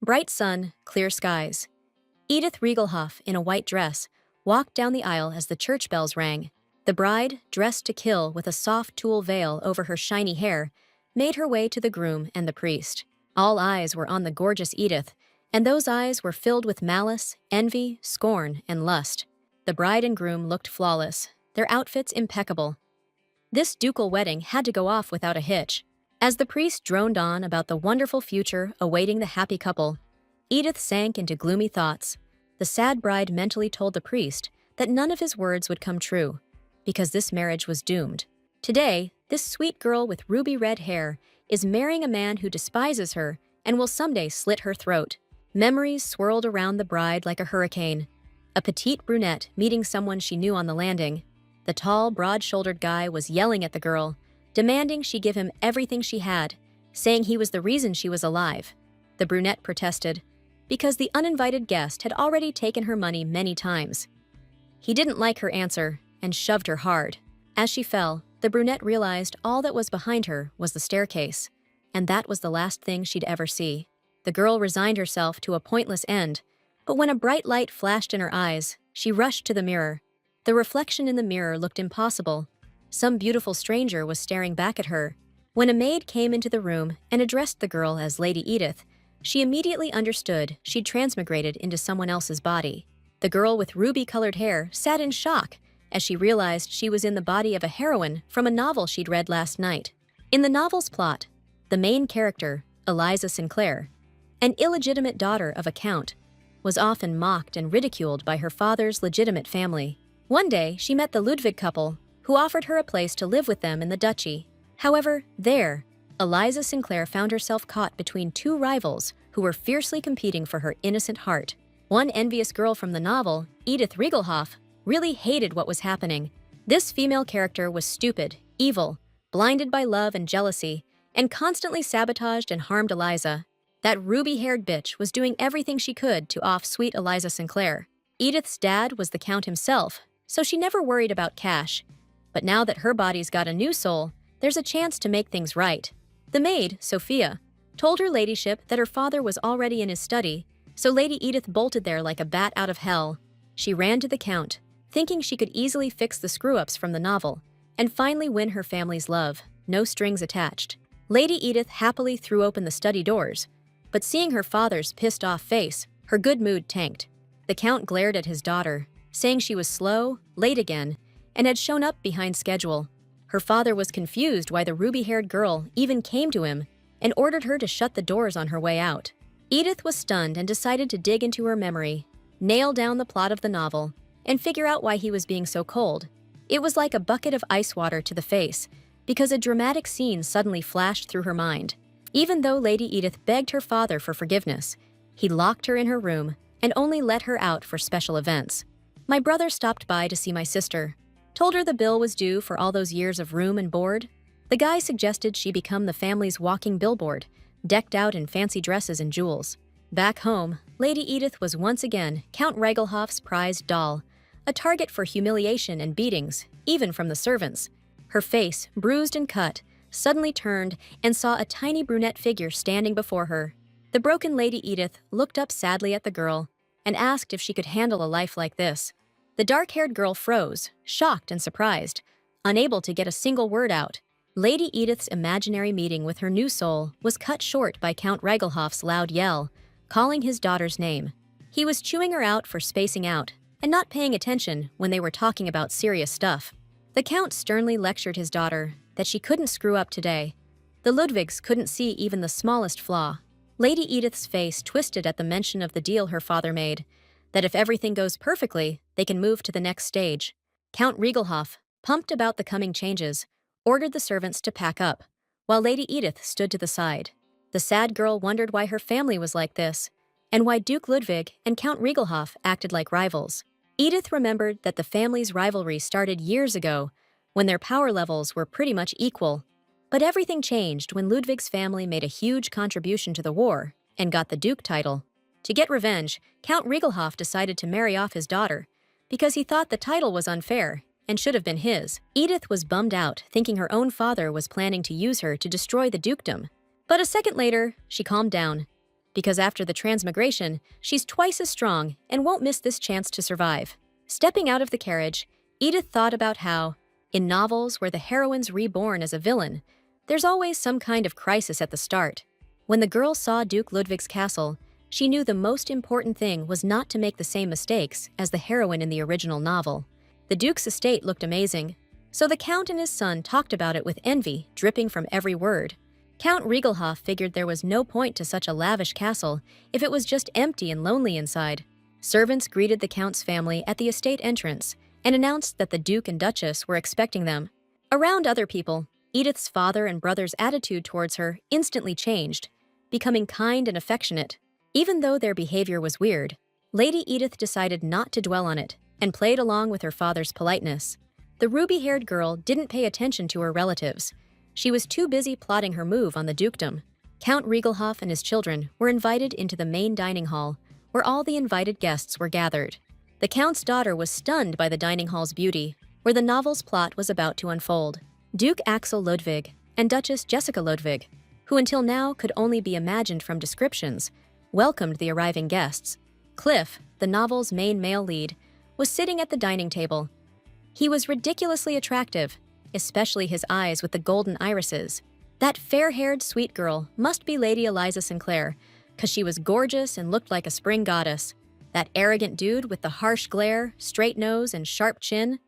Bright sun, clear skies. Edith Riegelhoff, in a white dress, walked down the aisle as the church bells rang. The bride, dressed to kill with a soft tulle veil over her shiny hair, made her way to the groom and the priest. All eyes were on the gorgeous Edith, and those eyes were filled with malice, envy, scorn, and lust. The bride and groom looked flawless, their outfits impeccable. This ducal wedding had to go off without a hitch. As the priest droned on about the wonderful future awaiting the happy couple, Edith sank into gloomy thoughts. The sad bride mentally told the priest that none of his words would come true, because this marriage was doomed. Today, this sweet girl with ruby red hair is marrying a man who despises her and will someday slit her throat. Memories swirled around the bride like a hurricane. A petite brunette meeting someone she knew on the landing. The tall, broad-shouldered guy was yelling at the girl, demanding she give him everything she had, saying he was the reason she was alive. The brunette protested, because the uninvited guest had already taken her money many times. He didn't like her answer and shoved her hard. As she fell, the brunette realized all that was behind her was the staircase, and that was the last thing she'd ever see. The girl resigned herself to a pointless end, but when a bright light flashed in her eyes, she rushed to the mirror. The reflection in the mirror looked impossible. Some beautiful stranger was staring back at her. When a maid came into the room and addressed the girl as Lady Edith, she immediately understood she'd transmigrated into someone else's body. The girl with ruby-colored hair sat in shock as she realized she was in the body of a heroine from a novel she'd read last night. In the novel's plot, the main character, Eliza Sinclair, an illegitimate daughter of a count, was often mocked and ridiculed by her father's legitimate family. One day, she met the Ludwig couple, who offered her a place to live with them in the duchy. However, there, Eliza Sinclair found herself caught between two rivals who were fiercely competing for her innocent heart. One envious girl from the novel, Edith Riegelhoff, really hated what was happening. This female character was stupid, evil, blinded by love and jealousy, and constantly sabotaged and harmed Eliza. That ruby-haired bitch was doing everything she could to off sweet Eliza Sinclair. Edith's dad was the count himself, so she never worried about cash. But now that her body's got a new soul, there's a chance to make things right. The maid, Sophia, told her ladyship that her father was already in his study, so Lady Edith bolted there like a bat out of hell. She ran to the count, thinking she could easily fix the screw-ups from the novel, and finally win her family's love, no strings attached. Lady Edith happily threw open the study doors, but seeing her father's pissed-off face, her good mood tanked. The count glared at his daughter, saying she was slow, late again, and had shown up behind schedule. Her father was confused why the ruby-haired girl even came to him and ordered her to shut the doors on her way out. Edith was stunned and decided to dig into her memory, nail down the plot of the novel, and figure out why he was being so cold. It was like a bucket of ice water to the face, because a dramatic scene suddenly flashed through her mind. Even though Lady Edith begged her father for forgiveness, he locked her in her room and only let her out for special events. My brother stopped by to see my sister, told her the bill was due for all those years of room and board. The guy suggested she become the family's walking billboard, decked out in fancy dresses and jewels. Back home, Lady Edith was once again Count Riegelhoff's prized doll, a target for humiliation and beatings, even from the servants. Her face, bruised and cut, suddenly turned and saw a tiny brunette figure standing before her. The broken Lady Edith looked up sadly at the girl and asked if she could handle a life like this. The dark-haired girl froze, shocked and surprised, unable to get a single word out. Lady Edith's imaginary meeting with her new soul was cut short by Count Riegelhoff's loud yell, calling his daughter's name. He was chewing her out for spacing out and not paying attention when they were talking about serious stuff. The Count sternly lectured his daughter that she couldn't screw up today. The Ludwigs couldn't see even the smallest flaw. Lady Edith's face twisted at the mention of the deal her father made, that if everything goes perfectly, they can move to the next stage. Count Riegelhoff, pumped about the coming changes, ordered the servants to pack up, while Lady Edith stood to the side. The sad girl wondered why her family was like this, and why Duke Ludwig and Count Riegelhoff acted like rivals. Edith remembered that the family's rivalry started years ago, when their power levels were pretty much equal. But everything changed when Ludwig's family made a huge contribution to the war and got the Duke title. To get revenge, Count Riegelhoff decided to marry off his daughter, because he thought the title was unfair and should have been his. Edith was bummed out, thinking her own father was planning to use her to destroy the dukedom. But a second later, she calmed down. because after the transmigration, she's twice as strong and won't miss this chance to survive. Stepping out of the carriage, Edith thought about how, in novels where the heroine's reborn as a villain, there's always some kind of crisis at the start. When the girl saw Duke Ludwig's castle, she knew the most important thing was not to make the same mistakes as the heroine in the original novel. The Duke's estate looked amazing, so the Count and his son talked about it with envy dripping from every word. Count Riegelhoff figured there was no point to such a lavish castle if it was just empty and lonely inside. Servants greeted the Count's family at the estate entrance and announced that the Duke and Duchess were expecting them. Around other people, Edith's father and brother's attitude towards her instantly changed, becoming kind and affectionate. Even though their behavior was weird, Lady Edith decided not to dwell on it and played along with her father's politeness. The ruby-haired girl didn't pay attention to her relatives. She was too busy plotting her move on the dukedom. Count Riegelhoff and his children were invited into the main dining hall, where all the invited guests were gathered. The Count's daughter was stunned by the dining hall's beauty, where the novel's plot was about to unfold. Duke Axel Ludwig and Duchess Jessica Ludwig, who until now could only be imagined from descriptions, welcomed the arriving guests. Cliff, the novel's main male lead, was sitting at the dining table. He was ridiculously attractive, especially his eyes with the golden irises. That fair-haired sweet girl must be Lady Eliza Sinclair, 'cause she was gorgeous and looked like a spring goddess. That arrogant dude with the harsh glare, straight nose, and sharp chin?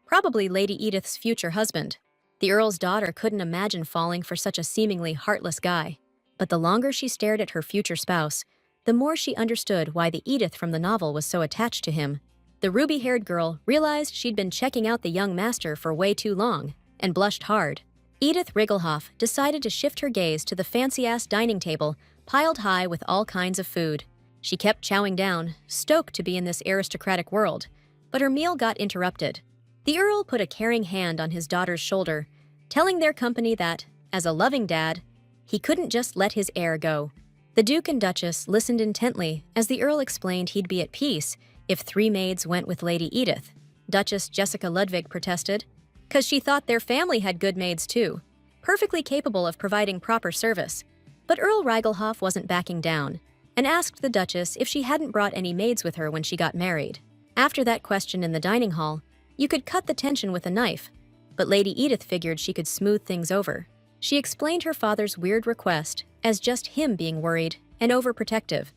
Probably Lady Edith's future husband. The Earl's daughter couldn't imagine falling for such a seemingly heartless guy. But the longer she stared at her future spouse, the more she understood why the Edith from the novel was so attached to him. The ruby-haired girl realized she'd been checking out the young master for way too long, and blushed hard. Edith Riegelhoff decided to shift her gaze to the fancy-ass dining table, piled high with all kinds of food. She kept chowing down, stoked to be in this aristocratic world, but her meal got interrupted. The Earl put a caring hand on his daughter's shoulder, telling their company that, as a loving dad, he couldn't just let his heir go. The Duke and Duchess listened intently as the Earl explained he'd be at peace if 3 maids went with Lady Edith. Duchess Jessica Ludwig protested, 'cause she thought their family had good maids too, perfectly capable of providing proper service. But Earl Riegelhoff wasn't backing down, and asked the Duchess if she hadn't brought any maids with her when she got married. After that question in the dining hall, you could cut the tension with a knife, but Lady Edith figured she could smooth things over. She explained her father's weird request as just him being worried and overprotective,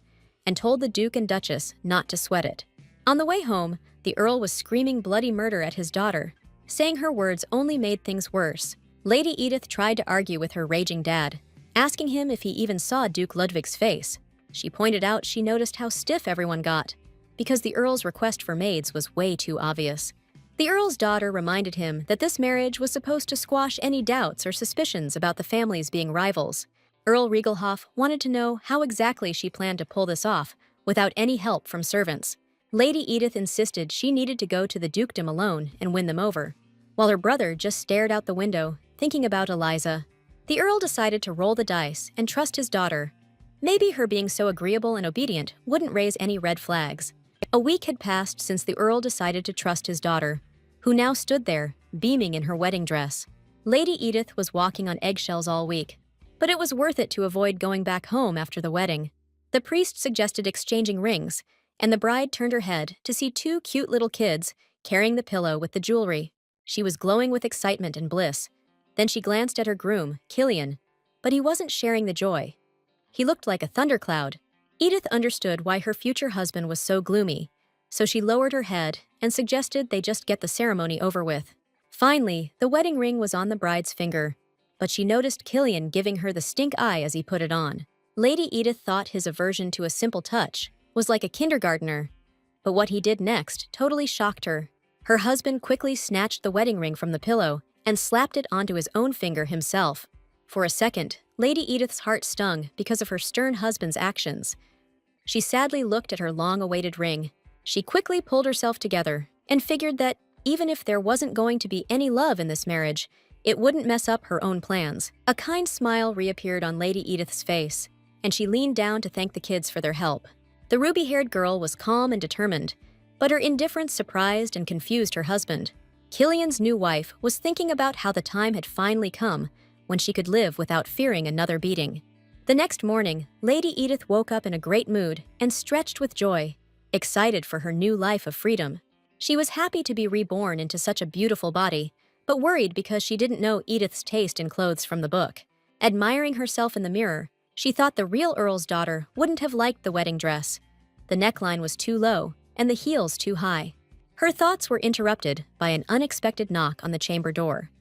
and told the Duke and Duchess not to sweat it. On the way home, the Earl was screaming bloody murder at his daughter, saying her words only made things worse. Lady Edith tried to argue with her raging dad, asking him if he even saw Duke Ludwig's face. She pointed out she noticed how stiff everyone got, because the Earl's request for maids was way too obvious. The Earl's daughter reminded him that this marriage was supposed to squash any doubts or suspicions about the families being rivals. Earl Riegelhoff wanted to know how exactly she planned to pull this off without any help from servants. Lady Edith insisted she needed to go to the dukedom alone and win them over, while her brother just stared out the window, thinking about Eliza. The Earl decided to roll the dice and trust his daughter. Maybe her being so agreeable and obedient wouldn't raise any red flags. A week had passed since the Earl decided to trust his daughter, who now stood there, beaming in her wedding dress. Lady Edith was walking on eggshells all week, but it was worth it to avoid going back home after the wedding. The priest suggested exchanging rings, and the bride turned her head to see 2 cute little kids carrying the pillow with the jewelry. She was glowing with excitement and bliss. Then she glanced at her groom, Killian, but he wasn't sharing the joy. He looked like a thundercloud. Edith understood why her future husband was so gloomy, so she lowered her head and suggested they just get the ceremony over with. Finally, the wedding ring was on the bride's finger, but she noticed Killian giving her the stink eye as he put it on. Lady Edith thought his aversion to a simple touch was like a kindergartner, but what he did next totally shocked her. Her husband quickly snatched the wedding ring from the pillow and slapped it onto his own finger himself. For a second, Lady Edith's heart stung because of her stern husband's actions. She sadly looked at her long-awaited ring. She quickly pulled herself together and figured that even if there wasn't going to be any love in this marriage, it wouldn't mess up her own plans. A kind smile reappeared on Lady Edith's face, and she leaned down to thank the kids for their help. The ruby-haired girl was calm and determined, but her indifference surprised and confused her husband. Killian's new wife was thinking about how the time had finally come when she could live without fearing another beating. The next morning, Lady Edith woke up in a great mood and stretched with joy, excited for her new life of freedom. She was happy to be reborn into such a beautiful body, but worried because she didn't know Edith's taste in clothes from the book. Admiring herself in the mirror, she thought the real Earl's daughter wouldn't have liked the wedding dress. The neckline was too low and the heels too high. Her thoughts were interrupted by an unexpected knock on the chamber door.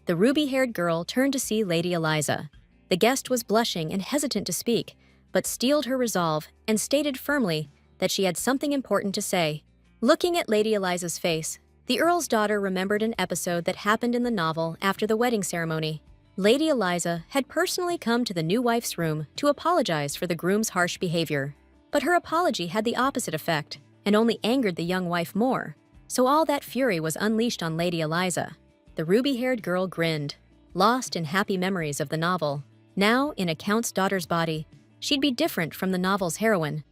The ruby-haired girl turned to see Lady Eliza. The guest was blushing and hesitant to speak, but steeled her resolve and stated firmly that she had something important to say. Looking at Lady Eliza's face, the Earl's daughter remembered an episode that happened in the novel after the wedding ceremony. Lady Eliza had personally come to the new wife's room to apologize for the groom's harsh behavior. But her apology had the opposite effect and only angered the young wife more, so all that fury was unleashed on Lady Eliza. The ruby-haired girl grinned, lost in happy memories of the novel. Now, in a count's daughter's body, she'd be different from the novel's heroine.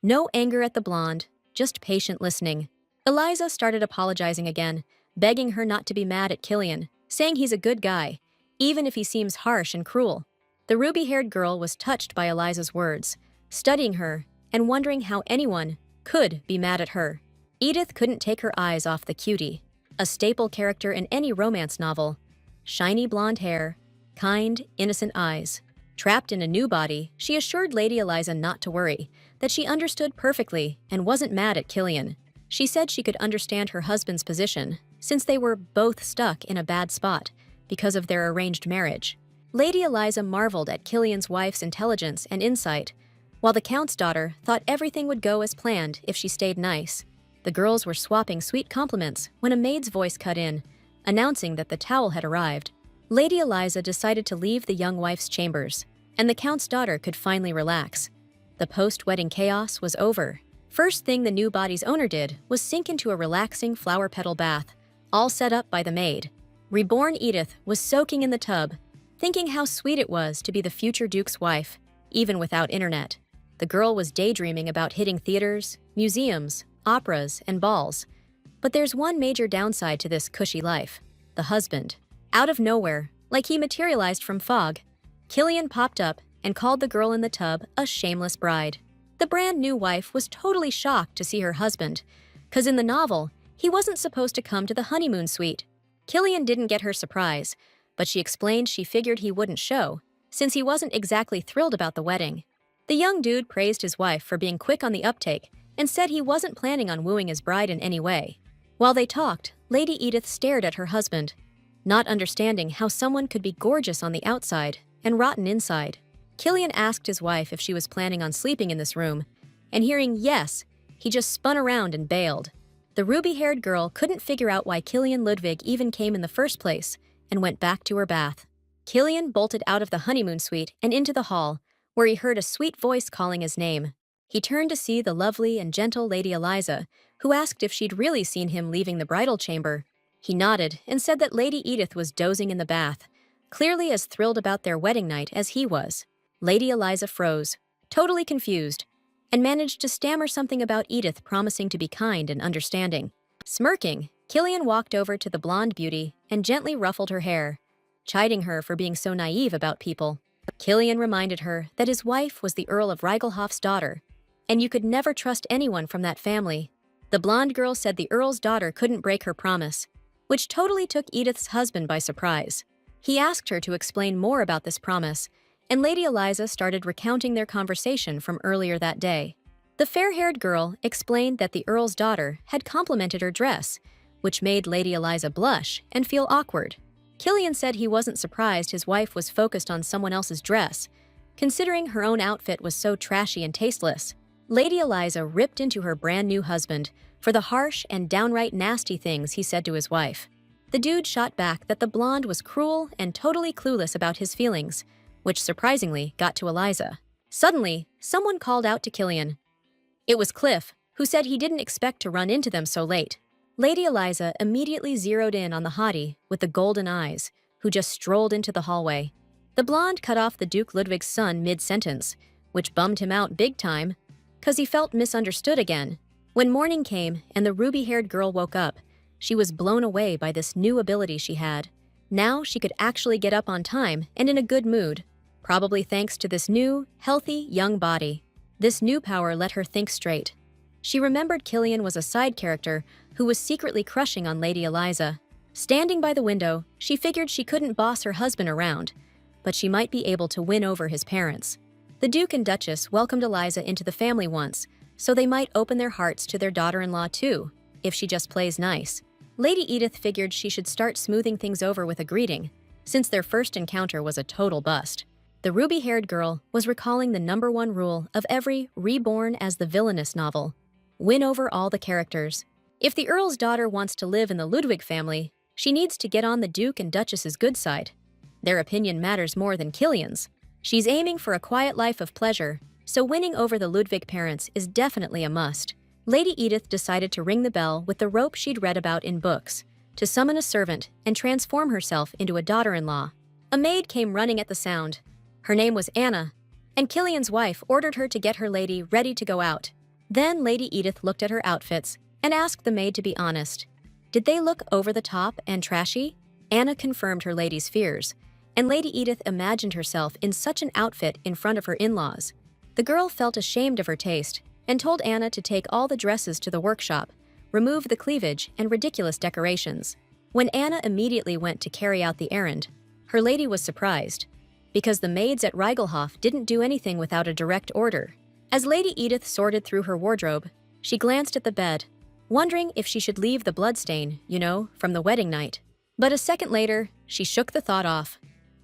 No anger at the blonde, just patient listening. Eliza started apologizing again, begging her not to be mad at Killian, saying he's a good guy, even if he seems harsh and cruel. The ruby-haired girl was touched by Eliza's words, studying her and wondering how anyone could be mad at her. Edith couldn't take her eyes off the cutie, a staple character in any romance novel. Shiny blonde hair, kind, innocent eyes. Trapped in a new body, she assured Lady Eliza not to worry, that she understood perfectly and wasn't mad at Killian. She said she could understand her husband's position, since they were both stuck in a bad spot because of their arranged marriage. Lady Eliza marveled at Killian's wife's intelligence and insight, while the Count's daughter thought everything would go as planned if she stayed nice. The girls were swapping sweet compliments when a maid's voice cut in, announcing that the towel had arrived. Lady Eliza decided to leave the young wife's chambers, and the Count's daughter could finally relax. The post-wedding chaos was over. First thing the new body's owner did was sink into a relaxing flower petal bath, all set up by the maid. Reborn Edith was soaking in the tub, thinking how sweet it was to be the future Duke's wife, even without internet. The girl was daydreaming about hitting theaters, museums, operas, and balls. But there's one major downside to this cushy life: the husband. Out of nowhere, like he materialized from fog, Killian popped up and called the girl in the tub a shameless bride. The brand new wife was totally shocked to see her husband, 'cause in the novel, he wasn't supposed to come to the honeymoon suite. Killian didn't get her surprise, but she explained she figured he wouldn't show, since he wasn't exactly thrilled about the wedding. The young dude praised his wife for being quick on the uptake and said he wasn't planning on wooing his bride in any way. While they talked, Lady Edith stared at her husband, not understanding how someone could be gorgeous on the outside and rotten inside. Killian asked his wife if she was planning on sleeping in this room, and hearing yes, he just spun around and bailed. The ruby-haired girl couldn't figure out why Killian Ludwig even came in the first place and went back to her bath. Killian bolted out of the honeymoon suite and into the hall, where he heard a sweet voice calling his name. He turned to see the lovely and gentle Lady Eliza, who asked if she'd really seen him leaving the bridal chamber. He nodded and said that Lady Edith was dozing in the bath, clearly as thrilled about their wedding night as he was. Lady Eliza froze, totally confused, and managed to stammer something about Edith promising to be kind and understanding. Smirking, Killian walked over to the blonde beauty and gently ruffled her hair, chiding her for being so naive about people. Killian reminded her that his wife was the Earl of Reigelhoff's daughter, and you could never trust anyone from that family. The blonde girl said the Earl's daughter couldn't break her promise, which totally took Edith's husband by surprise. He asked her to explain more about this promise, and Lady Eliza started recounting their conversation from earlier that day. The fair-haired girl explained that the Earl's daughter had complimented her dress, which made Lady Eliza blush and feel awkward. Killian said he wasn't surprised his wife was focused on someone else's dress, considering her own outfit was so trashy and tasteless. Lady Eliza ripped into her brand-new husband for the harsh and downright nasty things he said to his wife. The dude shot back that the blonde was cruel and totally clueless about his feelings, which surprisingly got to Eliza. Suddenly, someone called out to Killian. It was Cliff, who said he didn't expect to run into them so late. Lady Eliza immediately zeroed in on the hottie with the golden eyes, who just strolled into the hallway. The blonde cut off the Duke Ludwig's son mid-sentence, which bummed him out big time, 'cause he felt misunderstood again. When morning came and the ruby-haired girl woke up, she was blown away by this new ability she had. Now she could actually get up on time and in a good mood. probably thanks to this new, healthy, young body. This new power let her think straight. She remembered Killian was a side character who was secretly crushing on Lady Eliza. Standing by the window, she figured she couldn't boss her husband around, but she might be able to win over his parents. The Duke and Duchess welcomed Eliza into the family once, so they might open their hearts to their daughter-in-law too, if she just plays nice. Lady Edith figured she should start smoothing things over with a greeting, since their first encounter was a total bust. The ruby-haired girl was recalling the #1 rule of every Reborn as the Villainous novel: win over all the characters. If the Earl's daughter wants to live in the Ludwig family, she needs to get on the Duke and Duchess's good side. Their opinion matters more than Killian's. She's aiming for a quiet life of pleasure, so winning over the Ludwig parents is definitely a must. Lady Edith decided to ring the bell with the rope she'd read about in books, to summon a servant and transform herself into a daughter-in-law. A maid came running at the sound. Her name was Anna, and Killian's wife ordered her to get her lady ready to go out. Then Lady Edith looked at her outfits and asked the maid to be honest. Did they look over the top and trashy? Anna confirmed her lady's fears, and Lady Edith imagined herself in such an outfit in front of her in-laws. The girl felt ashamed of her taste and told Anna to take all the dresses to the workshop, remove the cleavage and ridiculous decorations. When Anna immediately went to carry out the errand, her lady was surprised, because the maids at Reigelhof didn't do anything without a direct order. As Lady Edith sorted through her wardrobe, she glanced at the bed, wondering if she should leave the bloodstain, from the wedding night. But a second later, she shook the thought off.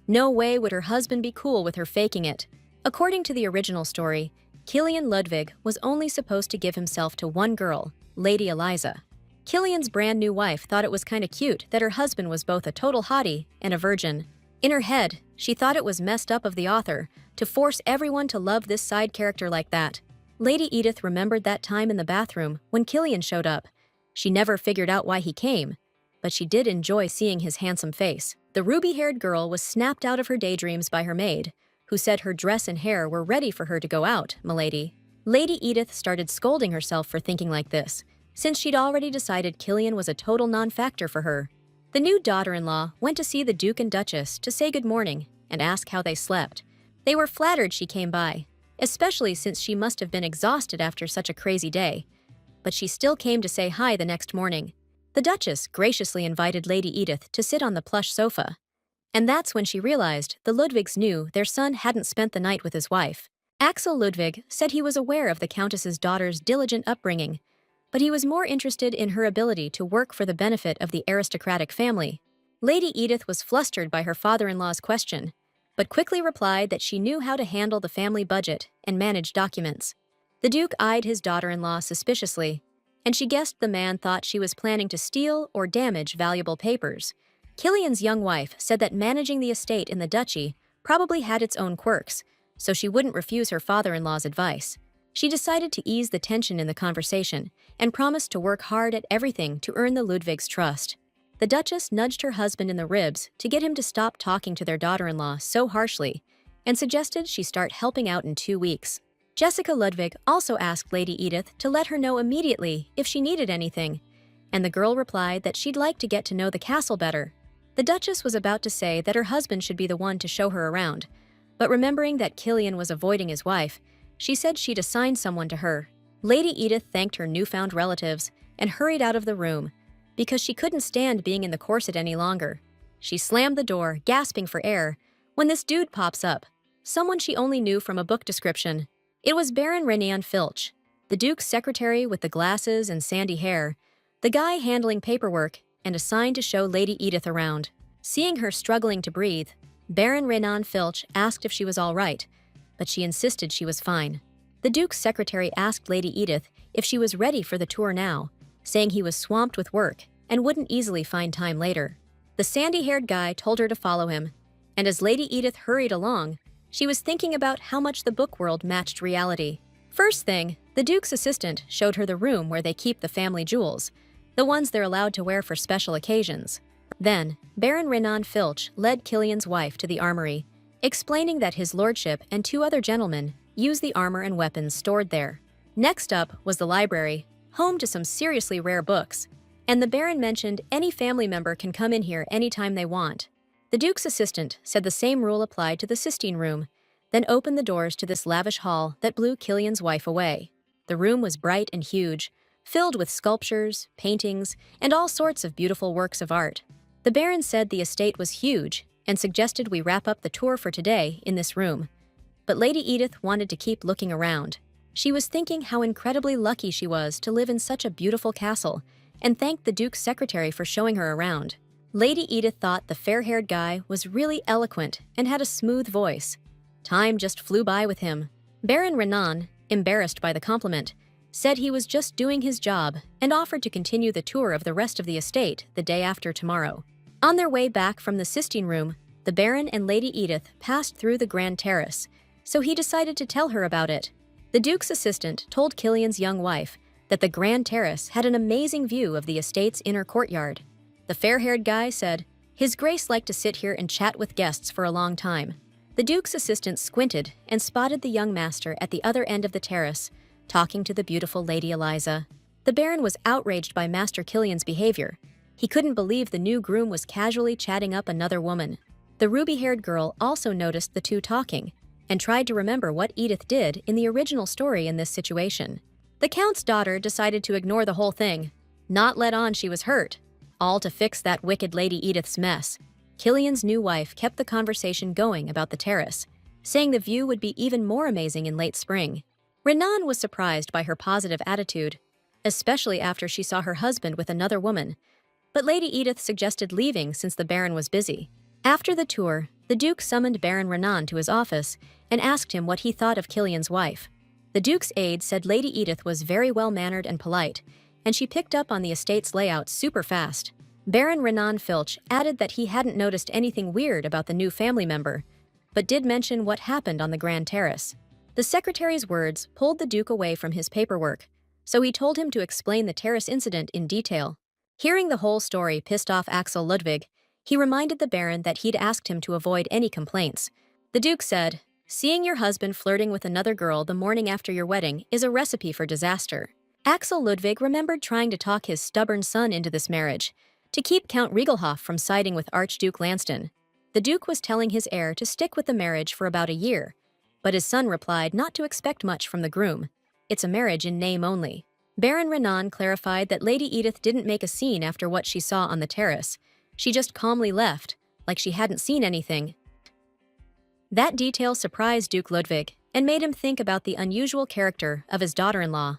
No way would her husband be cool with her faking it. According to the original story, Killian Ludwig was only supposed to give himself to one girl, Lady Eliza. Killian's brand new wife thought it was kinda cute that her husband was both a total hottie and a virgin. In her head, she thought it was messed up of the author to force everyone to love this side character like that. Lady Edith remembered that time in the bathroom when Killian showed up. She never figured out why he came, but she did enjoy seeing his handsome face. The ruby-haired girl was snapped out of her daydreams by her maid, who said her dress and hair were ready for her to go out, milady. Lady Edith started scolding herself for thinking like this, since she'd already decided Killian was a total non-factor for her. The new daughter-in-law went to see the Duke and Duchess to say good morning and ask how they slept. They were flattered she came by, especially since she must have been exhausted after such a crazy day. But she still came to say hi the next morning. The Duchess graciously invited Lady Edith to sit on the plush sofa. And that's when she realized the Ludwigs knew their son hadn't spent the night with his wife. Axel Ludwig said he was aware of the Countess's daughter's diligent upbringing, but he was more interested in her ability to work for the benefit of the aristocratic family. Lady Edith was flustered by her father-in-law's question, but quickly replied that she knew how to handle the family budget and manage documents. The Duke eyed his daughter-in-law suspiciously, and she guessed the man thought she was planning to steal or damage valuable papers. Killian's young wife said that managing the estate in the duchy probably had its own quirks, so she wouldn't refuse her father-in-law's advice. She decided to ease the tension in the conversation and promised to work hard at everything to earn the Ludwigs' trust. The Duchess nudged her husband in the ribs to get him to stop talking to their daughter-in-law so harshly and suggested she start helping out in 2 weeks. Jessica Ludwig also asked Lady Edith to let her know immediately if she needed anything, and the girl replied that she'd like to get to know the castle better. The Duchess was about to say that her husband should be the one to show her around, but remembering that Killian was avoiding his wife, she said she'd assign someone to her. Lady Edith thanked her newfound relatives and hurried out of the room because she couldn't stand being in the corset any longer. She slammed the door, gasping for air, when this dude pops up, someone she only knew from a book description. It was Baron Renan Filch, the Duke's secretary with the glasses and sandy hair, the guy handling paperwork and assigned to show Lady Edith around. Seeing her struggling to breathe, Baron Renan Filch asked if she was all right, but she insisted she was fine. The Duke's secretary asked Lady Edith if she was ready for the tour now, saying he was swamped with work and wouldn't easily find time later. The sandy-haired guy told her to follow him, and as Lady Edith hurried along, she was thinking about how much the book world matched reality. First thing, the Duke's assistant showed her the room where they keep the family jewels, the ones they're allowed to wear for special occasions. Then, Baron Renan Filch led Killian's wife to the armory, explaining that his lordship and 2 other gentlemen used the armor and weapons stored there. Next up was the library, home to some seriously rare books, and the Baron mentioned any family member can come in here anytime they want. The Duke's assistant said the same rule applied to the Sistine Room, then opened the doors to this lavish hall that blew Killian's wife away. The room was bright and huge, filled with sculptures, paintings, and all sorts of beautiful works of art. The Baron said the estate was huge and suggested we wrap up the tour for today in this room. But Lady Edith wanted to keep looking around. She was thinking how incredibly lucky she was to live in such a beautiful castle, and thanked the Duke's secretary for showing her around. Lady Edith thought the fair-haired guy was really eloquent and had a smooth voice. Time just flew by with him. Baron Renan, embarrassed by the compliment, said he was just doing his job and offered to continue the tour of the rest of the estate the day after tomorrow. On their way back from the Sistine Room, the Baron and Lady Edith passed through the Grand Terrace, so he decided to tell her about it. The Duke's assistant told Killian's young wife that the Grand Terrace had an amazing view of the estate's inner courtyard. The fair-haired guy said, "His Grace liked to sit here and chat with guests for a long time." The Duke's assistant squinted and spotted the young master at the other end of the terrace, talking to the beautiful Lady Eliza. The Baron was outraged by Master Killian's behavior. He couldn't believe the new groom was casually chatting up another woman. The ruby-haired girl also noticed the two talking, and tried to remember what Edith did in the original story in this situation. The Count's daughter decided to ignore the whole thing, not let on she was hurt, all to fix that wicked Lady Edith's mess. Killian's new wife kept the conversation going about the terrace, saying the view would be even more amazing in late spring. Renan was surprised by her positive attitude, especially after she saw her husband with another woman, but Lady Edith suggested leaving since the Baron was busy. After the tour, the Duke summoned Baron Renan to his office and asked him what he thought of Killian's wife. The Duke's aide said Lady Edith was very well-mannered and polite, and she picked up on the estate's layout super fast. Baron Renan Filch added that he hadn't noticed anything weird about the new family member, but did mention what happened on the Grand Terrace. The secretary's words pulled the Duke away from his paperwork, so he told him to explain the terrace incident in detail. Hearing the whole story pissed off Axel Ludwig. He reminded the Baron that he'd asked him to avoid any complaints. The Duke said, "Seeing your husband flirting with another girl the morning after your wedding is a recipe for disaster." Axel Ludwig remembered trying to talk his stubborn son into this marriage, to keep Count Riegelhoff from siding with Archduke Lanston. The Duke was telling his heir to stick with the marriage for about a year, but his son replied not to expect much from the groom. It's a marriage in name only. Baron Renan clarified that Lady Edith didn't make a scene after what she saw on the terrace. She just calmly left, like she hadn't seen anything. That detail surprised Duke Ludwig and made him think about the unusual character of his daughter-in-law,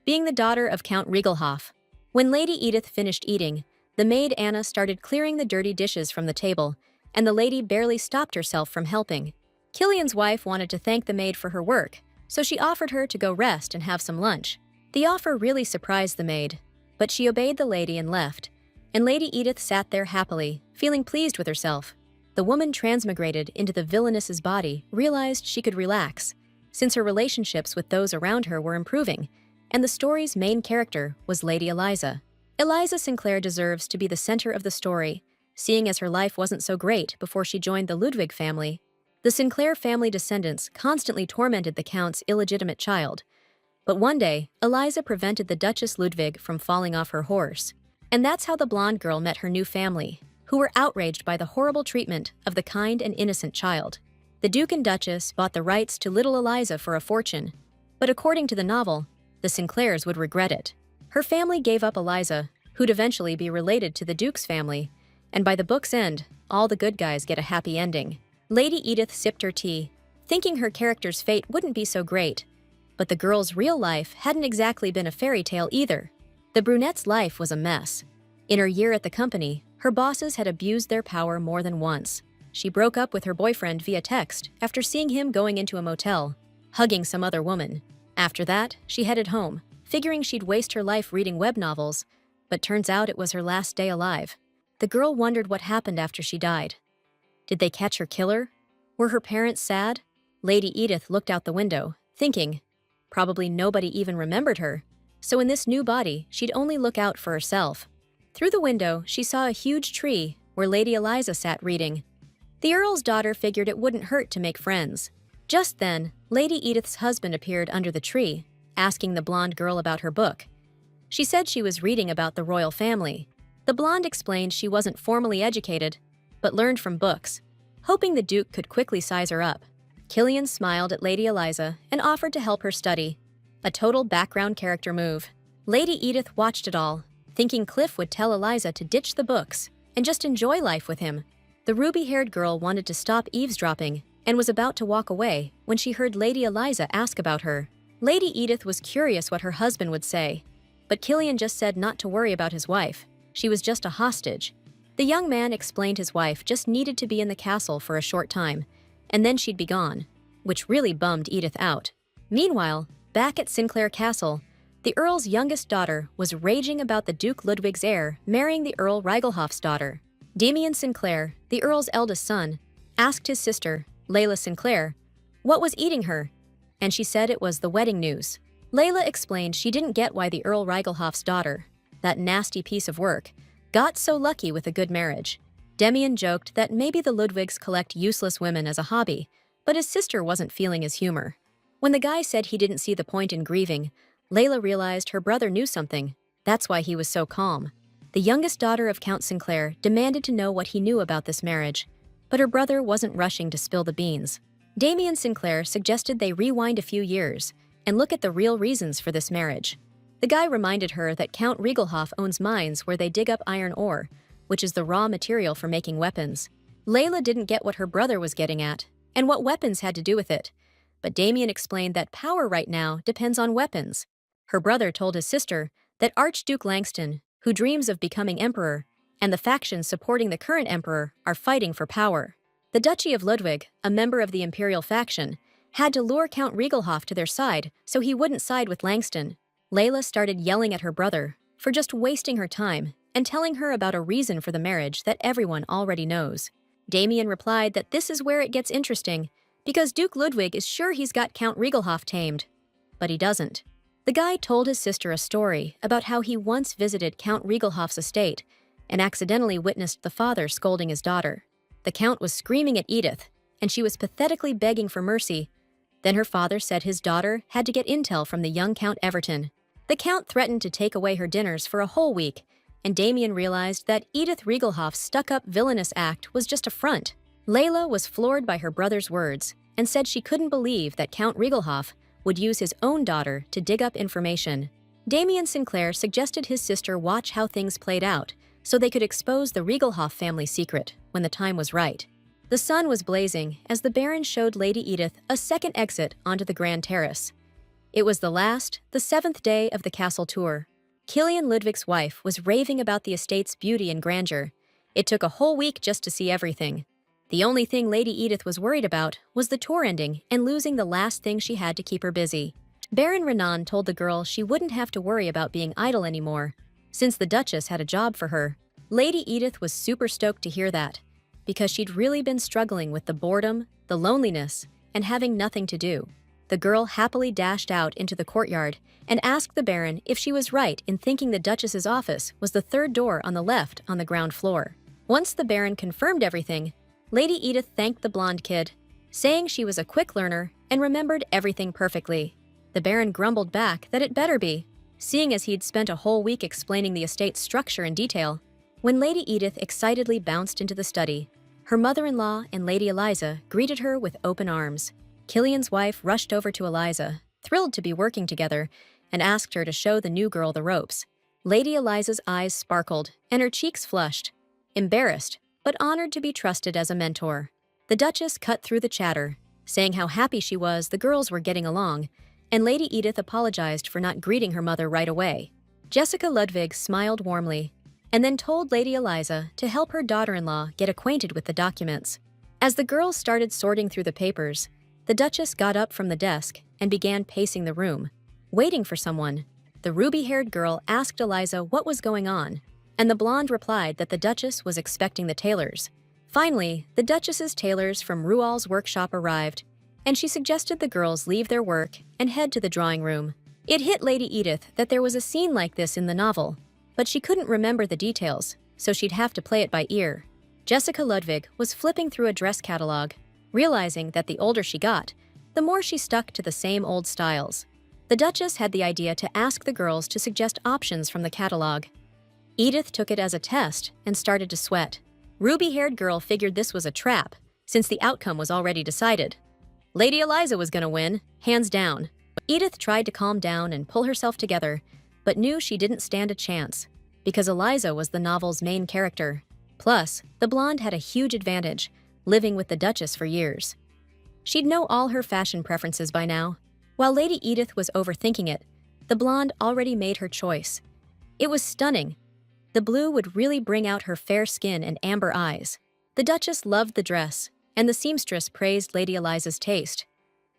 being the daughter of Count Riegelhoff. When Lady Edith finished eating, the maid Anna started clearing the dirty dishes from the table, and the lady barely stopped herself from helping. Killian's wife wanted to thank the maid for her work, so she offered her to go rest and have some lunch. The offer really surprised the maid, but she obeyed the lady and left, and Lady Edith sat there happily, feeling pleased with herself. The woman transmigrated into the villainess's body realized she could relax, since her relationships with those around her were improving, and the story's main character was Lady Eliza. Eliza Sinclair deserves to be the center of the story, seeing as her life wasn't so great before she joined the Ludwig family. The Sinclair family descendants constantly tormented the Count's illegitimate child, but one day, Eliza prevented the Duchess Ludwig from falling off her horse. And that's how the blonde girl met her new family, who were outraged by the horrible treatment of the kind and innocent child. The Duke and Duchess bought the rights to little Eliza for a fortune, but according to the novel, the Sinclairs would regret it. Her family gave up Eliza, who'd eventually be related to the Duke's family, and by the book's end, all the good guys get a happy ending. Lady Edith sipped her tea, thinking her character's fate wouldn't be so great, but the girl's real life hadn't exactly been a fairy tale either. The brunette's life was a mess. In her year at the company, her bosses had abused their power more than once. She broke up with her boyfriend via text after seeing him going into a motel, hugging some other woman. After that, she headed home, figuring she'd waste her life reading web novels, but turns out it was her last day alive. The girl wondered what happened after she died. Did they catch her killer? Were her parents sad? Lady Edith looked out the window, thinking, probably nobody even remembered her. So in this new body, she'd only look out for herself. Through the window, she saw a huge tree where Lady Eliza sat reading. The Earl's daughter figured it wouldn't hurt to make friends. Just then, Lady Edith's husband appeared under the tree, asking the blonde girl about her book. She said she was reading about the royal family. The blonde explained she wasn't formally educated, but learned from books, hoping the Duke could quickly size her up. Killian smiled at Lady Eliza and offered to help her study. A total background character move. Lady Edith watched it all, thinking Cliff would tell Eliza to ditch the books and just enjoy life with him. The ruby-haired girl wanted to stop eavesdropping and was about to walk away when she heard Lady Eliza ask about her. Lady Edith was curious what her husband would say, but Killian just said not to worry about his wife. She was just a hostage. The young man explained his wife just needed to be in the castle for a short time, and then she'd be gone, which really bummed Edith out. Meanwhile, back at Sinclair Castle, the Earl's youngest daughter was raging about the Duke Ludwig's heir marrying the Earl Reigelhoff's daughter. Damien Sinclair, the Earl's eldest son, asked his sister, Layla Sinclair, what was eating her, and she said it was the wedding news. Layla explained she didn't get why the Earl Reigelhoff's daughter, that nasty piece of work, got so lucky with a good marriage. Damien joked that maybe the Ludwigs collect useless women as a hobby, but his sister wasn't feeling his humor. When the guy said he didn't see the point in grieving, Layla realized her brother knew something. That's why he was so calm. The youngest daughter of Count Sinclair demanded to know what he knew about this marriage, but her brother wasn't rushing to spill the beans. Damien Sinclair suggested they rewind a few years and look at the real reasons for this marriage. The guy reminded her that Count Reigelhoff owns mines where they dig up iron ore, which is the raw material for making weapons. Layla didn't get what her brother was getting at and what weapons had to do with it, but Damien explained that power right now depends on weapons. Her brother told his sister that Archduke Langston, who dreams of becoming emperor, and the factions supporting the current emperor are fighting for power. The Duchy of Ludwig, a member of the imperial faction, had to lure Count Reigelhoff to their side so he wouldn't side with Langston. Layla started yelling at her brother for just wasting her time and telling her about a reason for the marriage that everyone already knows. Damien replied that this is where it gets interesting, because Duke Ludwig is sure he's got Count Reigelhoff tamed. But he doesn't. The guy told his sister a story about how he once visited Count Reigelhoff's estate and accidentally witnessed the father scolding his daughter. The Count was screaming at Edith, and she was pathetically begging for mercy. Then her father said his daughter had to get intel from the young Count Everton. The Count threatened to take away her dinners for a whole week, and Damien realized that Edith Reigelhoff's stuck-up villainous act was just a front. Layla was floored by her brother's words and said she couldn't believe that Count Reigelhoff would use his own daughter to dig up information. Damien Sinclair suggested his sister watch how things played out so they could expose the Reigelhoff family secret when the time was right. The sun was blazing as the Baron showed Lady Edith a second exit onto the Grand Terrace. It was the seventh day of the castle tour. Killian Ludwig's wife was raving about the estate's beauty and grandeur. It took a whole week just to see everything. The only thing Lady Edith was worried about was the tour ending and losing the last thing she had to keep her busy. Baron Renan told the girl she wouldn't have to worry about being idle anymore, since the Duchess had a job for her. Lady Edith was super stoked to hear that, because she'd really been struggling with the boredom, the loneliness, and having nothing to do. The girl happily dashed out into the courtyard and asked the Baron if she was right in thinking the Duchess's office was the third door on the left on the ground floor. Once the Baron confirmed everything, Lady Edith thanked the blonde kid, saying she was a quick learner and remembered everything perfectly. The Baron grumbled back that it better be, seeing as he'd spent a whole week explaining the estate's structure in detail. When Lady Edith excitedly bounced into the study, her mother-in-law and Lady Eliza greeted her with open arms. Killian's wife rushed over to Eliza, thrilled to be working together, and asked her to show the new girl the ropes. Lady Eliza's eyes sparkled and her cheeks flushed, embarrassed, but honored to be trusted as a mentor. The Duchess cut through the chatter, saying how happy she was the girls were getting along, and Lady Edith apologized for not greeting her mother right away. Jessica Ludwig smiled warmly, and then told Lady Eliza to help her daughter-in-law get acquainted with the documents. As the girls started sorting through the papers, the Duchess got up from the desk and began pacing the room, waiting for someone. The ruby-haired girl asked Eliza what was going on, and the blonde replied that the Duchess was expecting the tailors. Finally, the Duchess's tailors from Rual's workshop arrived, and she suggested the girls leave their work and head to the drawing room. It hit Lady Edith that there was a scene like this in the novel, but she couldn't remember the details, so she'd have to play it by ear. Jessica Ludwig was flipping through a dress catalog, realizing that the older she got, the more she stuck to the same old styles. The Duchess had the idea to ask the girls to suggest options from the catalog. Edith took it as a test and started to sweat. Ruby-haired girl figured this was a trap, since the outcome was already decided. Lady Eliza was gonna win, hands down. Edith tried to calm down and pull herself together, but knew she didn't stand a chance, because Eliza was the novel's main character. Plus, the blonde had a huge advantage, living with the Duchess for years. She'd know all her fashion preferences by now. While Lady Edith was overthinking it, the blonde already made her choice. It was stunning. The blue would really bring out her fair skin and amber eyes. The Duchess loved the dress, and the seamstress praised Lady Eliza's taste.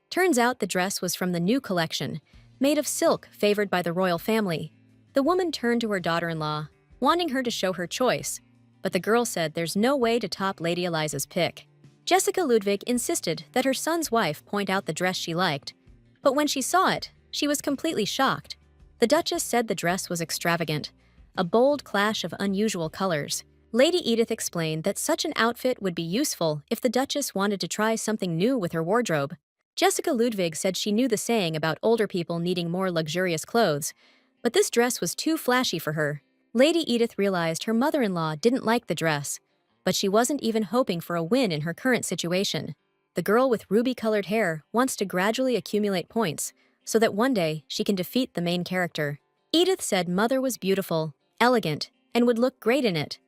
Turns out the dress was from the new collection, made of silk favored by the royal family. The woman turned to her daughter-in-law, wanting her to show her choice, but the girl said there's no way to top Lady Eliza's pick. Jessica Ludwig insisted that her son's wife point out the dress she liked, but when she saw it, she was completely shocked. The Duchess said the dress was extravagant, a bold clash of unusual colors. Lady Edith explained that such an outfit would be useful if the Duchess wanted to try something new with her wardrobe. Jessica Ludwig said she knew the saying about older people needing more luxurious clothes, but this dress was too flashy for her. Lady Edith realized her mother-in-law didn't like the dress, but she wasn't even hoping for a win in her current situation. The girl with ruby-colored hair wants to gradually accumulate points so that one day she can defeat the main character. Edith said Mother was beautiful, elegant, and would look great in it.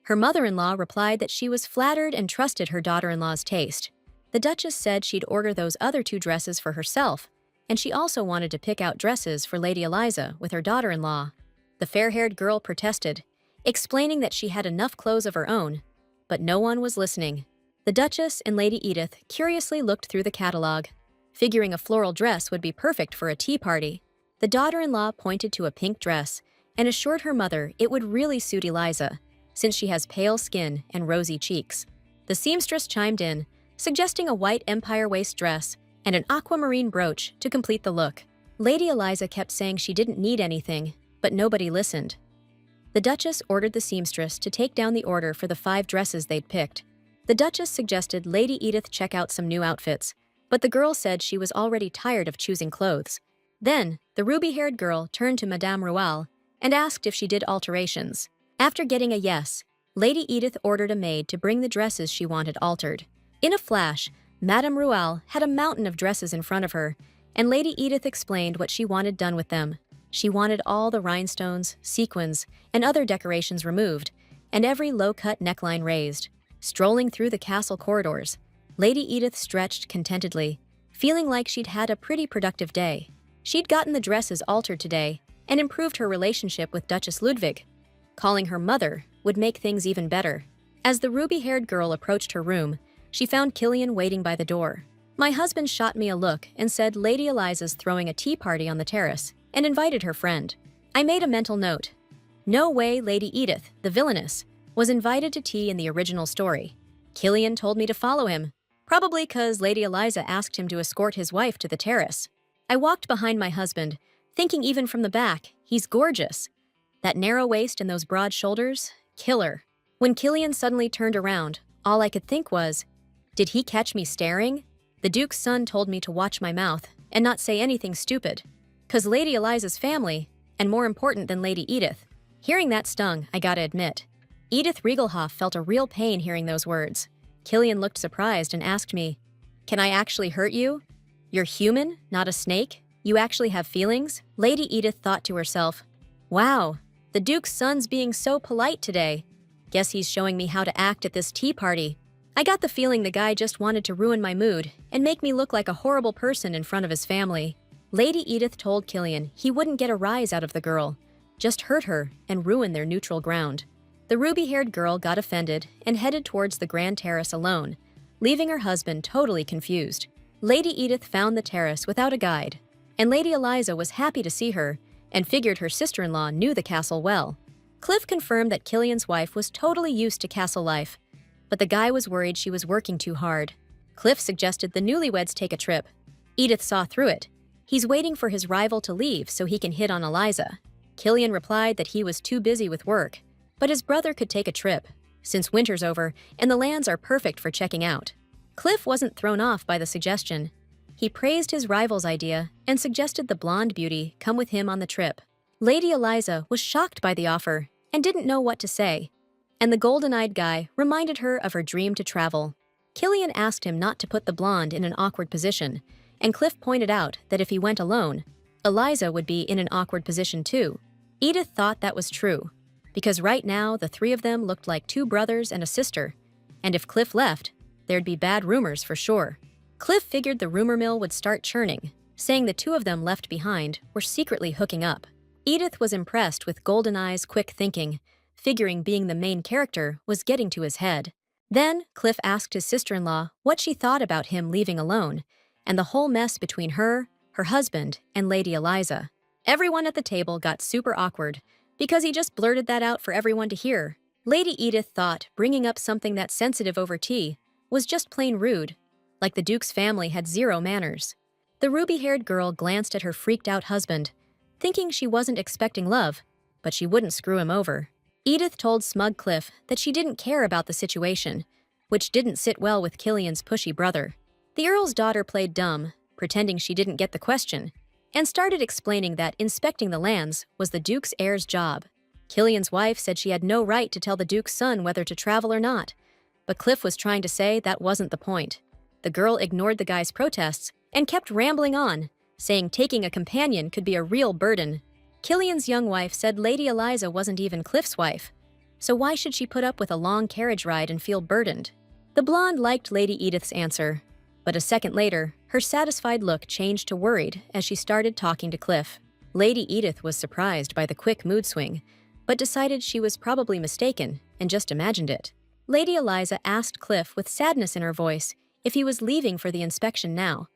Her mother-in-law replied that she was flattered and trusted her daughter-in-law's taste. The Duchess said she'd order those other two dresses for herself, and she also wanted to pick out dresses for Lady Eliza with her daughter-in-law. The fair-haired girl protested, explaining that she had enough clothes of her own, but no one was listening. The Duchess and Lady Edith curiously looked through the catalog, figuring a floral dress would be perfect for a tea party. The daughter-in-law pointed to a pink dress and assured her mother it would really suit Eliza, since she has pale skin and rosy cheeks. The seamstress chimed in, suggesting a white empire waist dress and an aquamarine brooch to complete the look. Lady Eliza kept saying she didn't need anything, but nobody listened. The Duchess ordered the seamstress to take down the order for the 5 dresses they'd picked. The Duchess suggested Lady Edith check out some new outfits, but the girl said she was already tired of choosing clothes. Then, the ruby-haired girl turned to Madame Roual and asked if she did alterations. After getting a yes, Lady Edith ordered a maid to bring the dresses she wanted altered. In a flash, Madame Roual had a mountain of dresses in front of her, and Lady Edith explained what she wanted done with them. She wanted all the rhinestones, sequins, and other decorations removed, and every low-cut neckline raised. Strolling through the castle corridors, Lady Edith stretched contentedly, feeling like she'd had a pretty productive day. She'd gotten the dresses altered today and improved her relationship with Duchess Ludwig. Calling her mother would make things even better. As the ruby-haired girl approached her room, she found Killian waiting by the door. My husband shot me a look and said Lady Eliza's throwing a tea party on the terrace and invited her friend. I made a mental note. No way Lady Edith, the villainess, was invited to tea in the original story. Killian told me to follow him, probably 'cause Lady Eliza asked him to escort his wife to the terrace. I walked behind my husband, thinking even from the back, he's gorgeous. That narrow waist and those broad shoulders, killer. When Killian suddenly turned around, all I could think was, did he catch me staring? The Duke's son told me to watch my mouth and not say anything stupid, 'cause Lady Eliza's family, and more important than Lady Edith. Hearing that stung, I gotta admit. Edith Riegelhoff felt a real pain hearing those words. Killian looked surprised and asked me, "Can I actually hurt you? You're human, not a snake? You actually have feelings?" Lady Edith thought to herself, "Wow, the Duke's son's being so polite today. Guess he's showing me how to act at this tea party." I got the feeling the guy just wanted to ruin my mood and make me look like a horrible person in front of his family. Lady Edith told Killian he wouldn't get a rise out of the girl, just hurt her and ruin their neutral ground. The ruby-haired girl got offended and headed towards the grand terrace alone, leaving her husband totally confused. Lady Edith found the terrace without a guide, and Lady Eliza was happy to see her and figured her sister-in-law knew the castle well. Cliff confirmed that Killian's wife was totally used to castle life, but the guy was worried she was working too hard. Cliff suggested the newlyweds take a trip. Edith saw through it. He's waiting for his rival to leave so he can hit on Eliza. Killian replied that he was too busy with work, but his brother could take a trip, since winter's over and the lands are perfect for checking out. Cliff wasn't thrown off by the suggestion. He praised his rival's idea and suggested the blonde beauty come with him on the trip. Lady Eliza was shocked by the offer and didn't know what to say, and the golden-eyed guy reminded her of her dream to travel. Killian asked him not to put the blonde in an awkward position, and Cliff pointed out that if he went alone, Eliza would be in an awkward position too. Edith thought that was true, because right now the three of them looked like two brothers and a sister, and if Cliff left, there'd be bad rumors for sure. Cliff figured the rumor mill would start churning, saying the two of them left behind were secretly hooking up. Edith was impressed with Goldeneye's quick thinking, figuring being the main character was getting to his head. Then, Cliff asked his sister-in-law what she thought about him leaving alone, and the whole mess between her husband, and Lady Eliza. Everyone at the table got super awkward, because he just blurted that out for everyone to hear. Lady Edith thought bringing up something that sensitive over tea was just plain rude, like the Duke's family had zero manners. The ruby-haired girl glanced at her freaked-out husband, thinking she wasn't expecting love, but she wouldn't screw him over. Edith told smug Cliff that she didn't care about the situation, which didn't sit well with Killian's pushy brother. The Earl's daughter played dumb, pretending she didn't get the question, and started explaining that inspecting the lands was the Duke's heir's job. Killian's wife said she had no right to tell the Duke's son whether to travel or not, but Cliff was trying to say that wasn't the point. The girl ignored the guy's protests and kept rambling on, saying taking a companion could be a real burden. Killian's young wife said Lady Eliza wasn't even Cliff's wife, so why should she put up with a long carriage ride and feel burdened? The blonde liked Lady Edith's answer, but a second later, her satisfied look changed to worried as she started talking to Cliff. Lady Edith was surprised by the quick mood swing, but decided she was probably mistaken and just imagined it. Lady Eliza asked Cliff with sadness in her voice if he was leaving for the inspection now,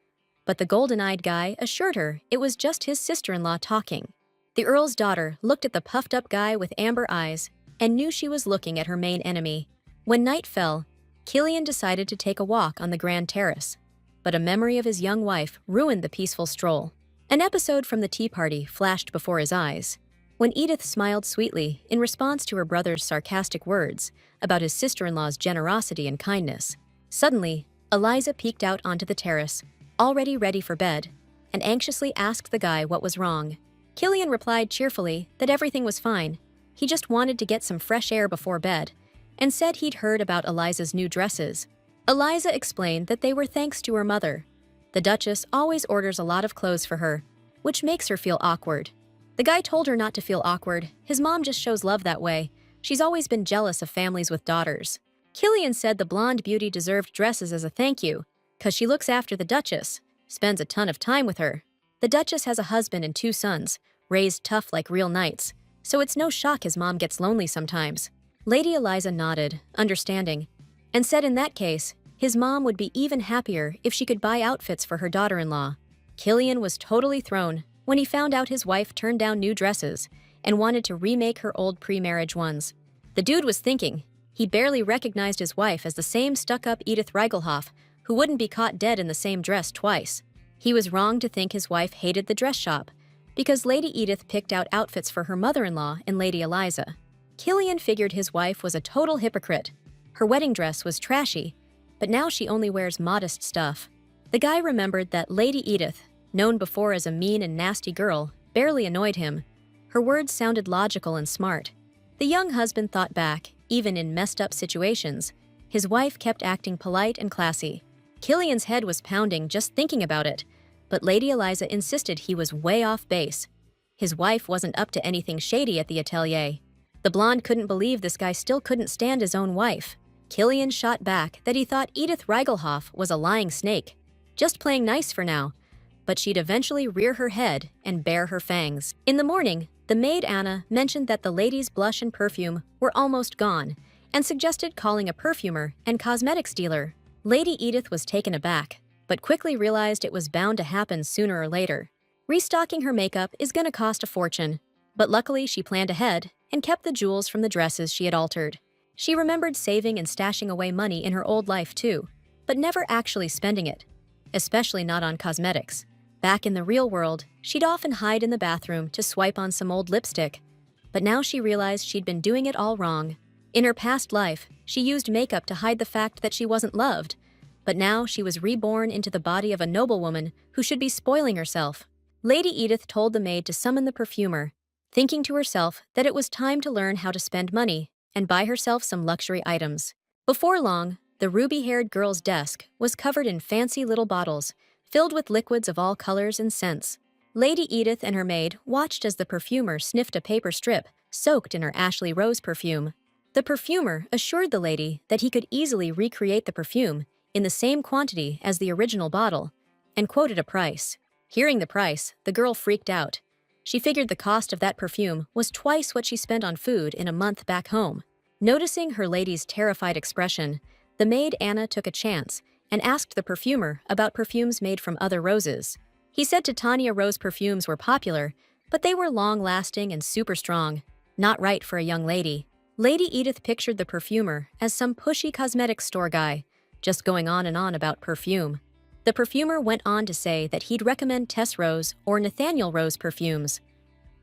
but the golden-eyed guy assured her it was just his sister-in-law talking. The Earl's daughter looked at the puffed-up guy with amber eyes and knew she was looking at her main enemy. When night fell, Killian decided to take a walk on the grand terrace, but a memory of his young wife ruined the peaceful stroll. An episode from the tea party flashed before his eyes, when Edith smiled sweetly in response to her brother's sarcastic words about his sister-in-law's generosity and kindness. Suddenly, Eliza peeked out onto the terrace, already ready for bed, and anxiously asked the guy what was wrong. Killian replied cheerfully that everything was fine, he just wanted to get some fresh air before bed, and said he'd heard about Eliza's new dresses. Eliza explained that they were thanks to her mother. The Duchess always orders a lot of clothes for her, which makes her feel awkward. The guy told her not to feel awkward, his mom just shows love that way. She's always been jealous of families with daughters. Killian said the blonde beauty deserved dresses as a thank you, 'cause she looks after the Duchess, spends a ton of time with her. The Duchess has a husband and two sons, raised tough like real knights, so it's no shock his mom gets lonely sometimes. Lady Eliza nodded, understanding, and said in that case, his mom would be even happier if she could buy outfits for her daughter-in-law. Killian was totally thrown when he found out his wife turned down new dresses and wanted to remake her old pre-marriage ones. The dude was thinking. He barely recognized his wife as the same stuck-up Edith Reigelhoff, who wouldn't be caught dead in the same dress twice. He was wrong to think his wife hated the dress shop, because Lady Edith picked out outfits for her mother-in-law and Lady Eliza. Killian figured his wife was a total hypocrite. Her wedding dress was trashy, but now she only wears modest stuff. The guy remembered that Lady Edith, known before as a mean and nasty girl, barely annoyed him. Her words sounded logical and smart. The young husband thought back, even in messed-up situations, his wife kept acting polite and classy. Killian's head was pounding just thinking about it, but Lady Eliza insisted he was way off base. His wife wasn't up to anything shady at the atelier. The blonde couldn't believe this guy still couldn't stand his own wife. Killian shot back that he thought Edith Reigelhoff was a lying snake, just playing nice for now, but she'd eventually rear her head and bare her fangs. In the morning, the maid Anna mentioned that the lady's blush and perfume were almost gone, and suggested calling a perfumer and cosmetics dealer. Lady Edith was taken aback, but quickly realized it was bound to happen sooner or later. Restocking her makeup is gonna cost a fortune, but luckily she planned ahead and kept the jewels from the dresses she had altered. She remembered saving and stashing away money in her old life too, but never actually spending it, especially not on cosmetics. Back in the real world, she'd often hide in the bathroom to swipe on some old lipstick, but now she realized she'd been doing it all wrong. In her past life, she used makeup to hide the fact that she wasn't loved, but now she was reborn into the body of a noblewoman who should be spoiling herself. Lady Edith told the maid to summon the perfumer, thinking to herself that it was time to learn how to spend money and buy herself some luxury items. Before long, The ruby-haired girl's desk was covered in fancy little bottles, filled with liquids of all colors and scents. Lady Edith and her maid watched as the perfumer sniffed a paper strip soaked in her Ashley Rose perfume. The perfumer assured the lady that he could easily recreate the perfume in the same quantity as the original bottle, and quoted a price. Hearing the price, the girl freaked out. She figured the cost of that perfume was twice what she spent on food in a month back home. Noticing her lady's terrified expression, the maid Anna took a chance and asked the perfumer about perfumes made from other roses. He said Titania rose perfumes were popular, but they were long-lasting and super strong, not right for a young lady. Lady Edith pictured the perfumer as some pushy cosmetics store guy, just going on and on about perfume. The perfumer went on to say that he'd recommend Tess Rose or Nathaniel Rose perfumes.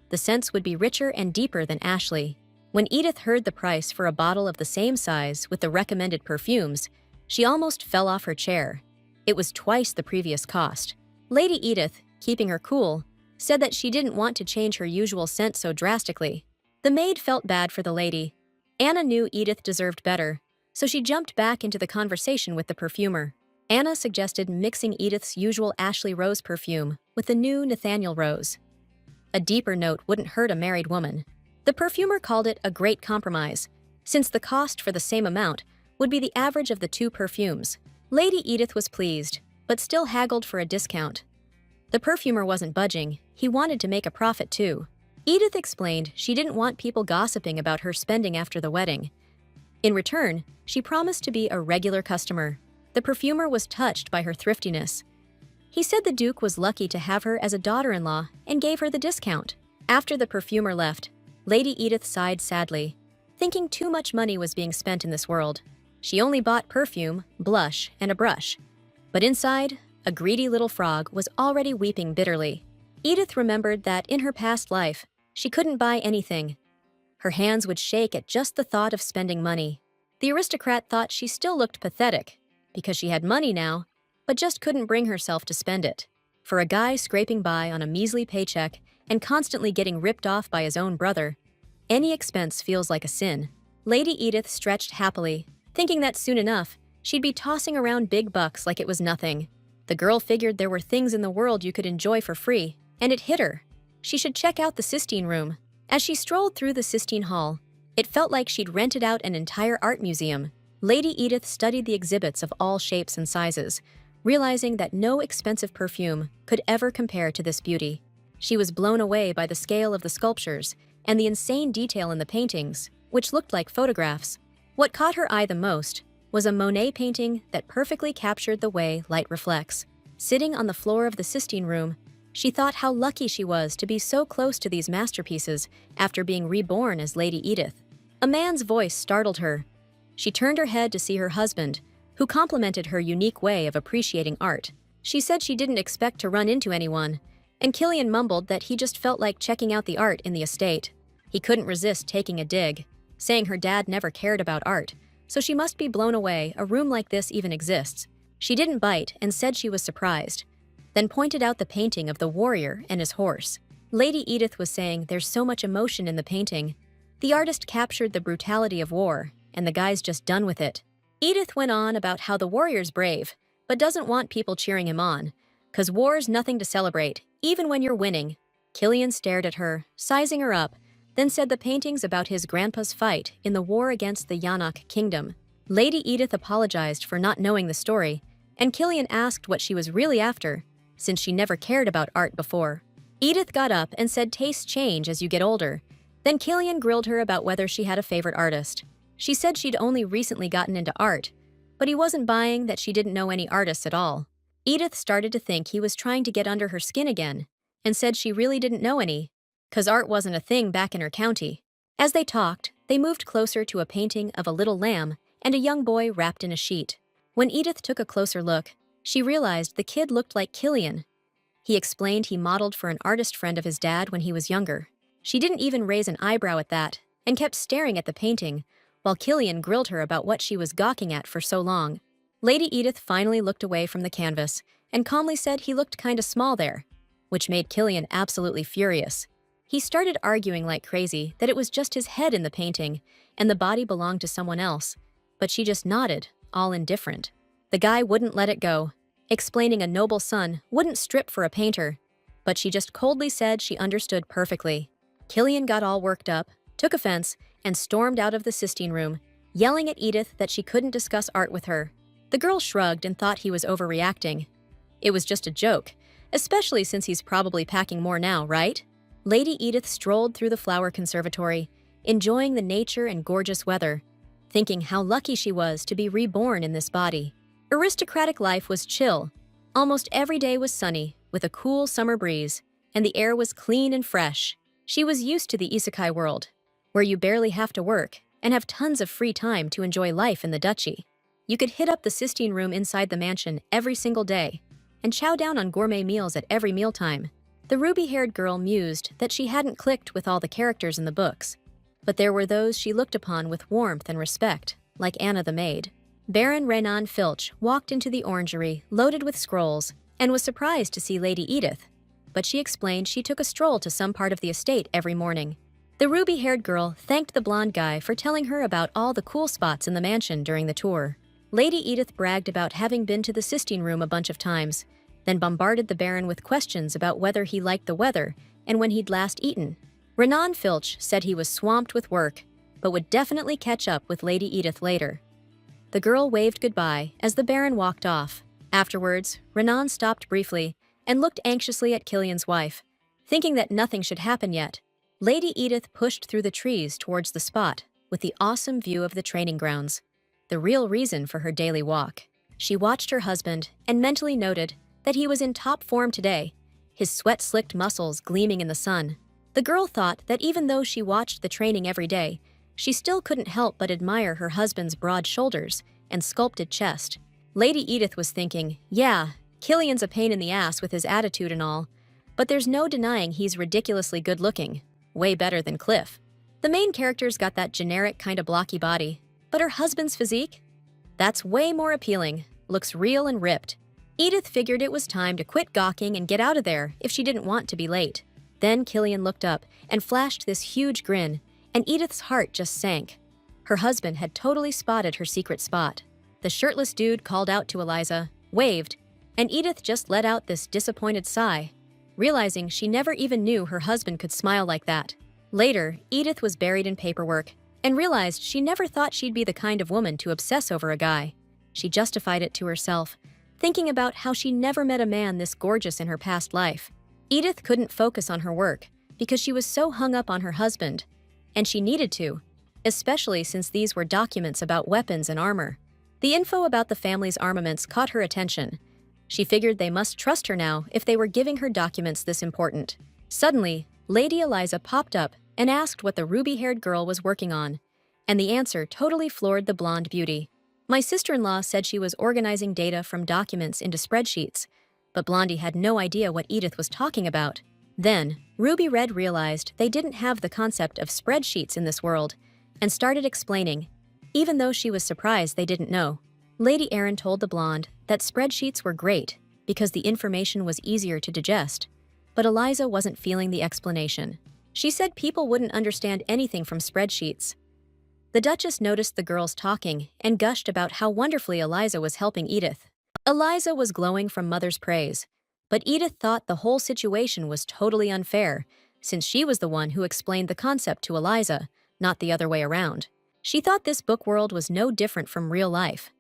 The scents would be richer and deeper than Ashley. When Edith heard the price for a bottle of the same size with the recommended perfumes, she almost fell off her chair. It was twice the previous cost. Lady Edith, keeping her cool, said that she didn't want to change her usual scent so drastically. The maid felt bad for the lady. Anna knew Edith deserved better, so she jumped back into the conversation with the perfumer. Anna suggested mixing Edith's usual Ashley Rose perfume with the new Nathaniel Rose. A deeper note wouldn't hurt a married woman. The perfumer called it a great compromise, since the cost for the same amount would be the average of the two perfumes. Lady Edith was pleased, but still haggled for a discount. The perfumer wasn't budging. He wanted to make a profit too. Edith explained she didn't want people gossiping about her spending after the wedding. In return, she promised to be a regular customer. The perfumer was touched by her thriftiness. He said the Duke was lucky to have her as a daughter-in-law and gave her the discount. After the perfumer left, Lady Edith sighed sadly, thinking too much money was being spent in this world. She only bought perfume, blush, and a brush. But inside, a greedy little frog was already weeping bitterly. Edith remembered that in her past life, she couldn't buy anything. Her hands would shake at just the thought of spending money. The aristocrat thought she still looked pathetic, because she had money now, but just couldn't bring herself to spend it. For a guy scraping by on a measly paycheck and constantly getting ripped off by his own brother, any expense feels like a sin. Lady Edith stretched happily, thinking that soon enough, she'd be tossing around big bucks like it was nothing. The girl figured there were things in the world you could enjoy for free, and it hit her. She should check out the Sistine Room. As she strolled through the Sistine Hall, it felt like she'd rented out an entire art museum. Lady Edith studied the exhibits of all shapes and sizes, realizing that no expensive perfume could ever compare to this beauty. She was blown away by the scale of the sculptures and the insane detail in the paintings, which looked like photographs. What caught her eye the most was a Monet painting that perfectly captured the way light reflects. Sitting on the floor of the Sistine Room, she thought how lucky she was to be so close to these masterpieces after being reborn as Lady Edith. A man's voice startled her. She turned her head to see her husband, who complimented her unique way of appreciating art. She said she didn't expect to run into anyone, and Killian mumbled that he just felt like checking out the art in the estate. He couldn't resist taking a dig, saying her dad never cared about art, so she must be blown away a room like this even exists. She didn't bite and said she was surprised, then pointed out the painting of the warrior and his horse. Lady Edith was saying there's so much emotion in the painting. The artist captured the brutality of war, and the guy's just done with it. Edith went on about how the warrior's brave, but doesn't want people cheering him on, 'cause war's nothing to celebrate, even when you're winning. Killian stared at her, sizing her up, then said the painting's about his grandpa's fight in the war against the Yanok kingdom. Lady Edith apologized for not knowing the story, and Killian asked what she was really after, since she never cared about art before. Edith got up and said tastes change as you get older. Then Killian grilled her about whether she had a favorite artist. She said she'd only recently gotten into art, but he wasn't buying that she didn't know any artists at all. Edith started to think he was trying to get under her skin again, and said she really didn't know any, 'cause art wasn't a thing back in her county. As they talked, they moved closer to a painting of a little lamb and a young boy wrapped in a sheet. When Edith took a closer look, she realized the kid looked like Killian. He explained he modeled for an artist friend of his dad when he was younger. She didn't even raise an eyebrow at that, and kept staring at the painting, while Killian grilled her about what she was gawking at for so long. Lady Edith finally looked away from the canvas, and calmly said he looked kinda small there, which made Killian absolutely furious. He started arguing like crazy that it was just his head in the painting, and the body belonged to someone else, but she just nodded, all indifferent. The guy wouldn't let it go, explaining a noble son wouldn't strip for a painter, but she just coldly said she understood perfectly. Killian got all worked up, took offense, and stormed out of the Sistine room, yelling at Edith that she couldn't discuss art with her. The girl shrugged and thought he was overreacting. It was just a joke, especially since he's probably packing more now, right? Lady Edith strolled through the flower conservatory, enjoying the nature and gorgeous weather, thinking how lucky she was to be reborn in this body. Aristocratic life was chill. Almost every day was sunny, with a cool summer breeze, and the air was clean and fresh. She was used to the isekai world, where you barely have to work and have tons of free time to enjoy life in the duchy. You could hit up the Sistine room inside the mansion every single day and chow down on gourmet meals at every mealtime. The ruby-haired girl mused that she hadn't clicked with all the characters in the books, but there were those she looked upon with warmth and respect, like Anna the maid. Baron Renan Filch walked into the orangery loaded with scrolls and was surprised to see Lady Edith, but she explained she took a stroll to some part of the estate every morning. The ruby-haired girl thanked the blonde guy for telling her about all the cool spots in the mansion during the tour. Lady Edith bragged about having been to the Sistine room a bunch of times, then bombarded the Baron with questions about whether he liked the weather and when he'd last eaten. Renan Filch said he was swamped with work, but would definitely catch up with Lady Edith later. The girl waved goodbye as the Baron walked off. Afterwards, Renan stopped briefly and looked anxiously at Killian's wife, thinking that nothing should happen yet. Lady Edith pushed through the trees towards the spot with the awesome view of the training grounds, the real reason for her daily walk. She watched her husband and mentally noted that he was in top form today, his sweat-slicked muscles gleaming in the sun. The girl thought that even though she watched the training every day, she still couldn't help but admire her husband's broad shoulders and sculpted chest. Lady Edith was thinking, yeah, Killian's a pain in the ass with his attitude and all, but there's no denying he's ridiculously good-looking, way better than Cliff. The main character's got that generic kind of blocky body, but her husband's physique? That's way more appealing, looks real and ripped. Edith figured it was time to quit gawking and get out of there if she didn't want to be late. Then Killian looked up and flashed this huge grin, and Edith's heart just sank. Her husband had totally spotted her secret spot. The shirtless dude called out to Eliza, waved, and Edith just let out this disappointed sigh, realizing she never even knew her husband could smile like that. Later, Edith was buried in paperwork and realized she never thought she'd be the kind of woman to obsess over a guy. She justified it to herself, thinking about how she never met a man this gorgeous in her past life. Edith couldn't focus on her work because she was so hung up on her husband, and she needed to, especially since these were documents about weapons and armor. The info about the family's armaments caught her attention. She figured they must trust her now if they were giving her documents this important. Suddenly, Lady Eliza popped up and asked what the ruby-haired girl was working on, and the answer totally floored the blonde beauty. My sister-in-law said she was organizing data from documents into spreadsheets, but Blondie had no idea what Edith was talking about. Then, Ruby Red realized they didn't have the concept of spreadsheets in this world, and started explaining, even though she was surprised they didn't know. Lady Erin told the blonde that spreadsheets were great because the information was easier to digest, but Eliza wasn't feeling the explanation. She said people wouldn't understand anything from spreadsheets. The Duchess noticed the girls talking and gushed about how wonderfully Eliza was helping Edith. Eliza was glowing from Mother's praise, but Edith thought the whole situation was totally unfair, since she was the one who explained the concept to Eliza, not the other way around. She thought this book world was no different from real life.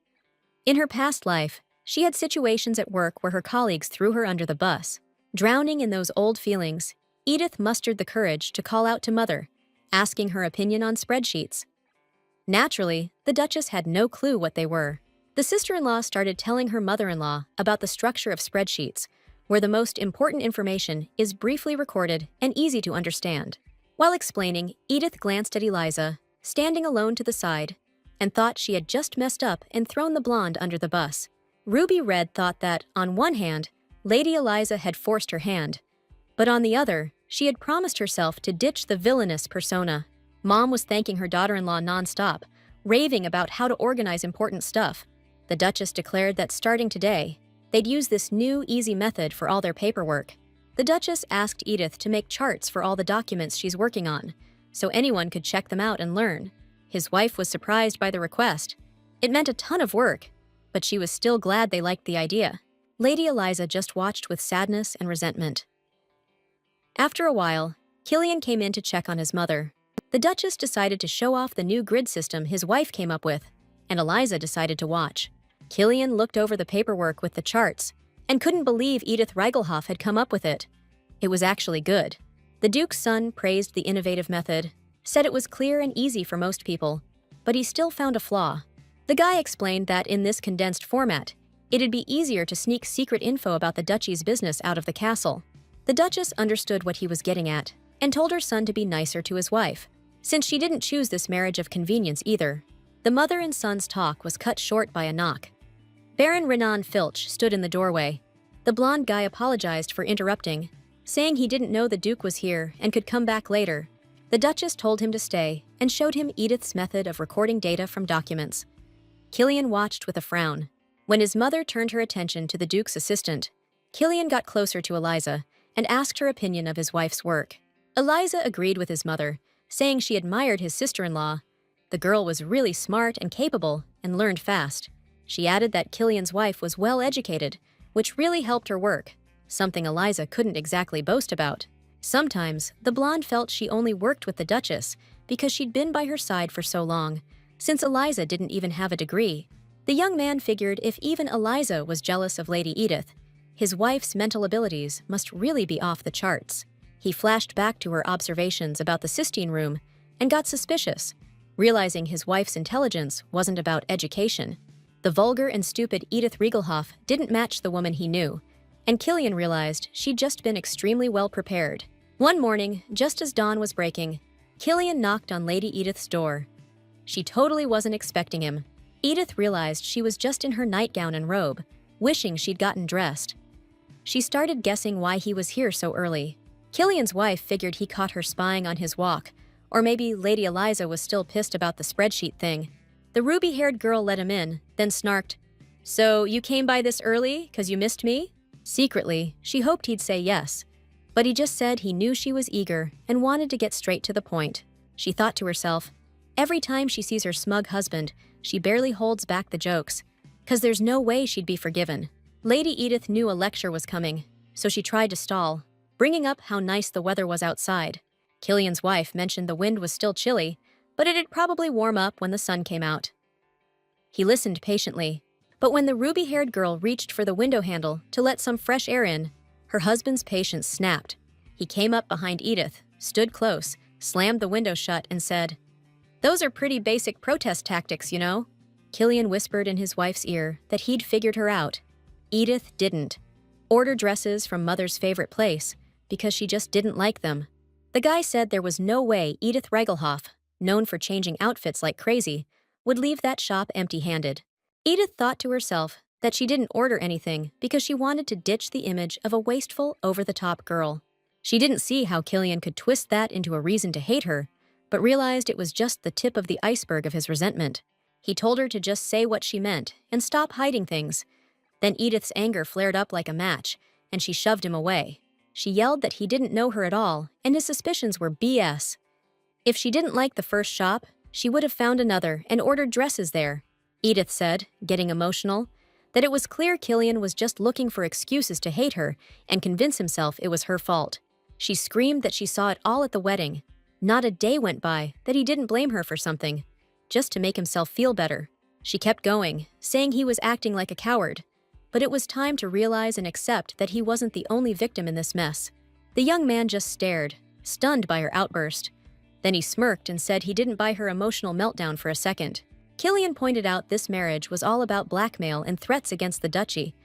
In her past life, she had situations at work where her colleagues threw her under the bus. Drowning in those old feelings, Edith mustered the courage to call out to Mother, asking her opinion on spreadsheets. Naturally, the Duchess had no clue what they were. The sister-in-law started telling her mother-in-law about the structure of spreadsheets, where the most important information is briefly recorded and easy to understand. While explaining, Edith glanced at Eliza, standing alone to the side, and thought she had just messed up and thrown the blonde under the bus. Ruby Red thought that, on one hand, Lady Eliza had forced her hand, but on the other, she had promised herself to ditch the villainous persona. Mom was thanking her daughter-in-law nonstop, raving about how to organize important stuff. The Duchess declared that starting today, they'd use this new, easy method for all their paperwork. The Duchess asked Edith to make charts for all the documents she's working on, so anyone could check them out and learn. His wife was surprised by the request, It meant a ton of work, but she was still glad they liked the idea. Lady Eliza just watched with sadness and resentment. After a while, Killian came in to check on his mother. The Duchess decided to show off the new grid system his wife came up with, and Eliza decided to watch. Killian looked over the paperwork with the charts and couldn't believe Edith Reigelhoff had come up with it. It was actually good. The Duke's son praised the innovative method, said it was clear and easy for most people, but he still found a flaw. The guy explained that in this condensed format, it'd be easier to sneak secret info about the duchy's business out of the castle. The Duchess understood what he was getting at and told her son to be nicer to his wife, since she didn't choose this marriage of convenience either. The mother and son's talk was cut short by a knock. Baron Renan Filch stood in the doorway. The blonde guy apologized for interrupting, saying he didn't know the Duke was here and could come back later. The Duchess told him to stay and showed him Edith's method of recording data from documents. Killian watched with a frown. When his mother turned her attention to the Duke's assistant, Killian got closer to Eliza and asked her opinion of his wife's work. Eliza agreed with his mother, saying she admired his sister-in-law. The girl was really smart and capable and learned fast. She added that Killian's wife was well-educated, which really helped her work, something Eliza couldn't exactly boast about. Sometimes, the blonde felt she only worked with the Duchess because she'd been by her side for so long, since Eliza didn't even have a degree. The young man figured if even Eliza was jealous of Lady Edith, his wife's mental abilities must really be off the charts. He flashed back to her observations about the Sistine Room and got suspicious, realizing his wife's intelligence wasn't about education. The vulgar and stupid Edith Reigelhoff didn't match the woman he knew, and Killian realized she'd just been extremely well prepared. One morning, just as dawn was breaking, Killian knocked on Lady Edith's door. She totally wasn't expecting him. Edith realized she was just in her nightgown and robe, wishing she'd gotten dressed. She started guessing why he was here so early. Killian's wife figured he caught her spying on his walk, or maybe Lady Eliza was still pissed about the spreadsheet thing. The ruby-haired girl let him in, then snarked, "So you came by this early 'cause you missed me?" Secretly, she hoped he'd say yes, but he just said he knew she was eager and wanted to get straight to the point. She thought to herself, every time she sees her smug husband, she barely holds back the jokes, 'cause there's no way she'd be forgiven. Lady Edith knew a lecture was coming, so she tried to stall, bringing up how nice the weather was outside. Killian's wife mentioned the wind was still chilly, but it'd probably warm up when the sun came out. He listened patiently, but when the ruby-haired girl reached for the window handle to let some fresh air in, her husband's patience snapped. He came up behind Edith, stood close, slammed the window shut, and said, "Those are pretty basic protest tactics, you know." Killian whispered in his wife's ear that he'd figured her out. Edith didn't. Order dresses from Mother's favorite place because she just didn't like them. The guy said there was no way Edith Reigelhoff, known for changing outfits like crazy, would leave that shop empty-handed. Edith thought to herself that she didn't order anything because she wanted to ditch the image of a wasteful, over-the-top girl. She didn't see how Killian could twist that into a reason to hate her, but realized it was just the tip of the iceberg of his resentment. He told her to just say what she meant and stop hiding things. Then Edith's anger flared up like a match, and she shoved him away. She yelled that he didn't know her at all, and his suspicions were BS. If she didn't like the first shop, she would have found another and ordered dresses there. Edith said, getting emotional, that it was clear Killian was just looking for excuses to hate her and convince himself it was her fault. She screamed that she saw it all at the wedding. Not a day went by that he didn't blame her for something, just to make himself feel better. She kept going, saying he was acting like a coward. But it was time to realize and accept that he wasn't the only victim in this mess. The young man just stared, stunned by her outburst. Then he smirked and said he didn't buy her emotional meltdown for a second. Killian pointed out this marriage was all about blackmail and threats against the duchy,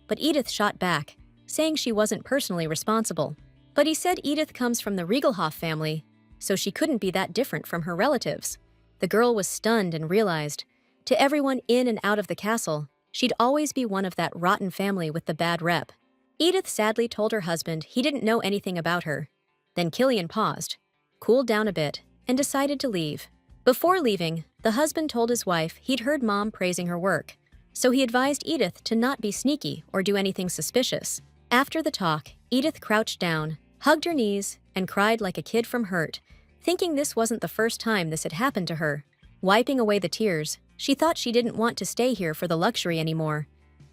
but Edith shot back, saying she wasn't personally responsible. But he said Edith comes from the Reigelhoff family, so she couldn't be that different from her relatives. The girl was stunned and realized, to everyone in and out of the castle, she'd always be one of that rotten family with the bad rep. Edith sadly told her husband he didn't know anything about her. Then Killian paused, cooled down a bit, and decided to leave. Before leaving, the husband told his wife he'd heard Mom praising her work, so he advised Edith to not be sneaky or do anything suspicious. After the talk, Edith crouched down, hugged her knees, and cried like a kid from hurt, thinking this wasn't the first time this had happened to her. Wiping away the tears, She thought she didn't want to stay here for the luxury anymore.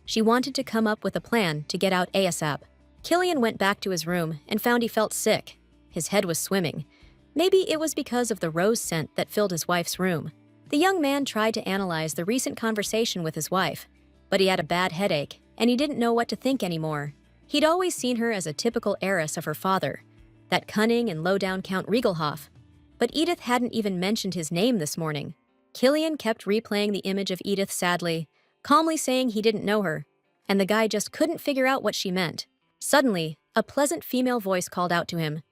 She wanted to come up with a plan to get out ASAP. Killian went back to his room and found he felt sick. His head was swimming. Maybe it was because of the rose scent that filled his wife's room. The young man tried to analyze the recent conversation with his wife, but he had a bad headache, and he didn't know what to think anymore. He'd always seen her as a typical heiress of her father, that cunning and low-down Count Riegelhoff. But Edith hadn't even mentioned his name this morning. Killian kept replaying the image of Edith sadly, calmly saying he didn't know her, and the guy just couldn't figure out what she meant. Suddenly, a pleasant female voice called out to him.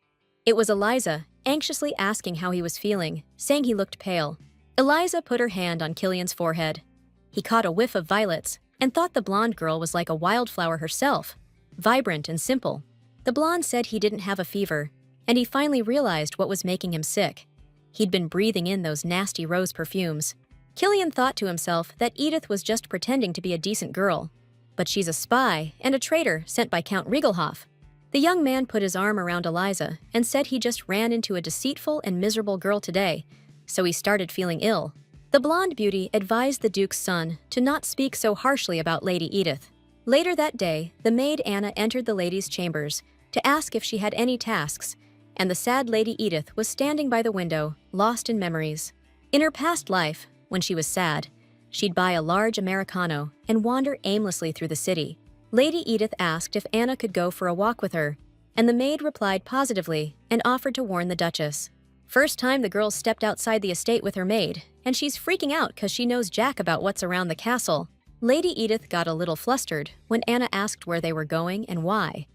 It was Eliza, anxiously asking how he was feeling, saying he looked pale. Eliza put her hand on Killian's forehead. He caught a whiff of violets and thought the blonde girl was like a wildflower herself, vibrant and simple. The blonde said he didn't have a fever, and he finally realized what was making him sick. He'd been breathing in those nasty rose perfumes. Killian thought to himself that Edith was just pretending to be a decent girl, but she's a spy and a traitor sent by Count Riegelhoff. The young man put his arm around Eliza and said he just ran into a deceitful and miserable girl today, so he started feeling ill. The blonde beauty advised the Duke's son to not speak so harshly about Lady Edith. Later that day, the maid Anna entered the lady's chambers to ask if she had any tasks, and the sad Lady Edith was standing by the window, lost in memories. In her past life, when she was sad, she'd buy a large Americano and wander aimlessly through the city. Lady Edith asked if Anna could go for a walk with her, and the maid replied positively and offered to warn the Duchess. First time the girl stepped outside the estate with her maid, and she's freaking out because she knows jack about what's around the castle. Lady Edith got a little flustered when Anna asked where they were going and why,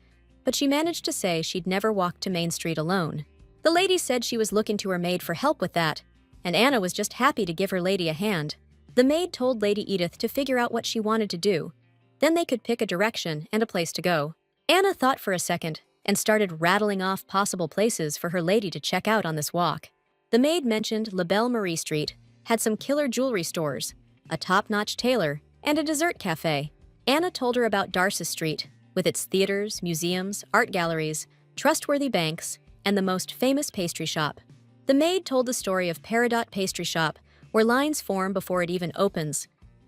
but she managed to say she'd never walked to Main Street alone. The lady said she was looking to her maid for help with that, and Anna was just happy to give her lady a hand. The maid told Lady Edith to figure out what she wanted to do. Then they could pick a direction and a place to go. Anna thought for a second and started rattling off possible places for her lady to check out on this walk. The maid mentioned La Belle Marie Street had some killer jewelry stores, a top-notch tailor, and a dessert cafe. Anna told her about Darcis Street, with its theaters, museums, art galleries, trustworthy banks, and the most famous pastry shop. The maid told the story of Peridot Pastry Shop, where lines form before it even opens.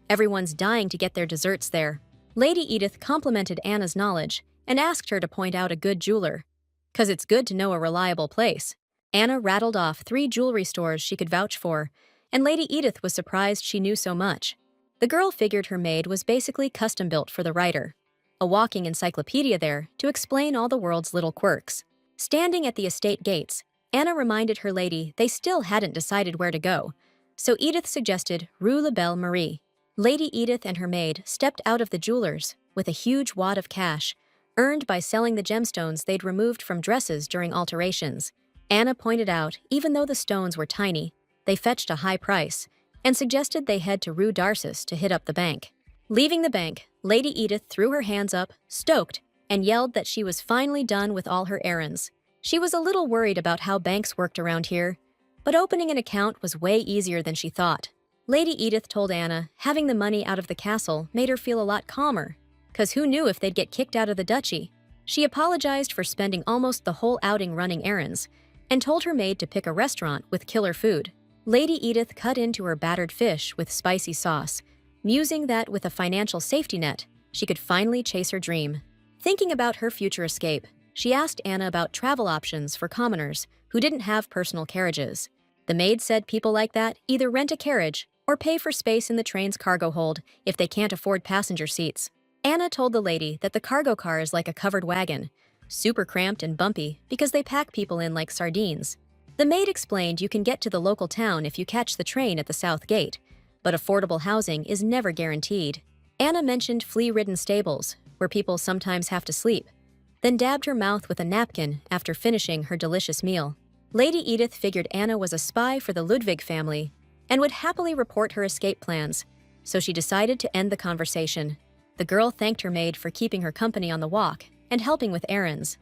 Everyone's dying to get their desserts there. Lady Edith complimented Anna's knowledge and asked her to point out a good jeweler, "'Cause it's good to know a reliable place." Anna rattled off 3 jewelry stores she could vouch for, and Lady Edith was surprised she knew so much. The girl figured her maid was basically custom-built for the writer, a walking encyclopedia there to explain all the world's little quirks. Standing at the estate gates, Anna reminded her lady they still hadn't decided where to go, so Edith suggested Rue La Belle Marie. Lady Edith and her maid stepped out of the jeweler's with a huge wad of cash, earned by selling the gemstones they'd removed from dresses during alterations. Anna pointed out, even though the stones were tiny, they fetched a high price, and suggested they head to Rue Darcis to hit up the bank. Leaving the bank, Lady Edith threw her hands up, stoked, and yelled that she was finally done with all her errands. She was a little worried about how banks worked around here, but opening an account was way easier than she thought. Lady Edith told Anna having the money out of the castle made her feel a lot calmer, 'cause who knew if they'd get kicked out of the duchy? She apologized for spending almost the whole outing running errands, and told her maid to pick a restaurant with killer food. Lady Edith cut into her battered fish with spicy sauce, musing that with a financial safety net, she could finally chase her dream. Thinking about her future escape, she asked Anna about travel options for commoners who didn't have personal carriages. The maid said people like that either rent a carriage or pay for space in the train's cargo hold if they can't afford passenger seats. Anna told the lady that the cargo car is like a covered wagon, super cramped and bumpy because they pack people in like sardines. The maid explained you can get to the local town if you catch the train at the south gate, but affordable housing is never guaranteed. Anna mentioned flea-ridden stables, where people sometimes have to sleep, then dabbed her mouth with a napkin after finishing her delicious meal. Lady Edith figured Anna was a spy for the Ludwig family and would happily report her escape plans, so she decided to end the conversation. The girl thanked her maid for keeping her company on the walk and helping with errands.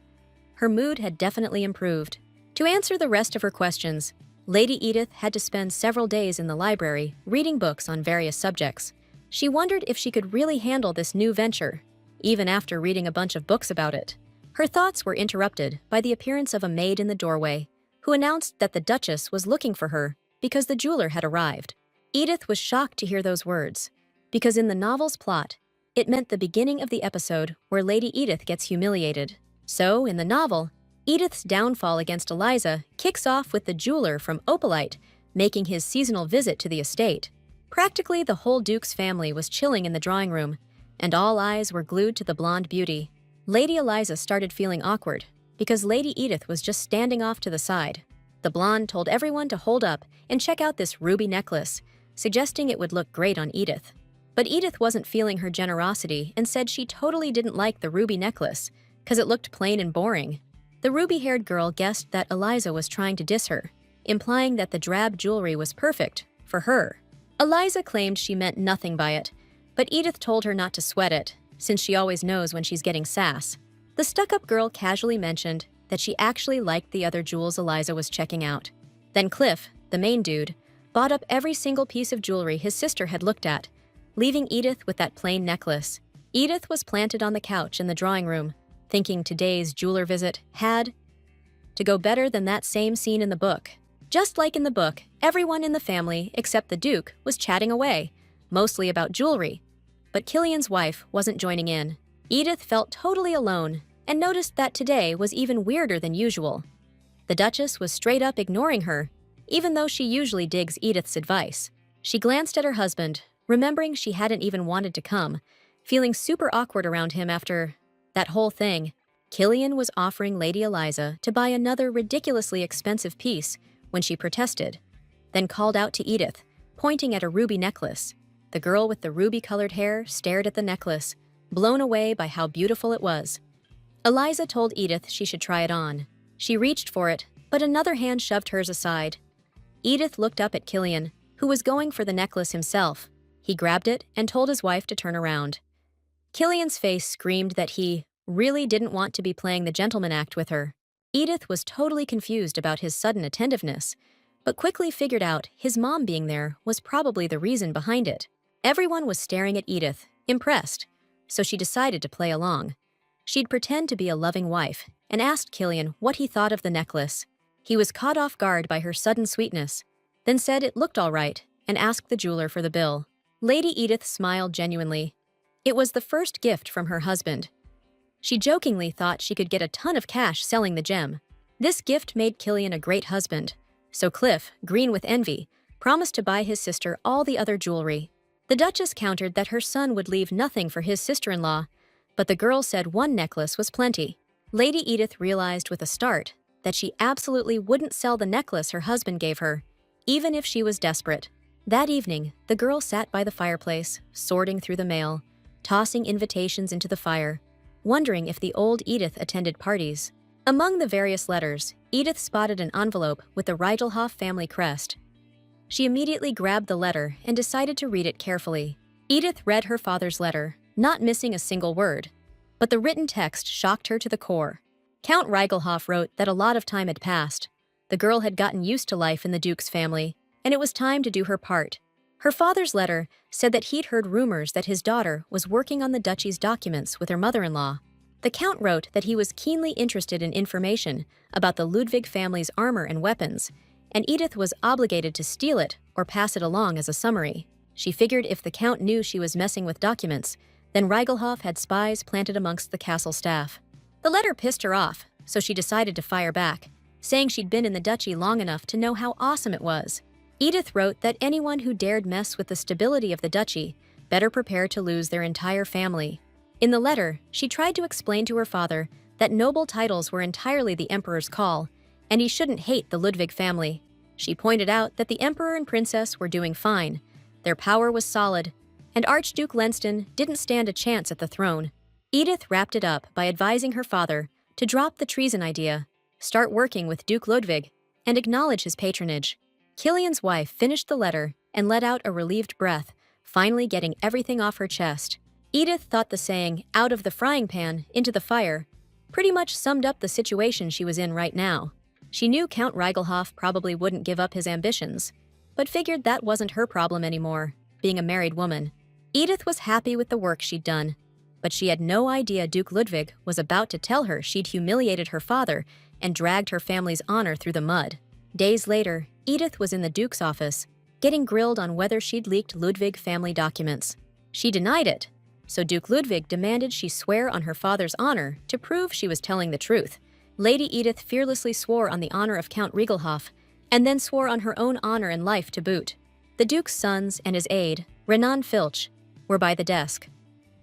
Her mood had definitely improved. To answer the rest of her questions, Lady Edith had to spend several days in the library reading books on various subjects. She wondered if she could really handle this new venture, even after reading a bunch of books about it. Her thoughts were interrupted by the appearance of a maid in the doorway, who announced that the Duchess was looking for her because the jeweler had arrived. Edith was shocked to hear those words, because in the novel's plot, it meant the beginning of the episode where Lady Edith gets humiliated. So, in the novel, Edith's downfall against Eliza kicks off with the jeweler from Opalite making his seasonal visit to the estate. Practically the whole Duke's family was chilling in the drawing room, and all eyes were glued to the blonde beauty. Lady Eliza started feeling awkward, because Lady Edith was just standing off to the side. The blonde told everyone to hold up and check out this ruby necklace, suggesting it would look great on Edith. But Edith wasn't feeling her generosity and said she totally didn't like the ruby necklace, because it looked plain and boring. The ruby-haired girl guessed that Eliza was trying to diss her, implying that the drab jewelry was perfect for her. Eliza claimed she meant nothing by it, but Edith told her not to sweat it, since she always knows when she's getting sass. The stuck-up girl casually mentioned that she actually liked the other jewels Eliza was checking out. Then Cliff, the main dude, bought up every single piece of jewelry his sister had looked at, leaving Edith with that plain necklace. Edith was planted on the couch in the drawing room, thinking today's jeweler visit had to go better than that same scene in the book. Just like in the book, everyone in the family, except the Duke, was chatting away, mostly about jewelry. But Killian's wife wasn't joining in. Edith felt totally alone and noticed that today was even weirder than usual. The Duchess was straight up ignoring her, even though she usually digs Edith's advice. She glanced at her husband, remembering she hadn't even wanted to come, feeling super awkward around him after that whole thing. Killian was offering Lady Eliza to buy another ridiculously expensive piece when she protested, then called out to Edith, pointing at a ruby necklace. The girl with the ruby-colored hair stared at the necklace, blown away by how beautiful it was. Eliza told Edith she should try it on. She reached for it, but another hand shoved hers aside. Edith looked up at Killian, who was going for the necklace himself. He grabbed it and told his wife to turn around. Killian's face screamed that he really didn't want to be playing the gentleman act with her. Edith was totally confused about his sudden attentiveness, but quickly figured out his mom being there was probably the reason behind it. Everyone was staring at Edith, impressed, so she decided to play along. She'd pretend to be a loving wife and asked Killian what he thought of the necklace. He was caught off guard by her sudden sweetness, then said it looked all right and asked the jeweler for the bill. Lady Edith smiled genuinely. It was the first gift from her husband. She jokingly thought she could get a ton of cash selling the gem. This gift made Killian a great husband, so Cliff, green with envy, promised to buy his sister all the other jewelry. The Duchess countered that her son would leave nothing for his sister-in-law, but the girl said one necklace was plenty. Lady Edith realized with a start that she absolutely wouldn't sell the necklace her husband gave her, even if she was desperate. That evening, the girl sat by the fireplace, sorting through the mail, tossing invitations into the fire, wondering if the old Edith attended parties. Among the various letters, Edith spotted an envelope with the Rigelhoff family crest. She immediately grabbed the letter and decided to read it carefully. Edith read her father's letter, not missing a single word, but the written text shocked her to the core. Count Rigelhoff wrote that a lot of time had passed. The girl had gotten used to life in the Duke's family, and it was time to do her part. Her father's letter said that he'd heard rumors that his daughter was working on the duchy's documents with her mother-in-law. The Count wrote that he was keenly interested in information about the Ludwig family's armor and weapons, and Edith was obligated to steal it or pass it along as a summary. She figured if the Count knew she was messing with documents, then Rigelhoff had spies planted amongst the castle staff. The letter pissed her off, so she decided to fire back, saying she'd been in the duchy long enough to know how awesome it was. Edith wrote that anyone who dared mess with the stability of the duchy better prepare to lose their entire family. In the letter, she tried to explain to her father that noble titles were entirely the emperor's call, and he shouldn't hate the Ludwig family. She pointed out that the emperor and princess were doing fine, their power was solid, and Archduke Lenston didn't stand a chance at the throne. Edith wrapped it up by advising her father to drop the treason idea, start working with Duke Ludwig, and acknowledge his patronage. Killian's wife finished the letter and let out a relieved breath, finally getting everything off her chest. Edith thought the saying, "out of the frying pan, into the fire," pretty much summed up the situation she was in right now. She knew Count Rigelhoff probably wouldn't give up his ambitions, but figured that wasn't her problem anymore, being a married woman. Edith was happy with the work she'd done, but she had no idea Duke Ludwig was about to tell her she'd humiliated her father and dragged her family's honor through the mud. Days later, Edith was in the Duke's office, getting grilled on whether she'd leaked Ludwig family documents. She denied it, so Duke Ludwig demanded she swear on her father's honor to prove she was telling the truth. Lady Edith fearlessly swore on the honor of Count Riegelhoff, and then swore on her own honor and life to boot. The Duke's sons and his aide, Renan Filch, were by the desk.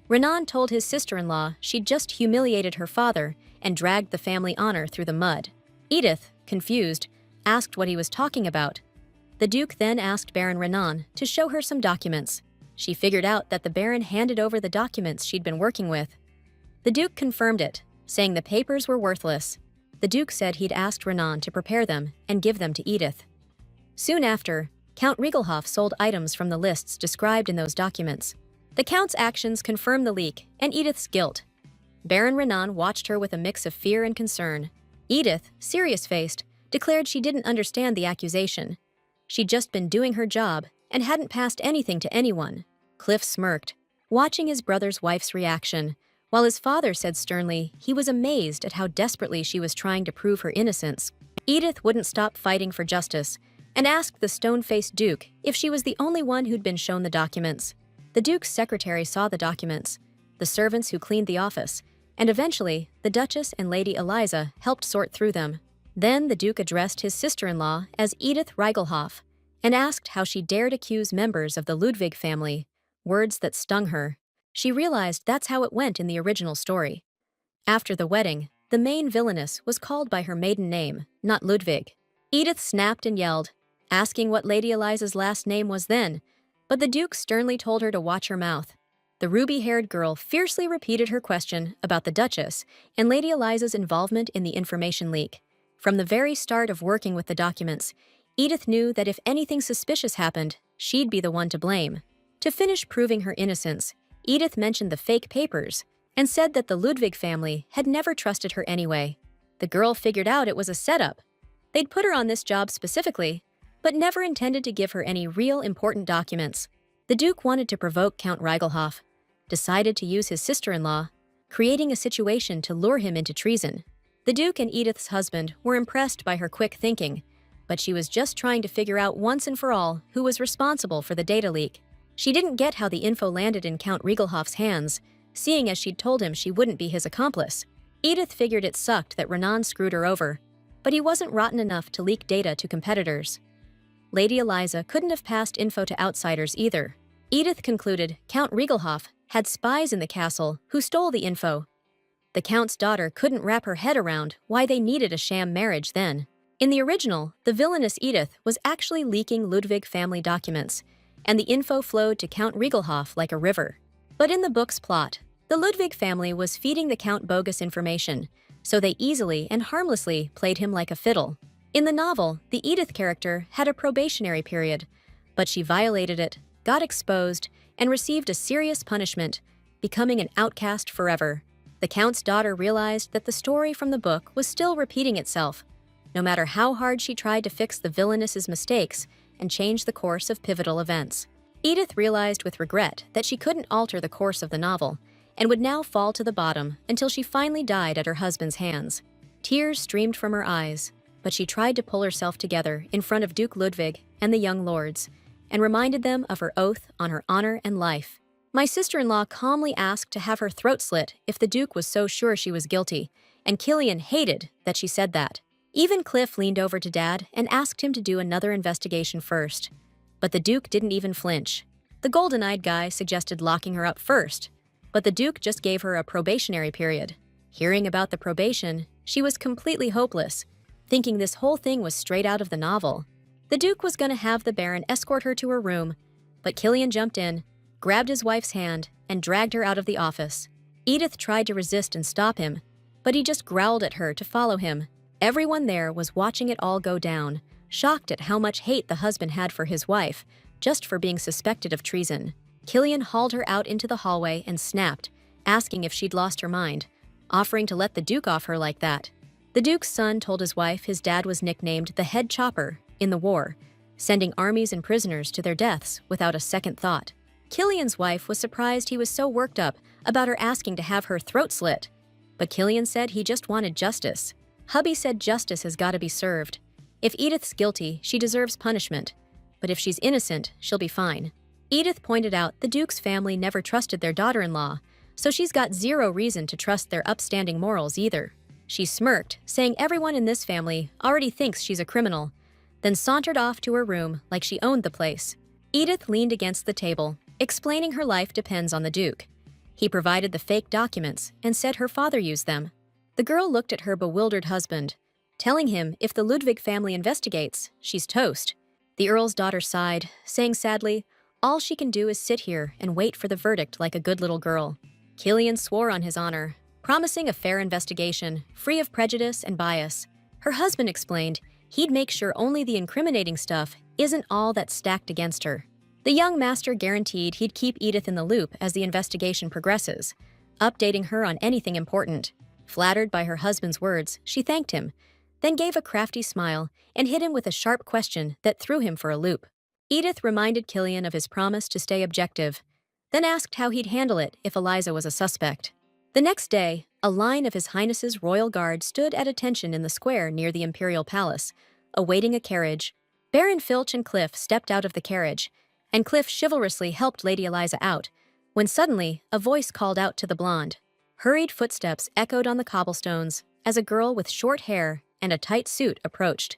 Renan told his sister-in-law she'd just humiliated her father and dragged the family honor through the mud. Edith, confused, asked what he was talking about. The Duke then asked Baron Renan to show her some documents. She figured out that the Baron handed over the documents she'd been working with. The Duke confirmed it, saying the papers were worthless. The Duke said he'd asked Renan to prepare them and give them to Edith. Soon after, Count Riegelhoff sold items from the lists described in those documents. The Count's actions confirmed the leak and Edith's guilt. Baron Renan watched her with a mix of fear and concern. Edith, serious-faced, declared she didn't understand the accusation. She'd just been doing her job and hadn't passed anything to anyone. Cliff smirked, watching his brother's wife's reaction, while his father said sternly he was amazed at how desperately she was trying to prove her innocence. Edith wouldn't stop fighting for justice and asked the stone-faced Duke if she was the only one who'd been shown the documents. The Duke's secretary saw the documents, the servants who cleaned the office, and eventually, the Duchess and Lady Eliza helped sort through them. Then the Duke addressed his sister-in-law as Edith Riegelhoff and asked how she dared accuse members of the Ludwig family, words that stung her. She realized that's how it went in the original story. After the wedding, the main villainess was called by her maiden name, not Ludwig. Edith snapped and yelled, asking what Lady Eliza's last name was then, but the Duke sternly told her to watch her mouth. The ruby-haired girl fiercely repeated her question about the Duchess and Lady Eliza's involvement in the information leak. From the very start of working with the documents, Edith knew that if anything suspicious happened, she'd be the one to blame. To finish proving her innocence, Edith mentioned the fake papers and said that the Ludwig family had never trusted her anyway. The girl figured out it was a setup. They'd put her on this job specifically, but never intended to give her any real important documents. The Duke wanted to provoke Count Riegelhoff, decided to use his sister-in-law, creating a situation to lure him into treason. The Duke and Edith's husband were impressed by her quick thinking, but she was just trying to figure out once and for all who was responsible for the data leak. She didn't get how the info landed in Count Riegelhoff's hands, seeing as she'd told him she wouldn't be his accomplice. Edith figured it sucked that Renan screwed her over, but he wasn't rotten enough to leak data to competitors. Lady Eliza couldn't have passed info to outsiders either. Edith concluded Count Riegelhoff had spies in the castle who stole the info. The Count's daughter couldn't wrap her head around why they needed a sham marriage then. In the original, the villainous Edith was actually leaking Ludwig family documents, and the info flowed to Count Riegelhoff like a river. But in the book's plot, the Ludwig family was feeding the Count bogus information, so they easily and harmlessly played him like a fiddle. In the novel, the Edith character had a probationary period, but she violated it, got exposed, and received a serious punishment, becoming an outcast forever. The Count's daughter realized that the story from the book was still repeating itself, no matter how hard she tried to fix the villainess's mistakes and change the course of pivotal events. Edith realized with regret that she couldn't alter the course of the novel, and would now fall to the bottom until she finally died at her husband's hands. Tears streamed from her eyes, but she tried to pull herself together in front of Duke Ludwig and the young lords, and reminded them of her oath on her honor and life. My sister-in-law calmly asked to have her throat slit if the Duke was so sure she was guilty, and Killian hated that she said that. Even Cliff leaned over to Dad and asked him to do another investigation first. But the Duke didn't even flinch. The golden-eyed guy suggested locking her up first, but the Duke just gave her a probationary period. Hearing about the probation, she was completely hopeless, thinking this whole thing was straight out of the novel. The Duke was going to have the Baron escort her to her room, but Killian jumped in, grabbed his wife's hand, and dragged her out of the office. Edith tried to resist and stop him, but he just growled at her to follow him. Everyone there was watching it all go down, shocked at how much hate the husband had for his wife, just for being suspected of treason. Killian hauled her out into the hallway and snapped, asking if she'd lost her mind, offering to let the Duke off her like that. The Duke's son told his wife his dad was nicknamed the Head Chopper in the war, sending armies and prisoners to their deaths without a second thought. Killian's wife was surprised he was so worked up about her asking to have her throat slit, but Killian said he just wanted justice. Hubby said justice has got to be served. If Edith's guilty, she deserves punishment. but if she's innocent, she'll be fine. Edith pointed out the Duke's family never trusted their daughter-in-law, so she's got zero reason to trust their upstanding morals either. She smirked, saying everyone in this family already thinks she's a criminal, then sauntered off to her room like she owned the place. Edith leaned against the table, explaining her life depends on the Duke. He provided the fake documents and said her father used them. The girl looked at her bewildered husband, telling him if the Ludwig family investigates, she's toast. The Earl's daughter sighed, saying sadly, all she can do is sit here and wait for the verdict like a good little girl. Killian swore on his honor, promising a fair investigation, free of prejudice and bias. Her husband explained he'd make sure only the incriminating stuff isn't all that's stacked against her. The young master guaranteed he'd keep Edith in the loop as the investigation progresses, updating her on anything important. Flattered by her husband's words, she thanked him, then gave a crafty smile and hit him with a sharp question that threw him for a loop. Edith reminded Killian of his promise to stay objective, then asked how he'd handle it if Eliza was a suspect. The next day, a line of His Highness's royal guard stood at attention in the square near the Imperial Palace, awaiting a carriage. Baron Filch and Cliff stepped out of the carriage, and Cliff chivalrously helped Lady Eliza out, when suddenly a voice called out to the blonde. Hurried footsteps echoed on the cobblestones as a girl with short hair and a tight suit approached.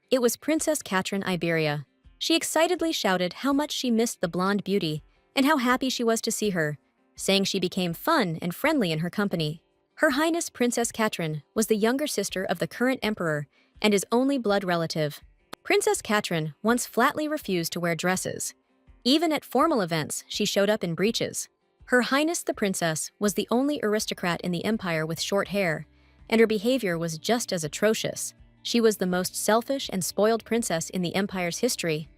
It was Princess Katrin Iberia. She excitedly shouted how much she missed the blonde beauty and how happy she was to see her, saying she became fun and friendly in her company. Her Highness Princess Katrin was the younger sister of the current emperor and his only blood relative. Princess Katrin once flatly refused to wear dresses. Even at formal events, she showed up in breeches. Her Highness the Princess was the only aristocrat in the empire with short hair, and her behavior was just as atrocious. She was the most selfish and spoiled princess in the empire's history.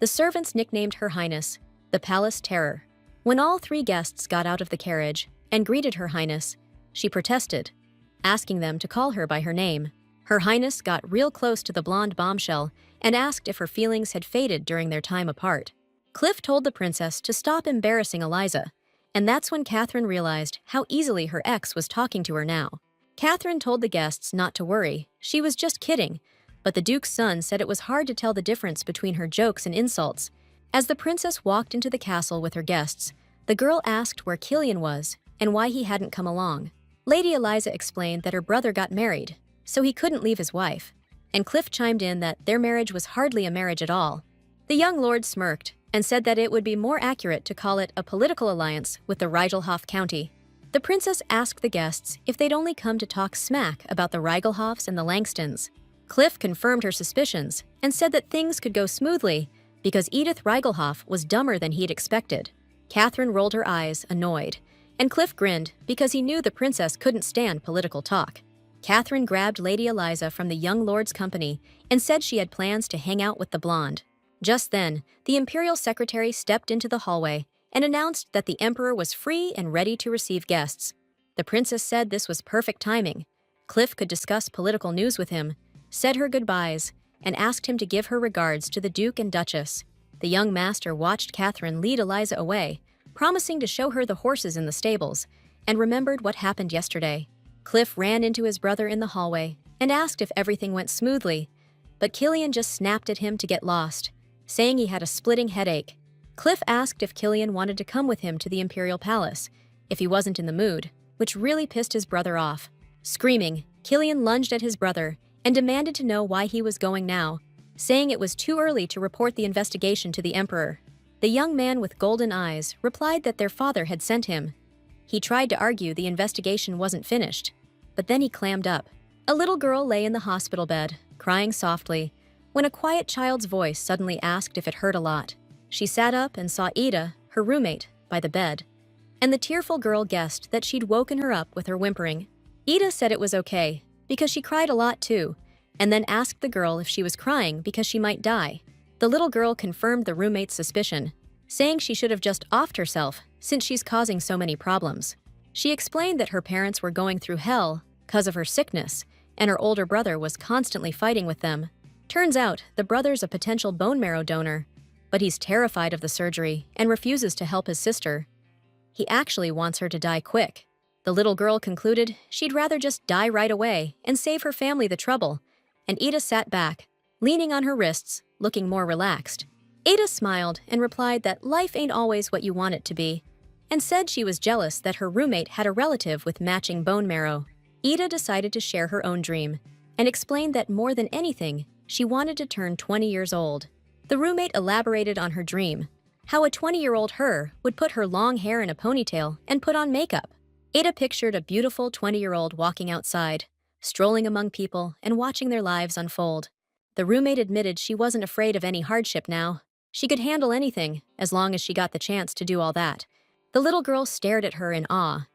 The servants nicknamed Her Highness the Palace Terror. When all three guests got out of the carriage and greeted Her Highness, she protested, asking them to call her by her name. Her Highness got real close to the blonde bombshell and asked if her feelings had faded during their time apart. Cliff told the princess to stop embarrassing Eliza, and that's when Catherine realized how easily her ex was talking to her now. Catherine told the guests not to worry, she was just kidding, but the Duke's son said it was hard to tell the difference between her jokes and insults. As the princess walked into the castle with her guests, the girl asked where Killian was and why he hadn't come along. Lady Eliza explained that her brother got married, so he couldn't leave his wife, and Cliff chimed in that their marriage was hardly a marriage at all. The young lord smirked and said that it would be more accurate to call it a political alliance with the Reigelhof County. The princess asked the guests if they'd only come to talk smack about the Reigelhofs and the Langstons. Cliff confirmed her suspicions and said that things could go smoothly because Edith Reigelhof was dumber than he'd expected. Catherine rolled her eyes, annoyed, and Cliff grinned because he knew the princess couldn't stand political talk. Catherine grabbed Lady Eliza from the young lord's company and said she had plans to hang out with the blonde. Just then, the imperial secretary stepped into the hallway and announced that the emperor was free and ready to receive guests. The princess said this was perfect timing. Cliff could discuss political news with him, said her goodbyes, and asked him to give her regards to the Duke and Duchess. The young master watched Catherine lead Eliza away, promising to show her the horses in the stables, and remembered what happened yesterday. Cliff ran into his brother in the hallway and asked if everything went smoothly, but Killian just snapped at him to get lost, saying he had a splitting headache. Cliff asked if Killian wanted to come with him to the Imperial Palace, if he wasn't in the mood, which really pissed his brother off. Screaming, Killian lunged at his brother and demanded to know why he was going now, saying it was too early to report the investigation to the emperor. The young man with golden eyes replied that their father had sent him. He tried to argue the investigation wasn't finished, but then he clammed up. A little girl lay in the hospital bed, crying softly, when a quiet child's voice suddenly asked if it hurt a lot. She sat up and saw Ida, her roommate, by the bed, and the tearful girl guessed that she'd woken her up with her whimpering. Ida said it was okay, because she cried a lot too, and then asked the girl if she was crying because she might die. The little girl confirmed the roommate's suspicion, saying she should have just offed herself since she's causing so many problems. She explained that her parents were going through hell because of her sickness, and her older brother was constantly fighting with them. Turns out the brother's a potential bone marrow donor, but he's terrified of the surgery and refuses to help his sister. He actually wants her to die quick. The little girl concluded she'd rather just die right away and save her family the trouble, and Ida sat back, leaning on her wrists, looking more relaxed. Ada smiled and replied that life ain't always what you want it to be, and said she was jealous that her roommate had a relative with matching bone marrow. Ida decided to share her own dream and explained that more than anything, she wanted to turn 20 years old. The roommate elaborated on her dream, how a 20-year-old her would put her long hair in a ponytail and put on makeup. Ada pictured a beautiful 20-year-old walking outside, strolling among people and watching their lives unfold. The roommate admitted she wasn't afraid of any hardship now. She could handle anything as long as she got the chance to do all that. The little girl stared at her in awe.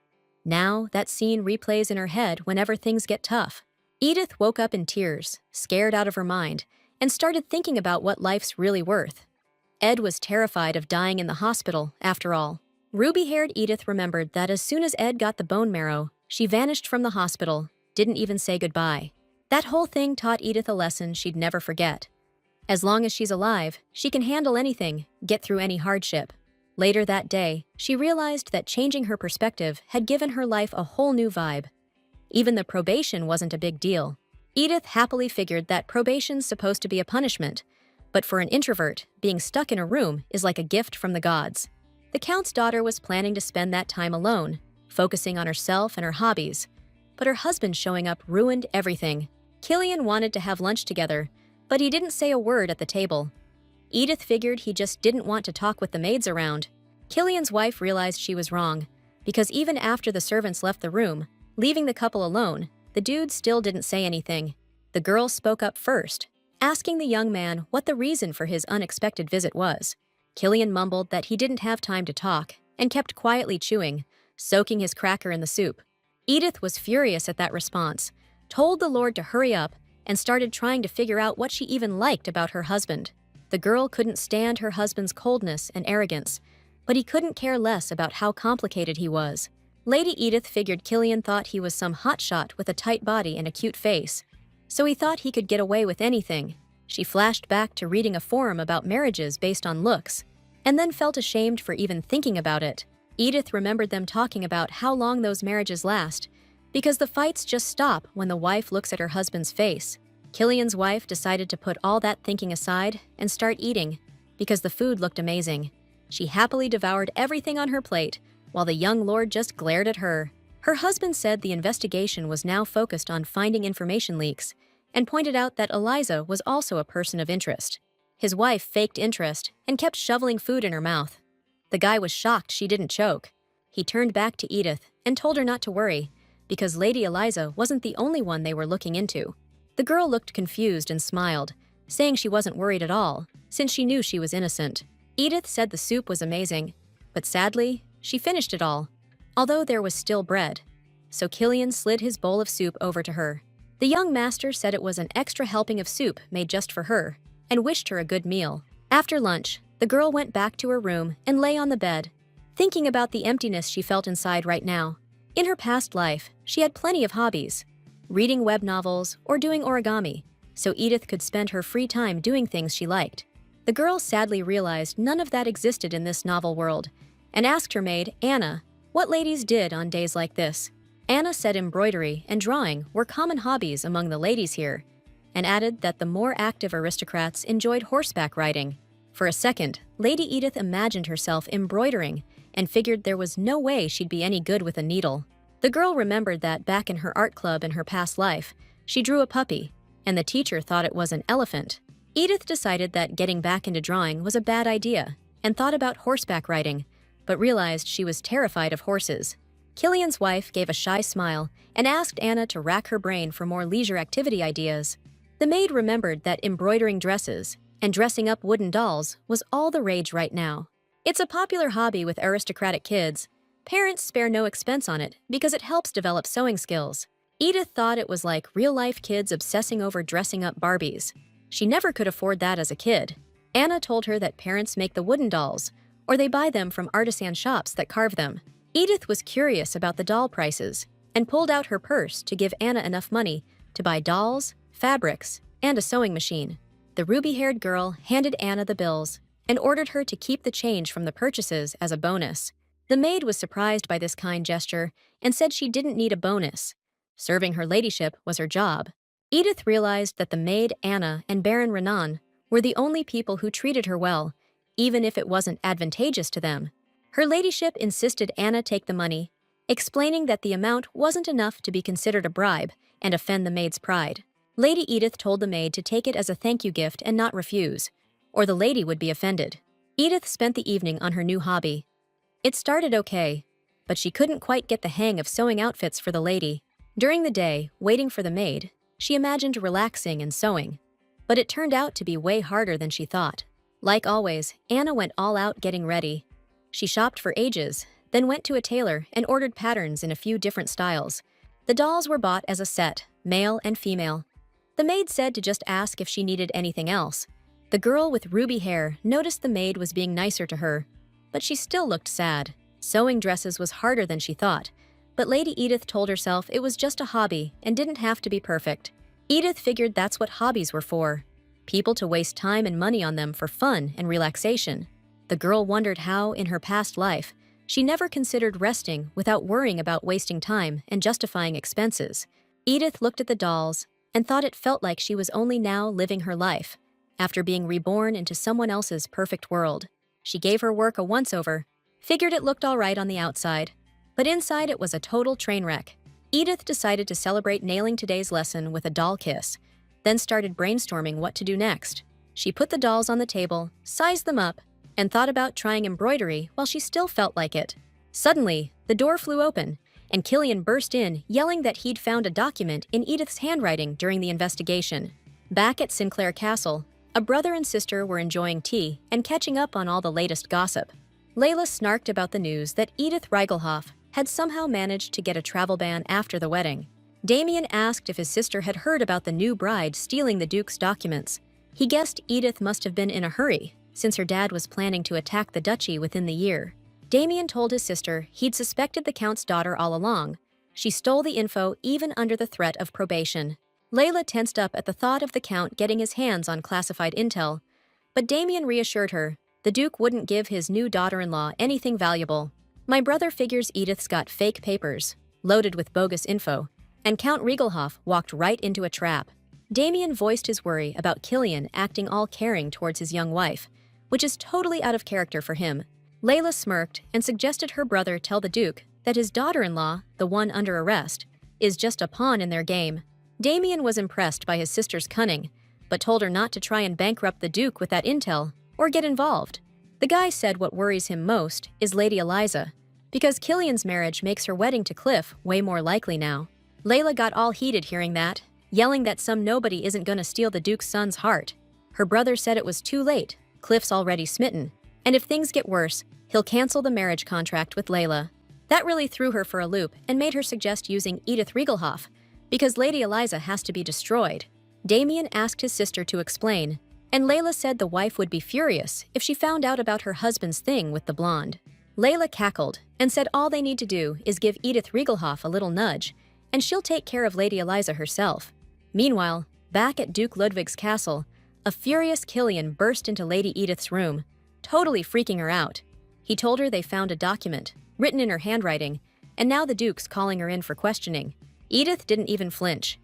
Now, that scene replays in her head whenever things get tough. Edith woke up in tears, scared out of her mind, and started thinking about what life's really worth. Ed was terrified of dying in the hospital, after all. Ruby-haired Edith remembered that as soon as Ed got the bone marrow, she vanished from the hospital, didn't even say goodbye. That whole thing taught Edith a lesson she'd never forget. As long as she's alive, she can handle anything, get through any hardship. Later that day, she realized that changing her perspective had given her life a whole new vibe. Even the probation wasn't a big deal. Edith happily figured that probation's supposed to be a punishment, but for an introvert, being stuck in a room is like a gift from the gods. The Count's daughter was planning to spend that time alone, focusing on herself and her hobbies, but her husband showing up ruined everything. Killian wanted to have lunch together, but he didn't say a word at the table. Edith figured he just didn't want to talk with the maids around. Killian's wife realized she was wrong, because even after the servants left the room, leaving the couple alone, the dude still didn't say anything. The girl spoke up first, asking the young man what the reason for his unexpected visit was. Killian mumbled that he didn't have time to talk and kept quietly chewing, soaking his cracker in the soup. Edith was furious at that response, told the Lord to hurry up, and started trying to figure out what she even liked about her husband. The girl couldn't stand her husband's coldness and arrogance, but he couldn't care less about how complicated he was. Lady Edith figured Killian thought he was some hotshot with a tight body and a cute face, so he thought he could get away with anything. She flashed back to reading a forum about marriages based on looks, and then felt ashamed for even thinking about it. Edith remembered them talking about how long those marriages last, because the fights just stop when the wife looks at her husband's face. Killian's wife decided to put all that thinking aside and start eating, because the food looked amazing. She happily devoured everything on her plate, while the young lord just glared at her. Her husband said the investigation was now focused on finding information leaks, and pointed out that Eliza was also a person of interest. His wife faked interest and kept shoveling food in her mouth. The guy was shocked she didn't choke. He turned back to Edith and told her not to worry, because Lady Eliza wasn't the only one they were looking into. The girl looked confused and smiled, saying she wasn't worried at all, since she knew she was innocent. Edith said the soup was amazing, but sadly, she finished it all, although there was still bread. So Killian slid his bowl of soup over to her. The young master said it was an extra helping of soup made just for her, and wished her a good meal. After lunch, the girl went back to her room and lay on the bed, thinking about the emptiness she felt inside right now. In her past life, she had plenty of hobbies, reading web novels or doing origami, so Edith could spend her free time doing things she liked. The girl sadly realized none of that existed in this novel world, and asked her maid, Anna, what ladies did on days like this. Anna said embroidery and drawing were common hobbies among the ladies here, and added that the more active aristocrats enjoyed horseback riding. For a second, Lady Edith imagined herself embroidering and figured there was no way she'd be any good with a needle. The girl remembered that back in her art club in her past life, she drew a puppy, and the teacher thought it was an elephant. Edith decided that getting back into drawing was a bad idea, and thought about horseback riding, but realized she was terrified of horses. Killian's wife gave a shy smile and asked Anna to rack her brain for more leisure activity ideas. The maid remembered that embroidering dresses and dressing up wooden dolls was all the rage right now. It's a popular hobby with aristocratic kids. Parents spare no expense on it because it helps develop sewing skills. Edith thought it was like real-life kids obsessing over dressing up Barbies. She never could afford that as a kid. Anna told her that parents make the wooden dolls, or they buy them from artisan shops that carve them. Edith was curious about the doll prices and pulled out her purse to give Anna enough money to buy dolls, fabrics, and a sewing machine. The ruby-haired girl handed Anna the bills and ordered her to keep the change from the purchases as a bonus. The maid was surprised by this kind gesture and said she didn't need a bonus. Serving her ladyship was her job. Edith realized that the maid Anna and Baron Renan were the only people who treated her well, even if it wasn't advantageous to them. Her ladyship insisted Anna take the money, explaining that the amount wasn't enough to be considered a bribe and offend the maid's pride. Lady Edith told the maid to take it as a thank you gift and not refuse, or the lady would be offended. Edith spent the evening on her new hobby. It started okay, but she couldn't quite get the hang of sewing outfits for the lady. During the day, waiting for the maid, she imagined relaxing and sewing, but it turned out to be way harder than she thought. Like always, Anna went all out getting ready. She shopped for ages, then went to a tailor and ordered patterns in a few different styles. The dolls were bought as a set, male and female. The maid said to just ask if she needed anything else. The girl with ruby hair noticed the maid was being nicer to her, but she still looked sad. Sewing dresses was harder than she thought, but Lady Edith told herself it was just a hobby and didn't have to be perfect. Edith figured that's what hobbies were for, people to waste time and money on them for fun and relaxation. The girl wondered how, in her past life, she never considered resting without worrying about wasting time and justifying expenses. Edith looked at the dolls and thought it felt like she was only now living her life, after being reborn into someone else's perfect world. She gave her work a once-over, figured it looked all right on the outside, but inside it was a total train wreck. Edith decided to celebrate nailing today's lesson with a doll kiss, then started brainstorming what to do next. She put the dolls on the table, sized them up, and thought about trying embroidery while she still felt like it. Suddenly, the door flew open, and Killian burst in, yelling that he'd found a document in Edith's handwriting during the investigation. Back at Sinclair Castle, a brother and sister were enjoying tea and catching up on all the latest gossip. Layla snarked about the news that Edith Riegelhoff had somehow managed to get a travel ban after the wedding. Damien asked if his sister had heard about the new bride stealing the Duke's documents. He guessed Edith must have been in a hurry, since her dad was planning to attack the duchy within the year. Damien told his sister he'd suspected the Count's daughter all along. She stole the info even under the threat of probation. Layla tensed up at the thought of the Count getting his hands on classified intel, but Damien reassured her the Duke wouldn't give his new daughter-in-law anything valuable. My brother figures Edith's got fake papers, loaded with bogus info, and Count Riegelhoff walked right into a trap. Damien voiced his worry about Killian acting all caring towards his young wife, which is totally out of character for him. Layla smirked and suggested her brother tell the Duke that his daughter-in-law, the one under arrest, is just a pawn in their game. Damien was impressed by his sister's cunning, but told her not to try and bankrupt the Duke with that intel or get involved. The guy said what worries him most is Lady Eliza, because Killian's marriage makes her wedding to Cliff way more likely now. Layla got all heated hearing that, yelling that some nobody isn't gonna steal the Duke's son's heart. Her brother said it was too late, Cliff's already smitten, and if things get worse, he'll cancel the marriage contract with Layla. That really threw her for a loop and made her suggest using Edith Riegelhoff, because Lady Eliza has to be destroyed. Damien asked his sister to explain, and Layla said the wife would be furious if she found out about her husband's thing with the blonde. Layla cackled and said all they need to do is give Edith Riegelhoff a little nudge, and she'll take care of Lady Eliza herself. Meanwhile, back at Duke Ludwig's castle, a furious Killian burst into Lady Edith's room, totally freaking her out. He told her they found a document, written in her handwriting, and now the Duke's calling her in for questioning. Edith didn't even flinch.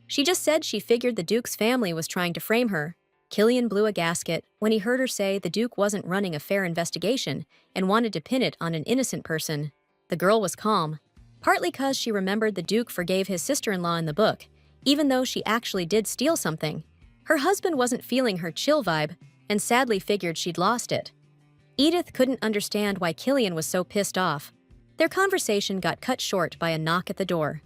She just said she figured the Duke's family was trying to frame her. Killian blew a gasket when he heard her say the Duke wasn't running a fair investigation and wanted to pin it on an innocent person. The girl was calm, partly because she remembered the Duke forgave his sister-in-law in the book, even though she actually did steal something. Her husband wasn't feeling her chill vibe and sadly figured she'd lost it. Edith couldn't understand why Killian was so pissed off. Their conversation got cut short by a knock at the door.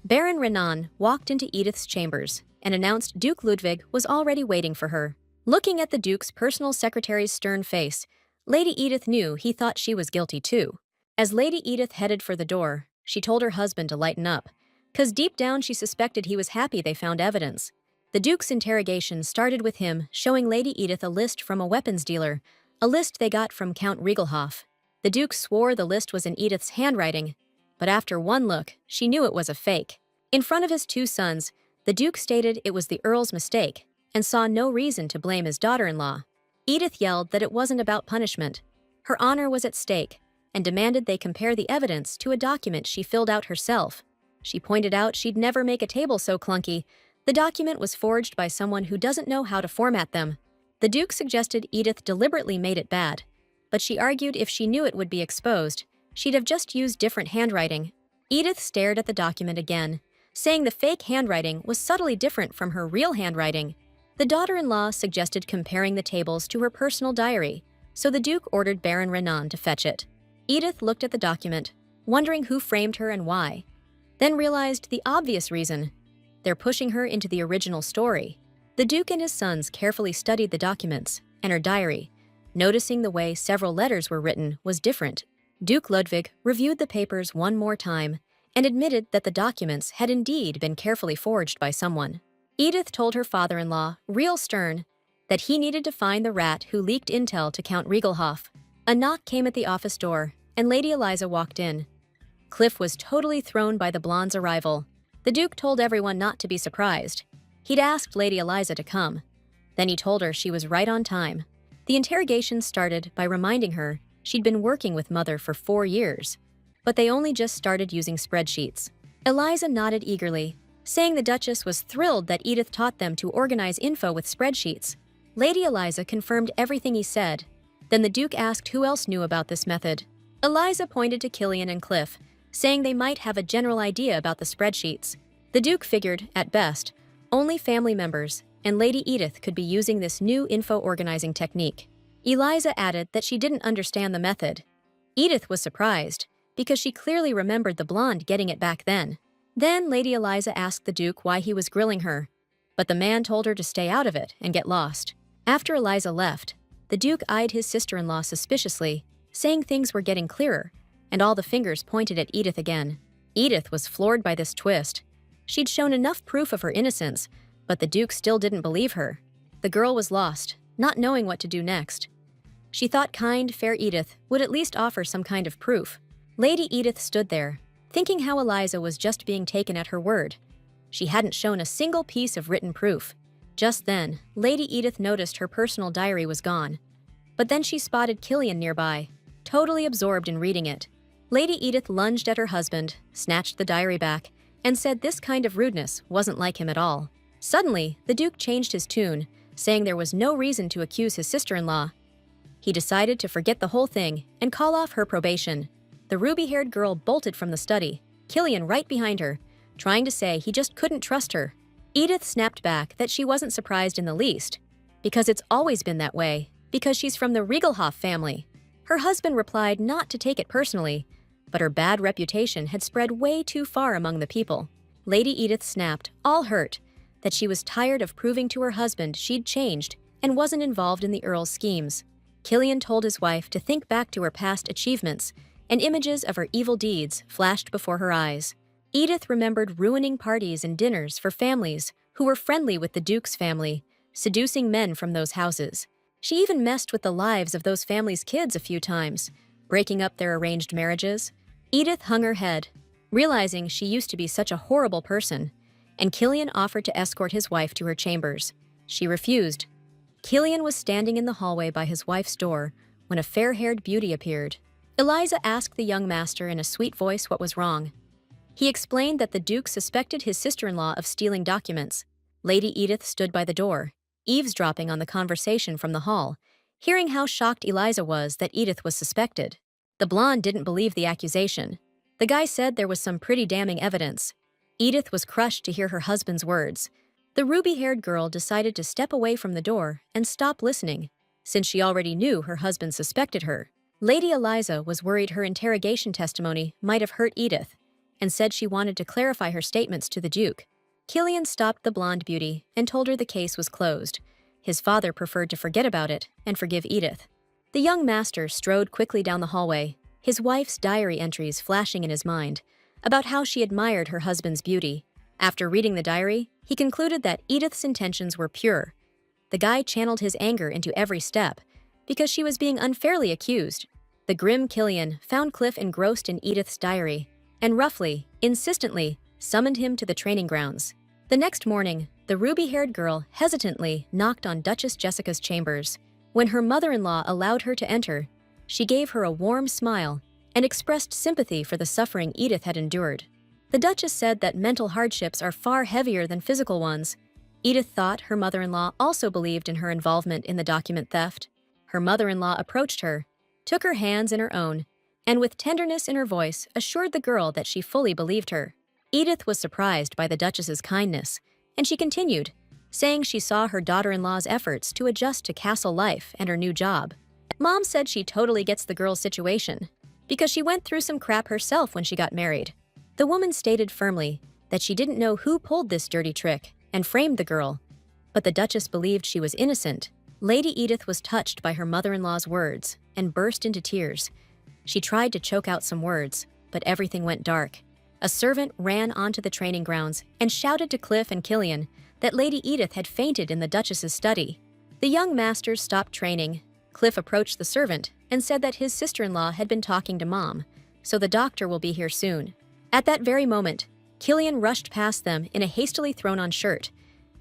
Baron Renan walked into Edith's chambers and announced Duke Ludwig was already waiting for her. Looking at the Duke's personal secretary's stern face, Lady Edith knew he thought she was guilty too. As Lady Edith headed for the door, she told her husband to lighten up, 'cause deep down she suspected he was happy they found evidence. The Duke's interrogation started with him showing Lady Edith a list from a weapons dealer, a list they got from Count Riegelhoff. The Duke swore the list was in Edith's handwriting, but after one look, she knew it was a fake. In front of his two sons, the Duke stated it was the Earl's mistake and saw no reason to blame his daughter-in-law. Edith yelled that it wasn't about punishment. Her honor was at stake and demanded they compare the evidence to a document she filled out herself. She pointed out she'd never make a table so clunky. The document was forged by someone who doesn't know how to format them. The Duke suggested Edith deliberately made it bad, but she argued if she knew it would be exposed, she'd have just used different handwriting. Edith stared at the document again, saying the fake handwriting was subtly different from her real handwriting. The daughter-in-law suggested comparing the tables to her personal diary, so the Duke ordered Baron Renan to fetch it. Edith looked at the document, wondering who framed her and why, then realized the obvious reason. They're pushing her into the original story. The Duke and his sons carefully studied the documents and her diary, noticing the way several letters were written was different. Duke Ludwig reviewed the papers one more time and admitted that the documents had indeed been carefully forged by someone. Edith told her father-in-law, real stern, that he needed to find the rat who leaked intel to Count Riegelhoff. A knock came at the office door, and Lady Eliza walked in. Cliff was totally thrown by the blonde's arrival. The Duke told everyone not to be surprised. He'd asked Lady Eliza to come. Then he told her she was right on time. The interrogation started by reminding her she'd been working with Mother for 4 years, but they only just started using spreadsheets. Eliza nodded eagerly, saying the Duchess was thrilled that Edith taught them to organize info with spreadsheets. Lady Eliza confirmed everything he said. Then the Duke asked who else knew about this method. Eliza pointed to Killian and Cliff, saying they might have a general idea about the spreadsheets. The Duke figured, at best, only family members and Lady Edith could be using this new info organizing technique. Eliza added that she didn't understand the method. Edith was surprised, because she clearly remembered the blonde getting it back then. Then Lady Eliza asked the Duke why he was grilling her, but the man told her to stay out of it and get lost. After Eliza left, the Duke eyed his sister-in-law suspiciously, saying things were getting clearer, and all the fingers pointed at Edith again. Edith was floored by this twist. She'd shown enough proof of her innocence, but the Duke still didn't believe her. The girl was lost, not knowing what to do next. She thought kind, fair Edith would at least offer some kind of proof. Lady Edith stood there, thinking how Eliza was just being taken at her word. She hadn't shown a single piece of written proof. Just then, Lady Edith noticed her personal diary was gone. But then she spotted Killian nearby, totally absorbed in reading it. Lady Edith lunged at her husband, snatched the diary back, and said this kind of rudeness wasn't like him at all. Suddenly, the Duke changed his tune, saying there was no reason to accuse his sister-in-law. He decided to forget the whole thing and call off her probation. The ruby-haired girl bolted from the study, Killian right behind her, trying to say he just couldn't trust her. Edith snapped back that she wasn't surprised in the least, because it's always been that way, because she's from the Riegelhoff family. Her husband replied not to take it personally, but her bad reputation had spread way too far among the people. Lady Edith snapped, all hurt, that she was tired of proving to her husband she'd changed and wasn't involved in the Earl's schemes. Killian told his wife to think back to her past achievements, and images of her evil deeds flashed before her eyes. Edith remembered ruining parties and dinners for families who were friendly with the Duke's family, seducing men from those houses. She even messed with the lives of those families' kids a few times, breaking up their arranged marriages. Edith hung her head, realizing she used to be such a horrible person, and Killian offered to escort his wife to her chambers. She refused. Killian was standing in the hallway by his wife's door when a fair-haired beauty appeared. Eliza asked the young master in a sweet voice what was wrong. He explained that the Duke suspected his sister-in-law of stealing documents. Lady Edith stood by the door, eavesdropping on the conversation from the hall, hearing how shocked Eliza was that Edith was suspected. The blonde didn't believe the accusation. The guy said there was some pretty damning evidence. Edith was crushed to hear her husband's words. The ruby-haired girl decided to step away from the door and stop listening, since she already knew her husband suspected her. Lady Eliza was worried her interrogation testimony might have hurt Edith, and said she wanted to clarify her statements to the Duke. Killian stopped the blonde beauty and told her the case was closed. His father preferred to forget about it and forgive Edith. The young master strode quickly down the hallway, his wife's diary entries flashing in his mind, about how she admired her husband's beauty. After reading the diary, he concluded that Edith's intentions were pure. The guy channeled his anger into every step, because she was being unfairly accused. The grim Killian found Cliff engrossed in Edith's diary, and roughly, insistently, summoned him to the training grounds. The next morning, the ruby-haired girl hesitantly knocked on Duchess Jessica's chambers. When her mother-in-law allowed her to enter, she gave her a warm smile and expressed sympathy for the suffering Edith had endured. The Duchess said that mental hardships are far heavier than physical ones. Edith thought her mother-in-law also believed in her involvement in the document theft. Her mother-in-law approached her, took her hands in her own, and with tenderness in her voice assured the girl that she fully believed her. Edith was surprised by the Duchess's kindness, and she continued, saying she saw her daughter-in-law's efforts to adjust to castle life and her new job. Mom said she totally gets the girl's situation, because she went through some crap herself when she got married. The woman stated firmly that she didn't know who pulled this dirty trick and framed the girl, but the Duchess believed she was innocent. Lady Edith was touched by her mother-in-law's words and burst into tears. She tried to choke out some words, but everything went dark. A servant ran onto the training grounds and shouted to Cliff and Killian that Lady Edith had fainted in the Duchess's study. The young masters stopped training. Cliff approached the servant and said that his sister-in-law had been talking to Mom, so the doctor will be here soon. At that very moment, Killian rushed past them in a hastily thrown-on shirt.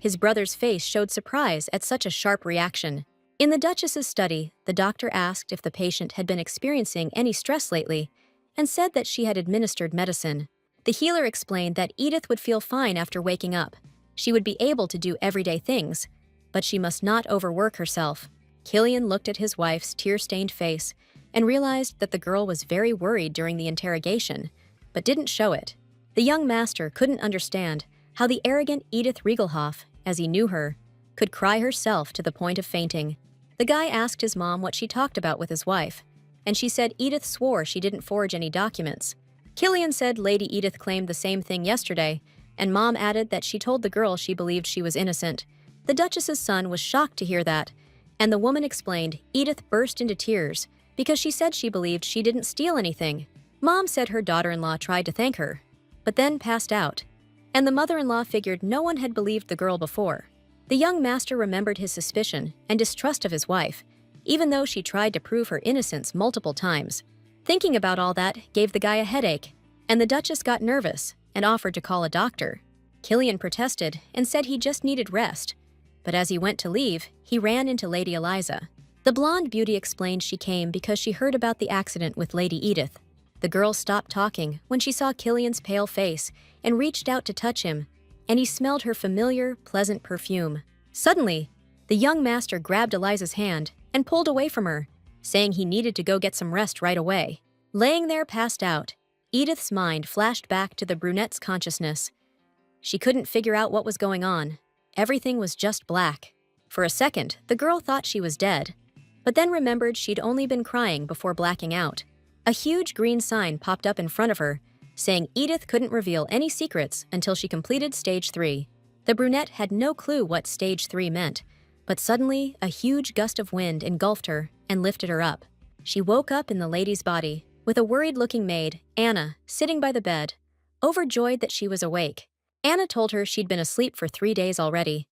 His brother's face showed surprise at such a sharp reaction. In the Duchess's study, the doctor asked if the patient had been experiencing any stress lately and said that she had administered medicine. The healer explained that Edith would feel fine after waking up. She would be able to do everyday things, but she must not overwork herself. Killian looked at his wife's tear-stained face and realized that the girl was very worried during the interrogation, but didn't show it. The young master couldn't understand how the arrogant Edith Riegelhoff, as he knew her, could cry herself to the point of fainting. The guy asked his mom what she talked about with his wife, and she said Edith swore she didn't forge any documents. Killian said Lady Edith claimed the same thing yesterday, and Mom added that she told the girl she believed she was innocent. The Duchess's son was shocked to hear that, and the woman explained Edith burst into tears because she said she believed she didn't steal anything. Mom said her daughter-in-law tried to thank her, but then passed out, and the mother-in-law figured no one had believed the girl before. The young master remembered his suspicion and distrust of his wife, even though she tried to prove her innocence multiple times. Thinking about all that gave the guy a headache, and the Duchess got nervous and offered to call a doctor. Killian protested and said he just needed rest, but as he went to leave, he ran into Lady Eliza. The blonde beauty explained she came because she heard about the accident with Lady Edith. The girl stopped talking when she saw Killian's pale face and reached out to touch him, and he smelled her familiar, pleasant perfume. Suddenly, the young master grabbed Eliza's hand and pulled away from her, saying he needed to go get some rest right away. Laying there passed out, Edith's mind flashed back to the brunette's consciousness. She couldn't figure out what was going on. Everything was just black. For a second, the girl thought she was dead, but then remembered she'd only been crying before blacking out. A huge green sign popped up in front of her, saying Edith couldn't reveal any secrets until she completed Stage 3. The brunette had no clue what Stage 3 meant, but suddenly a huge gust of wind engulfed her and lifted her up. She woke up in the lady's body, with a worried-looking maid, Anna, sitting by the bed, overjoyed that she was awake. Anna told her she'd been asleep for 3 days already.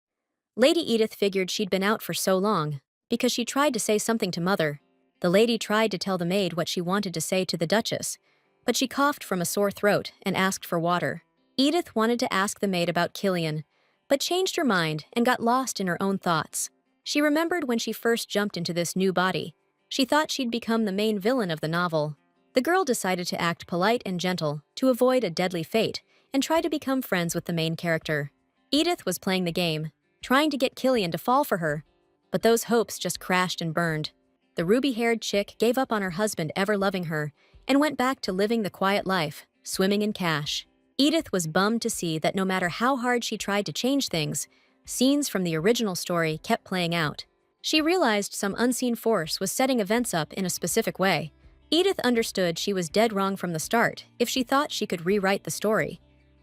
Lady Edith figured she'd been out for so long, because she tried to say something to Mother. The lady tried to tell the maid what she wanted to say to the Duchess, but she coughed from a sore throat and asked for water. Edith wanted to ask the maid about Killian, but changed her mind and got lost in her own thoughts. She remembered when she first jumped into this new body. She thought she'd become the main villain of the novel. The girl decided to act polite and gentle to avoid a deadly fate and try to become friends with the main character. Edith was playing the game, trying to get Killian to fall for her, but those hopes just crashed and burned. The ruby-haired chick gave up on her husband ever loving her and went back to living the quiet life, swimming in cash. Edith was bummed to see that no matter how hard she tried to change things, scenes from the original story kept playing out. She realized some unseen force was setting events up in a specific way. Edith understood she was dead wrong from the start if she thought she could rewrite the story.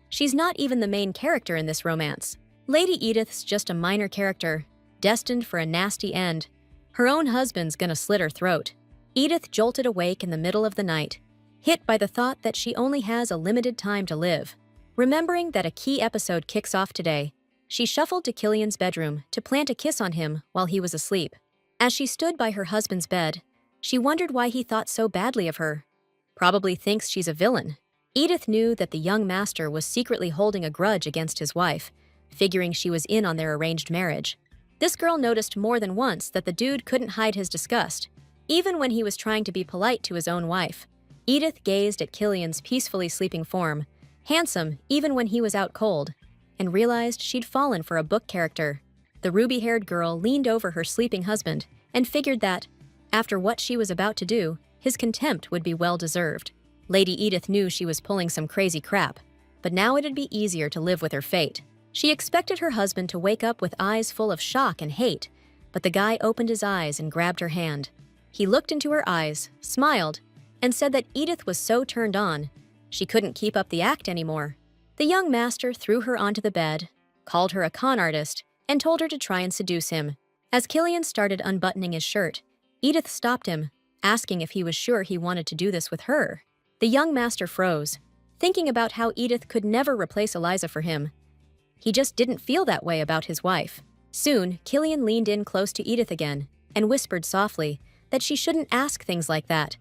She's not even the main character in this romance. Lady Edith's just a minor character, destined for a nasty end. Her own husband's gonna slit her throat. Edith jolted awake in the middle of the night, hit by the thought that she only has a limited time to live. Remembering that a key episode kicks off today, she shuffled to Killian's bedroom to plant a kiss on him while he was asleep. As she stood by her husband's bed, she wondered why he thought so badly of her. Probably thinks she's a villain. Edith knew that the young master was secretly holding a grudge against his wife, figuring she was in on their arranged marriage. This girl noticed more than once that the dude couldn't hide his disgust, even when he was trying to be polite to his own wife. Edith gazed at Killian's peacefully sleeping form, handsome even when he was out cold, and realized she'd fallen for a book character. The ruby-haired girl leaned over her sleeping husband and figured that, after what she was about to do, his contempt would be well-deserved. Lady Edith knew she was pulling some crazy crap, but now it'd be easier to live with her fate. She expected her husband to wake up with eyes full of shock and hate, but the guy opened his eyes and grabbed her hand. He looked into her eyes, smiled, and said that Edith was so turned on, she couldn't keep up the act anymore. The young master threw her onto the bed, called her a con artist, and told her to try and seduce him. As Killian started unbuttoning his shirt, Edith stopped him, asking if he was sure he wanted to do this with her. The young master froze, thinking about how Edith could never replace Eliza for him. He just didn't feel that way about his wife. Soon, Killian leaned in close to Edith again and whispered softly that she shouldn't ask things like that,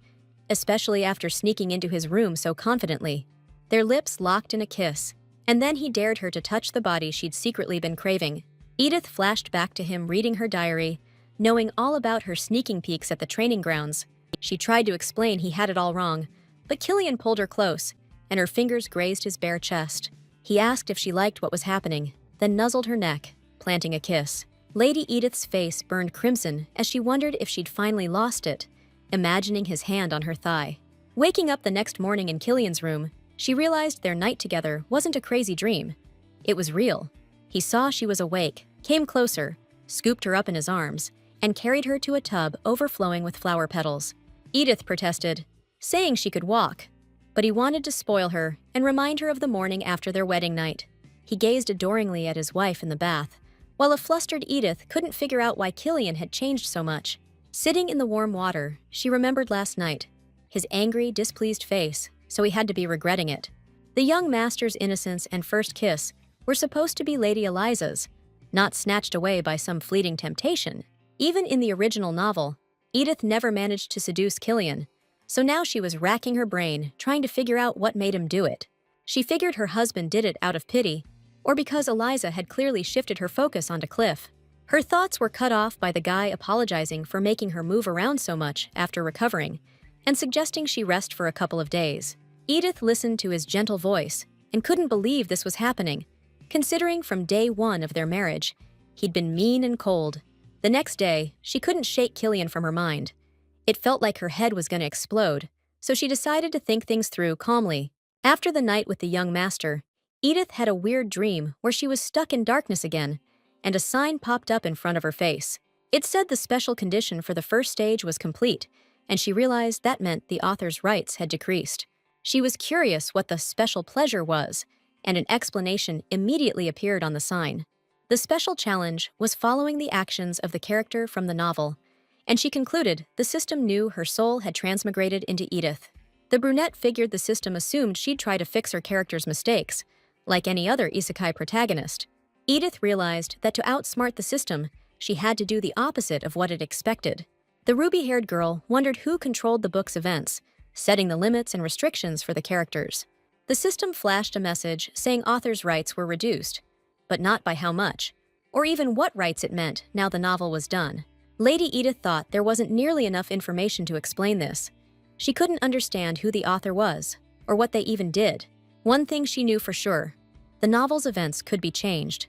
especially after sneaking into his room so confidently. Their lips locked in a kiss, and then he dared her to touch the body she'd secretly been craving. Edith flashed back to him reading her diary, knowing all about her sneaking peeks at the training grounds. She tried to explain he had it all wrong, but Killian pulled her close, and her fingers grazed his bare chest. He asked if she liked what was happening, then nuzzled her neck, planting a kiss. Lady Edith's face burned crimson as she wondered if she'd finally lost it, imagining his hand on her thigh. Waking up the next morning in Killian's room, she realized their night together wasn't a crazy dream. It was real. He saw she was awake, came closer, scooped her up in his arms, and carried her to a tub overflowing with flower petals. Edith protested, saying she could walk, but he wanted to spoil her and remind her of the morning after their wedding night. He gazed adoringly at his wife in the bath, while a flustered Edith couldn't figure out why Killian had changed so much. Sitting in the warm water, she remembered last night, his angry, displeased face, so he had to be regretting it. The young master's innocence and first kiss were supposed to be Lady Eliza's, not snatched away by some fleeting temptation. Even in the original novel, Edith never managed to seduce Killian, so now she was racking her brain, trying to figure out what made him do it. She figured her husband did it out of pity, or because Eliza had clearly shifted her focus onto Cliff. Her thoughts were cut off by the guy apologizing for making her move around so much after recovering, and suggesting she rest for a couple of days. Edith listened to his gentle voice and couldn't believe this was happening, considering from day one of their marriage, he'd been mean and cold. The next day, she couldn't shake Killian from her mind. It felt like her head was going to explode, so she decided to think things through calmly. After the night with the young master, Edith had a weird dream where she was stuck in darkness again, and a sign popped up in front of her face. It said the special condition for the first stage was complete, and she realized that meant the author's rights had decreased. She was curious what the special pleasure was, and an explanation immediately appeared on the sign. The special challenge was following the actions of the character from the novel, and she concluded the system knew her soul had transmigrated into Edith. The brunette figured the system assumed she'd try to fix her character's mistakes, like any other isekai protagonist. Edith realized that to outsmart the system, she had to do the opposite of what it expected. The ruby-haired girl wondered who controlled the book's events, setting the limits and restrictions for the characters. The system flashed a message saying authors' rights were reduced, but not by how much, or even what rights it meant now the novel was done. Lady Edith thought there wasn't nearly enough information to explain this. She couldn't understand who the author was, or what they even did. One thing she knew for sure, the novel's events could be changed.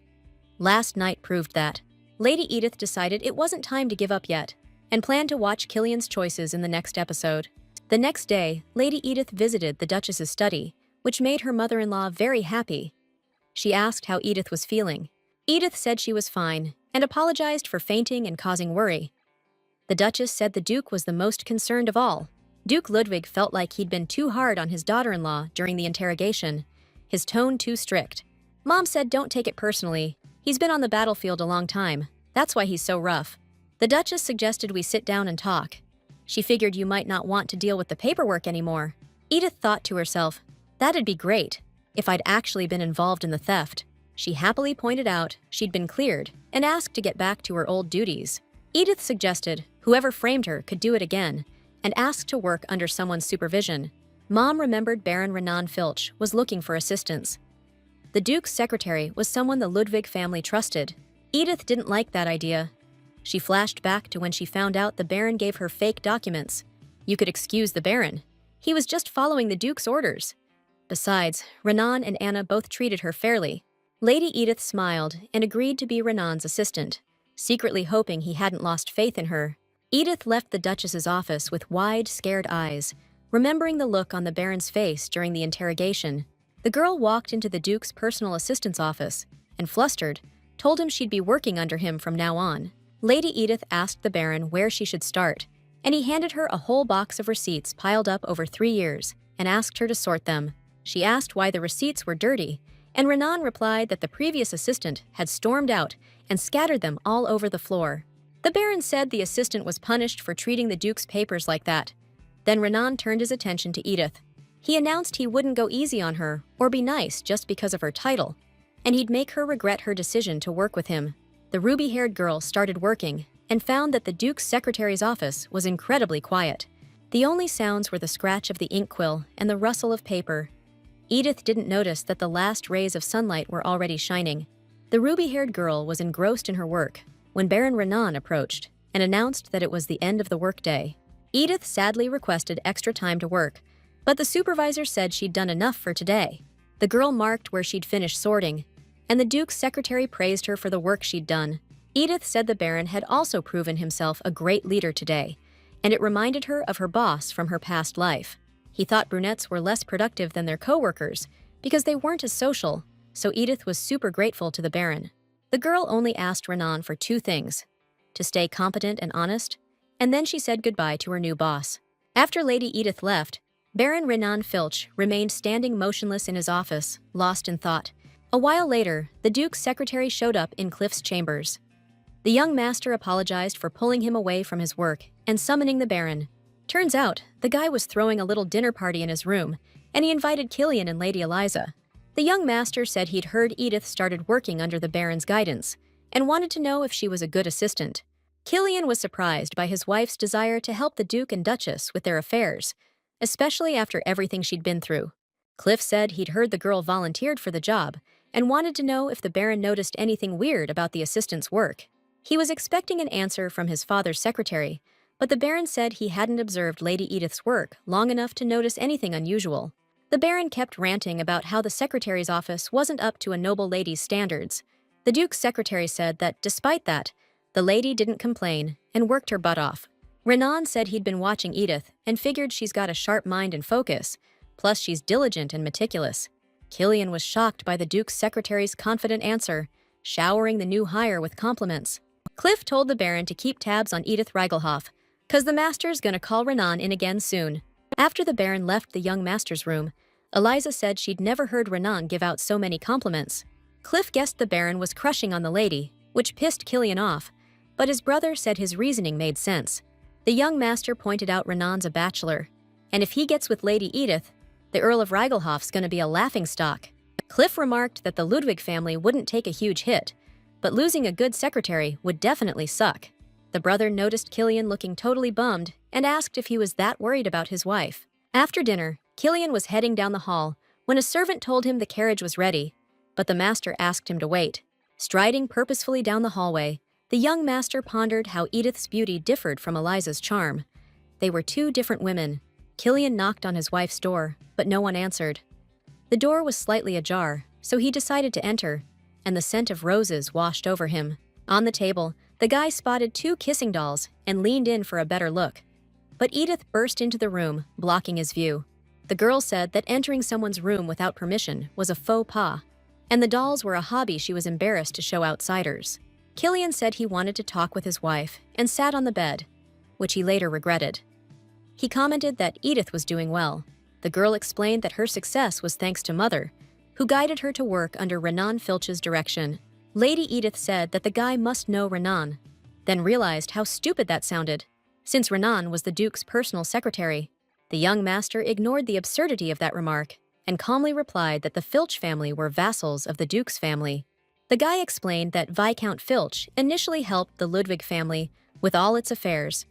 Last night proved that. Lady Edith decided it wasn't time to give up yet, and planned to watch Killian's choices in the next episode. The next day, Lady Edith visited the Duchess's study, which made her mother-in-law very happy. She asked how Edith was feeling. Edith said she was fine, and apologized for fainting and causing worry. The Duchess said the Duke was the most concerned of all. Duke Ludwig felt like he'd been too hard on his daughter-in-law during the interrogation, his tone too strict. Mom said don't take it personally. He's been on the battlefield a long time. That's why he's so rough. The Duchess suggested we sit down and talk. She figured you might not want to deal with the paperwork anymore. Edith thought to herself, that'd be great, if I'd actually been involved in the theft. She happily pointed out she'd been cleared and asked to get back to her old duties. Edith suggested whoever framed her could do it again and asked to work under someone's supervision. Mom remembered Baron Renan Filch was looking for assistance. The Duke's secretary was someone the Ludwig family trusted. Edith didn't like that idea. She flashed back to when she found out the Baron gave her fake documents. You could excuse the Baron. He was just following the Duke's orders. Besides, Renan and Anna both treated her fairly. Lady Edith smiled and agreed to be Renan's assistant, secretly hoping he hadn't lost faith in her. Edith left the Duchess's office with wide, scared eyes, remembering the look on the Baron's face during the interrogation. The girl walked into the Duke's personal assistant's office and, flustered, told him she'd be working under him from now on. Lady Edith asked the Baron where she should start, and he handed her a whole box of receipts piled up over 3 years and asked her to sort them. She asked why the receipts were dirty, and Renan replied that the previous assistant had stormed out and scattered them all over the floor. The Baron said the assistant was punished for treating the Duke's papers like that. Then Renan turned his attention to Edith. He announced he wouldn't go easy on her or be nice just because of her title, and he'd make her regret her decision to work with him. The ruby-haired girl started working and found that the Duke's secretary's office was incredibly quiet. The only sounds were the scratch of the inkwell and the rustle of paper. Edith didn't notice that the last rays of sunlight were already shining. The ruby-haired girl was engrossed in her work when Baron Renan approached and announced that it was the end of the workday. Edith sadly requested extra time to work, but the supervisor said she'd done enough for today. The girl marked where she'd finished sorting, and the Duke's secretary praised her for the work she'd done. Edith said the Baron had also proven himself a great leader today, and it reminded her of her boss from her past life. He thought brunettes were less productive than their co-workers because they weren't as social, so Edith was super grateful to the Baron. The girl only asked Renan for 2 things: to stay competent and honest, and then she said goodbye to her new boss. After Lady Edith left, Baron Renan Filch remained standing motionless in his office, lost in thought. A while later, the Duke's secretary showed up in Cliff's chambers. The young master apologized for pulling him away from his work and summoning the Baron. Turns out, the guy was throwing a little dinner party in his room, and he invited Killian and Lady Eliza. The young master said he'd heard Edith started working under the Baron's guidance and wanted to know if she was a good assistant. Killian was surprised by his wife's desire to help the Duke and Duchess with their affairs, especially after everything she'd been through. Cliff said he'd heard the girl volunteered for the job and wanted to know if the Baron noticed anything weird about the assistant's work. He was expecting an answer from his father's secretary, but the Baron said he hadn't observed Lady Edith's work long enough to notice anything unusual. The Baron kept ranting about how the secretary's office wasn't up to a noble lady's standards. The Duke's secretary said that, despite that, the lady didn't complain and worked her butt off. Renan said he'd been watching Edith and figured she's got a sharp mind and focus, plus she's diligent and meticulous. Killian was shocked by the Duke's secretary's confident answer, showering the new hire with compliments. Cliff told the Baron to keep tabs on Edith Reigelhoff, "'cause the master's gonna call Renan in again soon." After the Baron left the young master's room, Eliza said she'd never heard Renan give out so many compliments. Cliff guessed the Baron was crushing on the lady, which pissed Killian off, but his brother said his reasoning made sense. The young master pointed out Renan's a bachelor, and if he gets with Lady Edith, the Earl of Reigelhoff's gonna be a laughingstock. Cliff remarked that the Ludwig family wouldn't take a huge hit, but losing a good secretary would definitely suck. The brother noticed Killian looking totally bummed and asked if he was that worried about his wife. After dinner, Killian was heading down the hall when a servant told him the carriage was ready, but the master asked him to wait. Striding purposefully down the hallway, the young master pondered how Edith's beauty differed from Eliza's charm. They were 2 different women. Killian knocked on his wife's door, but no one answered. The door was slightly ajar, so he decided to enter, and the scent of roses washed over him. On the table, the guy spotted 2 kissing dolls and leaned in for a better look. But Edith burst into the room, blocking his view. The girl said that entering someone's room without permission was a faux pas, and the dolls were a hobby she was embarrassed to show outsiders. Killian said he wanted to talk with his wife and sat on the bed, which he later regretted. He commented that Edith was doing well. The girl explained that her success was thanks to Mother, who guided her to work under Renan Filch's direction. Lady Edith said that the guy must know Renan, then realized how stupid that sounded. Since Renan was the Duke's personal secretary, the young master ignored the absurdity of that remark and calmly replied that the Filch family were vassals of the Duke's family. The guy explained that Viscount Filch initially helped the Ludwig family with all its affairs,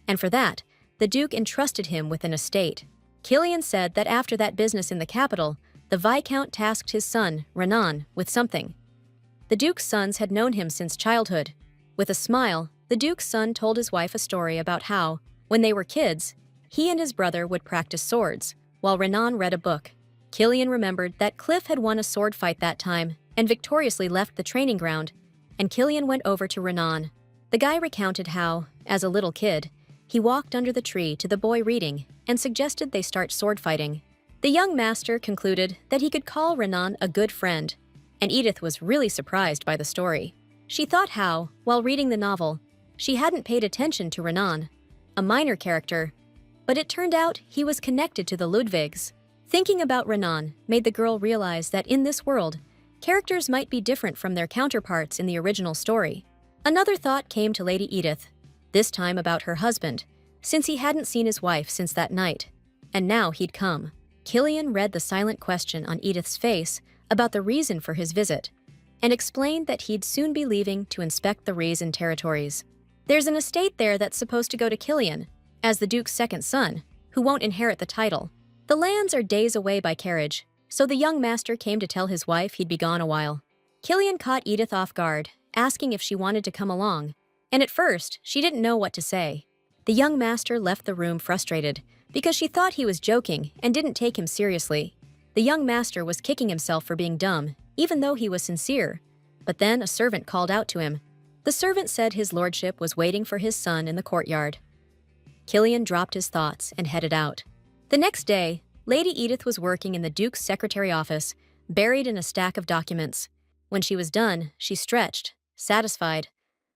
and for that, the Duke entrusted him with an estate. Killian said that after that business in the capital, the Viscount tasked his son, Renan, with something. The Duke's sons had known him since childhood. With a smile, the Duke's son told his wife a story about how, when they were kids, he and his brother would practice swords, while Renan read a book. Killian remembered that Cliff had won a sword fight that time and victoriously left the training ground, and Killian went over to Renan. The guy recounted how, as a little kid, he walked under the tree to the boy reading and suggested they start sword fighting. The young master concluded that he could call Renan a good friend, and Edith was really surprised by the story. She thought how, while reading the novel, she hadn't paid attention to Renan, a minor character, but it turned out he was connected to the Ludwigs. Thinking about Renan made the girl realize that in this world, characters might be different from their counterparts in the original story. Another thought came to Lady Edith, this time about her husband, since he hadn't seen his wife since that night, and now he'd come. Killian read the silent question on Edith's face about the reason for his visit, and explained that he'd soon be leaving to inspect the Raisin territories. There's an estate there that's supposed to go to Killian, as the Duke's second son, who won't inherit the title. The lands are days away by carriage, so the young master came to tell his wife he'd be gone a while. Killian caught Edith off guard, asking if she wanted to come along, and at first, she didn't know what to say. The young master left the room frustrated, because she thought he was joking and didn't take him seriously. The young master was kicking himself for being dumb, even though he was sincere. But then a servant called out to him. The servant said his lordship was waiting for his son in the courtyard. Killian dropped his thoughts and headed out. The next day, Lady Edith was working in the Duke's secretary office, buried in a stack of documents. When she was done, she stretched, satisfied,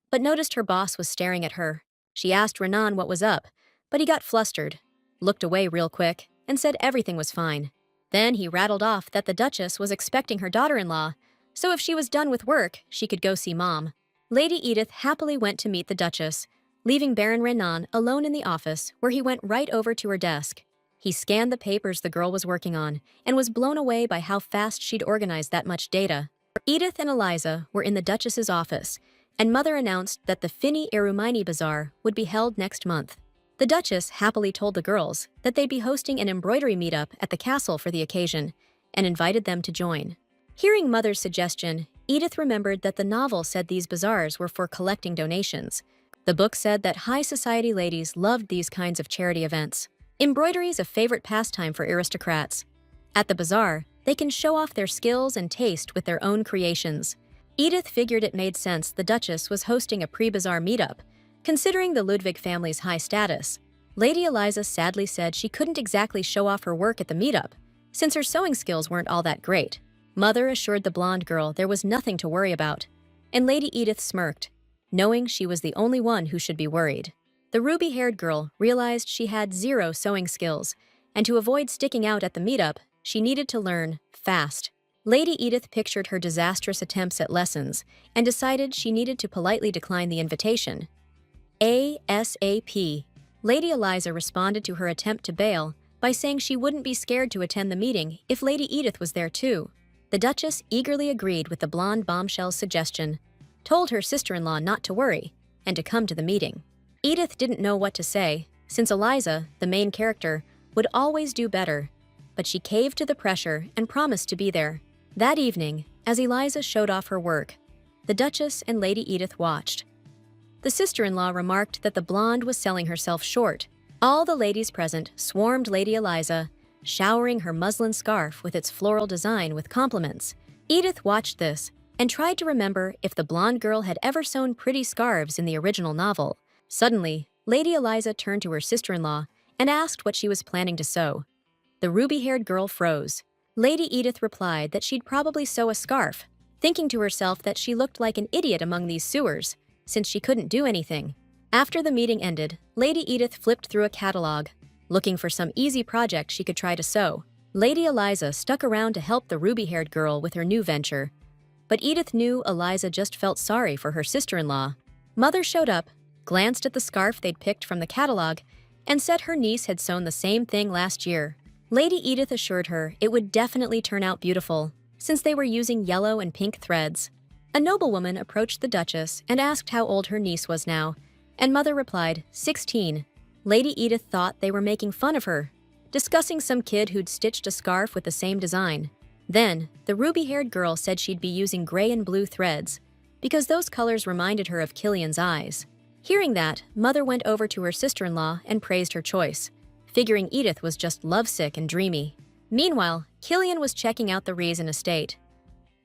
but noticed her boss was staring at her. She asked Renan what was up, but he got flustered, looked away real quick, and said everything was fine. Then he rattled off that the Duchess was expecting her daughter-in-law, so if she was done with work, she could go see Mom. Lady Edith happily went to meet the Duchess, leaving Baron Renan alone in the office, where he went right over to her desk. He scanned the papers the girl was working on and was blown away by how fast she'd organized that much data. Edith and Eliza were in the Duchess's office, and Mother announced that the Finny Erumini Bazaar would be held next month. The Duchess happily told the girls that they'd be hosting an embroidery meetup at the castle for the occasion and invited them to join. Hearing Mother's suggestion, Edith remembered that the novel said these bazaars were for collecting donations. The book said that high society ladies loved these kinds of charity events. Embroidery is a favorite pastime for aristocrats. At the bazaar, they can show off their skills and taste with their own creations. Edith figured it made sense the Duchess was hosting a pre-bazaar meetup, considering the Ludwig family's high status. Lady Eliza sadly said she couldn't exactly show off her work at the meetup, since her sewing skills weren't all that great. Mother assured the blonde girl there was nothing to worry about, and Lady Edith smirked, knowing she was the only one who should be worried. The ruby-haired girl realized she had zero sewing skills, and to avoid sticking out at the meetup, she needed to learn fast. Lady Edith pictured her disastrous attempts at lessons and decided she needed to politely decline the invitation. ASAP. Lady Eliza responded to her attempt to bail by saying she wouldn't be scared to attend the meeting if Lady Edith was there too. The Duchess eagerly agreed with the blonde bombshell's suggestion, told her sister-in-law not to worry, and to come to the meeting. Edith didn't know what to say, since Eliza, the main character, would always do better, but she caved to the pressure and promised to be there. That evening, as Eliza showed off her work, the Duchess and Lady Edith watched. The sister-in-law remarked that the blonde was selling herself short. All the ladies present swarmed Lady Eliza, showering her muslin scarf with its floral design with compliments. Edith watched this and tried to remember if the blonde girl had ever sewn pretty scarves in the original novel. Suddenly, Lady Eliza turned to her sister-in-law and asked what she was planning to sew. The ruby-haired girl froze. Lady Edith replied that she'd probably sew a scarf, thinking to herself that she looked like an idiot among these sewers, since she couldn't do anything. After the meeting ended, Lady Edith flipped through a catalog, looking for some easy project she could try to sew. Lady Eliza stuck around to help the ruby-haired girl with her new venture, but Edith knew Eliza just felt sorry for her sister-in-law. Mother showed up, glanced at the scarf they'd picked from the catalog, and said her niece had sewn the same thing last year. Lady Edith assured her it would definitely turn out beautiful, since they were using yellow and pink threads. A noblewoman approached the Duchess and asked how old her niece was now, and Mother replied, 16. Lady Edith thought they were making fun of her, discussing some kid who'd stitched a scarf with the same design. Then, the ruby-haired girl said she'd be using gray and blue threads, because those colors reminded her of Killian's eyes. Hearing that, Mother went over to her sister-in-law and praised her choice, figuring Edith was just lovesick and dreamy. Meanwhile, Killian was checking out the Raisin estate.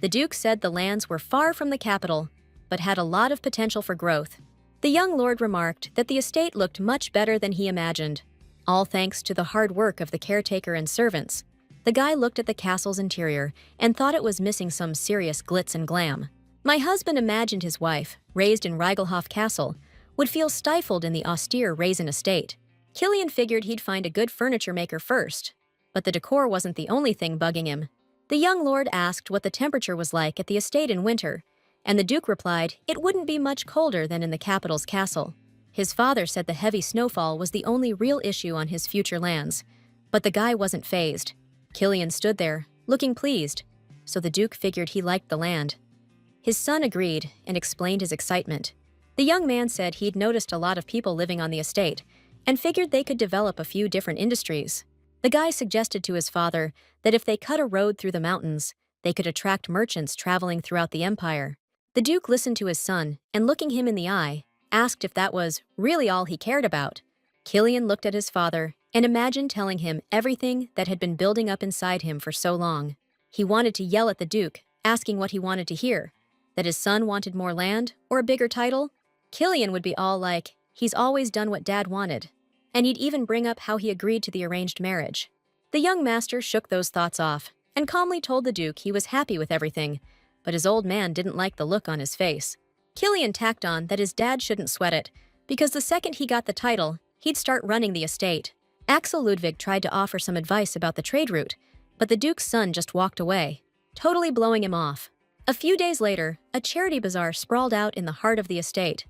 The Duke said the lands were far from the capital, but had a lot of potential for growth. The young lord remarked that the estate looked much better than he imagined, all thanks to the hard work of the caretaker and servants. The guy looked at the castle's interior and thought it was missing some serious glitz and glam. My husband imagined his wife, raised in Riegelhof Castle, would feel stifled in the austere Raisin estate. Killian figured he'd find a good furniture maker first, but the decor wasn't the only thing bugging him. The young lord asked what the temperature was like at the estate in winter, and the Duke replied it wouldn't be much colder than in the capital's castle. His father said the heavy snowfall was the only real issue on his future lands, but the guy wasn't fazed. Killian stood there, looking pleased, so the Duke figured he liked the land. His son agreed and explained his excitement. The young man said he'd noticed a lot of people living on the estate and figured they could develop a few different industries. The guy suggested to his father that if they cut a road through the mountains, they could attract merchants traveling throughout the empire. The Duke listened to his son and, looking him in the eye, asked if that was really all he cared about. Killian looked at his father and imagined telling him everything that had been building up inside him for so long. He wanted to yell at the Duke, asking what he wanted to hear, that his son wanted more land or a bigger title. Killian would be all like, he's always done what Dad wanted, and he'd even bring up how he agreed to the arranged marriage. The young master shook those thoughts off and calmly told the Duke he was happy with everything, but his old man didn't like the look on his face. Killian tacked on that his dad shouldn't sweat it, because the second he got the title, he'd start running the estate. Axel Ludwig tried to offer some advice about the trade route, but the Duke's son just walked away, totally blowing him off. A few days later, a charity bazaar sprawled out in the heart of the estate.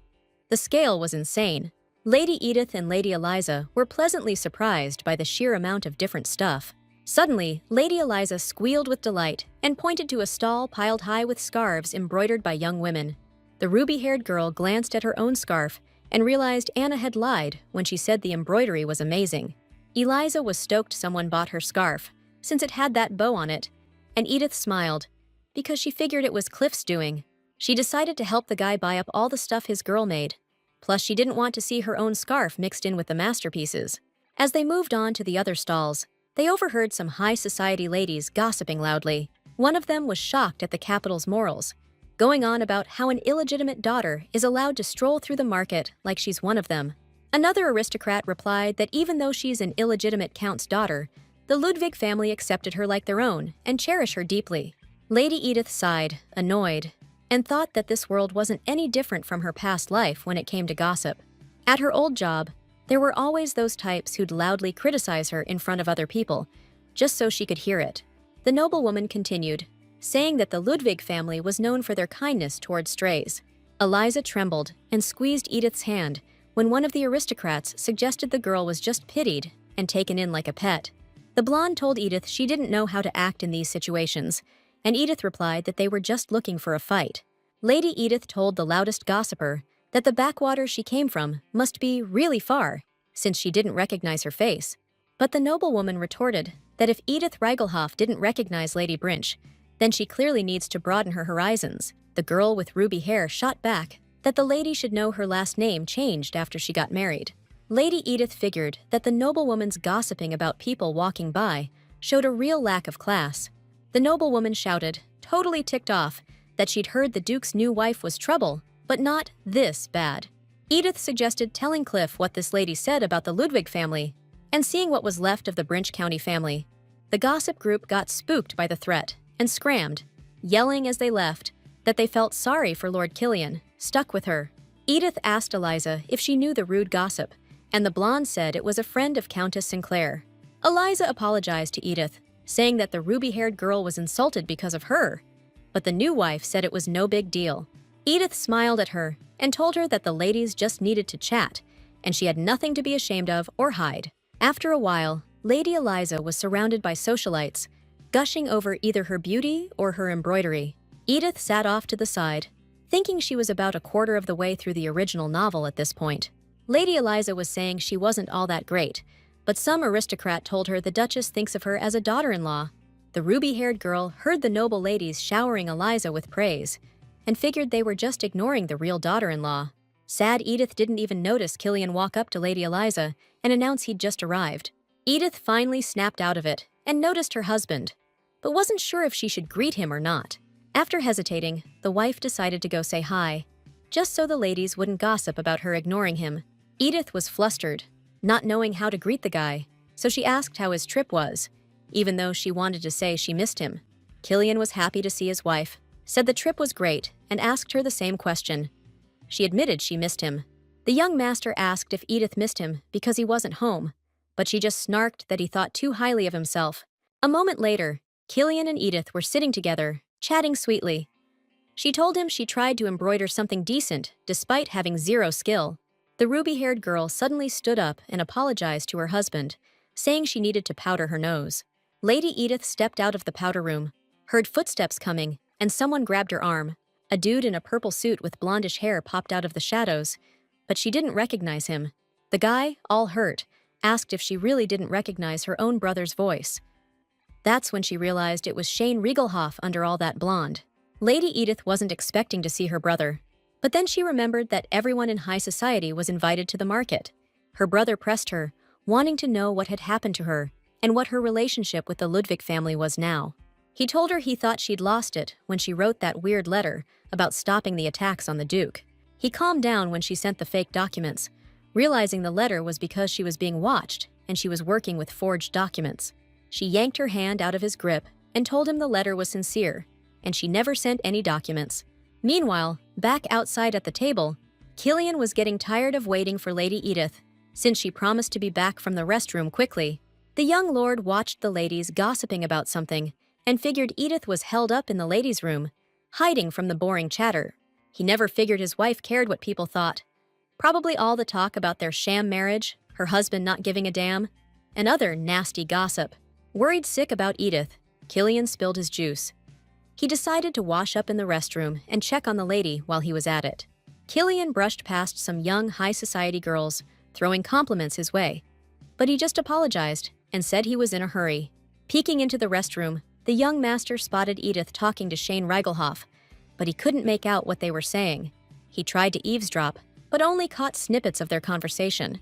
The scale was insane. Lady Edith and Lady Eliza were pleasantly surprised by the sheer amount of different stuff. Suddenly, Lady Eliza squealed with delight and pointed to a stall piled high with scarves embroidered by young women. The ruby-haired girl glanced at her own scarf and realized Anna had lied when she said the embroidery was amazing. Eliza was stoked someone bought her scarf, since it had that bow on it, and Edith smiled, because she figured it was Cliff's doing. She decided to help the guy buy up all the stuff his girl made. Plus, she didn't want to see her own scarf mixed in with the masterpieces. As they moved on to the other stalls, they overheard some high society ladies gossiping loudly. One of them was shocked at the capital's morals, going on about how an illegitimate daughter is allowed to stroll through the market like she's one of them. Another aristocrat replied that even though she's an illegitimate count's daughter, the Ludwig family accepted her like their own and cherish her deeply. Lady Edith sighed, annoyed, and thought that this world wasn't any different from her past life when it came to gossip. At her old job, there were always those types who'd loudly criticize her in front of other people, just so she could hear it. The noblewoman continued, saying that the Ludwig family was known for their kindness toward strays. Eliza trembled and squeezed Edith's hand when one of the aristocrats suggested the girl was just pitied and taken in like a pet. The blonde told Edith she didn't know how to act in these situations, and Edith replied that they were just looking for a fight. Lady Edith told the loudest gossiper that the backwater she came from must be really far, since she didn't recognize her face. But the noblewoman retorted that if Edith Riegelhof didn't recognize Lady Brinch, then she clearly needs to broaden her horizons. The girl with ruby hair shot back that the lady should know her last name changed after she got married. Lady Edith figured that the noblewoman's gossiping about people walking by showed a real lack of class. The noblewoman shouted, totally ticked off, that she'd heard the Duke's new wife was trouble, but not this bad. Edith suggested telling Cliff what this lady said about the Ludwig family and seeing what was left of the Brinch County family. The gossip group got spooked by the threat and scrammed, yelling as they left that they felt sorry for Lord Killian, stuck with her. Edith asked Eliza if she knew the rude gossip, and the blonde said it was a friend of Countess Sinclair. Eliza apologized to Edith, saying that the ruby-haired girl was insulted because of her, but the new wife said it was no big deal. Edith smiled at her and told her that the ladies just needed to chat, and she had nothing to be ashamed of or hide. After a while, Lady Eliza was surrounded by socialites, gushing over either her beauty or her embroidery. Edith sat off to the side, thinking she was about a quarter of the way through the original novel at this point. Lady Eliza was saying she wasn't all that great, but some aristocrat told her the Duchess thinks of her as a daughter-in-law. The ruby-haired girl heard the noble ladies showering Eliza with praise and figured they were just ignoring the real daughter-in-law. Sad Edith didn't even notice Killian walk up to Lady Eliza and announce he'd just arrived. Edith finally snapped out of it and noticed her husband, but wasn't sure if she should greet him or not. After hesitating, the wife decided to go say hi, just so the ladies wouldn't gossip about her ignoring him. Edith was flustered, not knowing how to greet the guy, so she asked how his trip was, even though she wanted to say she missed him. Killian was happy to see his wife, said the trip was great, and asked her the same question. She admitted she missed him. The young master asked if Edith missed him because he wasn't home, but she just snarked that he thought too highly of himself. A moment later, Killian and Edith were sitting together, chatting sweetly. She told him she tried to embroider something decent despite having zero skill. The ruby-haired girl suddenly stood up and apologized to her husband, saying she needed to powder her nose. Lady Edith stepped out of the powder room, heard footsteps coming, and someone grabbed her arm. A dude in a purple suit with blondish hair popped out of the shadows, but she didn't recognize him. The guy, all hurt, asked if she really didn't recognize her own brother's voice. That's when she realized it was Shane Riegelhoff under all that blonde. Lady Edith wasn't expecting to see her brother, but then she remembered that everyone in high society was invited to the market. Her brother pressed her, wanting to know what had happened to her and what her relationship with the Ludwig family was now. He told her he thought she'd lost it when she wrote that weird letter about stopping the attacks on the Duke. He calmed down when she sent the fake documents, realizing the letter was because she was being watched and she was working with forged documents. She yanked her hand out of his grip and told him the letter was sincere, and she never sent any documents. Meanwhile, back outside at the table, Killian was getting tired of waiting for Lady Edith, since she promised to be back from the restroom quickly. The young lord watched the ladies gossiping about something and figured Edith was held up in the ladies' room, hiding from the boring chatter. He never figured his wife cared what people thought. Probably all the talk about their sham marriage, her husband not giving a damn, and other nasty gossip. Worried sick about Edith, Killian spilled his juice. He decided to wash up in the restroom and check on the lady while he was at it. Killian brushed past some young high society girls, throwing compliments his way. But he just apologized and said he was in a hurry. Peeking into the restroom, the young master spotted Edith talking to Shane Riegelhoff, but he couldn't make out what they were saying. He tried to eavesdrop, but only caught snippets of their conversation.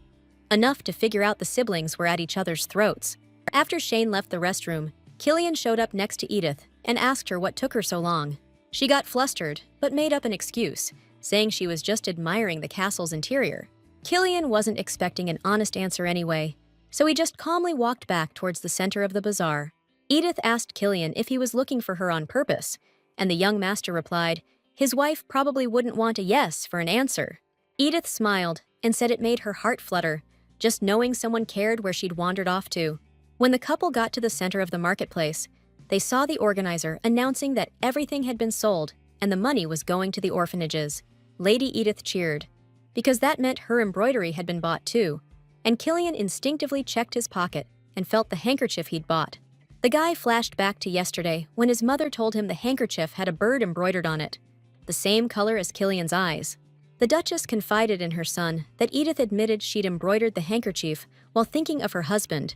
Enough to figure out the siblings were at each other's throats. After Shane left the restroom, Killian showed up next to Edith and asked her what took her so long. She got flustered, but made up an excuse, saying she was just admiring the castle's interior. Killian wasn't expecting an honest answer anyway, so he just calmly walked back towards the center of the bazaar. Edith asked Killian if he was looking for her on purpose, and the young master replied, his wife probably wouldn't want a yes for an answer. Edith smiled and said it made her heart flutter, just knowing someone cared where she'd wandered off to. When the couple got to the center of the marketplace, they saw the organizer announcing that everything had been sold and the money was going to the orphanages. Lady Edith cheered, because that meant her embroidery had been bought too, and Killian instinctively checked his pocket and felt the handkerchief he'd bought. The guy flashed back to yesterday when his mother told him the handkerchief had a bird embroidered on it, the same color as Killian's eyes. The Duchess confided in her son that Edith admitted she'd embroidered the handkerchief while thinking of her husband,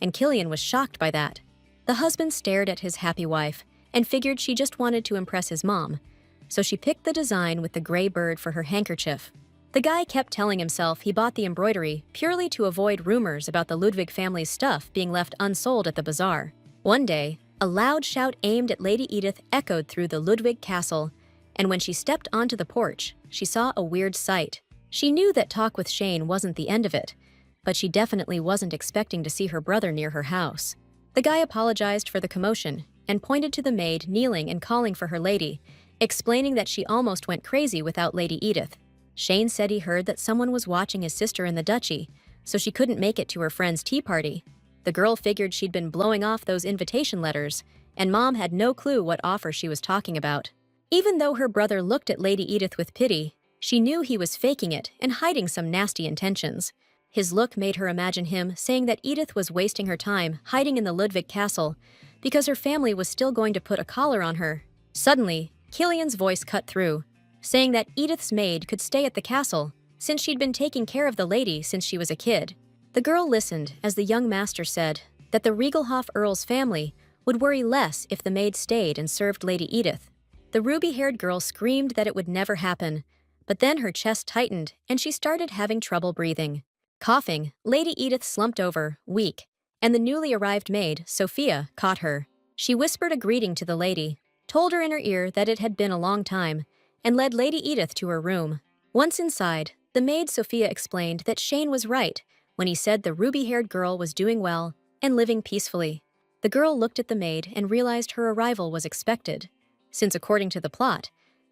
and Killian was shocked by that. The husband stared at his happy wife and figured she just wanted to impress his mom, so she picked the design with the gray bird for her handkerchief. The guy kept telling himself he bought the embroidery purely to avoid rumors about the Ludwig family's stuff being left unsold at the bazaar. One day, a loud shout aimed at Lady Edith echoed through the Ludwig castle, and when she stepped onto the porch, she saw a weird sight. She knew that talk with Shane wasn't the end of it, but she definitely wasn't expecting to see her brother near her house. The guy apologized for the commotion and pointed to the maid kneeling and calling for her lady, explaining that she almost went crazy without Lady Edith. Shane said he heard that someone was watching his sister in the duchy, so she couldn't make it to her friend's tea party. The girl figured she'd been blowing off those invitation letters, and Mom had no clue what offer she was talking about. Even though her brother looked at Lady Edith with pity, she knew he was faking it and hiding some nasty intentions. His look made her imagine him saying that Edith was wasting her time hiding in the Ludwig castle because her family was still going to put a collar on her. Suddenly, Killian's voice cut through, saying that Edith's maid could stay at the castle since she'd been taking care of the lady since she was a kid. The girl listened as the young master said that the Riegelhoff Earl's family would worry less if the maid stayed and served Lady Edith. The ruby-haired girl screamed that it would never happen, but then her chest tightened and she started having trouble breathing. Coughing, Lady Edith slumped over, weak, and the newly arrived maid, Sophia, caught her. She whispered a greeting to the lady, told her in her ear that it had been a long time, and led Lady Edith to her room. Once inside, the maid Sophia explained that Shane was right when he said the ruby-haired girl was doing well and living peacefully. The girl looked at the maid and realized her arrival was expected, since according to the plot,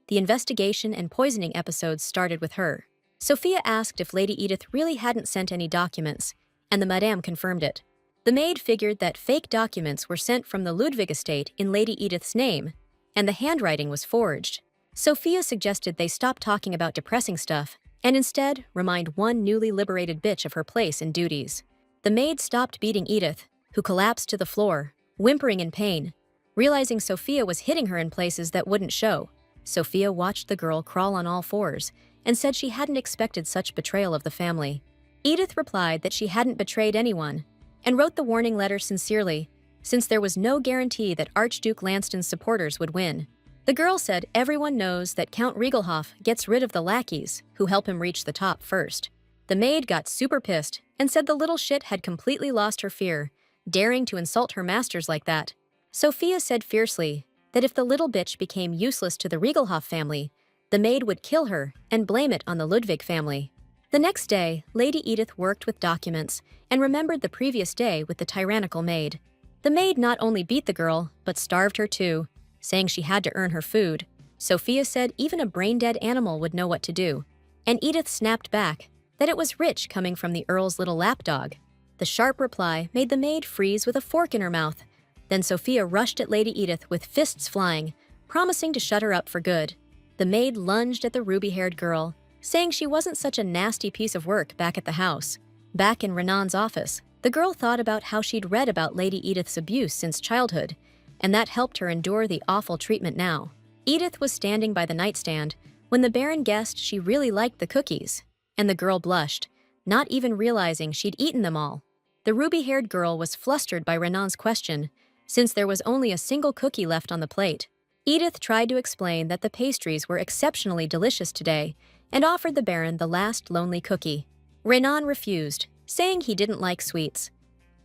the investigation and poisoning episodes started with her. Sophia asked if Lady Edith really hadn't sent any documents, and the madame confirmed it. The maid figured that fake documents were sent from the Ludwig estate in Lady Edith's name, and the handwriting was forged. Sophia suggested they stop talking about depressing stuff and instead remind one newly liberated bitch of her place and duties. The maid stopped beating Edith, who collapsed to the floor, whimpering in pain. Realizing Sophia was hitting her in places that wouldn't show, Sophia watched the girl crawl on all fours and said she hadn't expected such betrayal of the family. Edith replied that she hadn't betrayed anyone and wrote the warning letter sincerely, since there was no guarantee that Archduke Lanston's supporters would win. The girl said everyone knows that Count Riegelhoff gets rid of the lackeys who help him reach the top first. The maid got super pissed and said the little shit had completely lost her fear, daring to insult her masters like that. Sophia said fiercely that if the little bitch became useless to the Riegelhoff family, the maid would kill her and blame it on the Ludwig family. The next day, Lady Edith worked with documents and remembered the previous day with the tyrannical maid. The maid not only beat the girl, but starved her too, saying she had to earn her food. Sophia said even a brain-dead animal would know what to do, and Edith snapped back that it was rich coming from the Earl's little lapdog. The sharp reply made the maid freeze with a fork in her mouth. Then Sophia rushed at Lady Edith with fists flying, promising to shut her up for good. The maid lunged at the ruby-haired girl, saying she wasn't such a nasty piece of work back at the house. Back in Renan's office, the girl thought about how she'd read about Lady Edith's abuse since childhood, and that helped her endure the awful treatment now. Edith was standing by the nightstand when the Baron guessed she really liked the cookies, and the girl blushed, not even realizing she'd eaten them all. The ruby-haired girl was flustered by Renan's question, since there was only a single cookie left on the plate. Edith tried to explain that the pastries were exceptionally delicious today and offered the Baron the last lonely cookie. Renan refused, saying he didn't like sweets.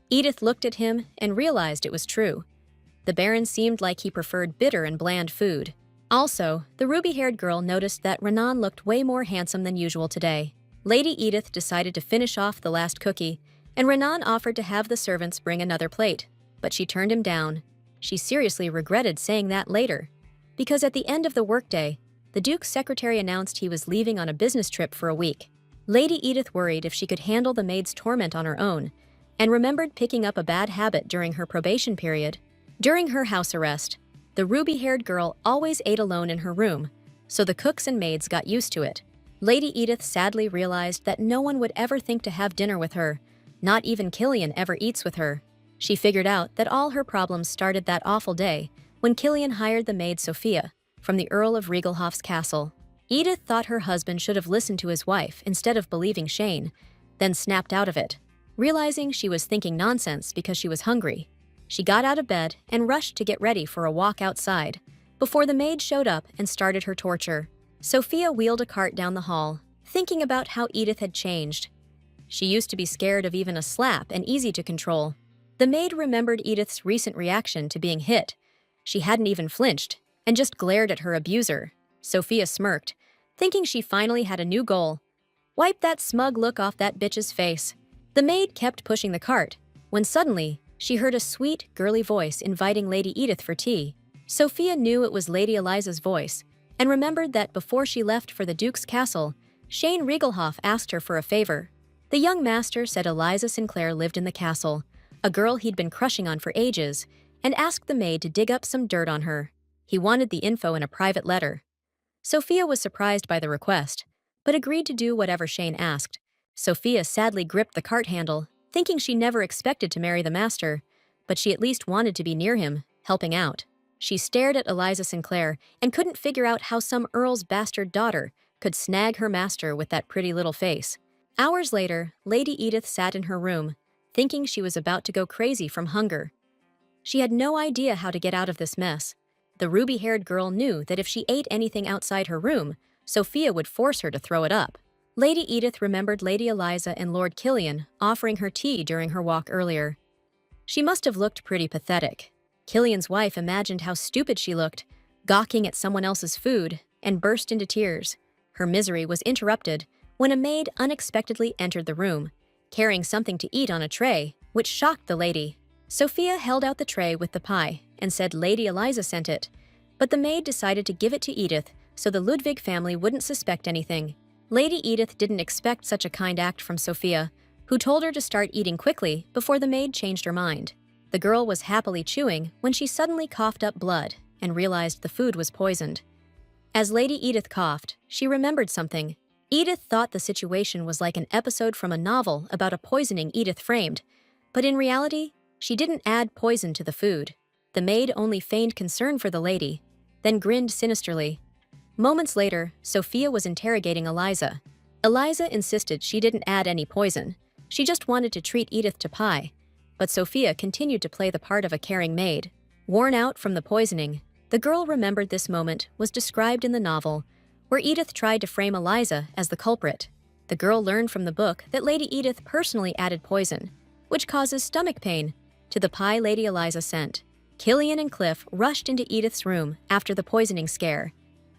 Edith looked at him and realized it was true. The Baron seemed like he preferred bitter and bland food. Also, the ruby-haired girl noticed that Renan looked way more handsome than usual today. Lady Edith decided to finish off the last cookie, and Renan offered to have the servants bring another plate, but she turned him down. She seriously regretted saying that later, because at the end of the workday, the Duke's secretary announced he was leaving on a business trip for a week. Lady Edith worried if she could handle the maid's torment on her own, and remembered picking up a bad habit during her probation period. During her house arrest, the ruby-haired girl always ate alone in her room, so the cooks and maids got used to it. Lady Edith sadly realized that no one would ever think to have dinner with her, not even Killian ever eats with her. She figured out that all her problems started that awful day when Killian hired the maid Sophia from the Earl of Riegelhoff's castle. Edith thought her husband should have listened to his wife instead of believing Shane, then snapped out of it, realizing she was thinking nonsense because she was hungry. She got out of bed and rushed to get ready for a walk outside, before the maid showed up and started her torture. Sophia wheeled a cart down the hall, thinking about how Edith had changed. She used to be scared of even a slap and easy to control. The maid remembered Edith's recent reaction to being hit. She hadn't even flinched, and just glared at her abuser. Sophia smirked, thinking she finally had a new goal. Wipe that smug look off that bitch's face. The maid kept pushing the cart, when suddenly, she heard a sweet, girly voice inviting Lady Edith for tea. Sophia knew it was Lady Eliza's voice, and remembered that before she left for the Duke's castle, Shane Riegelhoff asked her for a favor. The young master said Eliza Sinclair lived in the castle, a girl he'd been crushing on for ages, and asked the maid to dig up some dirt on her. He wanted the info in a private letter. Sophia was surprised by the request, but agreed to do whatever Shane asked. Sophia sadly gripped the cart handle, thinking she never expected to marry the master, but she at least wanted to be near him, helping out. She stared at Eliza Sinclair and couldn't figure out how some earl's bastard daughter could snag her master with that pretty little face. Hours later, Lady Edith sat in her room, thinking she was about to go crazy from hunger. She had no idea how to get out of this mess. The ruby-haired girl knew that if she ate anything outside her room, Sophia would force her to throw it up. Lady Edith remembered Lady Eliza and Lord Killian offering her tea during her walk earlier. She must have looked pretty pathetic. Killian's wife imagined how stupid she looked, gawking at someone else's food, and burst into tears. Her misery was interrupted when a maid unexpectedly entered the room, carrying something to eat on a tray, which shocked the lady. Sophia held out the tray with the pie and said Lady Eliza sent it, but the maid decided to give it to Edith so the Ludwig family wouldn't suspect anything. Lady Edith didn't expect such a kind act from Sophia, who told her to start eating quickly before the maid changed her mind. The girl was happily chewing when she suddenly coughed up blood and realized the food was poisoned. As Lady Edith coughed, she remembered something. Edith thought the situation was like an episode from a novel about a poisoning Edith framed, but in reality, she didn't add poison to the food. The maid only feigned concern for the lady, then grinned sinisterly. Moments later, Sophia was interrogating Eliza. Eliza insisted she didn't add any poison. She just wanted to treat Edith to pie, but Sophia continued to play the part of a caring maid. Worn out from the poisoning, the girl remembered this moment was described in the novel, where Edith tried to frame Eliza as the culprit. The girl learned from the book that Lady Edith personally added poison, which causes stomach pain, to the pie Lady Eliza sent. Killian and Cliff rushed into Edith's room after the poisoning scare,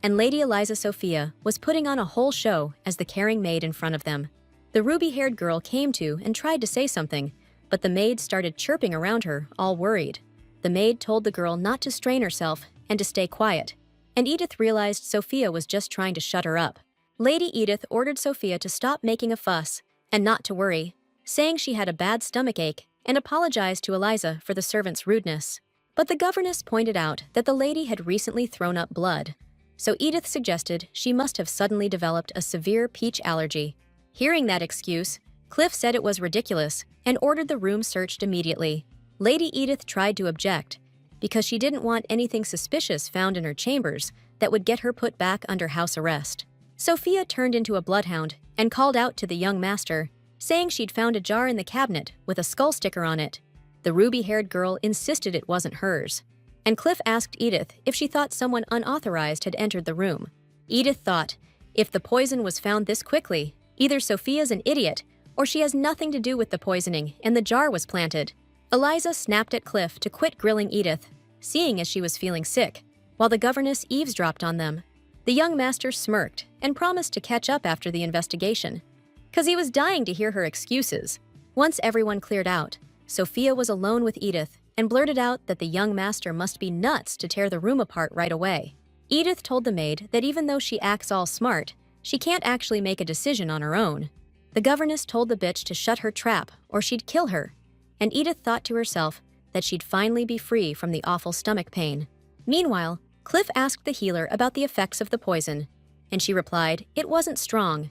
and Lady Eliza Sophia was putting on a whole show as the caring maid in front of them. The ruby-haired girl came to and tried to say something, but the maid started chirping around her, all worried. The maid told the girl not to strain herself and to stay quiet, and Edith realized Sophia was just trying to shut her up. Lady Edith ordered Sophia to stop making a fuss and not to worry, saying she had a bad stomachache, and apologized to Eliza for the servant's rudeness. But the governess pointed out that the lady had recently thrown up blood, so Edith suggested she must have suddenly developed a severe peach allergy. Hearing that excuse, Cliff said it was ridiculous and ordered the room searched immediately. Lady Edith tried to object, because she didn't want anything suspicious found in her chambers that would get her put back under house arrest. Sophia turned into a bloodhound and called out to the young master, saying she'd found a jar in the cabinet with a skull sticker on it. The ruby-haired girl insisted it wasn't hers, and Cliff asked Edith if she thought someone unauthorized had entered the room. Edith thought, if the poison was found this quickly, either Sophia's an idiot or she has nothing to do with the poisoning and the jar was planted. Eliza snapped at Cliff to quit grilling Edith, seeing as she was feeling sick, while the governess eavesdropped on them. The young master smirked and promised to catch up after the investigation, because he was dying to hear her excuses. Once everyone cleared out, Sophia was alone with Edith and blurted out that the young master must be nuts to tear the room apart right away. Edith told the maid that even though she acts all smart, she can't actually make a decision on her own. The governess told the bitch to shut her trap or she'd kill her, and Edith thought to herself that she'd finally be free from the awful stomach pain. Meanwhile, Cliff asked the healer about the effects of the poison, and she replied it wasn't strong,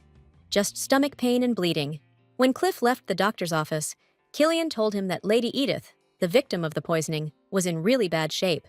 just stomach pain and bleeding. When Cliff left the doctor's office, Killian told him that Lady Edith, the victim of the poisoning, was in really bad shape.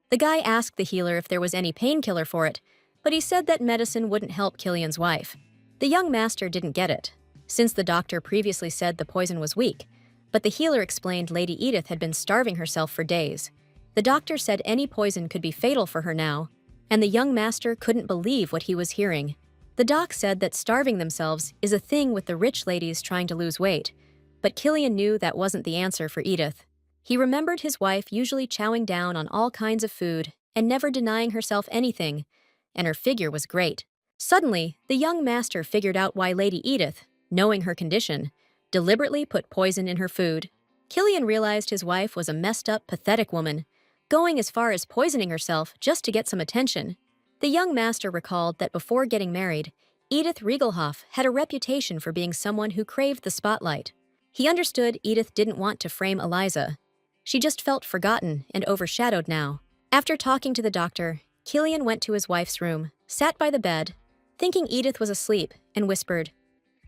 The guy asked the healer if there was any painkiller for it, but he said that medicine wouldn't help Killian's wife. The young master didn't get it, since the doctor previously said the poison was weak, but the healer explained Lady Edith had been starving herself for days. The doctor said any poison could be fatal for her now, and the young master couldn't believe what he was hearing. The doc said that starving themselves is a thing with the rich ladies trying to lose weight, but Killian knew that wasn't the answer for Edith. He remembered his wife usually chowing down on all kinds of food and never denying herself anything, and her figure was great. Suddenly, the young master figured out why Lady Edith, knowing her condition, deliberately put poison in her food. Killian realized his wife was a messed-up, pathetic woman, going as far as poisoning herself just to get some attention. The young master recalled that before getting married, Edith Riegelhoff had a reputation for being someone who craved the spotlight. He understood Edith didn't want to frame Eliza. She just felt forgotten and overshadowed now. After talking to the doctor, Killian went to his wife's room, sat by the bed, thinking Edith was asleep, and whispered,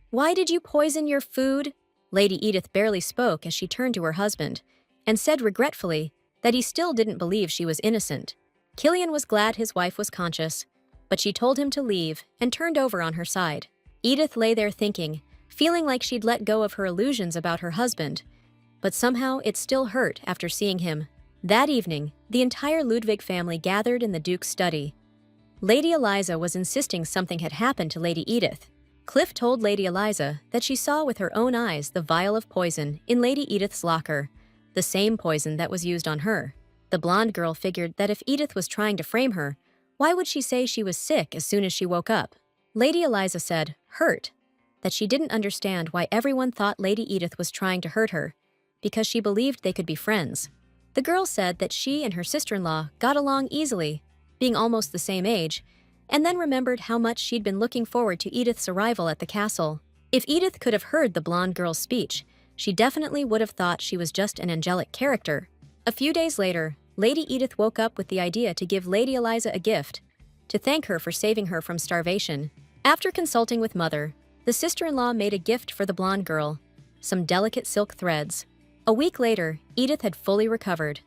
"Why did you poison your food?" Lady Edith barely spoke as she turned to her husband, and said regretfully that he still didn't believe she was innocent. Killian was glad his wife was conscious, but she told him to leave and turned over on her side. Edith lay there thinking, feeling like she'd let go of her illusions about her husband, but somehow it still hurt after seeing him. That evening, the entire Ludwig family gathered in the Duke's study. Lady Eliza was insisting something had happened to Lady Edith. Cliff told Lady Eliza that she saw with her own eyes the vial of poison in Lady Edith's locker, the same poison that was used on her. The blonde girl figured that if Edith was trying to frame her, Why would she say she was sick as soon as she woke up? Lady Eliza said, hurt, that she didn't understand why everyone thought Lady Edith was trying to hurt her, because she believed they could be friends. The girl said that she and her sister-in-law got along easily, being almost the same age, and then remembered how much she'd been looking forward to Edith's arrival at the castle. If Edith could have heard the blonde girl's speech, she definitely would have thought she was just an angelic character. A few days later, Lady Edith woke up with the idea to give Lady Eliza a gift, to thank her for saving her from starvation. After consulting with Mother, the sister-in-law made a gift for the blonde girl, some delicate silk threads. A week later, Edith had fully recovered.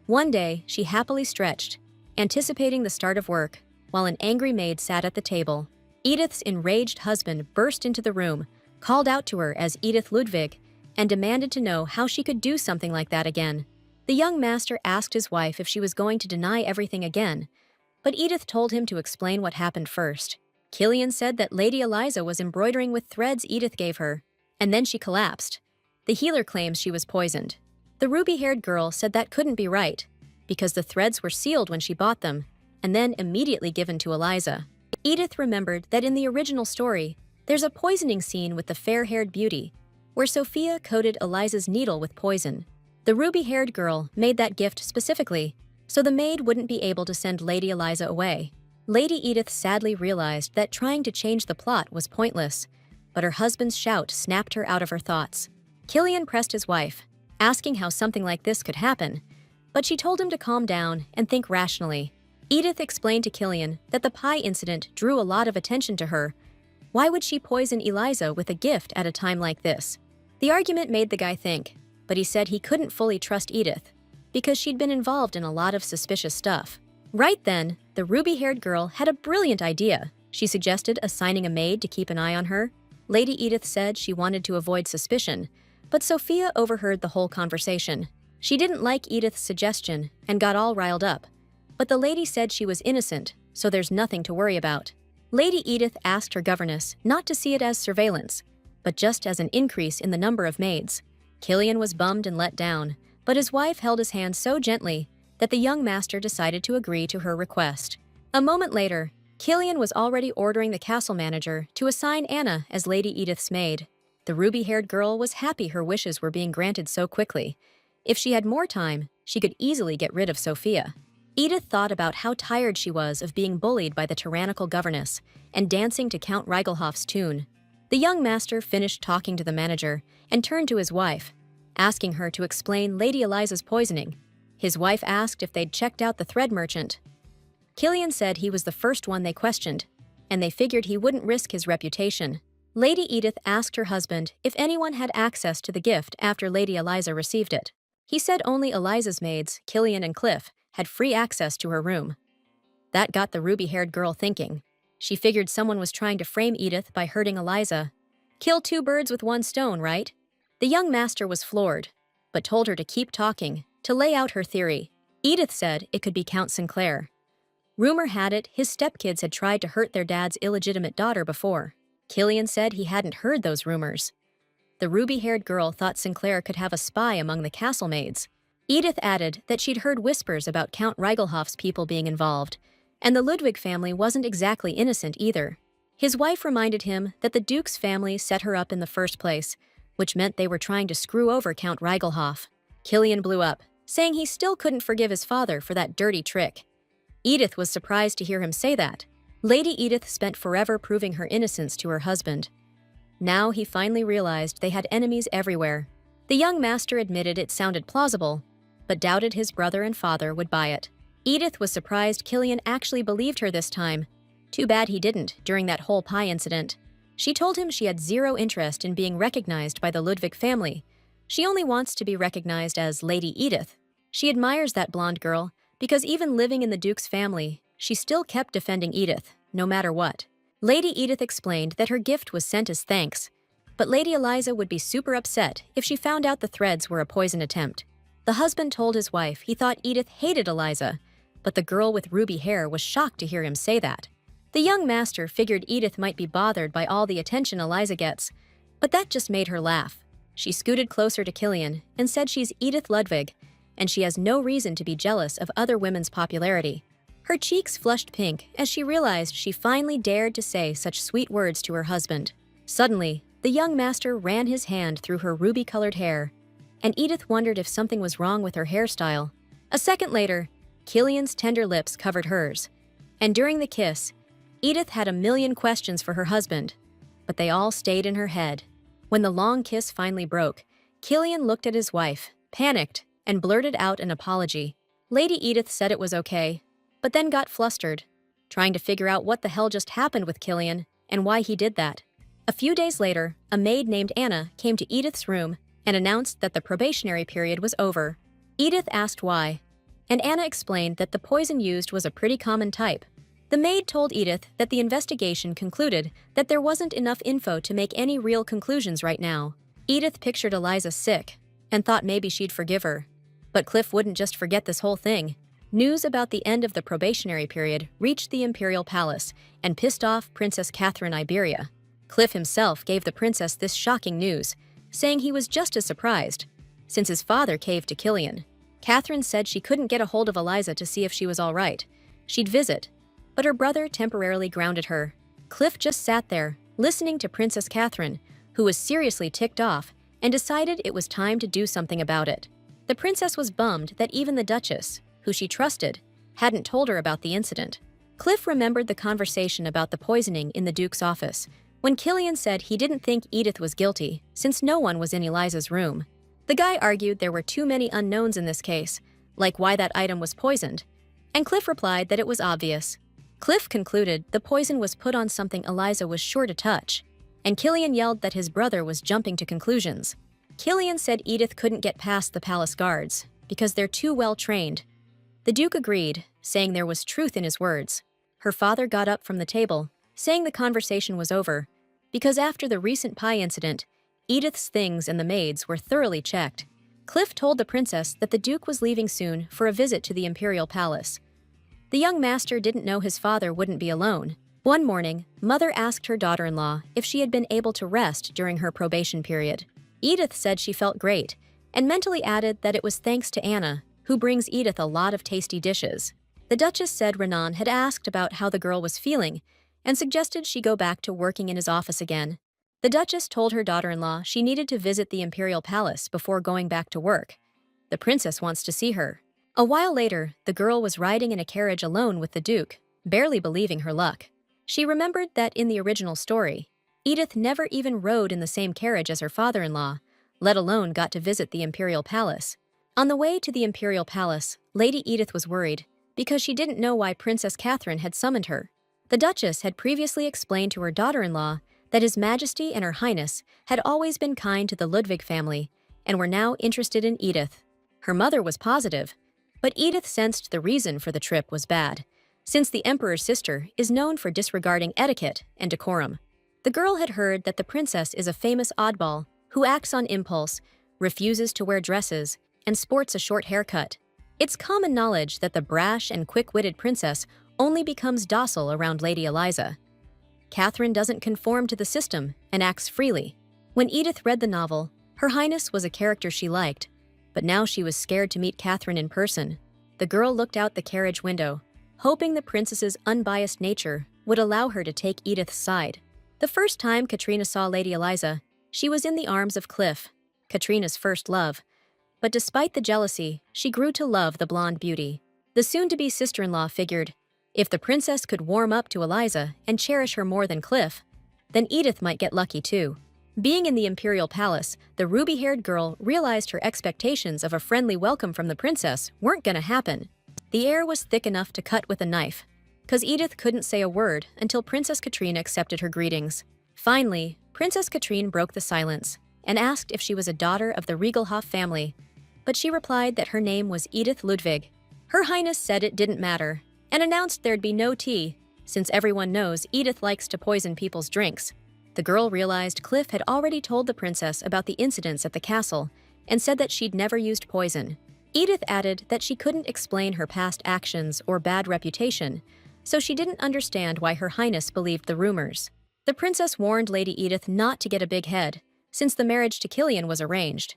One day, she happily stretched, anticipating the start of work, while an angry maid sat at the table. Edith's enraged husband burst into the room, called out to her as Edith Ludwig, and demanded to know how she could do something like that again. The young master asked his wife if she was going to deny everything again, but Edith told him to explain what happened first. Killian said that Lady Eliza was embroidering with threads Edith gave her, and then she collapsed. The healer claims she was poisoned. The ruby-haired girl said that couldn't be right, because the threads were sealed when she bought them, and then immediately given to Eliza. Edith remembered that in the original story, there's a poisoning scene with the fair-haired beauty, where Sophia coated Eliza's needle with poison. The ruby-haired girl made that gift specifically, so the maid wouldn't be able to send Lady Eliza away. Lady Edith sadly realized that trying to change the plot was pointless, but her husband's shout snapped her out of her thoughts. Killian pressed his wife, asking how something like this could happen, but she told him to calm down and think rationally. Edith explained to Killian that the pie incident drew a lot of attention to her. Why would she poison Eliza with a gift at a time like this? The argument made the guy think, but he said he couldn't fully trust Edith, because she'd been involved in a lot of suspicious stuff. Right then, the ruby-haired girl had a brilliant idea. She suggested assigning a maid to keep an eye on her. Lady Edith said she wanted to avoid suspicion, but Sophia overheard the whole conversation. She didn't like Edith's suggestion and got all riled up, but the lady said she was innocent, so there's nothing to worry about. Lady Edith asked her governess not to see it as surveillance, but just as an increase in the number of maids. Killian was bummed and let down, but his wife held his hand so gently that the young master decided to agree to her request. A moment later, Killian was already ordering the castle manager to assign Anna as Lady Edith's maid. The ruby-haired girl was happy her wishes were being granted so quickly. If she had more time, she could easily get rid of Sophia. Edith thought about how tired she was of being bullied by the tyrannical governess and dancing to Count Reigelhoff's tune. The young master finished talking to the manager and turned to his wife, asking her to explain Lady Eliza's poisoning. His wife asked if they'd checked out the thread merchant. Killian said he was the first one they questioned, and they figured he wouldn't risk his reputation. Lady Edith asked her husband if anyone had access to the gift after Lady Eliza received it. He said only Eliza's maids, Killian and Cliff, had free access to her room. That got the ruby-haired girl thinking. She figured someone was trying to frame Edith by hurting Eliza. Kill two birds with one stone, right? The young master was floored, but told her to keep talking, to lay out her theory. Edith said it could be Count Sinclair. Rumor had it his stepkids had tried to hurt their dad's illegitimate daughter before. Killian said he hadn't heard those rumors. The ruby-haired girl thought Sinclair could have a spy among the castle maids. Edith added that she'd heard whispers about Count Reigelhoff's people being involved, and the Ludwig family wasn't exactly innocent either. His wife reminded him that the Duke's family set her up in the first place, which meant they were trying to screw over Count Reigelhoff. Killian blew up, saying he still couldn't forgive his father for that dirty trick. Edith was surprised to hear him say that. Lady Edith spent forever proving her innocence to her husband. Now he finally realized they had enemies everywhere. The young master admitted it sounded plausible, but doubted his brother and father would buy it. Edith was surprised Killian actually believed her this time. Too bad he didn't during that whole pie incident. She told him she had zero interest in being recognized by the Ludwig family. She only wants to be recognized as Lady Edith. She admires that blonde girl because even living in the Duke's family, she still kept defending Edith, no matter what. Lady Edith explained that her gift was sent as thanks, but Lady Eliza would be super upset if she found out the threads were a poison attempt. The husband told his wife he thought Edith hated Eliza, but the girl with ruby hair was shocked to hear him say that. The young master figured Edith might be bothered by all the attention Eliza gets, but that just made her laugh. She scooted closer to Killian and said she's Edith Ludwig, and she has no reason to be jealous of other women's popularity. Her cheeks flushed pink as she realized she finally dared to say such sweet words to her husband. Suddenly, the young master ran his hand through her ruby-colored hair, and Edith wondered if something was wrong with her hairstyle. A second later, Killian's tender lips covered hers, and during the kiss, Edith had a million questions for her husband, but they all stayed in her head. When the long kiss finally broke, Killian looked at his wife, panicked, and blurted out an apology. Lady Edith said it was okay, but then got flustered, trying to figure out what the hell just happened with Killian and why he did that. A few days later, a maid named Anna came to Edith's room and announced that the probationary period was over. Edith asked why, and Anna explained that the poison used was a pretty common type. The maid told Edith that the investigation concluded that there wasn't enough info to make any real conclusions right now. Edith pictured Eliza sick and thought maybe she'd forgive her. But Cliff wouldn't just forget this whole thing. News about the end of the probationary period reached the Imperial Palace and pissed off Princess Catherine Iberia. Cliff himself gave the princess this shocking news, saying he was just as surprised, since his father caved to Killian. Catherine said she couldn't get a hold of Eliza to see if she was all right. She'd visit, but her brother temporarily grounded her. Cliff just sat there, listening to Princess Catherine, who was seriously ticked off, and decided it was time to do something about it. The princess was bummed that even the Duchess, who she trusted, hadn't told her about the incident. Cliff remembered the conversation about the poisoning in the Duke's office, when Killian said he didn't think Edith was guilty, since no one was in Eliza's room. The guy argued there were too many unknowns in this case, like why that item was poisoned, and Cliff replied that it was obvious. Cliff concluded the poison was put on something Eliza was sure to touch, and Killian yelled that his brother was jumping to conclusions. Killian said Edith couldn't get past the palace guards, because they're too well trained. The Duke agreed, saying there was truth in his words. Her father got up from the table, saying the conversation was over, because after the recent pie incident, Edith's things and the maids were thoroughly checked. Cliff told the princess that the Duke was leaving soon for a visit to the Imperial Palace. The young master didn't know his father wouldn't be alone. One morning, Mother asked her daughter-in-law if she had been able to rest during her probation period. Edith said she felt great, and mentally added that it was thanks to Anna, who brings Edith a lot of tasty dishes. The Duchess said Renan had asked about how the girl was feeling, and suggested she go back to working in his office again. The Duchess told her daughter-in-law she needed to visit the Imperial Palace before going back to work. The princess wants to see her. A while later, the girl was riding in a carriage alone with the Duke, barely believing her luck. She remembered that in the original story, Edith never even rode in the same carriage as her father-in-law, let alone got to visit the Imperial Palace. On the way to the Imperial Palace, Lady Edith was worried, because she didn't know why Princess Catherine had summoned her. The Duchess had previously explained to her daughter-in-law that His Majesty and Her Highness had always been kind to the Ludwig family and were now interested in Edith. Her mother was positive, but Edith sensed the reason for the trip was bad, since the Emperor's sister is known for disregarding etiquette and decorum. The girl had heard that the princess is a famous oddball who acts on impulse, refuses to wear dresses, and sports a short haircut. It's common knowledge that the brash and quick-witted princess only becomes docile around Lady Eliza. Catherine doesn't conform to the system and acts freely. When Edith read the novel, Her Highness was a character she liked, but now she was scared to meet Catherine in person. The girl looked out the carriage window, hoping the princess's unbiased nature would allow her to take Edith's side. The first time Katrina saw Lady Eliza, she was in the arms of Cliff, Katrina's first love. But despite the jealousy, she grew to love the blonde beauty. The soon-to-be sister-in-law figured, if the princess could warm up to Eliza and cherish her more than Cliff, then Edith might get lucky too. Being in the Imperial Palace, the ruby-haired girl realized her expectations of a friendly welcome from the princess weren't gonna happen. The air was thick enough to cut with a knife, because Edith couldn't say a word until Princess Katrine accepted her greetings. Finally, Princess Katrine broke the silence and asked if she was a daughter of the Riegelhoff family, but she replied that her name was Edith Ludwig. Her Highness said it didn't matter, and announced there'd be no tea, since everyone knows Edith likes to poison people's drinks. The girl realized Cliff had already told the princess about the incidents at the castle, and said that she'd never used poison. Edith added that she couldn't explain her past actions or bad reputation, so she didn't understand why Her Highness believed the rumors. The princess warned Lady Edith not to get a big head, since the marriage to Killian was arranged.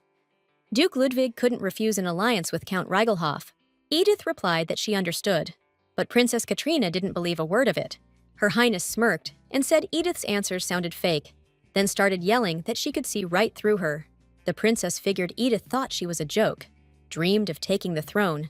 Duke Ludwig couldn't refuse an alliance with Count Riegelhoff. Edith replied that she understood, But Princess Katrina didn't believe a word of it. Her Highness smirked and said Edith's answers sounded fake, then started yelling that she could see right through her. The princess figured Edith thought she was a joke, dreamed of taking the throne.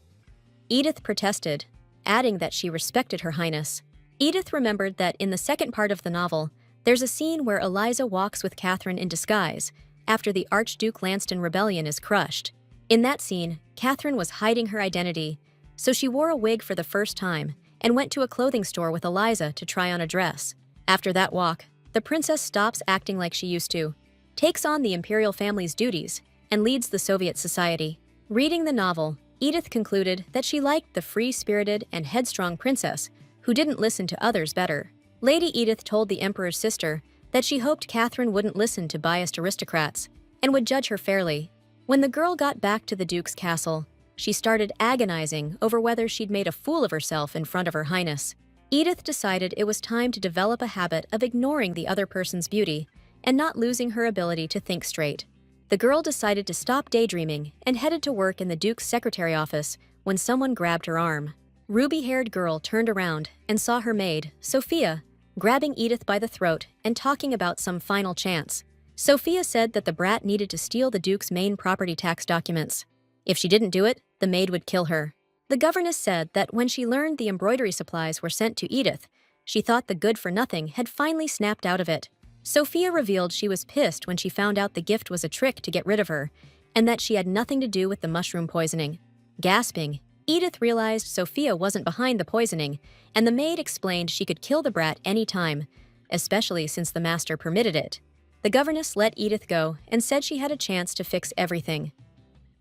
Edith protested, adding that she respected Her Highness. Edith remembered that in the second part of the novel, there's a scene where Eliza walks with Catherine in disguise after the Archduke Lanston rebellion is crushed. In that scene, Catherine was hiding her identity, so she wore a wig for the first time and went to a clothing store with Eliza to try on a dress. After that walk, the princess stops acting like she used to, takes on the imperial family's duties, and leads the Soviet society. Reading the novel, Edith concluded that she liked the free-spirited and headstrong princess who didn't listen to others better. Lady Edith told the emperor's sister that she hoped Catherine wouldn't listen to biased aristocrats and would judge her fairly. When the girl got back to the Duke's castle, she started agonizing over whether she'd made a fool of herself in front of Her Highness. Edith decided it was time to develop a habit of ignoring the other person's beauty and not losing her ability to think straight. The girl decided to stop daydreaming and headed to work in the Duke's secretary office when someone grabbed her arm. Ruby-haired girl turned around and saw her maid, Sophia, grabbing Edith by the throat and talking about some final chance. Sophia said that the brat needed to steal the Duke's main property tax documents. If she didn't do it, the maid would kill her. The governess said that when she learned the embroidery supplies were sent to Edith, she thought the good-for-nothing had finally snapped out of it. Sophia revealed she was pissed when she found out the gift was a trick to get rid of her, and that she had nothing to do with the mushroom poisoning. Gasping, Edith realized Sophia wasn't behind the poisoning, and the maid explained she could kill the brat any time, especially since the master permitted it. The governess let Edith go and said she had a chance to fix everything.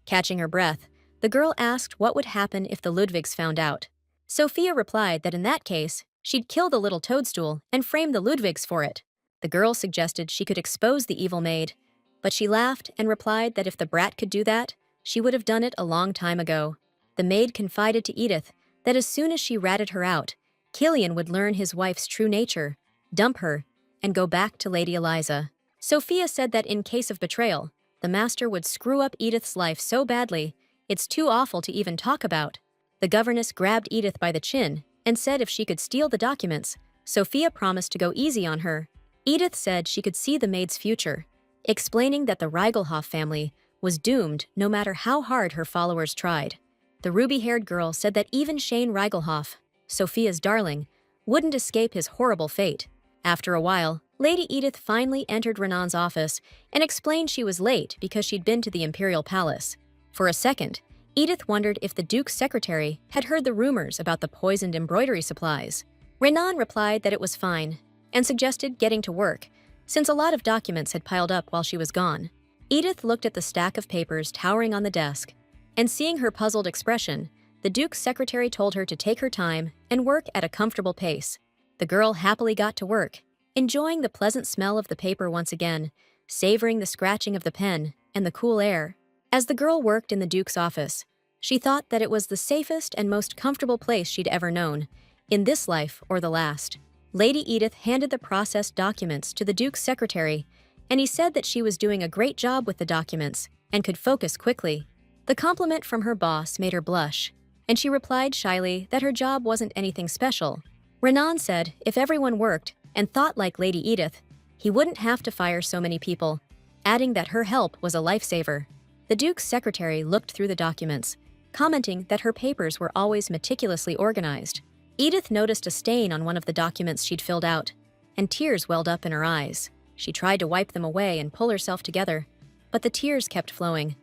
Catching her breath, the girl asked what would happen if the Ludwigs found out. Sophia replied that in that case, she'd kill the little toadstool and frame the Ludwigs for it. The girl suggested she could expose the evil maid, but she laughed and replied that if the brat could do that, she would have done it a long time ago. The maid confided to Edith that as soon as she ratted her out, Killian would learn his wife's true nature, dump her, and go back to Lady Eliza. Sophia said that in case of betrayal, the master would screw up Edith's life so badly, it's too awful to even talk about. The governess grabbed Edith by the chin and said if she could steal the documents, Sophia promised to go easy on her. Edith said she could see the maid's future, explaining that the Reigelhoff family was doomed no matter how hard her followers tried. The ruby-haired girl said that even Shane Reigelhoff, Sophia's darling, wouldn't escape his horrible fate. After a while, Lady Edith finally entered Renan's office and explained she was late because she'd been to the Imperial Palace. For a second, Edith wondered if the Duke's secretary had heard the rumors about the poisoned embroidery supplies. Renan replied that it was fine and suggested getting to work, since a lot of documents had piled up while she was gone. Edith looked at the stack of papers towering on the desk, and seeing her puzzled expression, the Duke's secretary told her to take her time and work at a comfortable pace. The girl happily got to work, enjoying the pleasant smell of the paper once again, savoring the scratching of the pen and the cool air. As the girl worked in the Duke's office, she thought that it was the safest and most comfortable place she'd ever known, in this life or the last. Lady Edith handed the processed documents to the Duke's secretary, and he said that she was doing a great job with the documents and could focus quickly. The compliment from her boss made her blush, and she replied shyly that her job wasn't anything special. Renan said if everyone worked and thought like Lady Edith, he wouldn't have to fire so many people, adding that her help was a lifesaver. The Duke's secretary looked through the documents, commenting that her papers were always meticulously organized. Edith noticed a stain on one of the documents she'd filled out, and tears welled up in her eyes. She tried to wipe them away and pull herself together, but the tears kept flowing.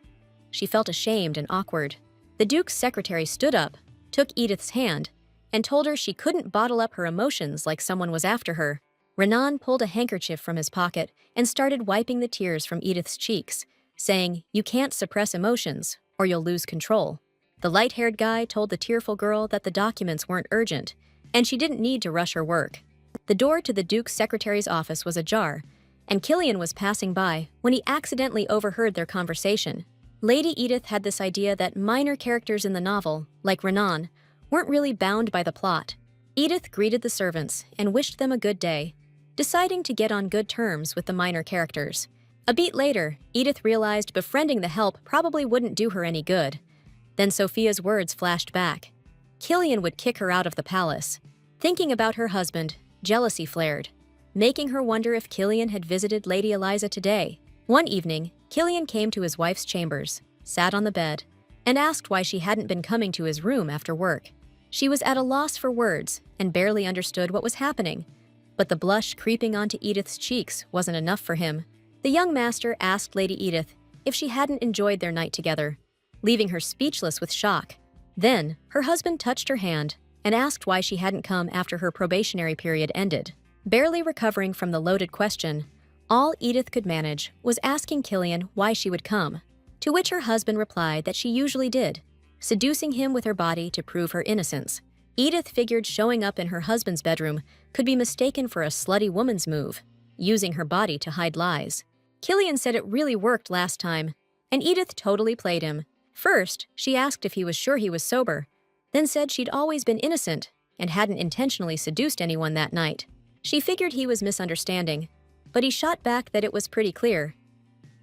She felt ashamed and awkward. The Duke's secretary stood up, took Edith's hand, and told her she couldn't bottle up her emotions like someone was after her. Renan pulled a handkerchief from his pocket and started wiping the tears from Edith's cheeks, saying, "You can't suppress emotions, or you'll lose control." The light-haired guy told the tearful girl that the documents weren't urgent, and she didn't need to rush her work. The door to the Duke's secretary's office was ajar, and Killian was passing by when he accidentally overheard their conversation. Lady Edith had this idea that minor characters in the novel, like Renan, weren't really bound by the plot. Edith greeted the servants and wished them a good day, deciding to get on good terms with the minor characters. A beat later, Edith realized befriending the help probably wouldn't do her any good. Then Sophia's words flashed back. Killian would kick her out of the palace. Thinking about her husband, jealousy flared, making her wonder if Killian had visited Lady Eliza today. One evening, Killian came to his wife's chambers, sat on the bed, and asked why she hadn't been coming to his room after work. She was at a loss for words and barely understood what was happening. But the blush creeping onto Edith's cheeks wasn't enough for him. The young master asked Lady Edith if she hadn't enjoyed their night together, leaving her speechless with shock. Then, her husband touched her hand and asked why she hadn't come after her probationary period ended. Barely recovering from the loaded question, all Edith could manage was asking Killian why she would come, to which her husband replied that she usually did, seducing him with her body to prove her innocence. Edith figured showing up in her husband's bedroom could be mistaken for a slutty woman's move, using her body to hide lies. Killian said it really worked last time, and Edith totally played him. First, she asked if he was sure he was sober, then said she'd always been innocent and hadn't intentionally seduced anyone that night. She figured he was misunderstanding, but he shot back that it was pretty clear.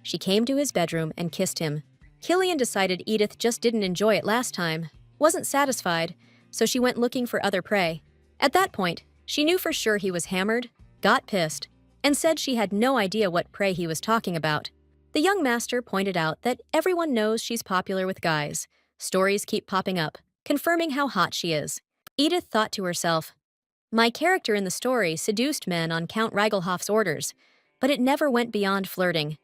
She came to his bedroom and kissed him. Killian decided Edith just didn't enjoy it last time, wasn't satisfied, so she went looking for other prey. At that point, she knew for sure he was hammered, got pissed, and said she had no idea what prey he was talking about. The young master pointed out that everyone knows she's popular with guys. Stories keep popping up, confirming how hot she is. Edith thought to herself, "My character in the story seduced men on Count Reigelhoff's orders, but it never went beyond flirting."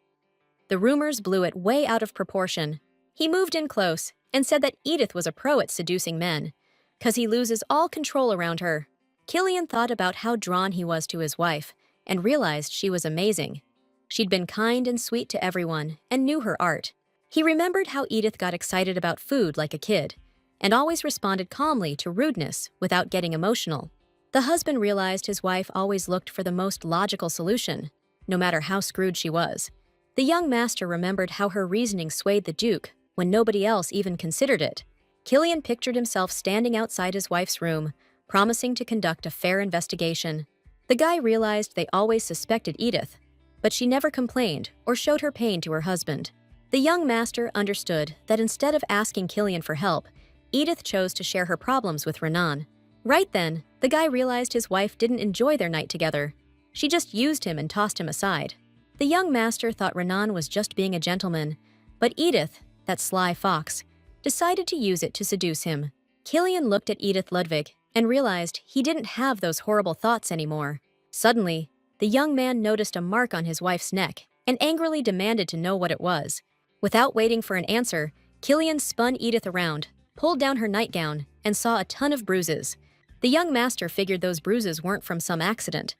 The rumors blew it way out of proportion. He moved in close and said that Edith was a pro at seducing men, 'cause he loses all control around her. Killian thought about how drawn he was to his wife and realized she was amazing. She'd been kind and sweet to everyone and knew her art. He remembered how Edith got excited about food like a kid and always responded calmly to rudeness without getting emotional. The husband realized his wife always looked for the most logical solution, no matter how screwed she was. The young master remembered how her reasoning swayed the Duke when nobody else even considered it. Killian pictured himself standing outside his wife's room, promising to conduct a fair investigation. The guy realized they always suspected Edith, but she never complained or showed her pain to her husband. The young master understood that instead of asking Killian for help, Edith chose to share her problems with Renan. Right then, the guy realized his wife didn't enjoy their night together. She just used him and tossed him aside. The young master thought Renan was just being a gentleman, but Edith, that sly fox, decided to use it to seduce him. Killian looked at Edith Ludwig and realized he didn't have those horrible thoughts anymore. Suddenly, the young man noticed a mark on his wife's neck and angrily demanded to know what it was. Without waiting for an answer, Killian spun Edith around, pulled down her nightgown, and saw a ton of bruises. The young master figured those bruises weren't from some accident.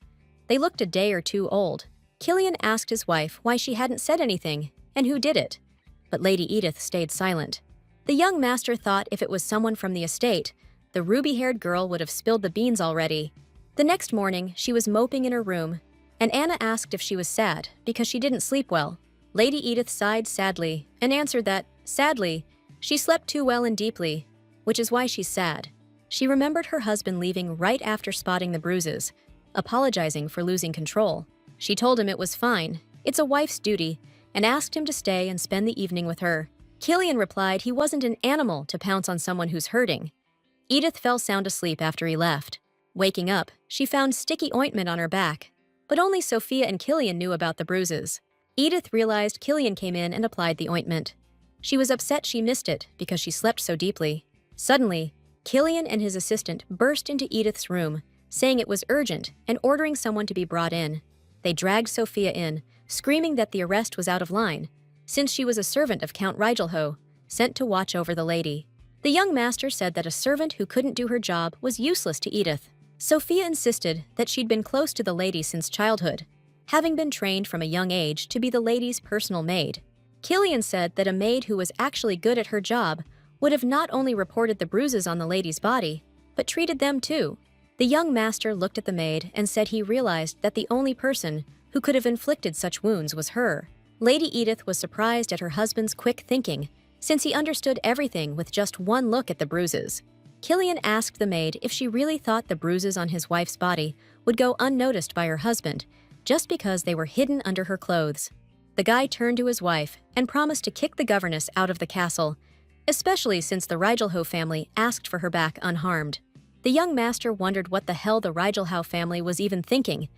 They looked a day or two old. Killian asked his wife why she hadn't said anything and who did it, but Lady Edith stayed silent. The young master thought if it was someone from the estate, the ruby-haired girl would have spilled the beans already. The next morning, she was moping in her room, and Anna asked if she was sad because she didn't sleep well. Lady Edith sighed sadly and answered that, sadly, she slept too well and deeply, which is why she's sad. She remembered her husband leaving right after spotting the bruises, apologizing for losing control. She told him it was fine, it's a wife's duty, and asked him to stay and spend the evening with her. Killian replied he wasn't an animal to pounce on someone who's hurting. Edith fell sound asleep after he left. Waking up, she found sticky ointment on her back, but only Sophia and Killian knew about the bruises. Edith realized Killian came in and applied the ointment. She was upset she missed it because she slept so deeply. Suddenly, Killian and his assistant burst into Edith's room, saying it was urgent and ordering someone to be brought in. They dragged Sophia in, screaming that the arrest was out of line, since she was a servant of Count Reigelho, sent to watch over the lady. The young master said that a servant who couldn't do her job was useless to Edith. Sophia insisted that she'd been close to the lady since childhood, having been trained from a young age to be the lady's personal maid. Killian said that a maid who was actually good at her job would have not only reported the bruises on the lady's body, but treated them too. The young master looked at the maid and said he realized that the only person who could have inflicted such wounds was her. Lady Edith was surprised at her husband's quick thinking, since he understood everything with just one look at the bruises. Killian asked the maid if she really thought the bruises on his wife's body would go unnoticed by her husband, just because they were hidden under her clothes. The guy turned to his wife and promised to kick the governess out of the castle, especially since the Rigelho family asked for her back unharmed. The young master wondered what the hell the Rigelho family was even thinking,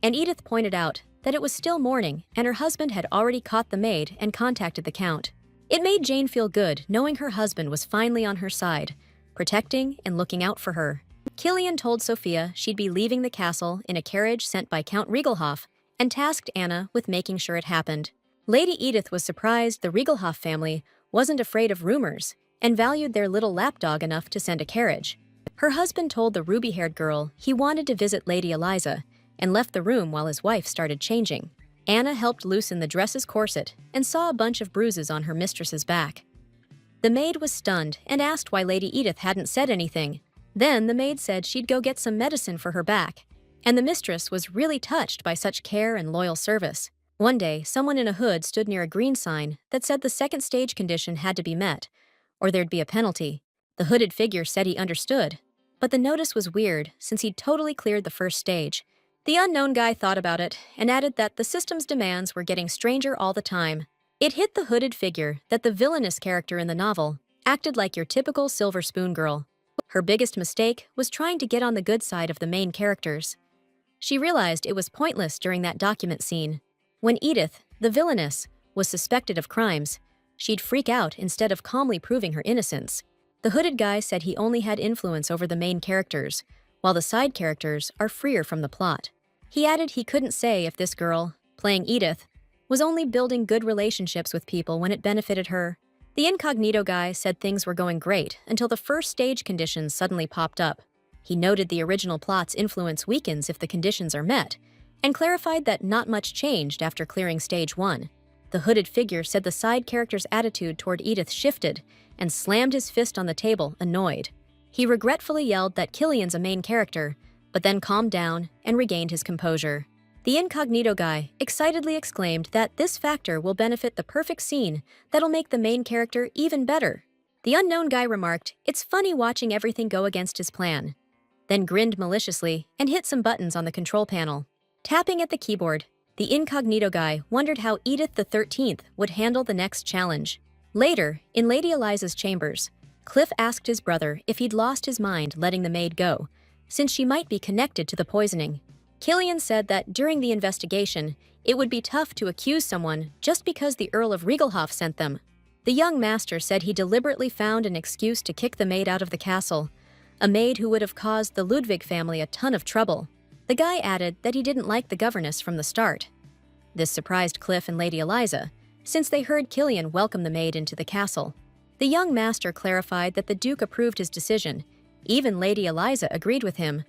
and Edith pointed out that it was still morning and her husband had already caught the maid and contacted the count. It made Jane feel good knowing her husband was finally on her side, protecting and looking out for her. Killian told Sophia she'd be leaving the castle in a carriage sent by Count Riegelhoff and tasked Anna with making sure it happened. Lady Edith was surprised the Riegelhoff family wasn't afraid of rumors and valued their little lapdog enough to send a carriage. Her husband told the ruby-haired girl he wanted to visit Lady Eliza and left the room while his wife started changing. Anna helped loosen the dress's corset and saw a bunch of bruises on her mistress's back. The maid was stunned and asked why Lady Edith hadn't said anything. Then the maid said she'd go get some medicine for her back, and the mistress was really touched by such care and loyal service. One day, someone in a hood stood near a green sign that said the second stage condition had to be met, or there'd be a penalty. The hooded figure said he understood, but the notice was weird since he'd totally cleared the first stage. The unknown guy thought about it and added that the system's demands were getting stranger all the time. It hit the hooded figure that the villainous character in the novel acted like your typical silver spoon girl. Her biggest mistake was trying to get on the good side of the main characters. She realized it was pointless during that document scene. When Edith, the villainess, was suspected of crimes, she'd freak out instead of calmly proving her innocence. The hooded guy said he only had influence over the main characters, while the side characters are freer from the plot. He added he couldn't say if this girl, playing Edith, was only building good relationships with people when it benefited her. The incognito guy said things were going great until the first stage conditions suddenly popped up. He noted the original plot's influence weakens if the conditions are met, and clarified that not much changed after clearing stage 1. The hooded figure said the side character's attitude toward Edith shifted and slammed his fist on the table, annoyed. He regretfully yelled that Killian's a main character, but then calmed down and regained his composure. The incognito guy excitedly exclaimed that this factor will benefit the perfect scene that'll make the main character even better. The unknown guy remarked, "It's funny watching everything go against his plan," then grinned maliciously and hit some buttons on the control panel. Tapping at the keyboard, the incognito guy wondered how Edith the 13th would handle the next challenge. Later, in Lady Eliza's chambers, Cliff asked his brother if he'd lost his mind letting the maid go, since she might be connected to the poisoning. Killian said that during the investigation, it would be tough to accuse someone just because the Earl of Riegelhoff sent them. The young master said he deliberately found an excuse to kick the maid out of the castle, a maid who would have caused the Ludwig family a ton of trouble. The guy added that he didn't like the governess from the start. This surprised Cliff and Lady Eliza, since they heard Killian welcome the maid into the castle. The young master clarified that the Duke approved his decision. Even Lady Eliza agreed with him,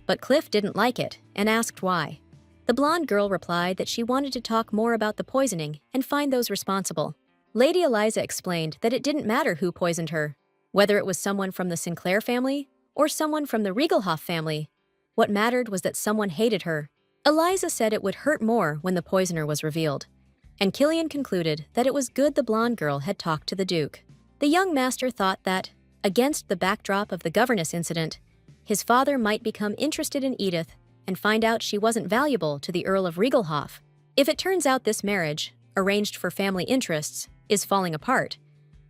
but Cliff didn't like it and asked why. The blonde girl replied that she wanted to talk more about the poisoning and find those responsible. Lady Eliza explained that it didn't matter who poisoned her, whether it was someone from the Sinclair family or someone from the Riegelhoff family. What mattered was that someone hated her. Eliza said it would hurt more when the poisoner was revealed, and Killian concluded that it was good the blonde girl had talked to the Duke. The young master thought that, against the backdrop of the governess incident, his father might become interested in Edith and find out she wasn't valuable to the Earl of Riegelhoff. If it turns out this marriage, arranged for family interests, is falling apart,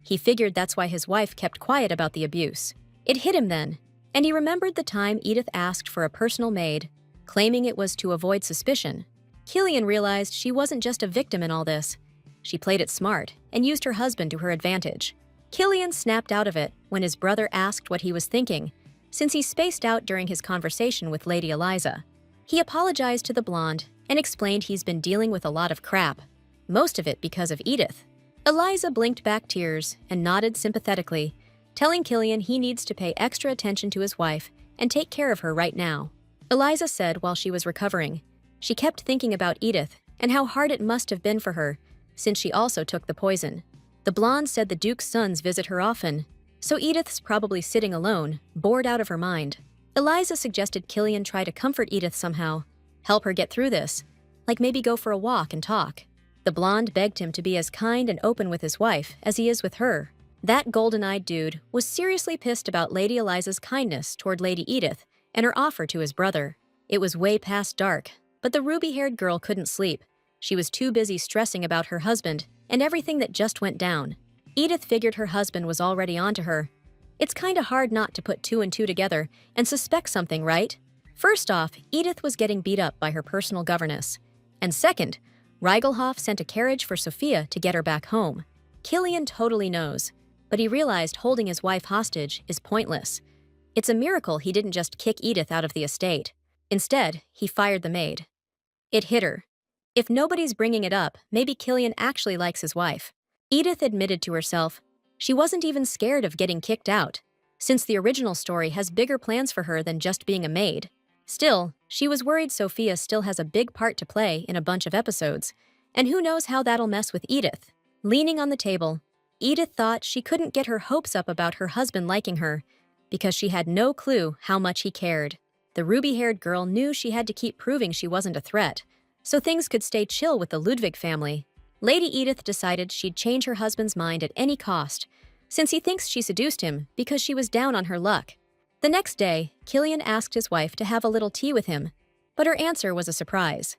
he figured that's why his wife kept quiet about the abuse. It hit him then, and he remembered the time Edith asked for a personal maid, claiming it was to avoid suspicion. Killian realized she wasn't just a victim in all this. She played it smart and used her husband to her advantage. Killian snapped out of it when his brother asked what he was thinking, since he spaced out during his conversation with Lady Eliza. He apologized to the blonde and explained he's been dealing with a lot of crap, most of it because of Edith. Eliza blinked back tears and nodded sympathetically, telling Killian he needs to pay extra attention to his wife and take care of her right now. Eliza said while she was recovering, she kept thinking about Edith and how hard it must have been for her, since she also took the poison. The blonde said the Duke's sons visit her often, so Edith's probably sitting alone, bored out of her mind. Eliza suggested Killian try to comfort Edith somehow, help her get through this, like maybe go for a walk and talk. The blonde begged him to be as kind and open with his wife as he is with her. That golden-eyed dude was seriously pissed about Lady Eliza's kindness toward Lady Edith and her offer to his brother. It was way past dark, but the ruby-haired girl couldn't sleep. She was too busy stressing about her husband and everything that just went down. Edith figured her husband was already onto her. It's kinda hard not to put two and two together and suspect something, right? First off, Edith was getting beat up by her personal governess. And second, Riegelhoff sent a carriage for Sophia to get her back home. Killian totally knows, but he realized holding his wife hostage is pointless. It's a miracle he didn't just kick Edith out of the estate. Instead, he fired the maid. It hit her. If nobody's bringing it up, maybe Killian actually likes his wife. Edith admitted to herself she wasn't even scared of getting kicked out, since the original story has bigger plans for her than just being a maid. Still, she was worried Sophia still has a big part to play in a bunch of episodes, and who knows how that'll mess with Edith. Leaning on the table, Edith thought she couldn't get her hopes up about her husband liking her, because she had no clue how much he cared. The ruby-haired girl knew she had to keep proving she wasn't a threat, so things could stay chill with the Ludwig family. Lady Edith decided she'd change her husband's mind at any cost, since he thinks she seduced him because she was down on her luck. The next day, Killian asked his wife to have a little tea with him, but her answer was a surprise.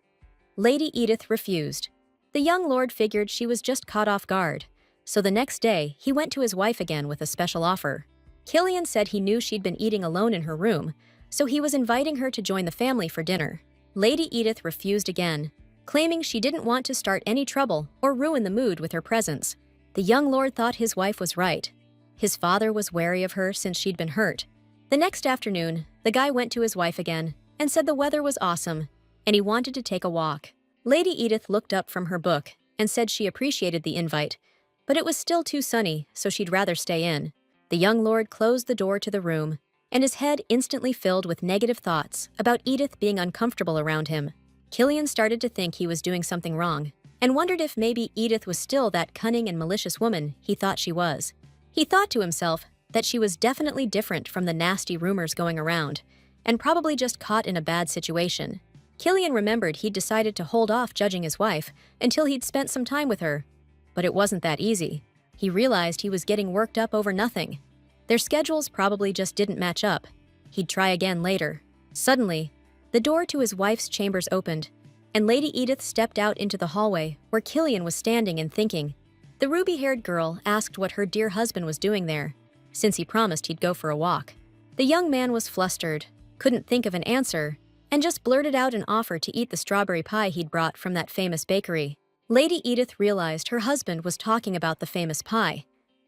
Lady Edith refused. The young lord figured she was just caught off guard, so the next day he went to his wife again with a special offer. Killian said he knew she'd been eating alone in her room, so he was inviting her to join the family for dinner. Lady Edith refused again, claiming she didn't want to start any trouble or ruin the mood with her presence. The young lord thought his wife was right. His father was wary of her since she'd been hurt. The next afternoon, the guy went to his wife again and said the weather was awesome, and he wanted to take a walk. Lady Edith looked up from her book and said she appreciated the invite, but it was still too sunny, so she'd rather stay in. The young lord closed the door to the room, and his head instantly filled with negative thoughts about Edith being uncomfortable around him. Killian started to think he was doing something wrong, and wondered if maybe Edith was still that cunning and malicious woman he thought she was. He thought to himself that she was definitely different from the nasty rumors going around, and probably just caught in a bad situation. Killian remembered he'd decided to hold off judging his wife until he'd spent some time with her. But it wasn't that easy. He realized he was getting worked up over nothing. Their schedules probably just didn't match up. He'd try again later. Suddenly, the door to his wife's chambers opened, and Lady Edith stepped out into the hallway where Killian was standing and thinking. The ruby-haired girl asked what her dear husband was doing there, since he promised he'd go for a walk. The young man was flustered, couldn't think of an answer, and just blurted out an offer to eat the strawberry pie he'd brought from that famous bakery. Lady Edith realized her husband was talking about the famous pie,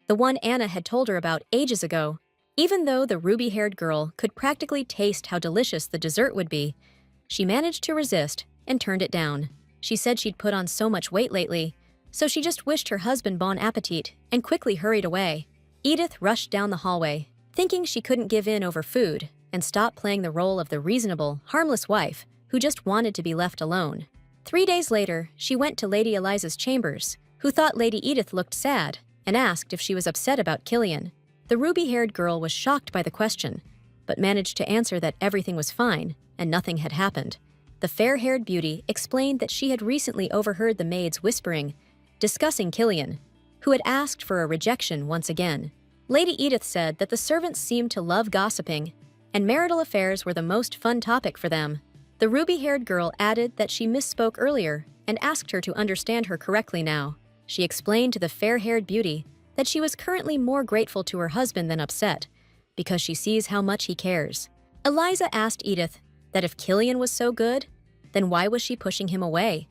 the one Anna had told her about ages ago. Even though the ruby-haired girl could practically taste how delicious the dessert would be, she managed to resist and turned it down. She said she'd put on so much weight lately, so she just wished her husband bon appetit and quickly hurried away. Edith rushed down the hallway, thinking she couldn't give in over food and stop playing the role of the reasonable, harmless wife who just wanted to be left alone. 3 days later, she went to Lady Eliza's chambers, who thought Lady Edith looked sad, and asked if she was upset about Killian. The ruby-haired girl was shocked by the question, but managed to answer that everything was fine and nothing had happened. The fair-haired beauty explained that she had recently overheard the maids whispering, discussing Killian, who had asked for a rejection once again. Lady Edith said that the servants seemed to love gossiping, and marital affairs were the most fun topic for them. The ruby-haired girl added that she misspoke earlier and asked her to understand her correctly now. She explained to the fair-haired beauty that she was currently more grateful to her husband than upset, because she sees how much he cares. Eliza asked Edith that if Killian was so good, then why was she pushing him away?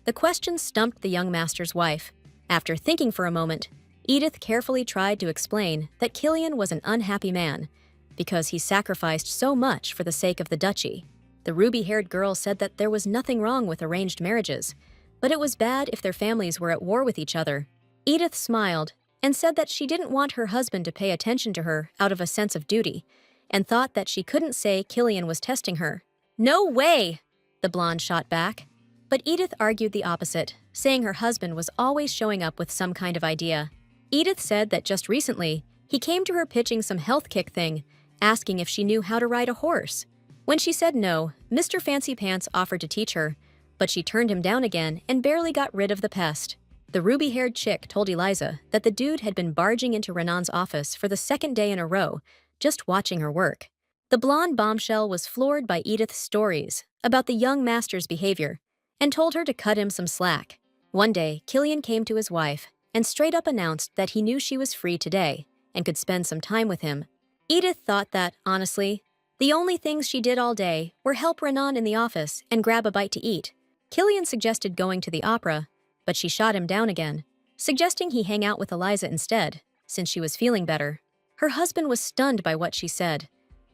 The question stumped the young master's wife. After thinking for a moment, Edith carefully tried to explain that Killian was an unhappy man, because he sacrificed so much for the sake of the duchy. The ruby-haired girl said that there was nothing wrong with arranged marriages, but it was bad if their families were at war with each other. Edith smiled and said that she didn't want her husband to pay attention to her out of a sense of duty, and thought that she couldn't say Killian was testing her. "No way!" the blonde shot back. But Edith argued the opposite, saying her husband was always showing up with some kind of idea. Edith said that just recently, he came to her pitching some health kick thing, asking if she knew how to ride a horse. When she said no, Mr. Fancy Pants offered to teach her, but she turned him down again and barely got rid of the pest. The ruby-haired chick told Eliza that the dude had been barging into Renan's office for the second day in a row, just watching her work. The blonde bombshell was floored by Edith's stories about the young master's behavior and told her to cut him some slack. One day, Killian came to his wife and straight up announced that he knew she was free today and could spend some time with him. Edith thought that, honestly, the only things she did all day were help Renan in the office and grab a bite to eat. Killian suggested going to the opera, but she shot him down again, suggesting he hang out with Eliza instead, since she was feeling better. Her husband was stunned by what she said,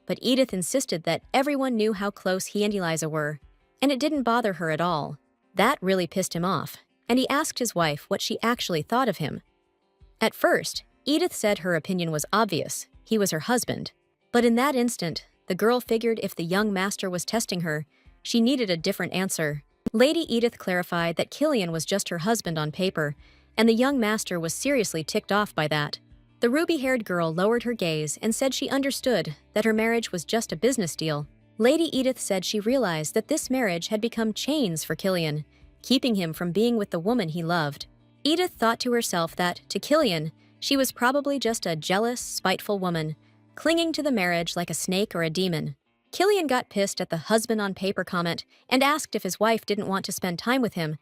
but Edith insisted that everyone knew how close he and Eliza were, and it didn't bother her at all. That really pissed him off, and he asked his wife what she actually thought of him. At first, Edith said her opinion was obvious. He was her husband. But in that instant, the girl figured if the young master was testing her, she needed a different answer. Lady Edith clarified that Killian was just her husband on paper, and the young master was seriously ticked off by that. The ruby-haired girl lowered her gaze and said she understood that her marriage was just a business deal. Lady Edith said she realized that this marriage had become chains for Killian, keeping him from being with the woman he loved. Edith thought to herself that, to Killian, she was probably just a jealous, spiteful woman, clinging to the marriage like a snake or a demon. Killian got pissed at the husband-on-paper comment and asked if his wife didn't want to spend time with him,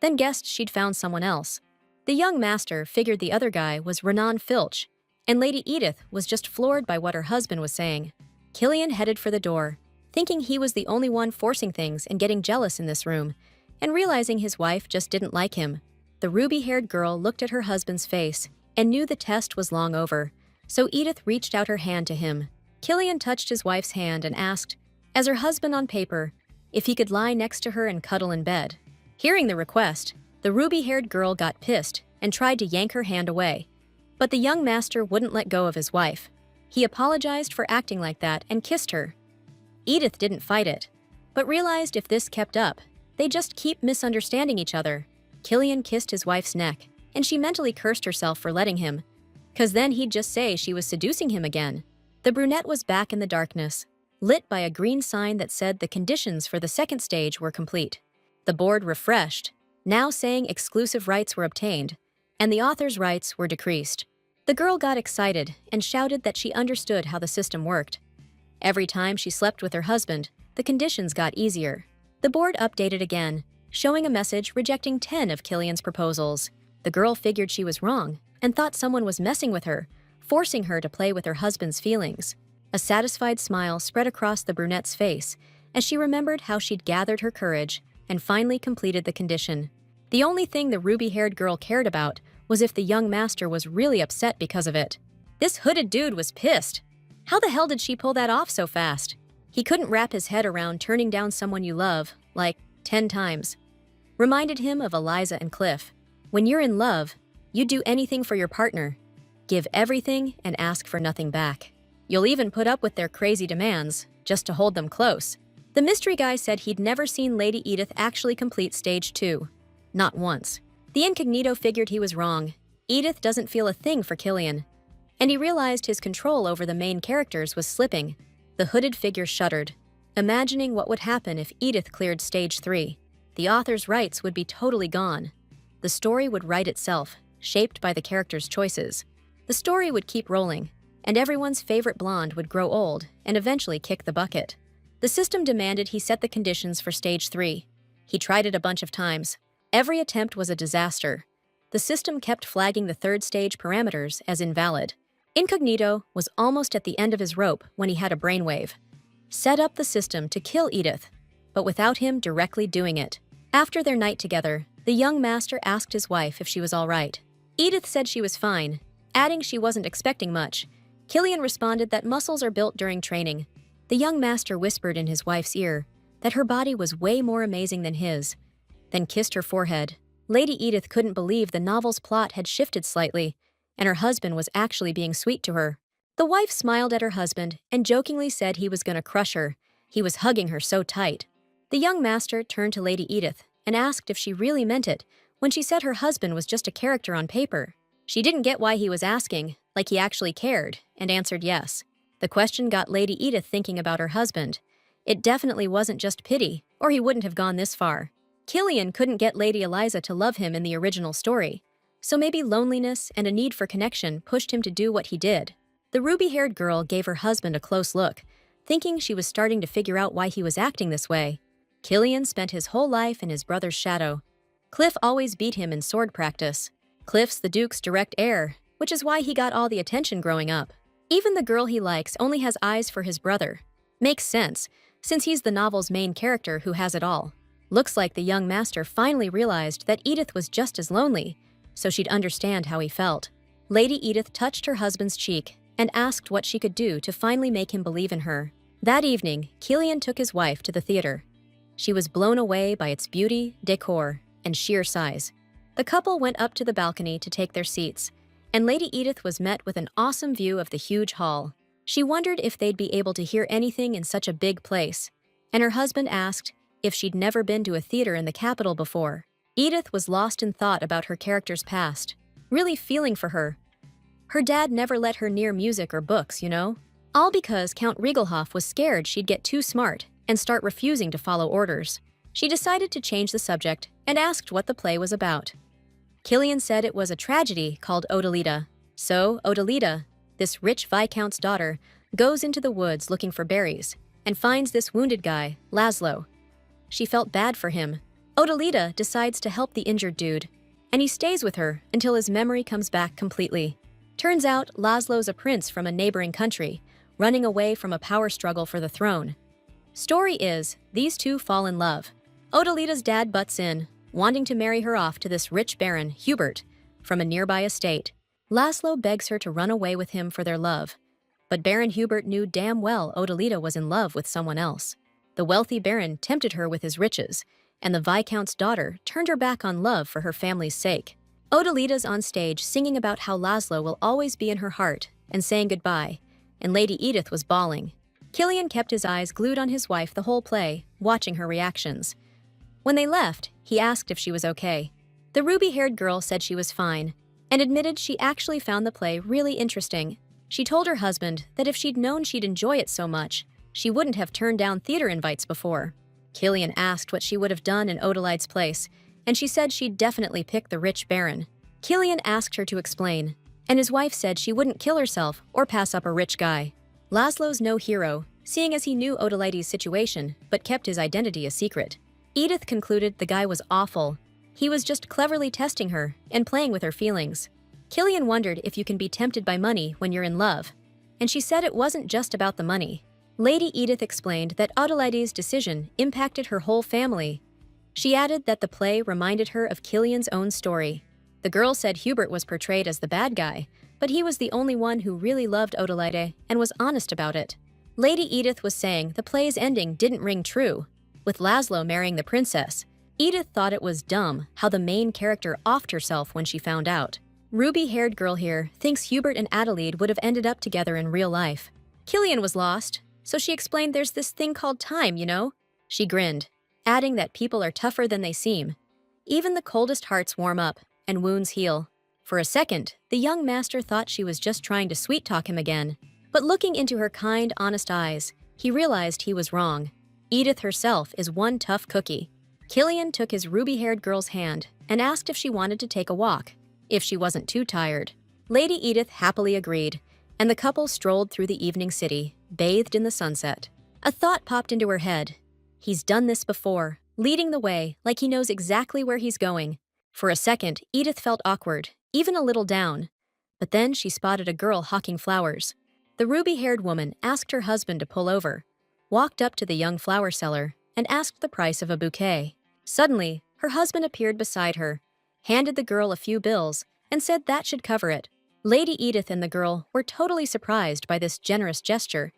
then guessed she'd found someone else. The young master figured the other guy was Renan Filch, and Lady Edith was just floored by what her husband was saying. Killian headed for the door, thinking he was the only one forcing things and getting jealous in this room, and realizing his wife just didn't like him. The ruby-haired girl looked at her husband's face and knew the test was long over, so Edith reached out her hand to him. Killian touched his wife's hand and asked, as her husband on paper, if he could lie next to her and cuddle in bed. Hearing the request, the ruby-haired girl got pissed and tried to yank her hand away. But the young master wouldn't let go of his wife. He apologized for acting like that and kissed her. Edith didn't fight it, but realized if this kept up, they'd just keep misunderstanding each other. Killian kissed his wife's neck, and she mentally cursed herself for letting him, 'cause then he'd just say she was seducing him again. The brunette was back in the darkness, lit by a green sign that said the conditions for the second stage were complete. The board refreshed, now saying exclusive rights were obtained, and the author's rights were decreased. The girl got excited and shouted that she understood how the system worked. Every time she slept with her husband, the conditions got easier. The board updated again, showing a message rejecting 10 of Killian's proposals. The girl figured she was wrong and thought someone was messing with her, forcing her to play with her husband's feelings. A satisfied smile spread across the brunette's face as she remembered how she'd gathered her courage and finally completed the condition. The only thing the ruby-haired girl cared about was if the young master was really upset because of it. This hooded dude was pissed. How the hell did she pull that off so fast? He couldn't wrap his head around turning down someone you love, like, 10 times. Reminded him of Eliza and Cliff. When you're in love, you do anything for your partner. Give everything and ask for nothing back. You'll even put up with their crazy demands, just to hold them close. The mystery guy said he'd never seen Lady Edith actually complete stage 2. Not once. The incognito figured he was wrong. Edith doesn't feel a thing for Killian. And he realized his control over the main characters was slipping. The hooded figure shuddered, imagining what would happen if Edith cleared stage 3. The author's rights would be totally gone. The story would write itself, shaped by the characters' choices. The story would keep rolling, and everyone's favorite blonde would grow old and eventually kick the bucket. The system demanded he set the conditions for stage 3. He tried it a bunch of times. Every attempt was a disaster. The system kept flagging the third stage parameters as invalid. Incognito was almost at the end of his rope when he had a brainwave. Set up the system to kill Edith, but without him directly doing it. After their night together, the young master asked his wife if she was all right. Edith said she was fine, adding she wasn't expecting much. Killian responded that muscles are built during training. The young master whispered in his wife's ear that her body was way more amazing than his, then kissed her forehead. Lady Edith couldn't believe the novel's plot had shifted slightly, and her husband was actually being sweet to her. The wife smiled at her husband and jokingly said he was gonna crush her. He was hugging her so tight. The young master turned to Lady Edith and asked if she really meant it when she said her husband was just a character on paper. She didn't get why he was asking, like he actually cared, and answered yes. The question got Lady Edith thinking about her husband. It definitely wasn't just pity, or he wouldn't have gone this far. Killian couldn't get Lady Eliza to love him in the original story, so maybe loneliness and a need for connection pushed him to do what he did. The ruby-haired girl gave her husband a close look, thinking she was starting to figure out why he was acting this way. Killian spent his whole life in his brother's shadow. Cliff always beat him in sword practice. Cliff's the Duke's direct heir, which is why he got all the attention growing up. Even the girl he likes only has eyes for his brother. Makes sense, since he's the novel's main character who has it all. Looks like the young master finally realized that Edith was just as lonely, so she'd understand how he felt. Lady Edith touched her husband's cheek and asked what she could do to finally make him believe in her. That evening, Killian took his wife to the theater. She was blown away by its beauty, decor, and sheer size. The couple went up to the balcony to take their seats, and Lady Edith was met with an awesome view of the huge hall. She wondered if they'd be able to hear anything in such a big place, and her husband asked if she'd never been to a theater in the capital before. Edith was lost in thought about her character's past, really feeling for her. Her dad never let her near music or books, you know? All because Count Riegelhoff was scared she'd get too smart and start refusing to follow orders. She decided to change the subject and asked what the play was about. Killian said it was a tragedy called Odalita. So, Odalita, this rich viscount's daughter, goes into the woods looking for berries and finds this wounded guy, Laszlo. She felt bad for him. Odalita decides to help the injured dude, and he stays with her until his memory comes back completely. Turns out Laszlo's a prince from a neighboring country, running away from a power struggle for the throne. Story is, these two fall in love. Odalita's dad butts in, wanting to marry her off to this rich baron, Hubert, from a nearby estate. Laszlo begs her to run away with him for their love, but Baron Hubert knew damn well Odalita was in love with someone else. The wealthy baron tempted her with his riches, and the Viscount's daughter turned her back on love for her family's sake. Odalita's on stage singing about how Laszlo will always be in her heart and saying goodbye, and Lady Edith was bawling. Killian kept his eyes glued on his wife the whole play, watching her reactions. When they left, he asked if she was okay. The ruby-haired girl said she was fine, and admitted she actually found the play really interesting. She told her husband that if she'd known she'd enjoy it so much, she wouldn't have turned down theater invites before. Killian asked what she would have done in Odalite's place, and she said she'd definitely pick the rich baron. Killian asked her to explain, and his wife said she wouldn't kill herself or pass up a rich guy. Laszlo's no hero, seeing as he knew Odalite's situation but kept his identity a secret. Edith concluded the guy was awful. He was just cleverly testing her and playing with her feelings. Killian wondered if you can be tempted by money when you're in love, and she said it wasn't just about the money. Lady Edith explained that Odalite's decision impacted her whole family. She added that the play reminded her of Killian's own story. The girl said Hubert was portrayed as the bad guy, but he was the only one who really loved Odalite and was honest about it. Lady Edith was saying the play's ending didn't ring true, with Laszlo marrying the princess. Edith thought it was dumb how the main character offed herself when she found out. Ruby-haired girl here thinks Hubert and Adelaide would have ended up together in real life. Killian was lost, so she explained there's this thing called time, you know? She grinned, adding that people are tougher than they seem. Even the coldest hearts warm up, and wounds heal. For a second, the young master thought she was just trying to sweet-talk him again. But looking into her kind, honest eyes, he realized he was wrong. Edith herself is one tough cookie. Killian took his ruby-haired girl's hand and asked if she wanted to take a walk, if she wasn't too tired. Lady Edith happily agreed, and the couple strolled through the evening city, bathed in the sunset. A thought popped into her head. He's done this before, leading the way like he knows exactly where he's going. For a second, Edith felt awkward, even a little down. But then she spotted a girl hawking flowers. The ruby-haired woman asked her husband to pull over, walked up to the young flower seller, and asked the price of a bouquet. Suddenly, her husband appeared beside her, handed the girl a few bills, and said that should cover it. Lady Edith and the girl were totally surprised by this generous gesture.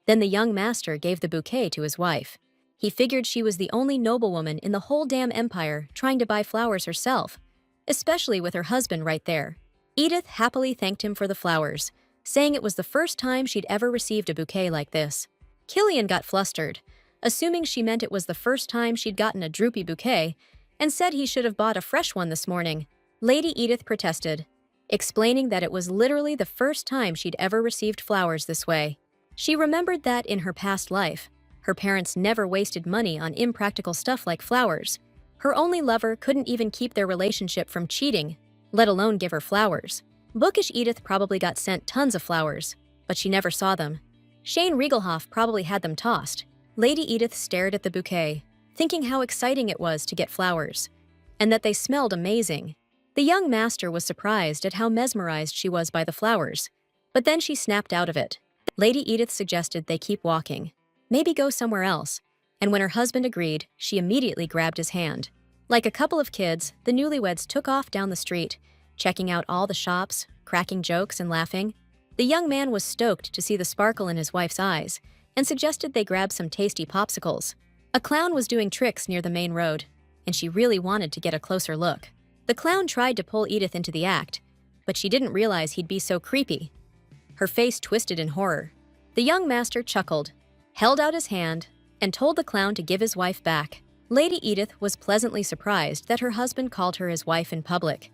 Then the young master gave the bouquet to his wife. He figured she was the only noblewoman in the whole damn empire trying to buy flowers herself, especially with her husband right there. Edith happily thanked him for the flowers, saying it was the first time she'd ever received a bouquet like this. Killian got flustered, assuming she meant it was the first time she'd gotten a droopy bouquet, and said he should have bought a fresh one this morning. Lady Edith protested, explaining that it was literally the first time she'd ever received flowers this way. She remembered that in her past life, her parents never wasted money on impractical stuff like flowers. Her only lover couldn't even keep their relationship from cheating, let alone give her flowers. Bookish Edith probably got sent tons of flowers, but she never saw them. Shane Riegelhoff probably had them tossed. Lady Edith stared at the bouquet, thinking how exciting it was to get flowers, and that they smelled amazing. The young master was surprised at how mesmerized she was by the flowers, but then she snapped out of it. Lady Edith suggested they keep walking, maybe go somewhere else, and when her husband agreed, she immediately grabbed his hand. Like a couple of kids, the newlyweds took off down the street, checking out all the shops, cracking jokes and laughing. The young man was stoked to see the sparkle in his wife's eyes and suggested they grab some tasty popsicles. A clown was doing tricks near the main road, and she really wanted to get a closer look. The clown tried to pull Edith into the act, but she didn't realize he'd be so creepy. Her face twisted in horror. The young master chuckled, held out his hand, and told the clown to give his wife back. Lady Edith was pleasantly surprised that her husband called her his wife in public.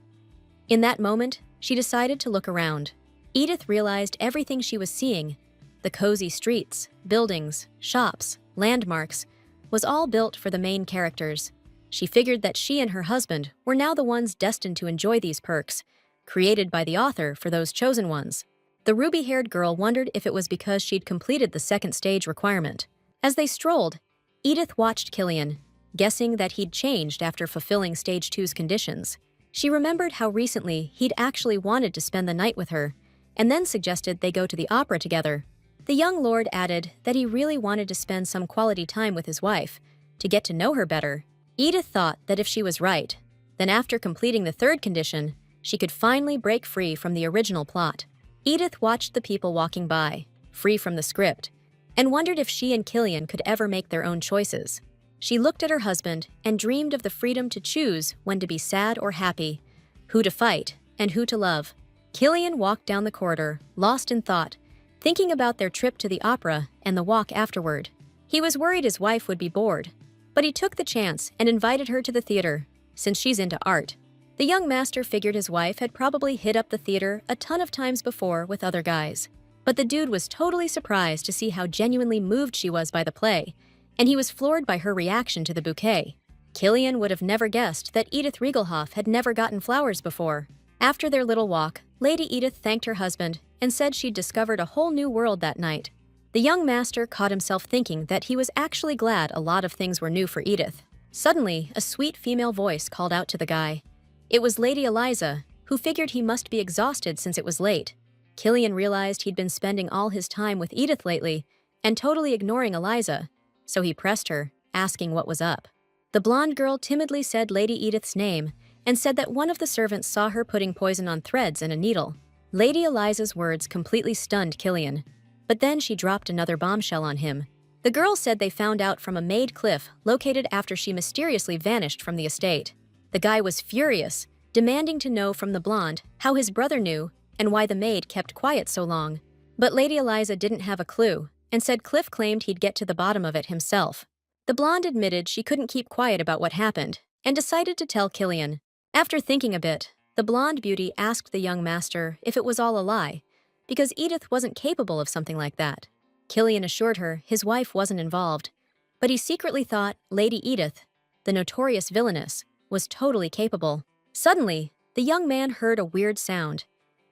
In that moment, she decided to look around. Edith realized everything she was seeing, the cozy streets, buildings, shops, landmarks, was all built for the main characters. She figured that she and her husband were now the ones destined to enjoy these perks, created by the author for those chosen ones. The ruby-haired girl wondered if it was because she'd completed the second stage requirement. As they strolled, Edith watched Killian, guessing that he'd changed after fulfilling Stage 2's conditions. She remembered how recently he'd actually wanted to spend the night with her, and then suggested they go to the opera together. The young lord added that he really wanted to spend some quality time with his wife, to get to know her better. Edith thought that if she was right, then after completing the third condition, she could finally break free from the original plot. Edith watched the people walking by, free from the script, and wondered if she and Killian could ever make their own choices. She looked at her husband and dreamed of the freedom to choose when to be sad or happy, who to fight, and who to love. Killian walked down the corridor, lost in thought, thinking about their trip to the opera and the walk afterward. He was worried his wife would be bored, but he took the chance and invited her to the theater, since she's into art. The young master figured his wife had probably hit up the theater a ton of times before with other guys. But the dude was totally surprised to see how genuinely moved she was by the play, and he was floored by her reaction to the bouquet. Killian would have never guessed that Edith Riegelhoff had never gotten flowers before. After their little walk, Lady Edith thanked her husband and said she'd discovered a whole new world that night. The young master caught himself thinking that he was actually glad a lot of things were new for Edith. Suddenly, a sweet female voice called out to the guy. It was Lady Eliza, who figured he must be exhausted since it was late. Killian realized he'd been spending all his time with Edith lately and totally ignoring Eliza, so he pressed her, asking what was up. The blonde girl timidly said Lady Edith's name and said that one of the servants saw her putting poison on threads and a needle. Lady Eliza's words completely stunned Killian, but then she dropped another bombshell on him. The girl said they found out from a maid cliff located after she mysteriously vanished from the estate. The guy was furious, demanding to know from the blonde how his brother knew and why the maid kept quiet so long. But Lady Eliza didn't have a clue and said Cliff claimed he'd get to the bottom of it himself. The blonde admitted she couldn't keep quiet about what happened and decided to tell Killian. After thinking a bit, the blonde beauty asked the young master if it was all a lie, because Edith wasn't capable of something like that. Killian assured her his wife wasn't involved, but he secretly thought Lady Edith, the notorious villainess, was totally capable. Suddenly, the young man heard a weird sound,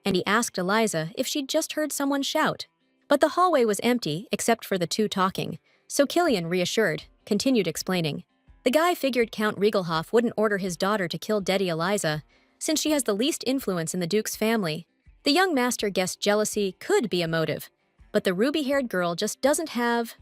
and he asked Eliza if she'd just heard someone shout. But the hallway was empty except for the two talking, so Killian, reassured, continued explaining. The guy figured Count Riegelhoff wouldn't order his daughter to kill Dedi Eliza, since she has the least influence in the Duke's family. The young master guessed jealousy could be a motive, but the ruby-haired girl just doesn't have,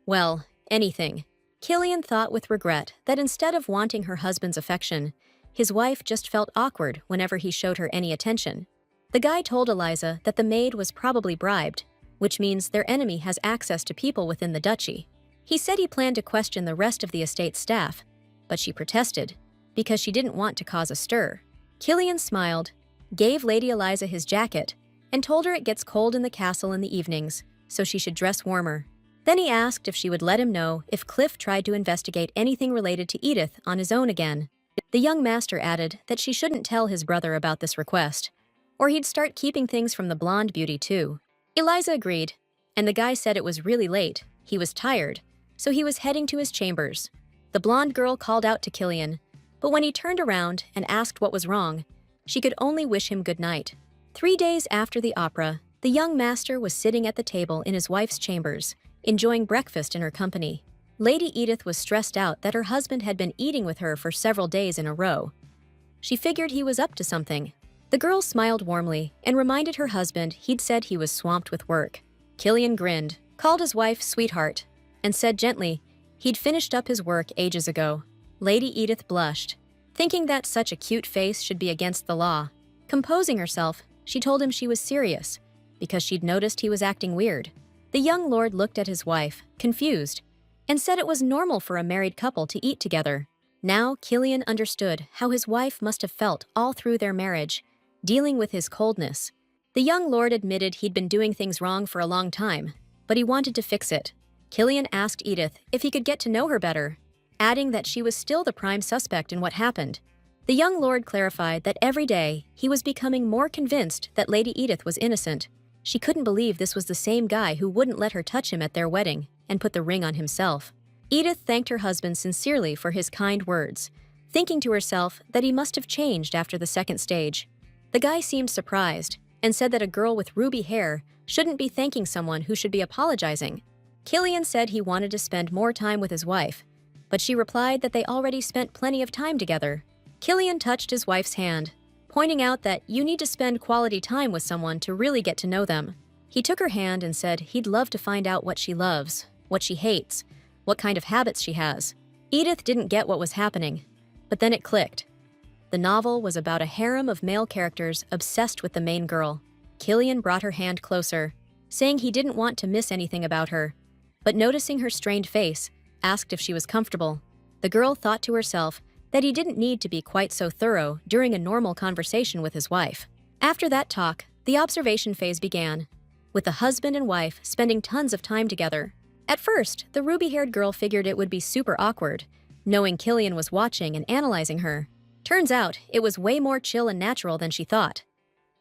well, anything. Killian thought with regret that instead of wanting her husband's affection, his wife just felt awkward whenever he showed her any attention. The guy told Eliza that the maid was probably bribed, which means their enemy has access to people within the duchy. He said he planned to question the rest of the estate staff, but she protested, because she didn't want to cause a stir. Killian smiled, gave Lady Eliza his jacket, and told her it gets cold in the castle in the evenings, so she should dress warmer. Then he asked if she would let him know if Cliff tried to investigate anything related to Edith on his own again. The young master added that she shouldn't tell his brother about this request, or he'd start keeping things from the blonde beauty too. Eliza agreed, and the guy said it was really late, he was tired, so he was heading to his chambers. The blonde girl called out to Killian, but when he turned around and asked what was wrong, she could only wish him good night. 3 days after the opera, the young master was sitting at the table in his wife's chambers, enjoying breakfast in her company. Lady Edith was stressed out that her husband had been eating with her for several days in a row. She figured he was up to something. The girl smiled warmly and reminded her husband he'd said he was swamped with work. Killian grinned, called his wife sweetheart, and said gently he'd finished up his work ages ago. Lady Edith blushed, thinking that such a cute face should be against the law. Composing herself, she told him she was serious, because she'd noticed he was acting weird. The young lord looked at his wife, confused, and said it was normal for a married couple to eat together. Now Killian understood how his wife must have felt all through their marriage, dealing with his coldness. The young lord admitted he'd been doing things wrong for a long time, but he wanted to fix it. Killian asked Edith if he could get to know her better, adding that she was still the prime suspect in what happened. The young lord clarified that every day he was becoming more convinced that Lady Edith was innocent. She couldn't believe this was the same guy who wouldn't let her touch him at their wedding and put the ring on himself. Edith thanked her husband sincerely for his kind words, thinking to herself that he must have changed after the second stage. The guy seemed surprised and said that a girl with ruby hair shouldn't be thanking someone who should be apologizing. Killian said he wanted to spend more time with his wife, but she replied that they already spent plenty of time together. Killian touched his wife's hand, pointing out that you need to spend quality time with someone to really get to know them. He took her hand and said he'd love to find out what she loves, what she hates, what kind of habits she has. Edith didn't get what was happening, but then it clicked. The novel was about a harem of male characters obsessed with the main girl. Killian brought her hand closer, saying he didn't want to miss anything about her, but noticing her strained face, asked if she was comfortable. The girl thought to herself that he didn't need to be quite so thorough during a normal conversation with his wife. After that talk, the observation phase began, with the husband and wife spending tons of time together. At first, the ruby-haired girl figured it would be super awkward, knowing Killian was watching and analyzing her. Turns out, it was way more chill and natural than she thought.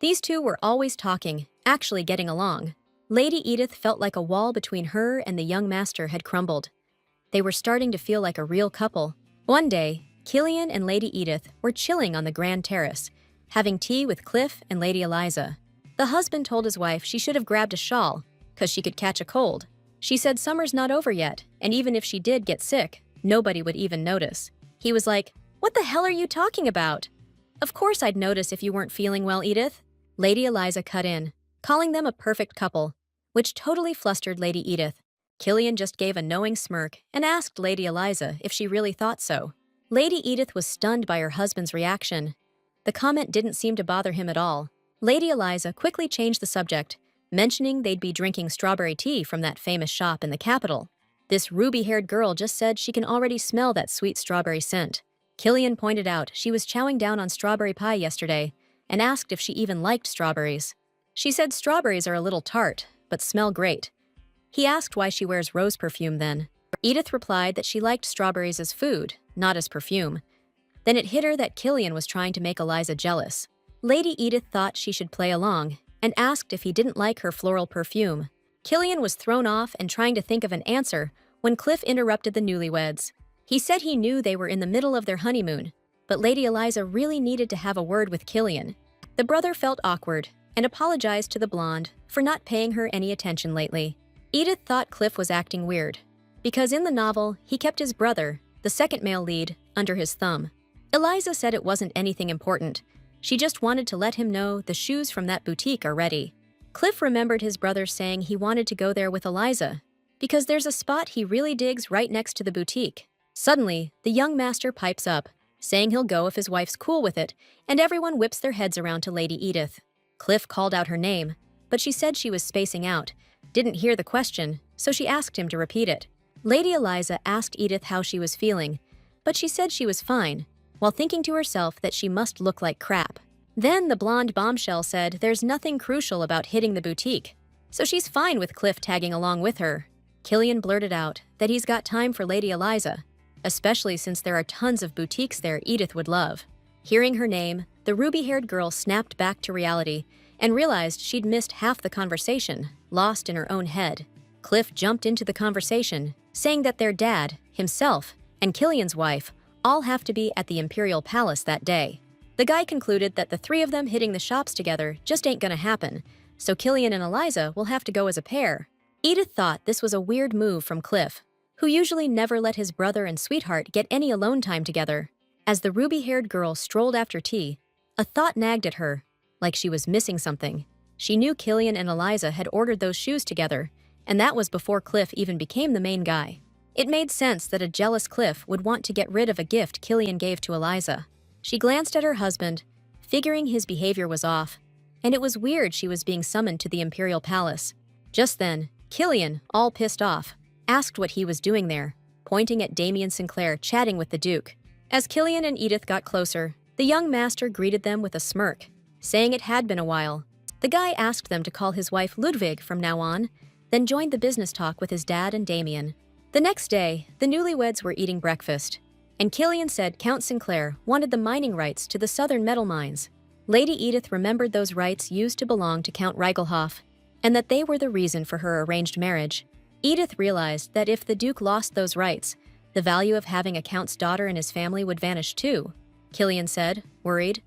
These two were always talking, actually getting along. Lady Edith felt like a wall between her and the young master had crumbled. They were starting to feel like a real couple. One day, Killian and Lady Edith were chilling on the grand terrace, having tea with Cliff and Lady Eliza. The husband told his wife she should have grabbed a shawl, 'cause she could catch a cold. She said summer's not over yet, and even if she did get sick, nobody would even notice. He was like, "What the hell are you talking about? Of course I'd notice if you weren't feeling well, Edith." Lady Eliza cut in, calling them a perfect couple, which totally flustered Lady Edith. Killian just gave a knowing smirk and asked Lady Eliza if she really thought so. Lady Edith was stunned by her husband's reaction. The comment didn't seem to bother him at all. Lady Eliza quickly changed the subject, mentioning they'd be drinking strawberry tea from that famous shop in the capital. This ruby-haired girl just said she can already smell that sweet strawberry scent. Killian pointed out she was chowing down on strawberry pie yesterday and asked if she even liked strawberries. She said strawberries are a little tart, but smell great. He asked why she wears rose perfume then. Edith replied that she liked strawberries as food, not as perfume. Then it hit her that Killian was trying to make Eliza jealous. Lady Edith thought she should play along and asked if he didn't like her floral perfume. Killian was thrown off and trying to think of an answer when Cliff interrupted the newlyweds. He said he knew they were in the middle of their honeymoon, but Lady Eliza really needed to have a word with Killian. The brother felt awkward and apologized to the blonde for not paying her any attention lately. Edith thought Cliff was acting weird, because in the novel, he kept his brother, the second male lead, under his thumb. Eliza said it wasn't anything important. She just wanted to let him know the shoes from that boutique are ready. Cliff remembered his brother saying he wanted to go there with Eliza, because there's a spot he really digs right next to the boutique. Suddenly, the young master pipes up, saying he'll go if his wife's cool with it, and everyone whips their heads around to Lady Edith. Cliff called out her name, but she said she was spacing out, didn't hear the question, so she asked him to repeat it. Lady Eliza asked Edith how she was feeling, but she said she was fine, while thinking to herself that she must look like crap. Then the blonde bombshell said there's nothing crucial about hitting the boutique, so she's fine with Cliff tagging along with her. Killian blurted out that he's got time for Lady Eliza, especially since there are tons of boutiques there Edith would love. Hearing her name, the ruby-haired girl snapped back to reality and realized she'd missed half the conversation, lost in her own head. Cliff jumped into the conversation, saying that their dad, himself, and Killian's wife all have to be at the Imperial Palace that day. The guy concluded that the three of them hitting the shops together just ain't gonna happen, so Killian and Eliza will have to go as a pair. Edith thought this was a weird move from Cliff, who usually never let his brother and sweetheart get any alone time together. As the ruby-haired girl strolled after tea, a thought nagged at her, like she was missing something. She knew Killian and Eliza had ordered those shoes together, and that was before Cliff even became the main guy. It made sense that a jealous Cliff would want to get rid of a gift Killian gave to Eliza. She glanced at her husband, figuring his behavior was off, and it was weird she was being summoned to the Imperial Palace. Just then, Killian, all pissed off, asked what he was doing there, pointing at Damien Sinclair chatting with the Duke. As Killian and Edith got closer, the young master greeted them with a smirk, saying it had been a while. The guy asked them to call his wife Ludwig from now on, then joined the business talk with his dad and Damien. The next day, the newlyweds were eating breakfast, and Killian said Count Sinclair wanted the mining rights to the southern metal mines. Lady Edith remembered those rights used to belong to Count Reigelhoff, and that they were the reason for her arranged marriage. Edith realized that if the Duke lost those rights, the value of having a count's daughter in his family would vanish too. Killian said, worried,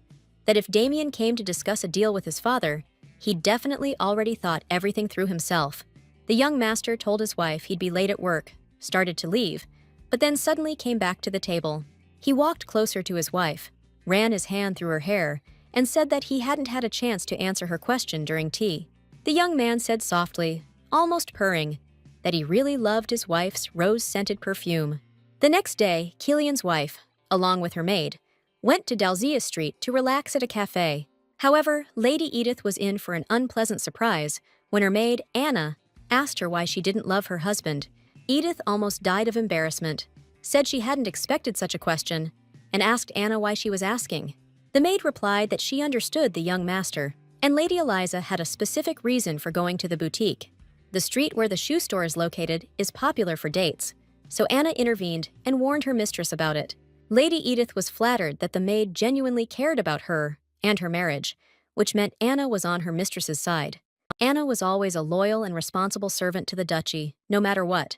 that if Damien came to discuss a deal with his father, he'd definitely already thought everything through himself. The young master told his wife he'd be late at work, started to leave, but then suddenly came back to the table. He walked closer to his wife, ran his hand through her hair, and said that he hadn't had a chance to answer her question during tea. The young man said softly, almost purring, that he really loved his wife's rose-scented perfume. The next day, Killian's wife, along with her maid, went to Dalzia Street to relax at a cafe. However, Lady Edith was in for an unpleasant surprise when her maid, Anna, asked her why she didn't love her husband. Edith almost died of embarrassment, said she hadn't expected such a question, and asked Anna why she was asking. The maid replied that she understood the young master, and Lady Eliza had a specific reason for going to the boutique. The street where the shoe store is located is popular for dates, so Anna intervened and warned her mistress about it. Lady Edith was flattered that the maid genuinely cared about her and her marriage, which meant Anna was on her mistress's side. Anna was always a loyal and responsible servant to the duchy, no matter what,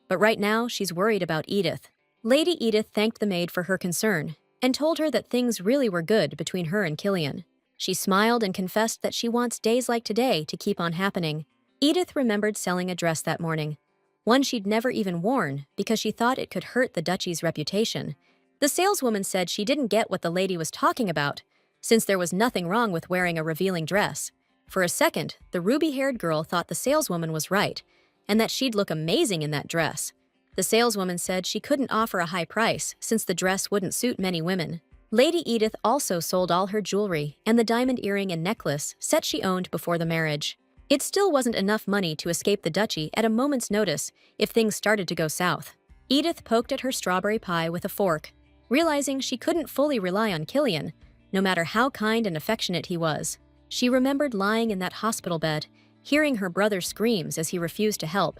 but right now she's worried about Edith. Lady Edith thanked the maid for her concern and told her that things really were good between her and Killian. She smiled and confessed that she wants days like today to keep on happening. Edith remembered selling a dress that morning, one she'd never even worn because she thought it could hurt the duchy's reputation. The saleswoman said she didn't get what the lady was talking about, since there was nothing wrong with wearing a revealing dress. For a second, the ruby-haired girl thought the saleswoman was right, and that she'd look amazing in that dress. The saleswoman said she couldn't offer a high price since the dress wouldn't suit many women. Lady Edith also sold all her jewelry and the diamond earring and necklace set she owned before the marriage. It still wasn't enough money to escape the duchy at a moment's notice if things started to go south. Edith poked at her strawberry pie with a fork, realizing she couldn't fully rely on Killian, no matter how kind and affectionate he was. She remembered lying in that hospital bed, hearing her brother's screams as he refused to help,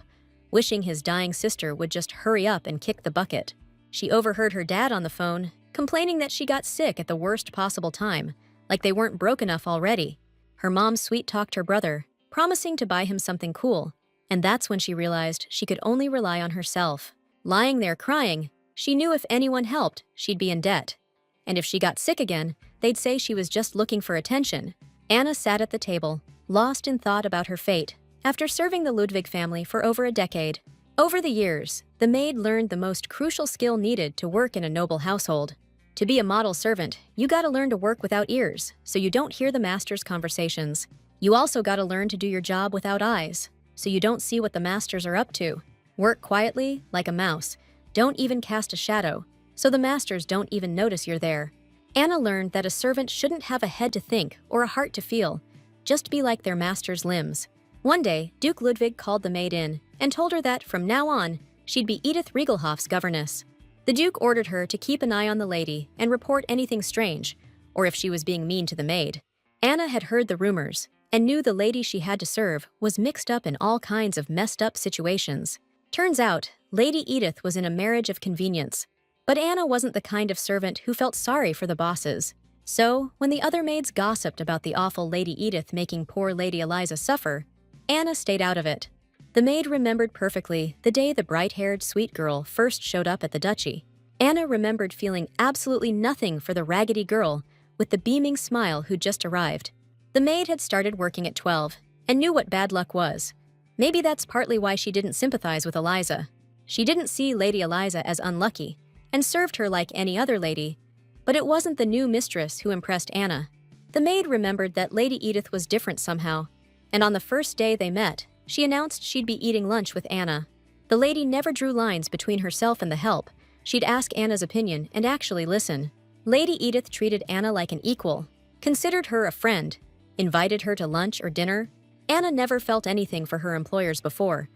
wishing his dying sister would just hurry up and kick the bucket. She overheard her dad on the phone, complaining that she got sick at the worst possible time, like they weren't broke enough already. Her mom sweet-talked her brother, promising to buy him something cool, and that's when she realized she could only rely on herself. Lying there crying, she knew if anyone helped, she'd be in debt. And if she got sick again, they'd say she was just looking for attention. Anna sat at the table, lost in thought about her fate, after serving the Ludwig family for over a decade. Over the years, the maid learned the most crucial skill needed to work in a noble household. To be a model servant, you gotta learn to work without ears, so you don't hear the master's conversations. You also gotta learn to do your job without eyes, so you don't see what the masters are up to. Work quietly, like a mouse. Don't even cast a shadow, so the masters don't even notice you're there. Anna learned that a servant shouldn't have a head to think or a heart to feel, just be like their master's limbs. One day, Duke Ludwig called the maid in and told her that, from now on, she'd be Edith Riegelhoff's governess. The Duke ordered her to keep an eye on the lady and report anything strange, or if she was being mean to the maid. Anna had heard the rumors and knew the lady she had to serve was mixed up in all kinds of messed up situations. Turns out, Lady Edith was in a marriage of convenience. But Anna wasn't the kind of servant who felt sorry for the bosses. So, when the other maids gossiped about the awful Lady Edith making poor Lady Eliza suffer, Anna stayed out of it. The maid remembered perfectly the day the bright-haired sweet girl first showed up at the duchy. Anna remembered feeling absolutely nothing for the raggedy girl with the beaming smile who'd just arrived. The maid had started working at 12 and knew what bad luck was. Maybe that's partly why she didn't sympathize with Eliza. She didn't see Lady Eliza as unlucky, and served her like any other lady, But it wasn't the new mistress who impressed Anna. The maid remembered that Lady Edith was different somehow, and on the first day they met, she announced she'd be eating lunch with Anna. The lady never drew lines between herself and the help. She'd ask Anna's opinion and actually listen. Lady Edith treated Anna like an equal, considered her a friend, invited her to lunch or dinner. Anna never felt anything for her employers before,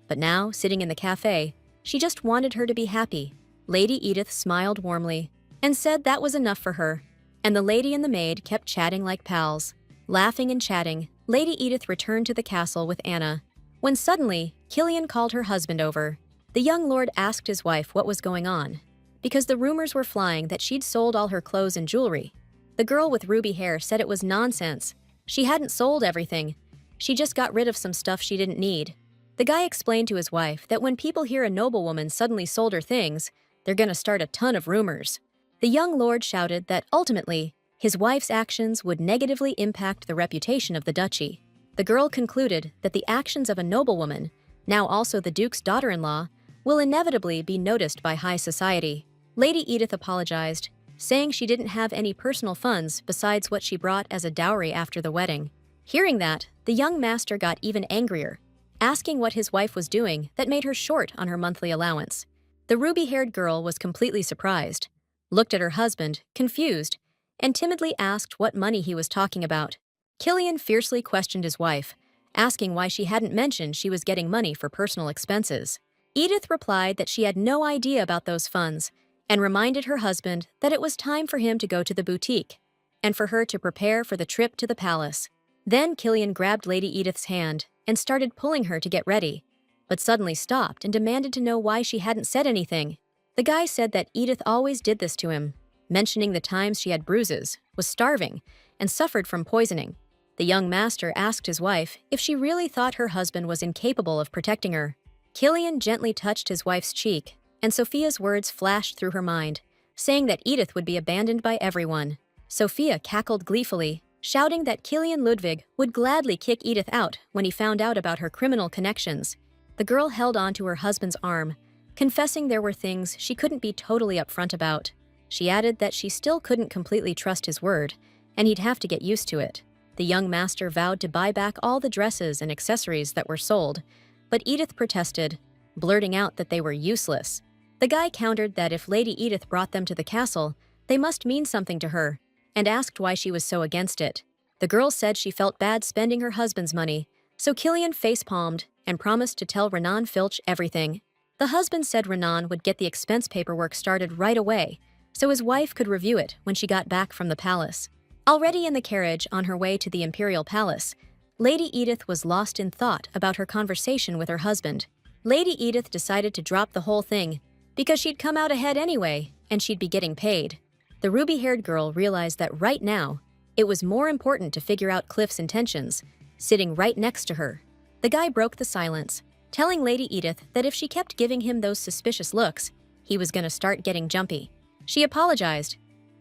but now, sitting in the cafe, she just wanted her to be happy. Lady Edith smiled warmly and said that was enough for her, and the lady and the maid kept chatting like pals. Laughing and chatting, Lady Edith returned to the castle with Anna, when suddenly, Killian called her husband over. The young lord asked his wife what was going on, because the rumors were flying that she'd sold all her clothes and jewelry. The girl with ruby hair said it was nonsense. She hadn't sold everything. She just got rid of some stuff she didn't need. The guy explained to his wife that when people hear a noblewoman suddenly sold her things, they're gonna start a ton of rumors. The young lord shouted that ultimately, his wife's actions would negatively impact the reputation of the duchy. The girl concluded that the actions of a noblewoman, now also the duke's daughter-in-law, will inevitably be noticed by high society. Lady Edith apologized, saying she didn't have any personal funds besides what she brought as a dowry after the wedding. Hearing that, the young master got even angrier, asking what his wife was doing that made her short on her monthly allowance. The ruby-haired girl was completely surprised, looked at her husband, confused, and timidly asked what money he was talking about. Killian fiercely questioned his wife, asking why she hadn't mentioned she was getting money for personal expenses. Edith replied that she had no idea about those funds and reminded her husband that it was time for him to go to the boutique and for her to prepare for the trip to the palace. Then Killian grabbed Lady Edith's hand and started pulling her to get ready, but suddenly stopped and demanded to know why she hadn't said anything. The guy said that Edith always did this to him, mentioning the times she had bruises, was starving, and suffered from poisoning. The young master asked his wife if she really thought her husband was incapable of protecting her. Killian gently touched his wife's cheek, and Sophia's words flashed through her mind, saying that Edith would be abandoned by everyone. Sophia cackled gleefully, shouting that Killian Ludwig would gladly kick Edith out when he found out about her criminal connections. The girl held on to her husband's arm, confessing there were things she couldn't be totally upfront about. She added that she still couldn't completely trust his word, and he'd have to get used to it. The young master vowed to buy back all the dresses and accessories that were sold, but Edith protested, blurting out that they were useless. The guy countered that if Lady Edith brought them to the castle, they must mean something to her, and asked why she was so against it. The girl said she felt bad spending her husband's money, so Killian face-palmed and promised to tell Renan Filch everything. The husband said Renan would get the expense paperwork started right away, so his wife could review it when she got back from the palace. Already in the carriage on her way to the imperial palace, Lady Edith was lost in thought about her conversation with her husband. Lady Edith decided to drop the whole thing because she'd come out ahead anyway and she'd be getting paid. The ruby-haired girl realized that right now, it was more important to figure out Cliff's intentions, sitting right next to her. The guy broke the silence, telling Lady Edith that if she kept giving him those suspicious looks, he was gonna start getting jumpy. She apologized.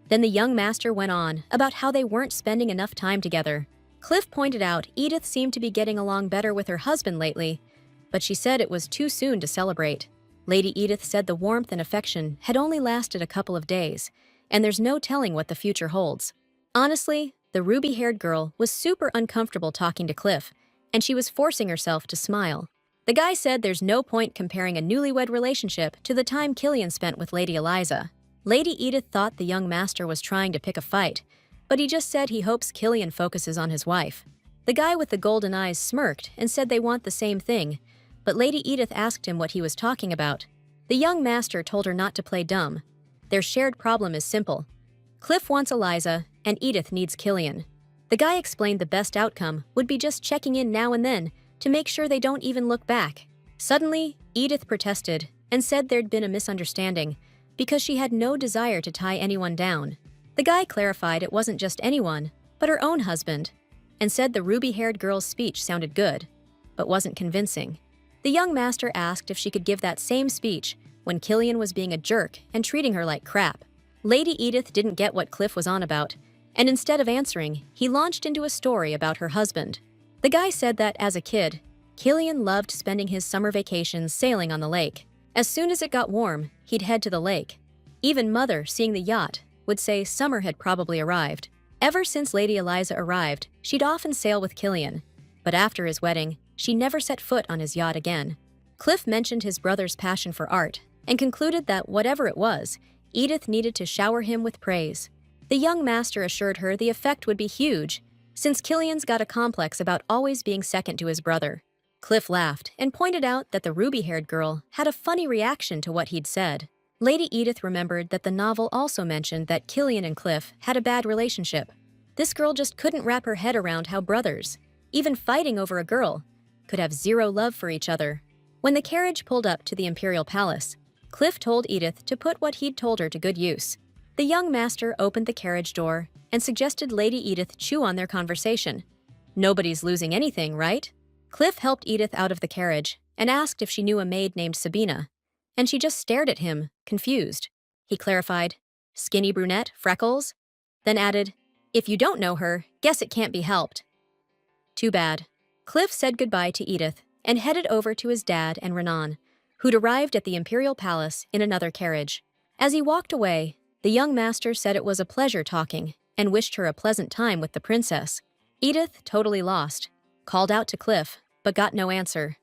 Then the young master went on about how they weren't spending enough time together. Cliff pointed out Edith seemed to be getting along better with her husband lately, but she said it was too soon to celebrate. Lady Edith said the warmth and affection had only lasted a couple of days, and there's no telling what the future holds. Honestly, the ruby-haired girl was super uncomfortable talking to Cliff, and she was forcing herself to smile. The guy said there's no point comparing a newlywed relationship to the time Killian spent with Lady Eliza. Lady Edith thought the young master was trying to pick a fight, but he just said he hopes Killian focuses on his wife. The guy with the golden eyes smirked and said they want the same thing, but Lady Edith asked him what he was talking about. The young master told her not to play dumb. Their shared problem is simple. Cliff wants Eliza, and Edith needs Killian. The guy explained the best outcome would be just checking in now and then to make sure they don't even look back. Suddenly, Edith protested and said there'd been a misunderstanding because she had no desire to tie anyone down. The guy clarified it wasn't just anyone, but her own husband, and said the ruby-haired girl's speech sounded good, but wasn't convincing. The young master asked if she could give that same speech when Killian was being a jerk and treating her like crap. Lady Edith didn't get what Cliff was on about, and instead of answering, he launched into a story about her husband. The guy said that as a kid, Killian loved spending his summer vacations sailing on the lake. As soon as it got warm, he'd head to the lake. Even Mother, seeing the yacht, would say summer had probably arrived. Ever since Lady Eliza arrived, she'd often sail with Killian, but after his wedding, she never set foot on his yacht again. Cliff mentioned his brother's passion for art and concluded that whatever it was, Edith needed to shower him with praise. The young master assured her the effect would be huge, since Killian's got a complex about always being second to his brother. Cliff laughed and pointed out that the ruby-haired girl had a funny reaction to what he'd said. Lady Edith remembered that the novel also mentioned that Killian and Cliff had a bad relationship. This girl just couldn't wrap her head around how brothers, even fighting over a girl, could have zero love for each other. When the carriage pulled up to the Imperial Palace, Cliff told Edith to put what he'd told her to good use. The young master opened the carriage door and suggested Lady Edith chew on their conversation. Nobody's losing anything, right? Cliff helped Edith out of the carriage and asked if she knew a maid named Sabina, and she just stared at him, confused. He clarified, "Skinny brunette, freckles?" Then added, "If you don't know her, guess it can't be helped." Too bad. Cliff said goodbye to Edith and headed over to his dad and Renan, who'd arrived at the Imperial Palace in another carriage. As he walked away, the young master said it was a pleasure talking and wished her a pleasant time with the princess. Edith, totally lost, called out to Cliff, but got no answer.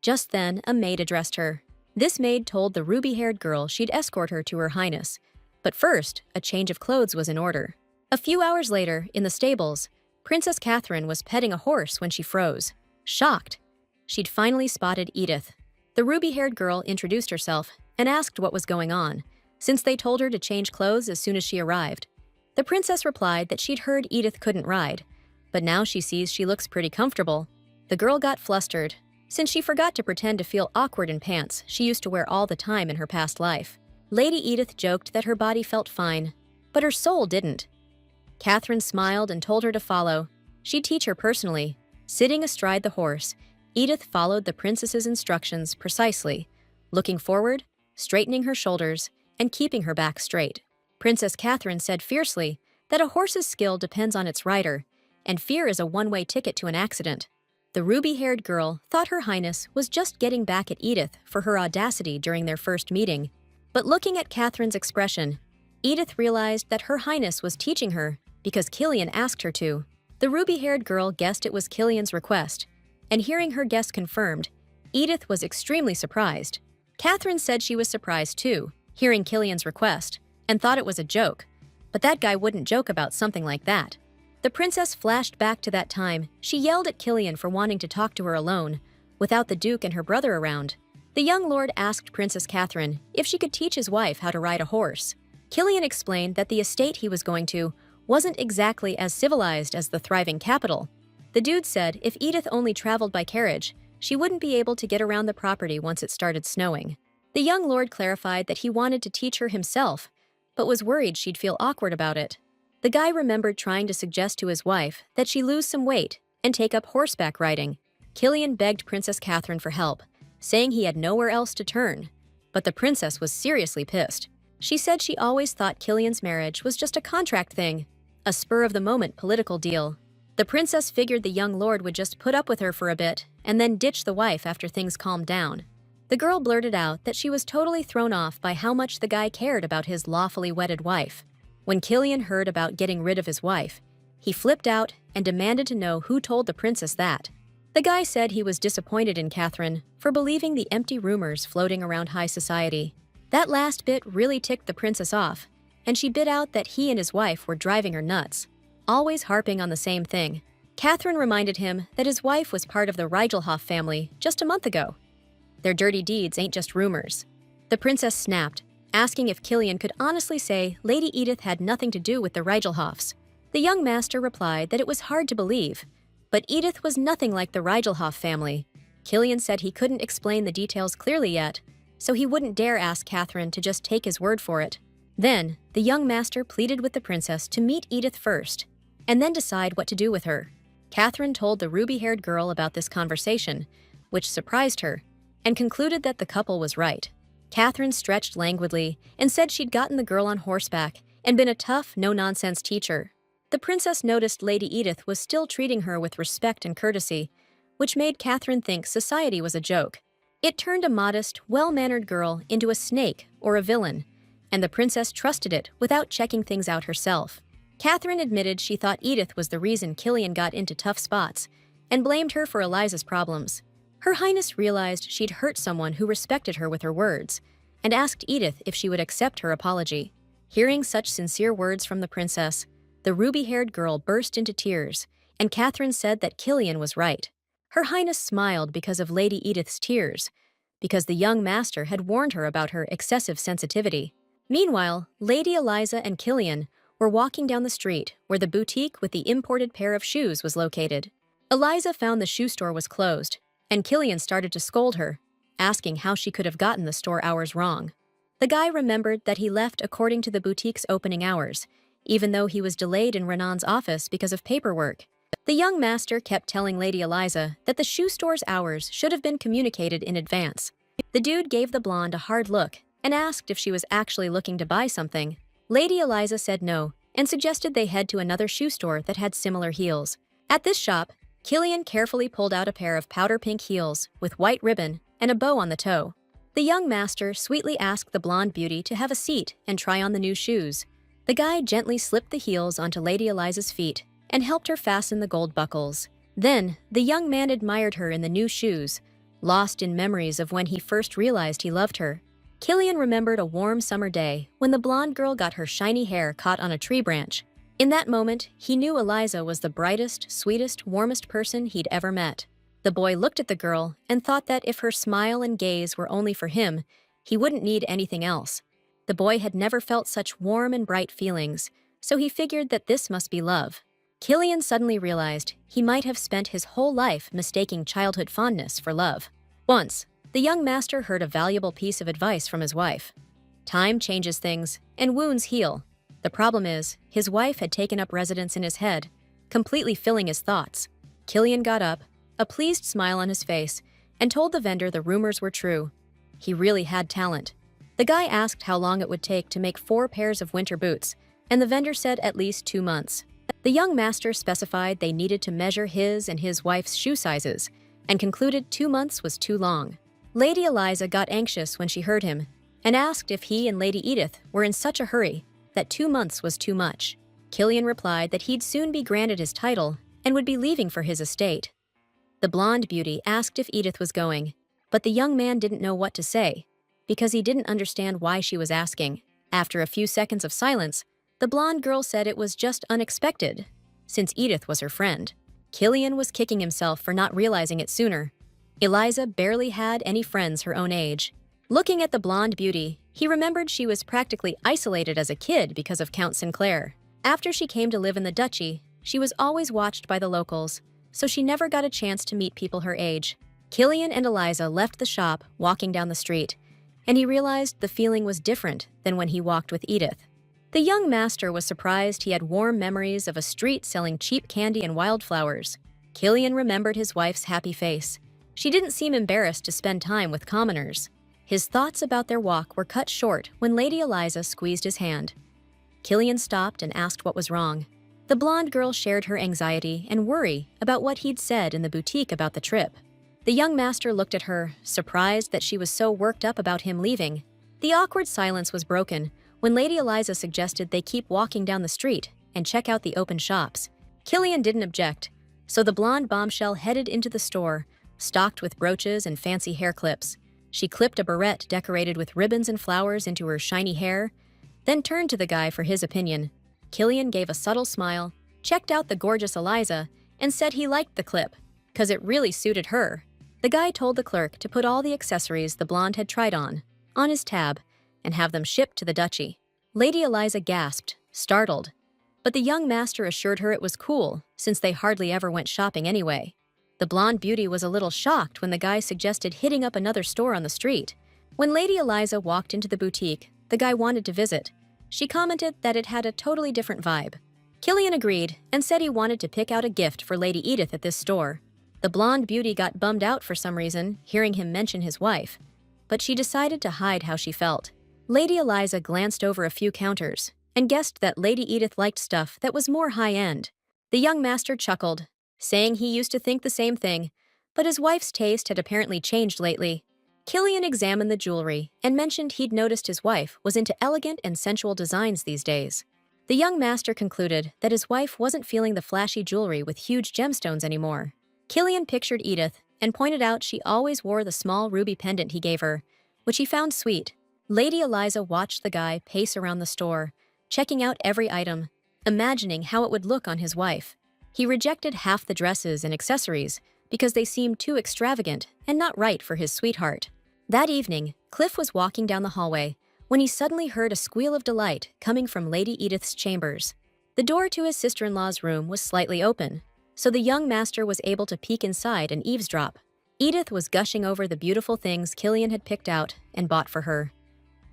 Just then, a maid addressed her. This maid told the ruby-haired girl she'd escort her to Her Highness, but first, a change of clothes was in order. A few hours later, in the stables, Princess Catherine was petting a horse when she froze. Shocked, she'd finally spotted Edith. The ruby-haired girl introduced herself and asked what was going on, since they told her to change clothes as soon as she arrived. The princess replied that she'd heard Edith couldn't ride, but now she sees she looks pretty comfortable. The girl got flustered, since she forgot to pretend to feel awkward in pants she used to wear all the time in her past life. Lady Edith joked that her body felt fine, but her soul didn't. Catherine smiled and told her to follow. She'd teach her personally. Sitting astride the horse, Edith followed the princess's instructions precisely, looking forward, straightening her shoulders, and keeping her back straight. Princess Catherine said fiercely that a horse's skill depends on its rider, and fear is a one-way ticket to an accident. The ruby-haired girl thought Her Highness was just getting back at Edith for her audacity during their first meeting. But looking at Catherine's expression, Edith realized that Her Highness was teaching her because Killian asked her to. The ruby-haired girl guessed it was Killian's request, and hearing her guess confirmed, Edith was extremely surprised. Catherine said she was surprised too, hearing Killian's request, and thought it was a joke, but that guy wouldn't joke about something like that. The princess flashed back to that time she yelled at Killian for wanting to talk to her alone, without the Duke and her brother around. The young lord asked Princess Catherine if she could teach his wife how to ride a horse. Killian explained that the estate he was going to wasn't exactly as civilized as the thriving capital. The dude said if Edith only traveled by carriage, she wouldn't be able to get around the property once it started snowing. The young lord clarified that he wanted to teach her himself, but was worried she'd feel awkward about it. The guy remembered trying to suggest to his wife that she lose some weight and take up horseback riding. Killian begged Princess Catherine for help, saying he had nowhere else to turn. But the princess was seriously pissed. She said she always thought Killian's marriage was just a contract thing, a spur-of-the-moment political deal. The princess figured the young lord would just put up with her for a bit and then ditch the wife after things calmed down. The girl blurted out that she was totally thrown off by how much the guy cared about his lawfully wedded wife. When Killian heard about getting rid of his wife, he flipped out and demanded to know who told the princess that. The guy said he was disappointed in Catherine for believing the empty rumors floating around high society. That last bit really ticked the princess off, and she bit out that he and his wife were driving her nuts, always harping on the same thing. Catherine reminded him that his wife was part of the Rigelhoff family just a month ago. Their dirty deeds ain't just rumors. The princess snapped, asking if Killian could honestly say Lady Edith had nothing to do with the Rigelhoffs. The young master replied that it was hard to believe, but Edith was nothing like the Rigelhoff family. Killian said he couldn't explain the details clearly yet, so he wouldn't dare ask Catherine to just take his word for it. Then, the young master pleaded with the princess to meet Edith first, and then decide what to do with her. Catherine told the ruby-haired girl about this conversation, which surprised her, and concluded that the couple was right. Catherine stretched languidly and said she'd gotten the girl on horseback and been a tough, no-nonsense teacher. The princess noticed Lady Edith was still treating her with respect and courtesy, which made Catherine think society was a joke. It turned a modest, well-mannered girl into a snake or a villain, and the princess trusted it without checking things out herself. Catherine admitted she thought Edith was the reason Killian got into tough spots, and blamed her for Eliza's problems. Her Highness realized she'd hurt someone who respected her with her words, and asked Edith if she would accept her apology. Hearing such sincere words from the princess, the ruby-haired girl burst into tears, and Catherine said that Killian was right. Her Highness smiled because of Lady Edith's tears, because the young master had warned her about her excessive sensitivity. Meanwhile, Lady Eliza and Killian were walking down the street where the boutique with the imported pair of shoes was located. Eliza found the shoe store was closed, and Killian started to scold her, asking how she could have gotten the store hours wrong. The guy remembered that he left according to the boutique's opening hours, even though he was delayed in Renan's office because of paperwork. The young master kept telling Lady Eliza that the shoe store's hours should have been communicated in advance. The dude gave the blonde a hard look and asked if she was actually looking to buy something. Lady Eliza said no and suggested they head to another shoe store that had similar heels. At this shop, Killian carefully pulled out a pair of powder pink heels with white ribbon and a bow on the toe. The young master sweetly asked the blonde beauty to have a seat and try on the new shoes. The guy gently slipped the heels onto Lady Eliza's feet and helped her fasten the gold buckles. Then, the young man admired her in the new shoes, lost in memories of when he first realized he loved her. Killian remembered a warm summer day when the blonde girl got her shiny hair caught on a tree branch. In that moment, he knew Eliza was the brightest, sweetest, warmest person he'd ever met. The boy looked at the girl and thought that if her smile and gaze were only for him, he wouldn't need anything else. The boy had never felt such warm and bright feelings, so he figured that this must be love. Killian suddenly realized he might have spent his whole life mistaking childhood fondness for love. Once, the young master heard a valuable piece of advice from his wife. Time changes things, and wounds heal. The problem is, his wife had taken up residence in his head, completely filling his thoughts. Killian got up, a pleased smile on his face, and told the vendor the rumors were true. He really had talent. The guy asked how long it would take to make 4 pairs of winter boots, and the vendor said at least 2 months. The young master specified they needed to measure his and his wife's shoe sizes, and concluded 2 months was too long. Lady Eliza got anxious when she heard him, and asked if he and Lady Edith were in such a hurry that 2 months was too much. Killian replied that he'd soon be granted his title and would be leaving for his estate. The blonde beauty asked if Edith was going, but the young man didn't know what to say, because he didn't understand why she was asking. After a few seconds of silence, the blonde girl said it was just unexpected, since Edith was her friend. Killian was kicking himself for not realizing it sooner. Eliza barely had any friends her own age. Looking at the blonde beauty, he remembered she was practically isolated as a kid because of Count Sinclair. After she came to live in the duchy, she was always watched by the locals, so she never got a chance to meet people her age. Killian and Eliza left the shop, walking down the street, and he realized the feeling was different than when he walked with Edith. The young master was surprised he had warm memories of a street selling cheap candy and wildflowers. Killian remembered his wife's happy face. She didn't seem embarrassed to spend time with commoners. His thoughts about their walk were cut short when Lady Eliza squeezed his hand. Killian stopped and asked what was wrong. The blonde girl shared her anxiety and worry about what he'd said in the boutique about the trip. The young master looked at her, surprised that she was so worked up about him leaving. The awkward silence was broken when Lady Eliza suggested they keep walking down the street and check out the open shops. Killian didn't object, so the blonde bombshell headed into the store, stocked with brooches and fancy hair clips. She clipped a barrette decorated with ribbons and flowers into her shiny hair, then turned to the guy for his opinion. Killian gave a subtle smile, checked out the gorgeous Eliza, and said he liked the clip, 'cause it really suited her. The guy told the clerk to put all the accessories the blonde had tried on his tab, and have them shipped to the duchy. Lady Eliza gasped, startled, but the young master assured her it was cool, since they hardly ever went shopping anyway. The blonde beauty was a little shocked when the guy suggested hitting up another store on the street. When Lady Eliza walked into the boutique the guy wanted to visit, she commented that it had a totally different vibe. Killian agreed and said he wanted to pick out a gift for Lady Edith at this store. The blonde beauty got bummed out for some reason, hearing him mention his wife, but she decided to hide how she felt. Lady Eliza glanced over a few counters and guessed that Lady Edith liked stuff that was more high-end. The young master chuckled, saying he used to think the same thing, but his wife's taste had apparently changed lately. Killian examined the jewelry and mentioned he'd noticed his wife was into elegant and sensual designs these days. The young master concluded that his wife wasn't feeling the flashy jewelry with huge gemstones anymore. Killian pictured Edith and pointed out she always wore the small ruby pendant he gave her, which he found sweet. Lady Eliza watched the guy pace around the store, checking out every item, imagining how it would look on his wife. He rejected half the dresses and accessories because they seemed too extravagant and not right for his sweetheart. That evening, Cliff was walking down the hallway when he suddenly heard a squeal of delight coming from Lady Edith's chambers. The door to his sister-in-law's room was slightly open, so the young master was able to peek inside and eavesdrop. Edith was gushing over the beautiful things Killian had picked out and bought for her.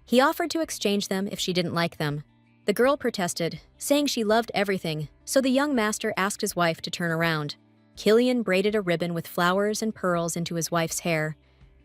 He offered to exchange them if she didn't like them. The girl protested, saying she loved everything, so the young master asked his wife to turn around. Killian braided a ribbon with flowers and pearls into his wife's hair.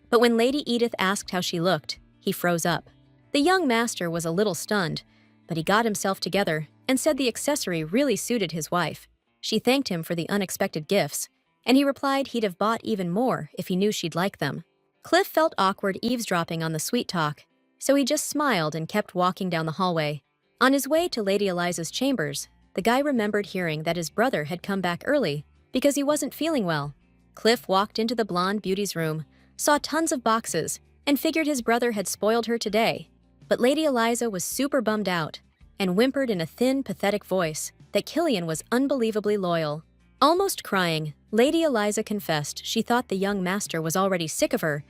But when Lady Edith asked how she looked, he froze up. The young master was a little stunned, but he got himself together and said the accessory really suited his wife. She thanked him for the unexpected gifts, and he replied he'd have bought even more if he knew she'd like them. Cliff felt awkward eavesdropping on the sweet talk, so he just smiled and kept walking down the hallway. On his way to Lady Eliza's chambers, the guy remembered hearing that his brother had come back early because he wasn't feeling well. Cliff walked into the blonde beauty's room, saw tons of boxes, and figured his brother had spoiled her today. But Lady Eliza was super bummed out and whimpered in a thin, pathetic voice that Killian was unbelievably loyal. Almost crying, Lady Eliza confessed she thought the young master was already sick of her,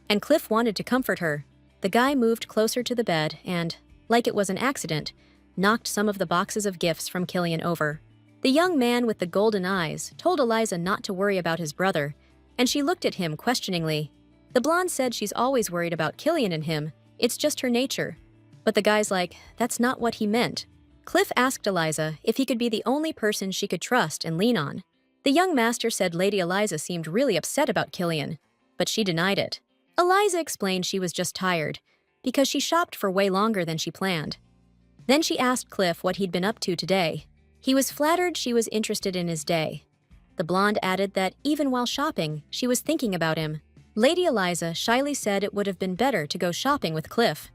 and Cliff wanted to comfort her. The guy moved closer to the bed and, like it was an accident, knocked some of the boxes of gifts from Killian over. The young man with the golden eyes told Eliza not to worry about his brother, and she looked at him questioningly. The blonde said she's always worried about Killian and him, it's just her nature. But the guy's like, that's not what he meant. Cliff asked Eliza if he could be the only person she could trust and lean on. The young master said Lady Eliza seemed really upset about Killian, but she denied it. Eliza explained she was just tired, because she shopped for way longer than she planned. Then she asked Cliff what he'd been up to today. He was flattered she was interested in his day. The blonde added that even while shopping, she was thinking about him. Lady Eliza shyly said it would have been better to go shopping with Cliff.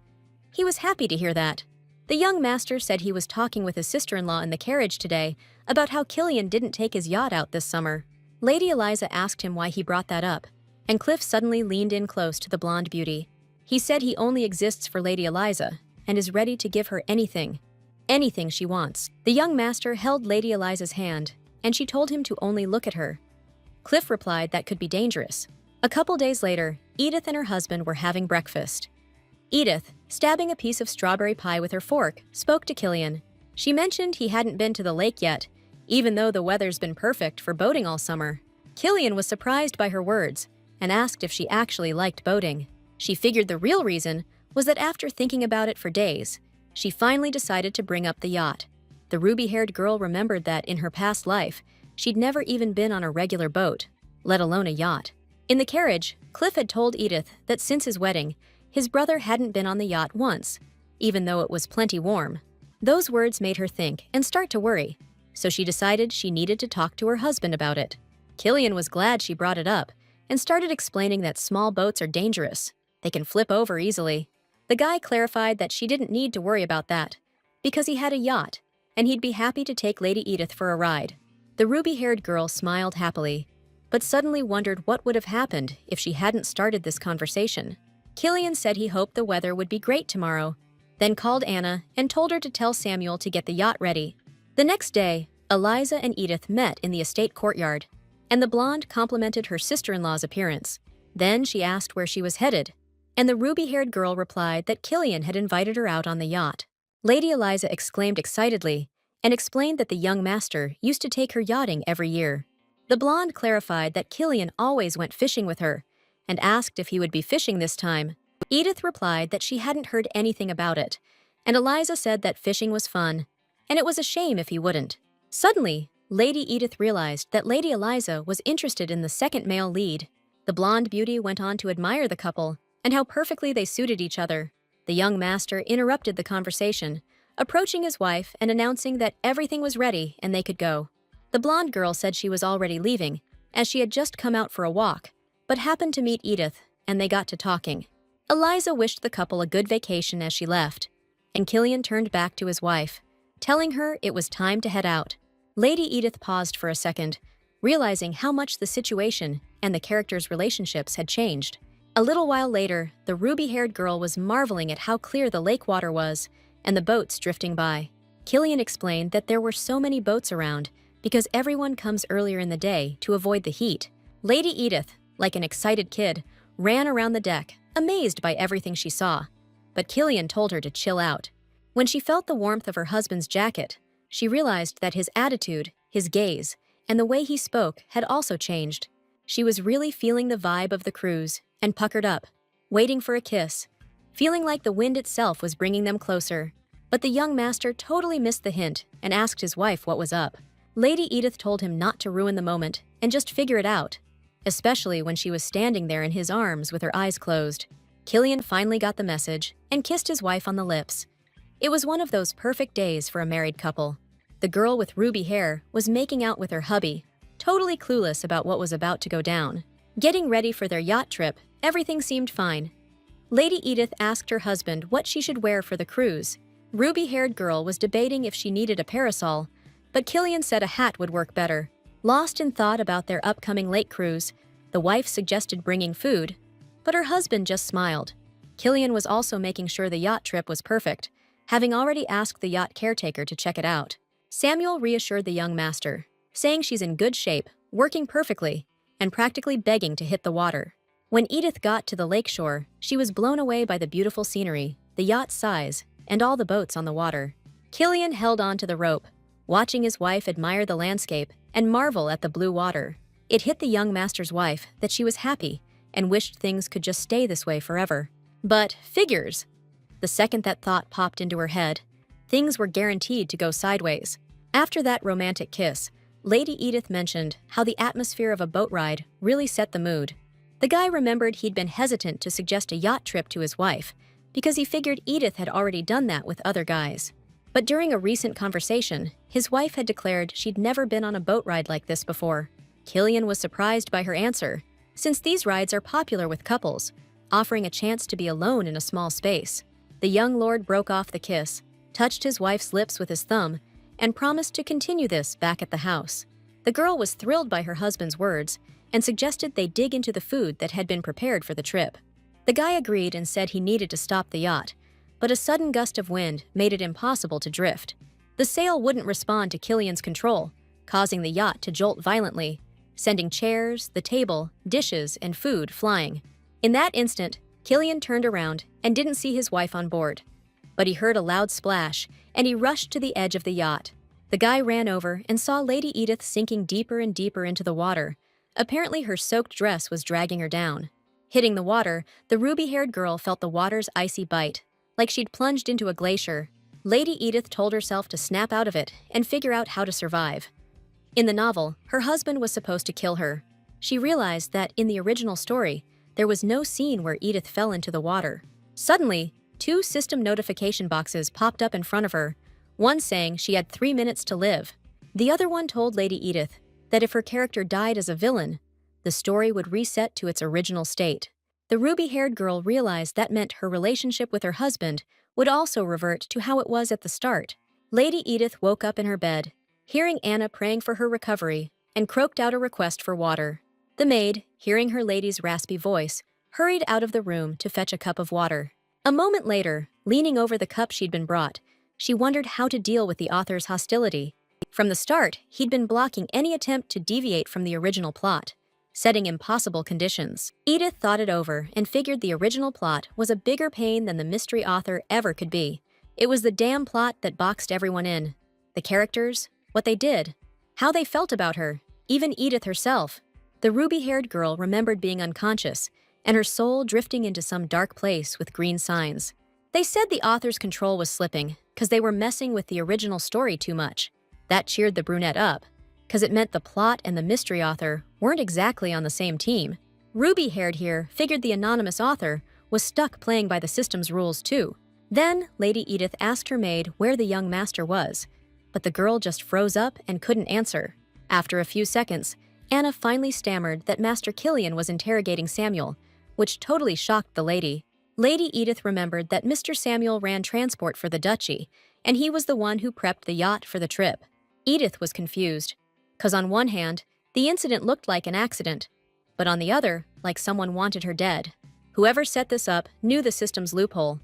He was happy to hear that. The young master said he was talking with his sister-in-law in the carriage today about how Killian didn't take his yacht out this summer. Lady Eliza asked him why he brought that up, and Cliff suddenly leaned in close to the blonde beauty. He said he only exists for Lady Eliza and is ready to give her anything she wants. The young master held Lady Eliza's hand, and she told him to only look at her. Cliff replied that could be dangerous. A couple days later, Edith and her husband were having breakfast. Edith, stabbing a piece of strawberry pie with her fork, spoke to Killian. She mentioned he hadn't been to the lake yet, even though the weather's been perfect for boating all summer. Killian was surprised by her words and asked if she actually liked boating. She figured the real reason was that after thinking about it for days, she finally decided to bring up the yacht. The ruby-haired girl remembered that in her past life, she'd never even been on a regular boat, let alone a yacht. In the carriage, Cliff had told Edith that since his wedding, his brother hadn't been on the yacht once, even though it was plenty warm. Those words made her think and start to worry, so she decided she needed to talk to her husband about it. Killian was glad she brought it up and started explaining that small boats are dangerous. They can flip over easily. The guy clarified that she didn't need to worry about that, because he had a yacht, and he'd be happy to take Lady Edith for a ride. The ruby-haired girl smiled happily, but suddenly wondered what would have happened if she hadn't started this conversation. Killian said he hoped the weather would be great tomorrow, then called Anna and told her to tell Samuel to get the yacht ready. The next day, Eliza and Edith met in the estate courtyard, and the blonde complimented her sister-in-law's appearance. Then she asked where she was headed, and the ruby-haired girl replied that Killian had invited her out on the yacht. Lady Eliza exclaimed excitedly and explained that the young master used to take her yachting every year. The blonde clarified that Killian always went fishing with her and asked if he would be fishing this time. Edith replied that she hadn't heard anything about it, and Eliza said that fishing was fun, and it was a shame if he wouldn't. Suddenly, Lady Edith realized that Lady Eliza was interested in the second male lead. The blonde beauty went on to admire the couple and how perfectly they suited each other. The young master interrupted the conversation, approaching his wife and announcing that everything was ready and they could go. The blonde girl said she was already leaving, as she had just come out for a walk, but happened to meet Edith and they got to talking. Eliza wished the couple a good vacation as she left, and Killian turned back to his wife, telling her it was time to head out. Lady Edith paused for a second, realizing how much the situation and the characters' relationships had changed. A little while later, the ruby-haired girl was marveling at how clear the lake water was and the boats drifting by. Killian explained that there were so many boats around because everyone comes earlier in the day to avoid the heat. Lady Edith, like an excited kid, ran around the deck, amazed by everything she saw. But Killian told her to chill out. When she felt the warmth of her husband's jacket, she realized that his attitude, his gaze, and the way he spoke had also changed. She was really feeling the vibe of the cruise and puckered up, waiting for a kiss, feeling like the wind itself was bringing them closer. But the young master totally missed the hint and asked his wife what was up. Lady Edith told him not to ruin the moment and just figure it out, especially when she was standing there in his arms with her eyes closed. Killian finally got the message and kissed his wife on the lips. It was one of those perfect days for a married couple. The girl with ruby hair was making out with her hubby, totally clueless about what was about to go down. Getting ready for their yacht trip, everything seemed fine. Lady Edith asked her husband what she should wear for the cruise. Ruby-haired girl was debating if she needed a parasol, but Killian said a hat would work better. Lost in thought about their upcoming lake cruise, the wife suggested bringing food, but her husband just smiled. Killian was also making sure the yacht trip was perfect, having already asked the yacht caretaker to check it out. Samuel reassured the young master, saying she's in good shape, working perfectly, and practically begging to hit the water. When Edith got to the lakeshore, she was blown away by the beautiful scenery, the yacht's size, and all the boats on the water. Killian held on to the rope, watching his wife admire the landscape and marvel at the blue water. It hit the young master's wife that she was happy and wished things could just stay this way forever. But figures! The second that thought popped into her head, things were guaranteed to go sideways. After that romantic kiss, Lady Edith mentioned how the atmosphere of a boat ride really set the mood. The guy remembered he'd been hesitant to suggest a yacht trip to his wife because he figured Edith had already done that with other guys. But during a recent conversation, his wife had declared she'd never been on a boat ride like this before. Killian was surprised by her answer, since these rides are popular with couples, offering a chance to be alone in a small space. The young lord broke off the kiss, touched his wife's lips with his thumb, and promised to continue this back at the house. The girl was thrilled by her husband's words and suggested they dig into the food that had been prepared for the trip. The guy agreed and said he needed to stop the yacht, but a sudden gust of wind made it impossible to drift. The sail wouldn't respond to Killian's control, causing the yacht to jolt violently, sending chairs, the table, dishes, and food flying. In that instant, Killian turned around and didn't see his wife on board. But he heard a loud splash, and he rushed to the edge of the yacht. The guy ran over and saw Lady Edith sinking deeper and deeper into the water. Apparently her soaked dress was dragging her down. Hitting the water, the ruby-haired girl felt the water's icy bite, like she'd plunged into a glacier. Lady Edith told herself to snap out of it and figure out how to survive. In the novel, her husband was supposed to kill her. She realized that in the original story, there was no scene where Edith fell into the water. Suddenly, 2 system notification boxes popped up in front of her, one saying she had 3 minutes to live. The other one told Lady Edith that if her character died as a villain, the story would reset to its original state. The ruby-haired girl realized that meant her relationship with her husband would also revert to how it was at the start. Lady Edith woke up in her bed, hearing Anna praying for her recovery, and croaked out a request for water. The maid, hearing her lady's raspy voice, hurried out of the room to fetch a cup of water. A moment later, leaning over the cup she'd been brought, she wondered how to deal with the author's hostility. From the start, he'd been blocking any attempt to deviate from the original plot, setting impossible conditions. Edith thought it over and figured the original plot was a bigger pain than the mystery author ever could be. It was the damn plot that boxed everyone in. The characters, what they did, how they felt about her, even Edith herself. The ruby-haired girl remembered being unconscious and her soul drifting into some dark place with green signs. They said the author's control was slipping because they were messing with the original story too much. That cheered the brunette up, because it meant the plot and the mystery author weren't exactly on the same team. Ruby-haired here figured the anonymous author was stuck playing by the system's rules too. Then, Lady Edith asked her maid where the young master was, but the girl just froze up and couldn't answer. After a few seconds, Anna finally stammered that Master Killian was interrogating Samuel, which totally shocked the lady. Lady Edith remembered that Mr. Samuel ran transport for the duchy, and he was the one who prepped the yacht for the trip. Edith was confused, because on one hand, the incident looked like an accident, but on the other, like someone wanted her dead. Whoever set this up knew the system's loophole.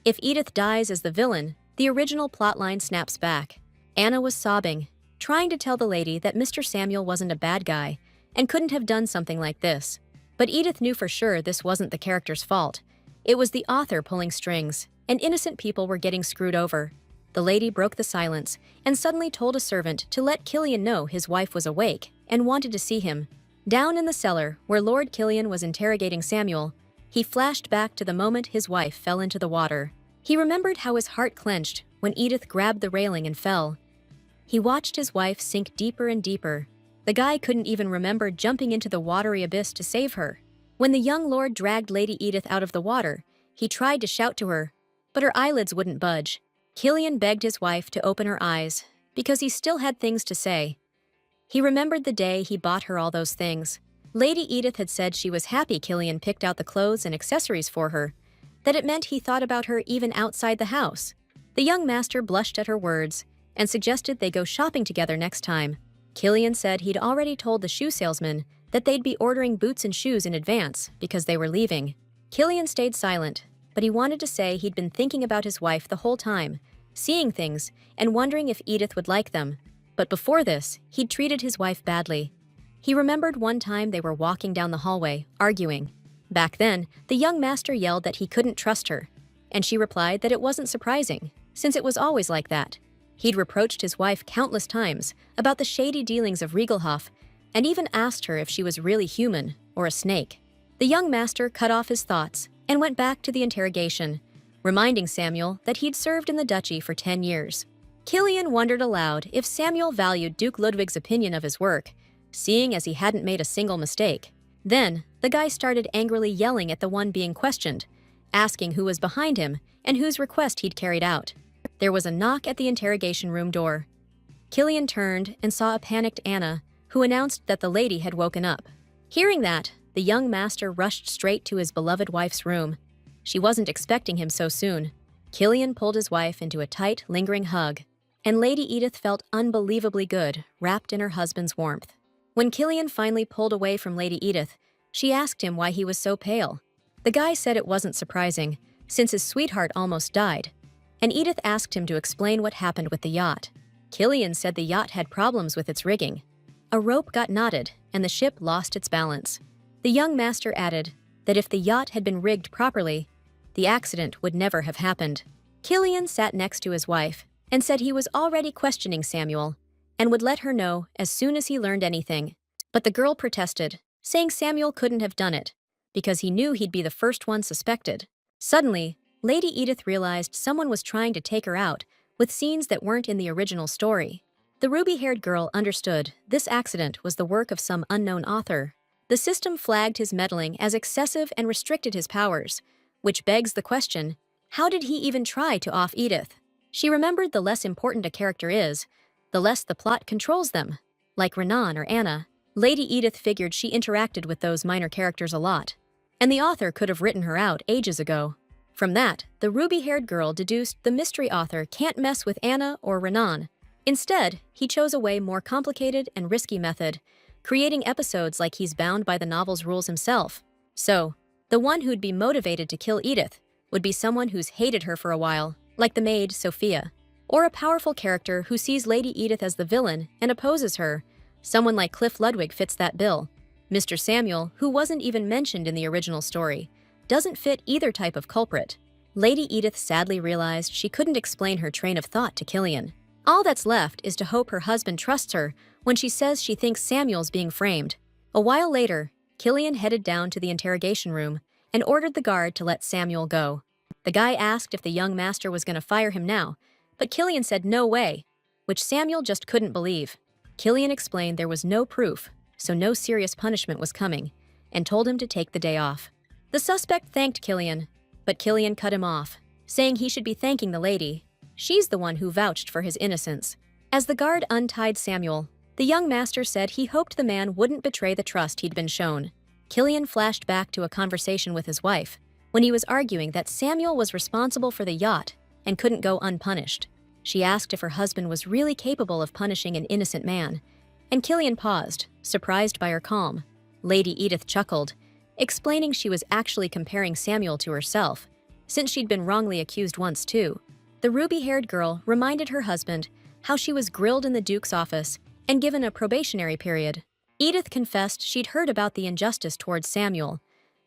If Edith dies as the villain, the original plotline snaps back. Anna was sobbing, trying to tell the lady that Mr. Samuel wasn't a bad guy and couldn't have done something like this. But Edith knew for sure this wasn't the character's fault. It was the author pulling strings, and innocent people were getting screwed over. The lady broke the silence and suddenly told a servant to let Killian know his wife was awake and wanted to see him. Down in the cellar, where Lord Killian was interrogating Samuel, he flashed back to the moment his wife fell into the water. He remembered how his heart clenched when Edith grabbed the railing and fell. He watched his wife sink deeper and deeper. The guy couldn't even remember jumping into the watery abyss to save her. When the young lord dragged Lady Edith out of the water, he tried to shout to her, but her eyelids wouldn't budge. Killian begged his wife to open her eyes, because he still had things to say. He remembered the day he bought her all those things. Lady Edith had said she was happy Killian picked out the clothes and accessories for her, that it meant he thought about her even outside the house. The young master blushed at her words and suggested they go shopping together next time. Killian said he'd already told the shoe salesman that they'd be ordering boots and shoes in advance because they were leaving. Killian stayed silent, but he wanted to say he'd been thinking about his wife the whole time, seeing things and wondering if Edith would like them. But before this, he'd treated his wife badly. He remembered one time they were walking down the hallway, arguing. Back then, the young master yelled that he couldn't trust her, and she replied that it wasn't surprising, since it was always like that. He'd reproached his wife countless times about the shady dealings of Riegelhof, and even asked her if she was really human or a snake. The young master cut off his thoughts and went back to the interrogation, reminding Samuel that he'd served in the duchy for 10 years. Killian wondered aloud if Samuel valued Duke Ludwig's opinion of his work, seeing as he hadn't made a single mistake. Then, the guy started angrily yelling at the one being questioned, asking who was behind him and whose request he'd carried out. There was a knock at the interrogation room door. Killian turned and saw a panicked Anna, who announced that the lady had woken up. Hearing that, the young master rushed straight to his beloved wife's room. She wasn't expecting him so soon. Killian pulled his wife into a tight, lingering hug, and Lady Edith felt unbelievably good, wrapped in her husband's warmth. When Killian finally pulled away from Lady Edith, she asked him why he was so pale. The guy said it wasn't surprising, since his sweetheart almost died, and Edith asked him to explain what happened with the yacht. Killian said the yacht had problems with its rigging. A rope got knotted, and the ship lost its balance. The young master added that if the yacht had been rigged properly, the accident would never have happened. Killian sat next to his wife and said he was already questioning Samuel and would let her know as soon as he learned anything. But the girl protested, saying Samuel couldn't have done it because he knew he'd be the first one suspected. Suddenly, Lady Edith realized someone was trying to take her out with scenes that weren't in the original story. The ruby-haired girl understood this accident was the work of some unknown author. The system flagged his meddling as excessive and restricted his powers, which begs the question, how did he even try to off Edith? She remembered the less important a character is, the less the plot controls them. Like Renan or Anna, Lady Edith figured she interacted with those minor characters a lot, and the author could have written her out ages ago. From that, the ruby-haired girl deduced the mystery author can't mess with Anna or Renan. Instead, he chose a way more complicated and risky method, creating episodes like he's bound by the novel's rules himself. So, the one who'd be motivated to kill Edith would be someone who's hated her for a while, like the maid, Sophia. Or a powerful character who sees Lady Edith as the villain and opposes her. Someone like Cliff Ludwig fits that bill. Mr. Samuel, who wasn't even mentioned in the original story, doesn't fit either type of culprit. Lady Edith sadly realized she couldn't explain her train of thought to Killian. All that's left is to hope her husband trusts her when she says she thinks Samuel's being framed. A while later, Killian headed down to the interrogation room and ordered the guard to let Samuel go. The guy asked if the young master was going to fire him now, but Killian said no way, which Samuel just couldn't believe. Killian explained there was no proof, so no serious punishment was coming, and told him to take the day off. The suspect thanked Killian, but Killian cut him off, saying he should be thanking the lady. She's the one who vouched for his innocence. As the guard untied Samuel, the young master said he hoped the man wouldn't betray the trust he'd been shown. Killian flashed back to a conversation with his wife when he was arguing that Samuel was responsible for the yacht and couldn't go unpunished. She asked if her husband was really capable of punishing an innocent man, and Killian paused, surprised by her calm. Lady Edith chuckled, explaining she was actually comparing Samuel to herself, since she'd been wrongly accused once too. The ruby-haired girl reminded her husband how she was grilled in the Duke's office and given a probationary period. Edith confessed she'd heard about the injustice towards Samuel,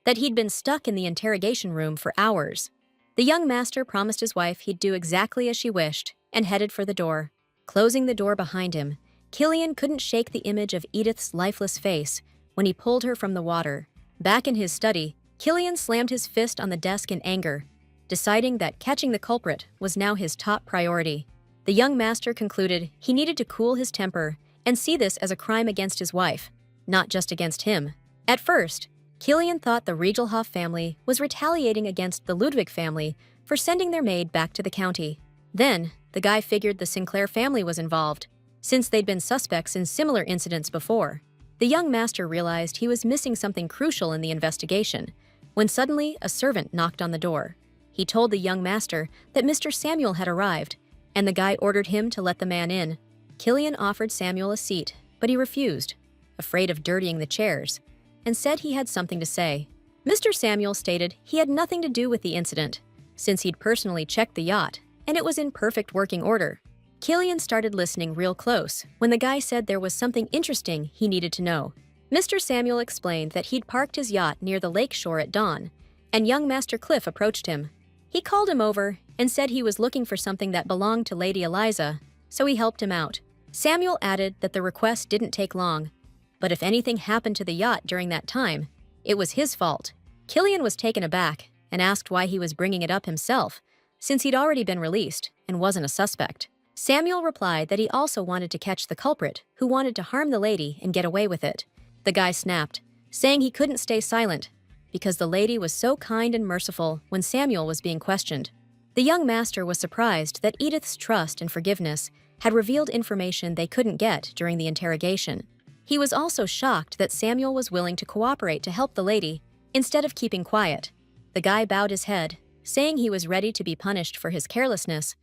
that he'd been stuck in the interrogation room for hours. The young master promised his wife he'd do exactly as she wished and headed for the door. Closing the door behind him, Killian couldn't shake the image of Edith's lifeless face when he pulled her from the water. Back in his study, Killian slammed his fist on the desk in anger, deciding that catching the culprit was now his top priority. The young master concluded he needed to cool his temper and see this as a crime against his wife, not just against him. At first, Killian thought the Riegelhoff family was retaliating against the Ludwig family for sending their maid back to the county. Then, the guy figured the Sinclair family was involved, since they'd been suspects in similar incidents before. The young master realized he was missing something crucial in the investigation, when suddenly a servant knocked on the door. He told the young master that Mr. Samuel had arrived, and the guy ordered him to let the man in. Killian offered Samuel a seat, but he refused, afraid of dirtying the chairs, and said he had something to say. Mr. Samuel stated he had nothing to do with the incident, since he'd personally checked the yacht, and it was in perfect working order. Killian started listening real close when the guy said there was something interesting he needed to know. Mr. Samuel explained that he'd parked his yacht near the lake shore at dawn, and young Master Cliff approached him. He called him over and said he was looking for something that belonged to Lady Eliza, so he helped him out. Samuel added that the request didn't take long, but if anything happened to the yacht during that time, it was his fault. Killian was taken aback and asked why he was bringing it up himself, since he'd already been released and wasn't a suspect. Samuel replied that he also wanted to catch the culprit who wanted to harm the lady and get away with it. The guy snapped, saying he couldn't stay silent because the lady was so kind and merciful when Samuel was being questioned. The young master was surprised that Edith's trust and forgiveness had revealed information they couldn't get during the interrogation. He was also shocked that Samuel was willing to cooperate to help the lady instead of keeping quiet. The guy bowed his head, saying he was ready to be punished for his carelessness,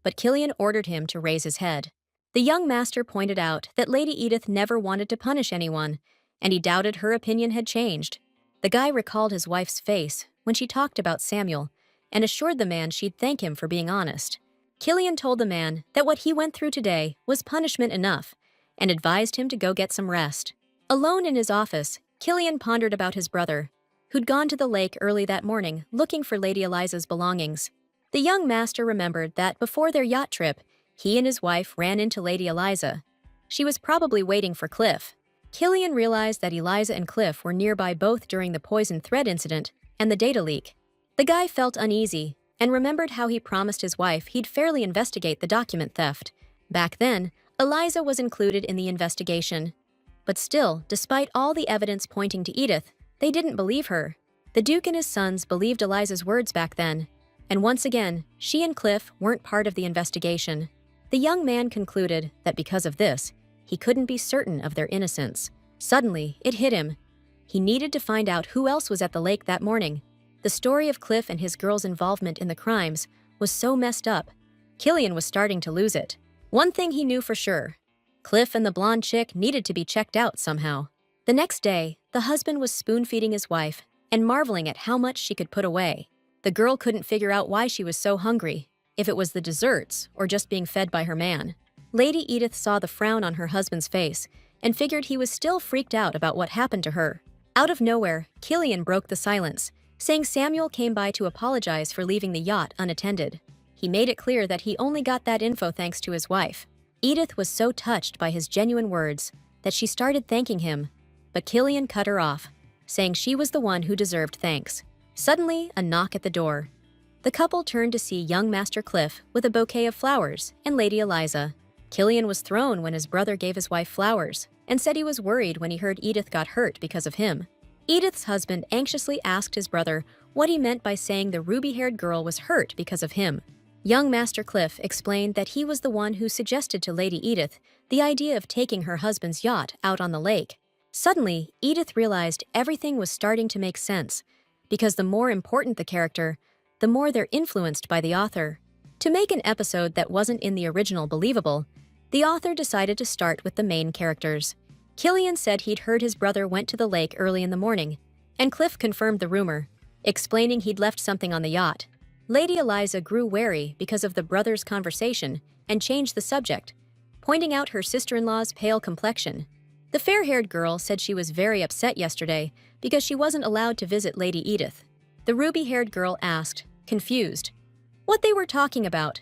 but Killian ordered him to raise his head. The young master pointed out that Lady Edith never wanted to punish anyone, and he doubted her opinion had changed. The guy recalled his wife's face when she talked about Samuel and assured the man she'd thank him for being honest. Killian told the man that what he went through today was punishment enough and advised him to go get some rest. Alone in his office, Killian pondered about his brother, who'd gone to the lake early that morning looking for Lady Eliza's belongings. The young master remembered that before their yacht trip, he and his wife ran into Lady Eliza. She was probably waiting for Cliff. Killian realized that Eliza and Cliff were nearby both during the poison thread incident and the data leak. The guy felt uneasy and remembered how he promised his wife he'd fairly investigate the document theft. Back then, Eliza was included in the investigation. But still, despite all the evidence pointing to Edith, they didn't believe her. The Duke and his sons believed Eliza's words back then, and once again, she and Cliff weren't part of the investigation. The young man concluded that because of this, he couldn't be certain of their innocence. Suddenly, it hit him. He needed to find out who else was at the lake that morning. The story of Cliff and his girl's involvement in the crimes was so messed up. Killian was starting to lose it. One thing he knew for sure: Cliff and the blonde chick needed to be checked out somehow. The next day, the husband was spoon-feeding his wife and marveling at how much she could put away. The girl couldn't figure out why she was so hungry, if it was the desserts or just being fed by her man. Lady Edith saw the frown on her husband's face and figured he was still freaked out about what happened to her. Out of nowhere, Killian broke the silence, saying Samuel came by to apologize for leaving the yacht unattended. He made it clear that he only got that info thanks to his wife. Edith was so touched by his genuine words that she started thanking him, but Killian cut her off, saying she was the one who deserved thanks. Suddenly, a knock at the door. The couple turned to see young Master Cliff with a bouquet of flowers and Lady Eliza. Killian was thrown when his brother gave his wife flowers and said he was worried when he heard Edith got hurt because of him. Edith's husband anxiously asked his brother what he meant by saying the ruby-haired girl was hurt because of him. Young Master Cliff explained that he was the one who suggested to Lady Edith the idea of taking her husband's yacht out on the lake. Suddenly, Edith realized everything was starting to make sense, because the more important the character, the more they're influenced by the author. To make an episode that wasn't in the original believable, the author decided to start with the main characters. Killian said he'd heard his brother went to the lake early in the morning, and Cliff confirmed the rumor, explaining he'd left something on the yacht. Lady Eliza grew wary because of the brothers' conversation and changed the subject, pointing out her sister-in-law's pale complexion. The fair-haired girl said she was very upset yesterday because she wasn't allowed to visit Lady Edith. The ruby-haired girl asked, confused, what they were talking about,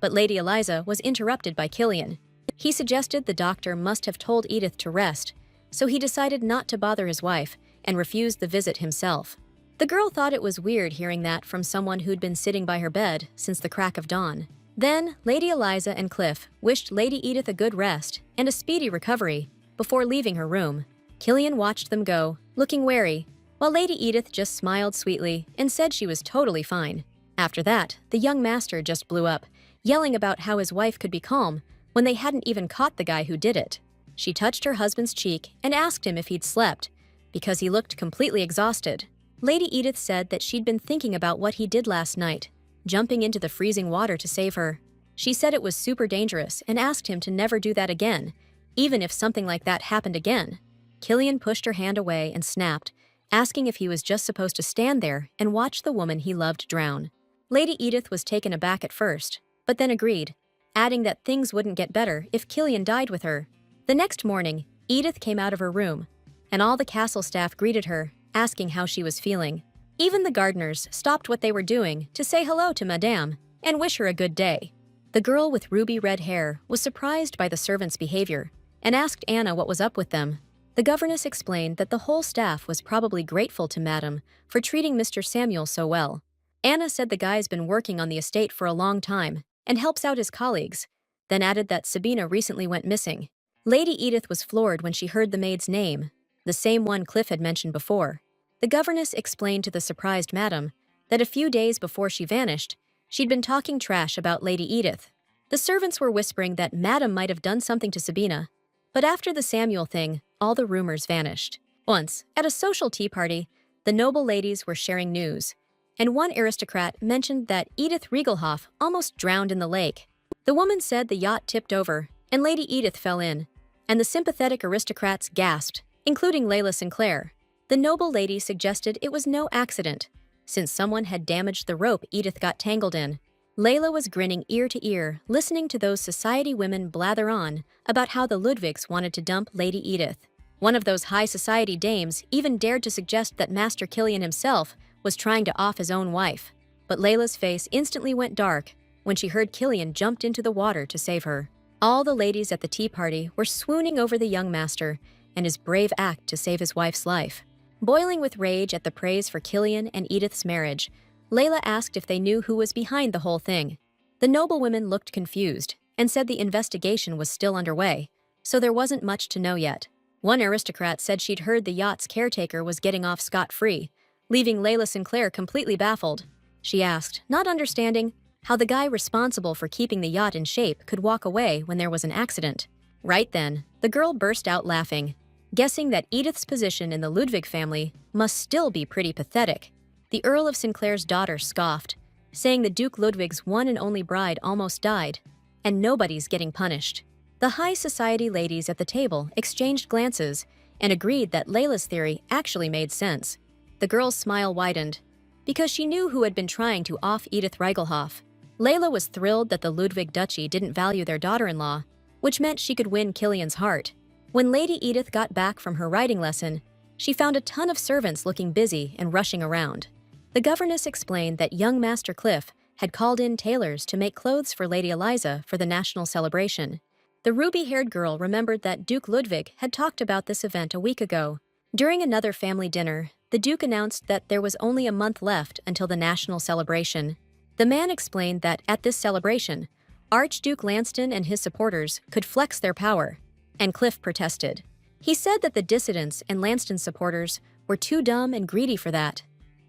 but Lady Eliza was interrupted by Killian. He suggested the doctor must have told Edith to rest, so he decided not to bother his wife and refused the visit himself. The girl thought it was weird hearing that from someone who'd been sitting by her bed since the crack of dawn. Then, Lady Eliza and Cliff wished Lady Edith a good rest and a speedy recovery before leaving her room. Killian watched them go, looking wary, while Lady Edith just smiled sweetly and said she was totally fine. After that, the young master just blew up, yelling about how his wife could be calm when they hadn't even caught the guy who did it. She touched her husband's cheek and asked him if he'd slept, because he looked completely exhausted. Lady Edith said that she'd been thinking about what he did last night, jumping into the freezing water to save her. She said it was super dangerous and asked him to never do that again, even if something like that happened again. Killian pushed her hand away and snapped, asking if he was just supposed to stand there and watch the woman he loved drown. Lady Edith was taken aback at first, but then agreed, adding that things wouldn't get better if Killian died with her. The next morning, Edith came out of her room, and all the castle staff greeted her, asking how she was feeling. Even the gardeners stopped what they were doing to say hello to Madame and wish her a good day. The girl with ruby red hair was surprised by the servants' behavior and asked Anna what was up with them. The governess explained that the whole staff was probably grateful to Madame for treating Mr. Samuel so well. Anna said the guy's been working on the estate for a long time and helps out his colleagues, then added that Sabina recently went missing. Lady Edith was floored when she heard the maid's name, the same one Cliff had mentioned before. The governess explained to the surprised madam that a few days before she vanished, she'd been talking trash about Lady Edith. The servants were whispering that Madam might have done something to Sabina, but after the Samuel thing, all the rumors vanished. Once, at a social tea party, the noble ladies were sharing news, and one aristocrat mentioned that Edith Riegelhoff almost drowned in the lake. The woman said the yacht tipped over, and Lady Edith fell in, and the sympathetic aristocrats gasped, including Layla Sinclair. The noble lady suggested it was no accident, since someone had damaged the rope Edith got tangled in. Layla was grinning ear to ear, listening to those society women blather on about how the Ludwigs wanted to dump Lady Edith. One of those high society dames even dared to suggest that Master Killian himself was trying to off his own wife. But Layla's face instantly went dark when she heard Killian jumped into the water to save her. All the ladies at the tea party were swooning over the young master and his brave act to save his wife's life. Boiling with rage at the praise for Killian and Edith's marriage, Layla asked if they knew who was behind the whole thing. The noblewomen looked confused and said the investigation was still underway, so there wasn't much to know yet. One aristocrat said she'd heard the yacht's caretaker was getting off scot-free, leaving Layla Sinclair completely baffled. She asked, not understanding, how the guy responsible for keeping the yacht in shape could walk away when there was an accident. Right then, the girl burst out laughing, guessing that Edith's position in the Ludwig family must still be pretty pathetic. The Earl of Sinclair's daughter scoffed, saying the Duke Ludwig's one and only bride almost died, and nobody's getting punished. The high society ladies at the table exchanged glances and agreed that Layla's theory actually made sense. The girl's smile widened, because she knew who had been trying to off Edith Riegelhoff. Layla was thrilled that the Ludwig Duchy didn't value their daughter-in-law, which meant she could win Killian's heart. When Lady Edith got back from her riding lesson, she found a ton of servants looking busy and rushing around. The governess explained that young Master Cliff had called in tailors to make clothes for Lady Eliza for the national celebration. The ruby-haired girl remembered that Duke Ludwig had talked about this event a week ago. During another family dinner, the Duke announced that there was only a month left until the national celebration. The man explained that at this celebration, Archduke Lanston and his supporters could flex their power, and Cliff protested. He said that the dissidents and Lanston supporters were too dumb and greedy for that.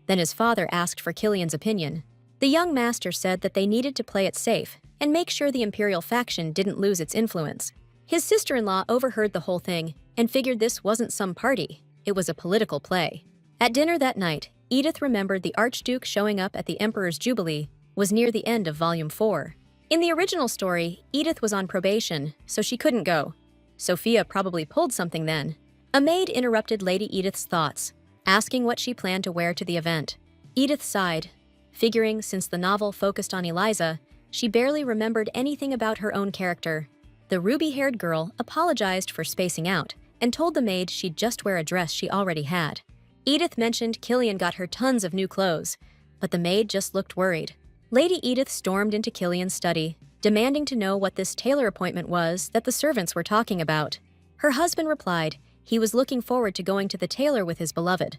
Then his father asked for Killian's opinion. The young master said that they needed to play it safe and make sure the imperial faction didn't lose its influence. His sister-in-law overheard the whole thing and figured this wasn't some party, it was a political play. At dinner that night, Edith remembered the Archduke showing up at the Emperor's Jubilee was near the end of Volume 4. In the original story, Edith was on probation, so she couldn't go. Sophia probably pulled something then. A maid interrupted Lady Edith's thoughts, asking what she planned to wear to the event. Edith sighed, figuring since the novel focused on Eliza, she barely remembered anything about her own character. The ruby-haired girl apologized for spacing out and told the maid she'd just wear a dress she already had. Edith mentioned Killian got her tons of new clothes, but the maid just looked worried. Lady Edith stormed into Killian's study, demanding to know what this tailor appointment was that the servants were talking about. Her husband replied he was looking forward to going to the tailor with his beloved,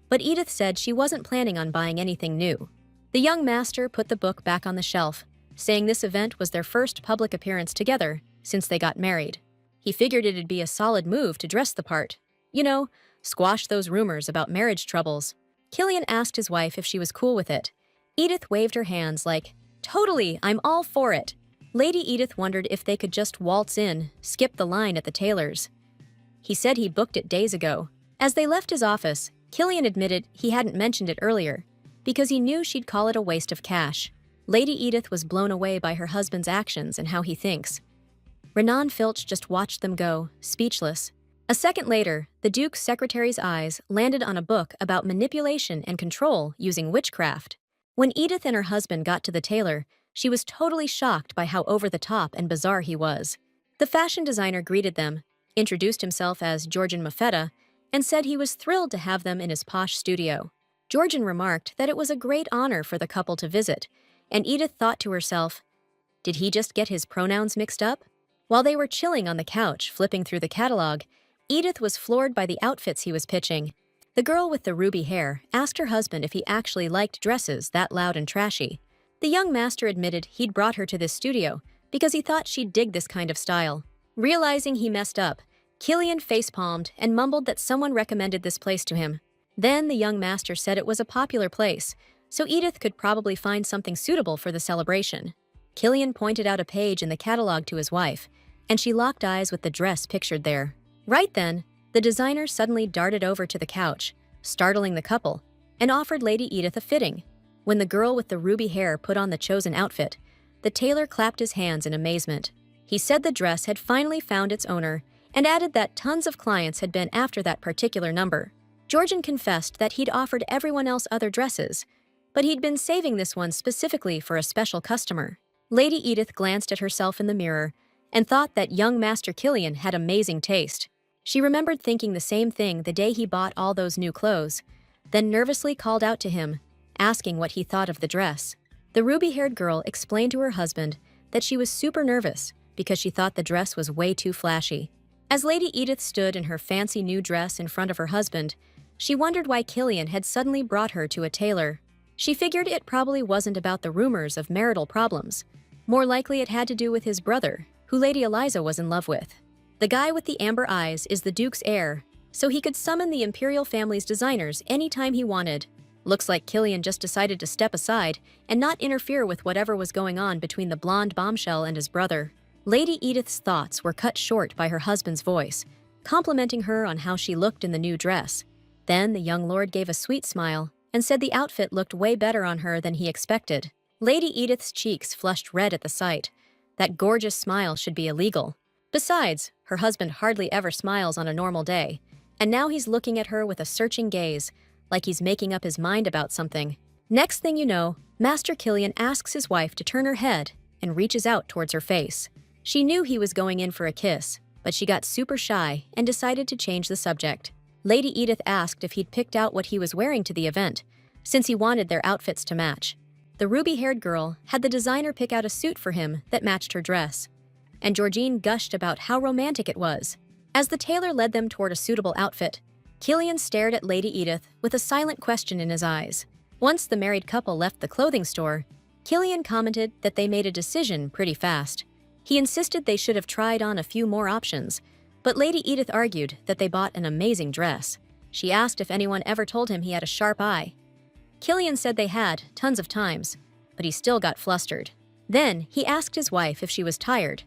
but Edith said she wasn't planning on buying anything new. The young master put the book back on the shelf, saying this event was their first public appearance together since they got married. He figured it'd be a solid move to dress the part. You know, squash those rumors about marriage troubles. Killian asked his wife if she was cool with it. Edith waved her hands like, "Totally, I'm all for it." Lady Edith wondered if they could just waltz in, skip the line at the tailor's. He said he booked it days ago. As they left his office, Killian admitted he hadn't mentioned it earlier, because he knew she'd call it a waste of cash. Lady Edith was blown away by her husband's actions and how he thinks. Renan Filch just watched them go, speechless. A second later, the Duke's secretary's eyes landed on a book about manipulation and control using witchcraft. When Edith and her husband got to the tailor, she was totally shocked by how over-the-top and bizarre he was. The fashion designer greeted them, introduced himself as Georgian Mafetta, and said he was thrilled to have them in his posh studio. Georgian remarked that it was a great honor for the couple to visit, and Edith thought to herself, did he just get his pronouns mixed up? While they were chilling on the couch flipping through the catalog, Edith was floored by the outfits he was pitching. The girl with the ruby hair asked her husband if he actually liked dresses that loud and trashy. The young master admitted he'd brought her to this studio because he thought she'd dig this kind of style. Realizing he messed up, Killian facepalmed and mumbled that someone recommended this place to him. Then the young master said it was a popular place, so Edith could probably find something suitable for the celebration. Killian pointed out a page in the catalog to his wife, and she locked eyes with the dress pictured there. Right then, the designer suddenly darted over to the couch, startling the couple, and offered Lady Edith a fitting. When the girl with the ruby hair put on the chosen outfit, the tailor clapped his hands in amazement. He said the dress had finally found its owner and added that tons of clients had been after that particular number. Georgian confessed that he'd offered everyone else other dresses, but he'd been saving this one specifically for a special customer. Lady Edith glanced at herself in the mirror and thought that young Master Killian had amazing taste. She remembered thinking the same thing the day he bought all those new clothes, then nervously called out to him, asking what he thought of the dress. The ruby-haired girl explained to her husband that she was super nervous because she thought the dress was way too flashy. As Lady Edith stood in her fancy new dress in front of her husband, she wondered why Killian had suddenly brought her to a tailor. She figured it probably wasn't about the rumors of marital problems. More likely it had to do with his brother, who Lady Eliza was in love with. The guy with the amber eyes is the Duke's heir, so he could summon the Imperial family's designers anytime he wanted. Looks like Killian just decided to step aside and not interfere with whatever was going on between the blonde bombshell and his brother. Lady Edith's thoughts were cut short by her husband's voice, complimenting her on how she looked in the new dress. Then the young lord gave a sweet smile and said the outfit looked way better on her than he expected. Lady Edith's cheeks flushed red at the sight. That gorgeous smile should be illegal. Besides, her husband hardly ever smiles on a normal day, and now he's looking at her with a searching gaze, like he's making up his mind about something. Next thing you know, Master Killian asks his wife to turn her head and reaches out towards her face. She knew he was going in for a kiss, but she got super shy and decided to change the subject. Lady Edith asked if he'd picked out what he was wearing to the event, since he wanted their outfits to match. The ruby-haired girl had the designer pick out a suit for him that matched her dress, and Georgine gushed about how romantic it was. As the tailor led them toward a suitable outfit, Killian stared at Lady Edith with a silent question in his eyes. Once the married couple left the clothing store, Killian commented that they made a decision pretty fast. He insisted they should have tried on a few more options, but Lady Edith argued that they bought an amazing dress. She asked if anyone ever told him he had a sharp eye. Killian said they had, tons of times, but he still got flustered. Then he asked his wife if she was tired,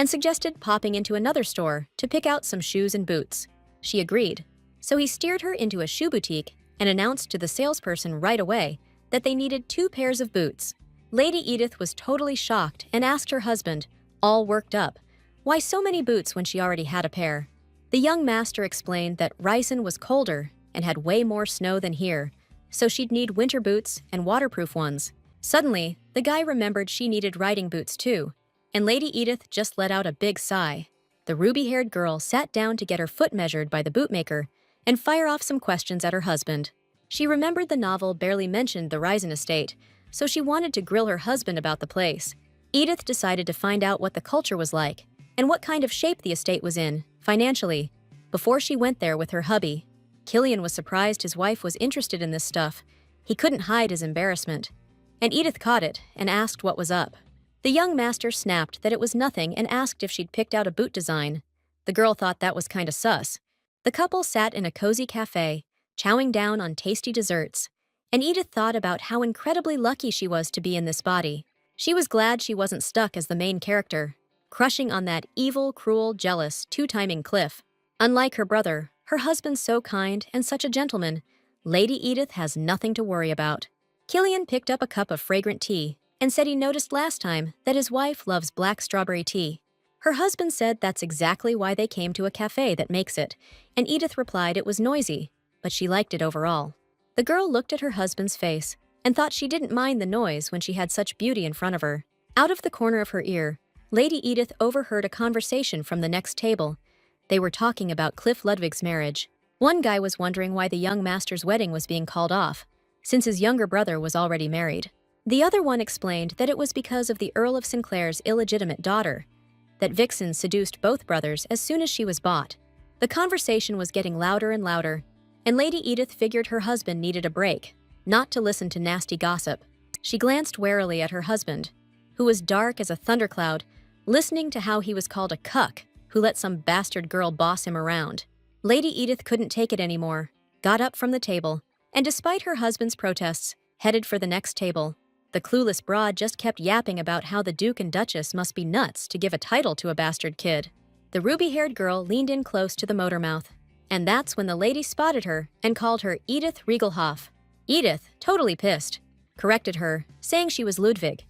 and suggested popping into another store to pick out some shoes and boots. She agreed, so he steered her into a shoe boutique and announced to the salesperson right away that they needed 2 pairs of boots. Lady Edith was totally shocked and asked her husband, all worked up, why so many boots when she already had a pair. The young master explained that Ryzen was colder and had way more snow than here, so she'd need winter boots and waterproof ones. Suddenly, the guy remembered she needed riding boots too, and Lady Edith just let out a big sigh. The ruby-haired girl sat down to get her foot measured by the bootmaker and fire off some questions at her husband. She remembered the novel barely mentioned the Ryzen estate, so she wanted to grill her husband about the place. Edith decided to find out what the culture was like and what kind of shape the estate was in, financially, before she went there with her hubby. Killian was surprised his wife was interested in this stuff. He couldn't hide his embarrassment. And Edith caught it and asked what was up. The young master snapped that it was nothing and asked if she'd picked out a boot design. The girl thought that was kinda sus. The couple sat in a cozy cafe, chowing down on tasty desserts, and Edith thought about how incredibly lucky she was to be in this body. She was glad she wasn't stuck as the main character, crushing on that evil, cruel, jealous, two-timing Cliff. Unlike her brother, her husband's so kind and such a gentleman, Lady Edith has nothing to worry about. Killian picked up a cup of fragrant tea and said he noticed last time that his wife loves black strawberry tea. Her husband said that's exactly why they came to a cafe that makes it, and Edith replied it was noisy, but she liked it overall. The girl looked at her husband's face and thought she didn't mind the noise when she had such beauty in front of her. Out of the corner of her ear, Lady Edith overheard a conversation from the next table. They were talking about Cliff Ludwig's marriage. One guy was wondering why the young master's wedding was being called off, since his younger brother was already married. The other one explained that it was because of the Earl of Sinclair's illegitimate daughter, that Vixen seduced both brothers as soon as she was bought. The conversation was getting louder and louder, and Lady Edith figured her husband needed a break, not to listen to nasty gossip. She glanced warily at her husband, who was dark as a thundercloud, listening to how he was called a cuck who let some bastard girl boss him around. Lady Edith couldn't take it anymore, got up from the table, and despite her husband's protests, headed for the next table. The clueless broad just kept yapping about how the Duke and Duchess must be nuts to give a title to a bastard kid. The ruby-haired girl leaned in close to the motor mouth, and that's when the lady spotted her and called her Edith Riegelhoff. Edith, totally pissed, corrected her, saying she was Ludwig,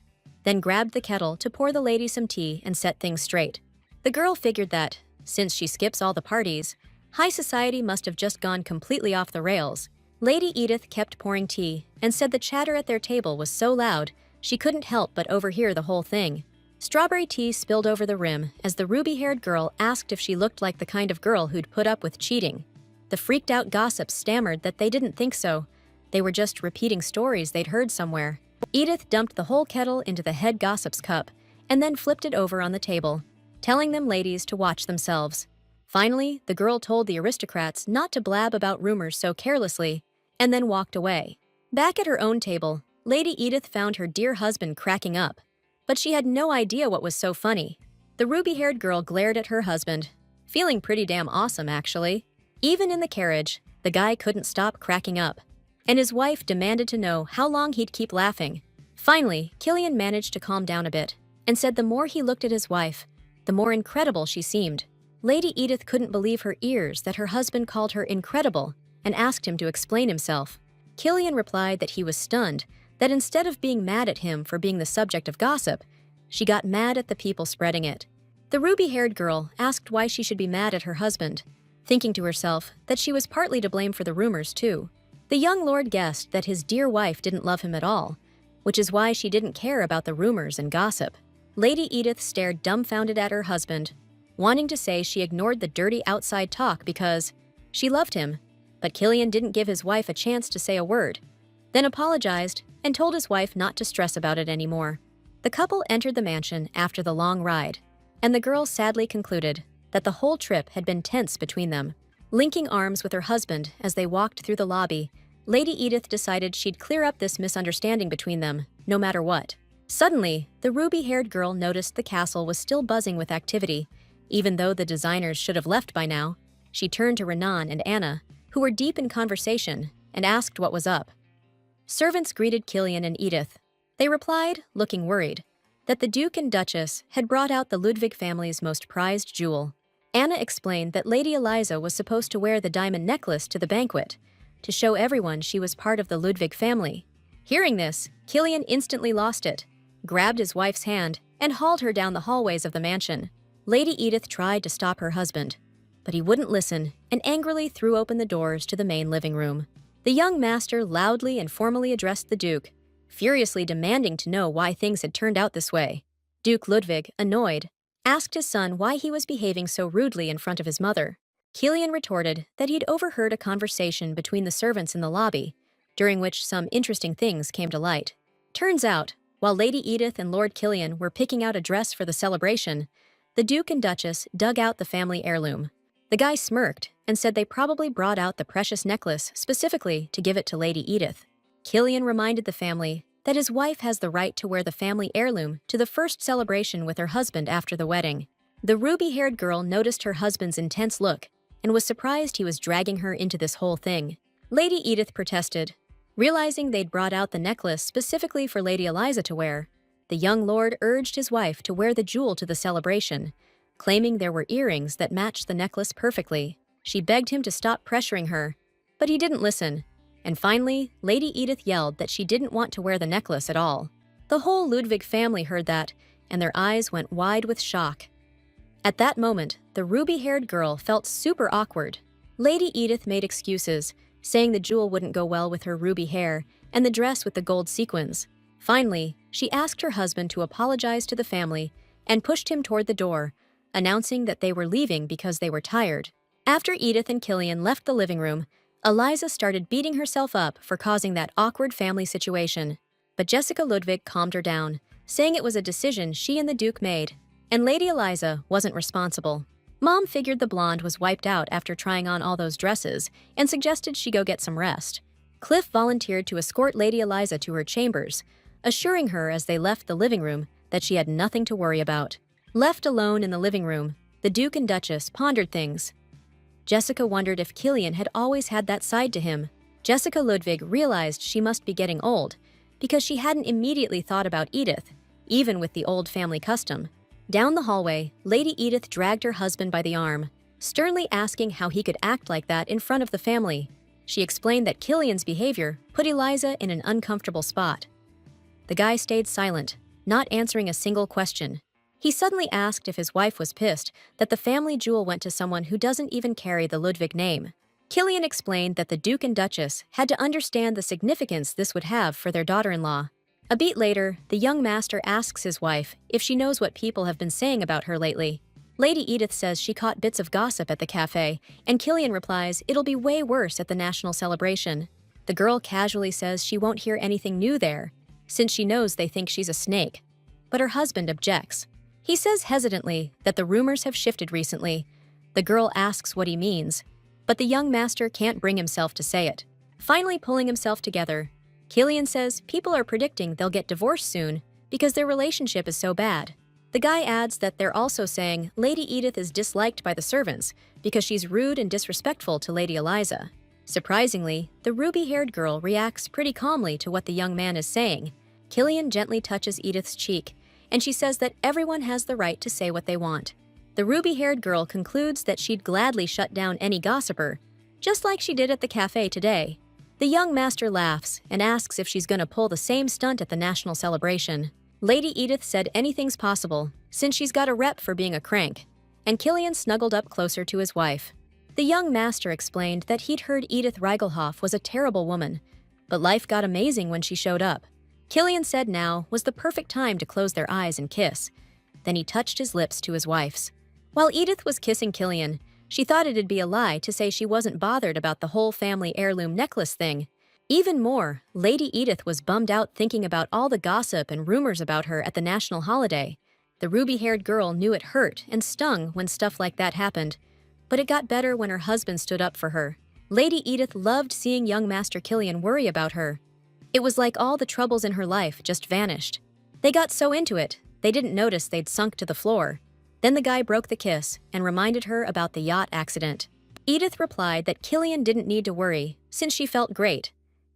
then grabbed the kettle to pour the lady some tea and set things straight. The girl figured that, since she skips all the parties, high society must have just gone completely off the rails. Lady Edith kept pouring tea and said the chatter at their table was so loud she couldn't help but overhear the whole thing. Strawberry tea spilled over the rim as the ruby-haired girl asked if she looked like the kind of girl who'd put up with cheating. The freaked-out gossips stammered that they didn't think so. They were just repeating stories they'd heard somewhere. Edith dumped the whole kettle into the head gossip's cup and then flipped it over on the table, telling them ladies to watch themselves. Finally, the girl told the aristocrats not to blab about rumors so carelessly, and then walked away. Back at her own table, Lady Edith found her dear husband cracking up, but she had no idea what was so funny. The ruby-haired girl glared at her husband, feeling pretty damn awesome, actually. Even in the carriage, the guy couldn't stop cracking up, and his wife demanded to know how long he'd keep laughing. Finally, Killian managed to calm down a bit, and said the more he looked at his wife, the more incredible she seemed. Lady Edith couldn't believe her ears that her husband called her incredible and asked him to explain himself. Killian replied that he was stunned, that instead of being mad at him for being the subject of gossip, she got mad at the people spreading it. The ruby-haired girl asked why she should be mad at her husband, thinking to herself that she was partly to blame for the rumors too. The young lord guessed that his dear wife didn't love him at all, which is why she didn't care about the rumors and gossip. Lady Edith stared dumbfounded at her husband, wanting to say she ignored the dirty outside talk because she loved him, but Killian didn't give his wife a chance to say a word, then apologized and told his wife not to stress about it anymore. The couple entered the mansion after the long ride, and the girl sadly concluded that the whole trip had been tense between them. Linking arms with her husband as they walked through the lobby, Lady Edith decided she'd clear up this misunderstanding between them, no matter what. Suddenly, the ruby-haired girl noticed the castle was still buzzing with activity, even though the designers should have left by now. She turned to Renan and Anna, who were deep in conversation, and asked what was up. Servants greeted Killian and Edith. They replied, looking worried, that the Duke and Duchess had brought out the Ludwig family's most prized jewel. Anna explained that Lady Eliza was supposed to wear the diamond necklace to the banquet, to show everyone she was part of the Ludwig family. Hearing this, Killian instantly lost it, grabbed his wife's hand, and hauled her down the hallways of the mansion. Lady Edith tried to stop her husband, but he wouldn't listen and angrily threw open the doors to the main living room. The young master loudly and formally addressed the Duke, furiously demanding to know why things had turned out this way. Duke Ludwig, annoyed, asked his son why he was behaving so rudely in front of his mother. Killian retorted that he'd overheard a conversation between the servants in the lobby, during which some interesting things came to light. Turns out, while Lady Edith and Lord Killian were picking out a dress for the celebration, the Duke and Duchess dug out the family heirloom. The guy smirked and said they probably brought out the precious necklace specifically to give it to Lady Edith. Killian reminded the family that his wife has the right to wear the family heirloom to the first celebration with her husband after the wedding. The ruby-haired girl noticed her husband's intense look and was surprised he was dragging her into this whole thing. Lady Edith protested. Realizing they'd brought out the necklace specifically for Lady Eliza to wear, the young lord urged his wife to wear the jewel to the celebration, claiming there were earrings that matched the necklace perfectly. She begged him to stop pressuring her, but he didn't listen. And finally, Lady Edith yelled that she didn't want to wear the necklace at all. The whole Ludwig family heard that, and their eyes went wide with shock. At that moment, the ruby-haired girl felt super awkward. Lady Edith made excuses, saying the jewel wouldn't go well with her ruby hair and the dress with the gold sequins. Finally, she asked her husband to apologize to the family and pushed him toward the door, announcing that they were leaving because they were tired. After Edith and Killian left the living room, Eliza started beating herself up for causing that awkward family situation. But Jessica Ludwig calmed her down, saying it was a decision she and the Duke made, and Lady Eliza wasn't responsible. Mom figured the blonde was wiped out after trying on all those dresses and suggested she go get some rest. Cliff volunteered to escort Lady Eliza to her chambers, assuring her as they left the living room that she had nothing to worry about. Left alone in the living room, the Duke and Duchess pondered things. Jessica wondered if Killian had always had that side to him. Jessica Ludwig realized she must be getting old, because she hadn't immediately thought about Edith, even with the old family custom. Down the hallway, Lady Edith dragged her husband by the arm, sternly asking how he could act like that in front of the family. She explained that Killian's behavior put Eliza in an uncomfortable spot. The guy stayed silent, not answering a single question. He suddenly asked if his wife was pissed that the family jewel went to someone who doesn't even carry the Ludwig name. Killian explained that the Duke and Duchess had to understand the significance this would have for their daughter-in-law. A beat later, the young master asks his wife if she knows what people have been saying about her lately. Lady Edith says she caught bits of gossip at the cafe, and Killian replies it'll be way worse at the national celebration. The girl casually says she won't hear anything new there, since she knows they think she's a snake. But her husband objects. He says hesitantly that the rumors have shifted recently. The girl asks what he means, but the young master can't bring himself to say it. Finally pulling himself together, Killian says people are predicting they'll get divorced soon because their relationship is so bad. The guy adds that they're also saying Lady Edith is disliked by the servants because she's rude and disrespectful to Lady Eliza. Surprisingly, the ruby-haired girl reacts pretty calmly to what the young man is saying. Killian gently touches Edith's cheek, and she says that everyone has the right to say what they want. The ruby-haired girl concludes that she'd gladly shut down any gossiper, just like she did at the cafe today. The young master laughs and asks if she's gonna pull the same stunt at the national celebration. Lady Edith said anything's possible, since she's got a rep for being a crank, and Killian snuggled up closer to his wife. The young master explained that he'd heard Edith Reigelhoff was a terrible woman, but life got amazing when she showed up. Killian said now was the perfect time to close their eyes and kiss. Then he touched his lips to his wife's. While Edith was kissing Killian, she thought it'd be a lie to say she wasn't bothered about the whole family heirloom necklace thing. Even more, Lady Edith was bummed out thinking about all the gossip and rumors about her at the national holiday. The ruby-haired girl knew it hurt and stung when stuff like that happened, but it got better when her husband stood up for her. Lady Edith loved seeing young Master Killian worry about her. It was like all the troubles in her life just vanished. They got so into it, they didn't notice they'd sunk to the floor. Then the guy broke the kiss and reminded her about the yacht accident. Edith replied that Killian didn't need to worry, since she felt great.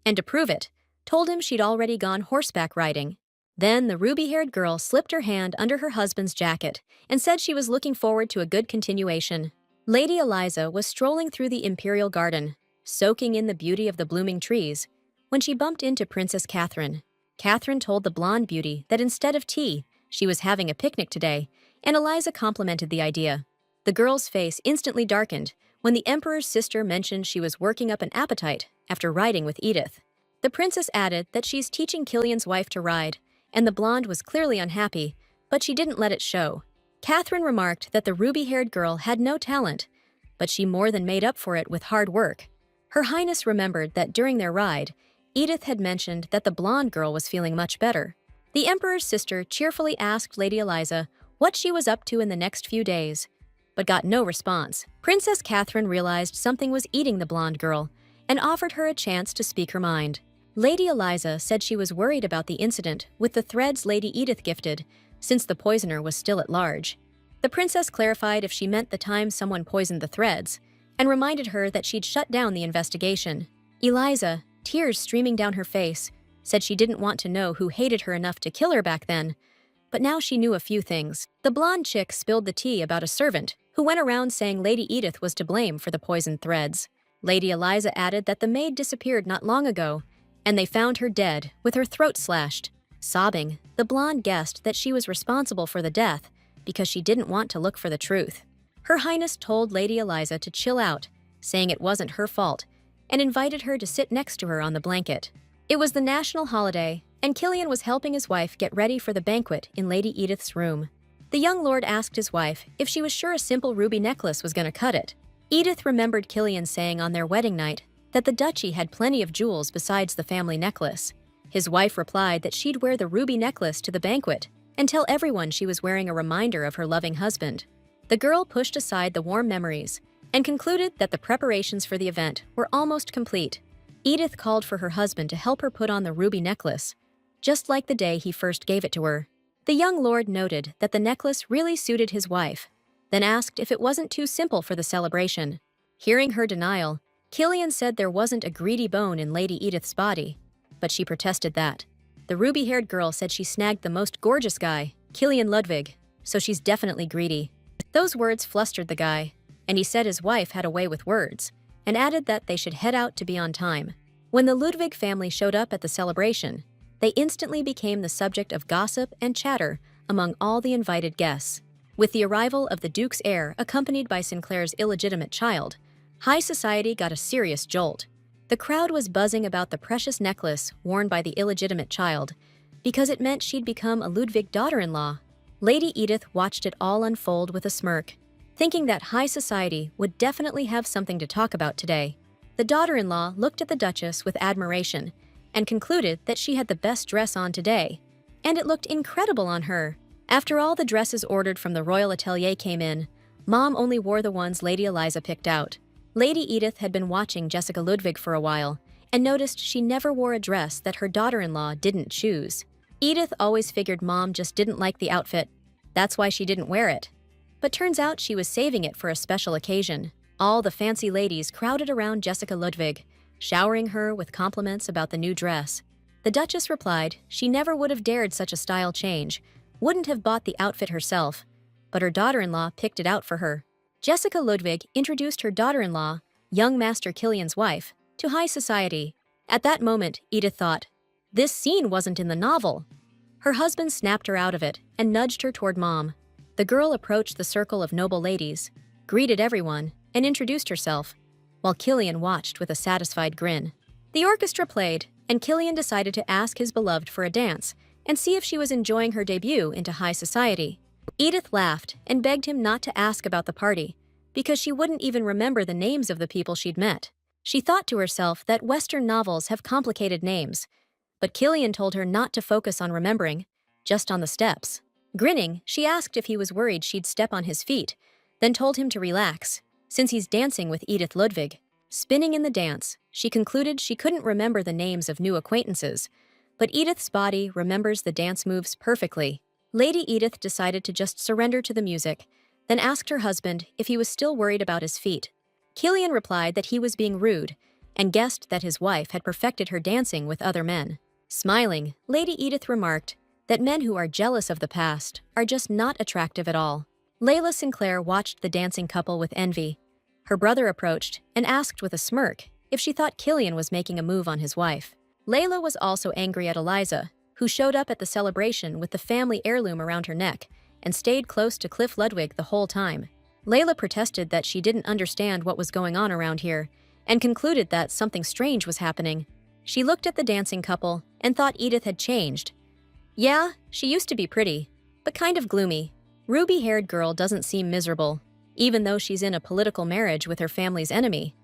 And to prove it, told him she'd already gone horseback riding. Then the ruby-haired girl slipped her hand under her husband's jacket and said she was looking forward to a good continuation. Lady Eliza was strolling through the imperial garden, soaking in the beauty of the blooming trees, when she bumped into Princess Catherine. Catherine told the blonde beauty that instead of tea, she was having a picnic today, and Eliza complimented the idea. The girl's face instantly darkened when the emperor's sister mentioned she was working up an appetite after riding with Edith. The princess added that she's teaching Killian's wife to ride, and the blonde was clearly unhappy, but she didn't let it show. Catherine remarked that the ruby-haired girl had no talent, but she more than made up for it with hard work. Her Highness remembered that during their ride, Edith had mentioned that the blonde girl was feeling much better. The emperor's sister cheerfully asked Lady Eliza what she was up to in the next few days, but got no response. Princess Catherine realized something was eating the blonde girl and offered her a chance to speak her mind. Lady Eliza said she was worried about the incident with the threads Lady Edith gifted, since the poisoner was still at large. The princess clarified if she meant the time someone poisoned the threads, and reminded her that she'd shut down the investigation. Eliza, tears streaming down her face, said she didn't want to know who hated her enough to kill her back then, but now she knew a few things. The blonde chick spilled the tea about a servant who went around saying Lady Edith was to blame for the poisoned threads. Lady Eliza added that the maid disappeared not long ago, and they found her dead, with her throat slashed. Sobbing, the blonde guessed that she was responsible for the death because she didn't want to look for the truth. Her Highness told Lady Eliza to chill out, saying it wasn't her fault, and invited her to sit next to her on the blanket. It was the national holiday, and Killian was helping his wife get ready for the banquet in Lady Edith's room. The young lord asked his wife if she was sure a simple ruby necklace was going to cut it. Edith remembered Killian saying on their wedding night that the duchy had plenty of jewels besides the family necklace. His wife replied that she'd wear the ruby necklace to the banquet and tell everyone she was wearing a reminder of her loving husband. The girl pushed aside the warm memories and concluded that the preparations for the event were almost complete. Edith called for her husband to help her put on the ruby necklace, just like the day he first gave it to her. The young lord noted that the necklace really suited his wife, then asked if it wasn't too simple for the celebration. Hearing her denial, Killian said there wasn't a greedy bone in Lady Edith's body, but she protested that. The ruby-haired girl said she snagged the most gorgeous guy, Killian Ludwig, so she's definitely greedy. Those words flustered the guy, and he said his wife had a way with words, and added that they should head out to be on time. When the Ludwig family showed up at the celebration, they instantly became the subject of gossip and chatter among all the invited guests. With the arrival of the Duke's heir accompanied by Sinclair's illegitimate child, high society got a serious jolt. The crowd was buzzing about the precious necklace worn by the illegitimate child because it meant she'd become a Ludwig daughter-in-law. Lady Edith watched it all unfold with a smirk, thinking that high society would definitely have something to talk about today. The daughter-in-law looked at the Duchess with admiration and concluded that she had the best dress on today, and it looked incredible on her. After all the dresses ordered from the royal atelier came in, Mom only wore the ones Lady Eliza picked out. Lady Edith had been watching Jessica Ludwig for a while and noticed she never wore a dress that her daughter-in-law didn't choose. Edith always figured Mom just didn't like the outfit. That's why she didn't wear it. But turns out she was saving it for a special occasion. All the fancy ladies crowded around Jessica Ludwig, showering her with compliments about the new dress. The Duchess replied she never would have dared such a style change, wouldn't have bought the outfit herself, but her daughter-in-law picked it out for her. Jessica Ludwig introduced her daughter-in-law, young Master Killian's wife, to high society. At that moment, Edith thought, this scene wasn't in the novel. Her husband snapped her out of it and nudged her toward Mom. The girl approached the circle of noble ladies, greeted everyone, and introduced herself, while Killian watched with a satisfied grin. The orchestra played, and Killian decided to ask his beloved for a dance and see if she was enjoying her debut into high society. Edith laughed and begged him not to ask about the party, because she wouldn't even remember the names of the people she'd met. She thought to herself that Western novels have complicated names, but Killian told her not to focus on remembering, just on the steps. Grinning, she asked if he was worried she'd step on his feet, then told him to relax, since he's dancing with Edith Ludwig. Spinning in the dance, she concluded she couldn't remember the names of new acquaintances, but Edith's body remembers the dance moves perfectly. Lady Edith decided to just surrender to the music, then asked her husband if he was still worried about his feet. Killian replied that he was being rude, and guessed that his wife had perfected her dancing with other men. Smiling, Lady Edith remarked that men who are jealous of the past are just not attractive at all. Layla Sinclair watched the dancing couple with envy. Her brother approached and asked with a smirk if she thought Killian was making a move on his wife. Layla was also angry at Eliza, who showed up at the celebration with the family heirloom around her neck and stayed close to Cliff Ludwig the whole time. Layla protested that she didn't understand what was going on around here and concluded that something strange was happening. She looked at the dancing couple and thought Edith had changed. Yeah, she used to be pretty, but kind of gloomy. Ruby-haired girl doesn't seem miserable, even though she's in a political marriage with her family's enemy.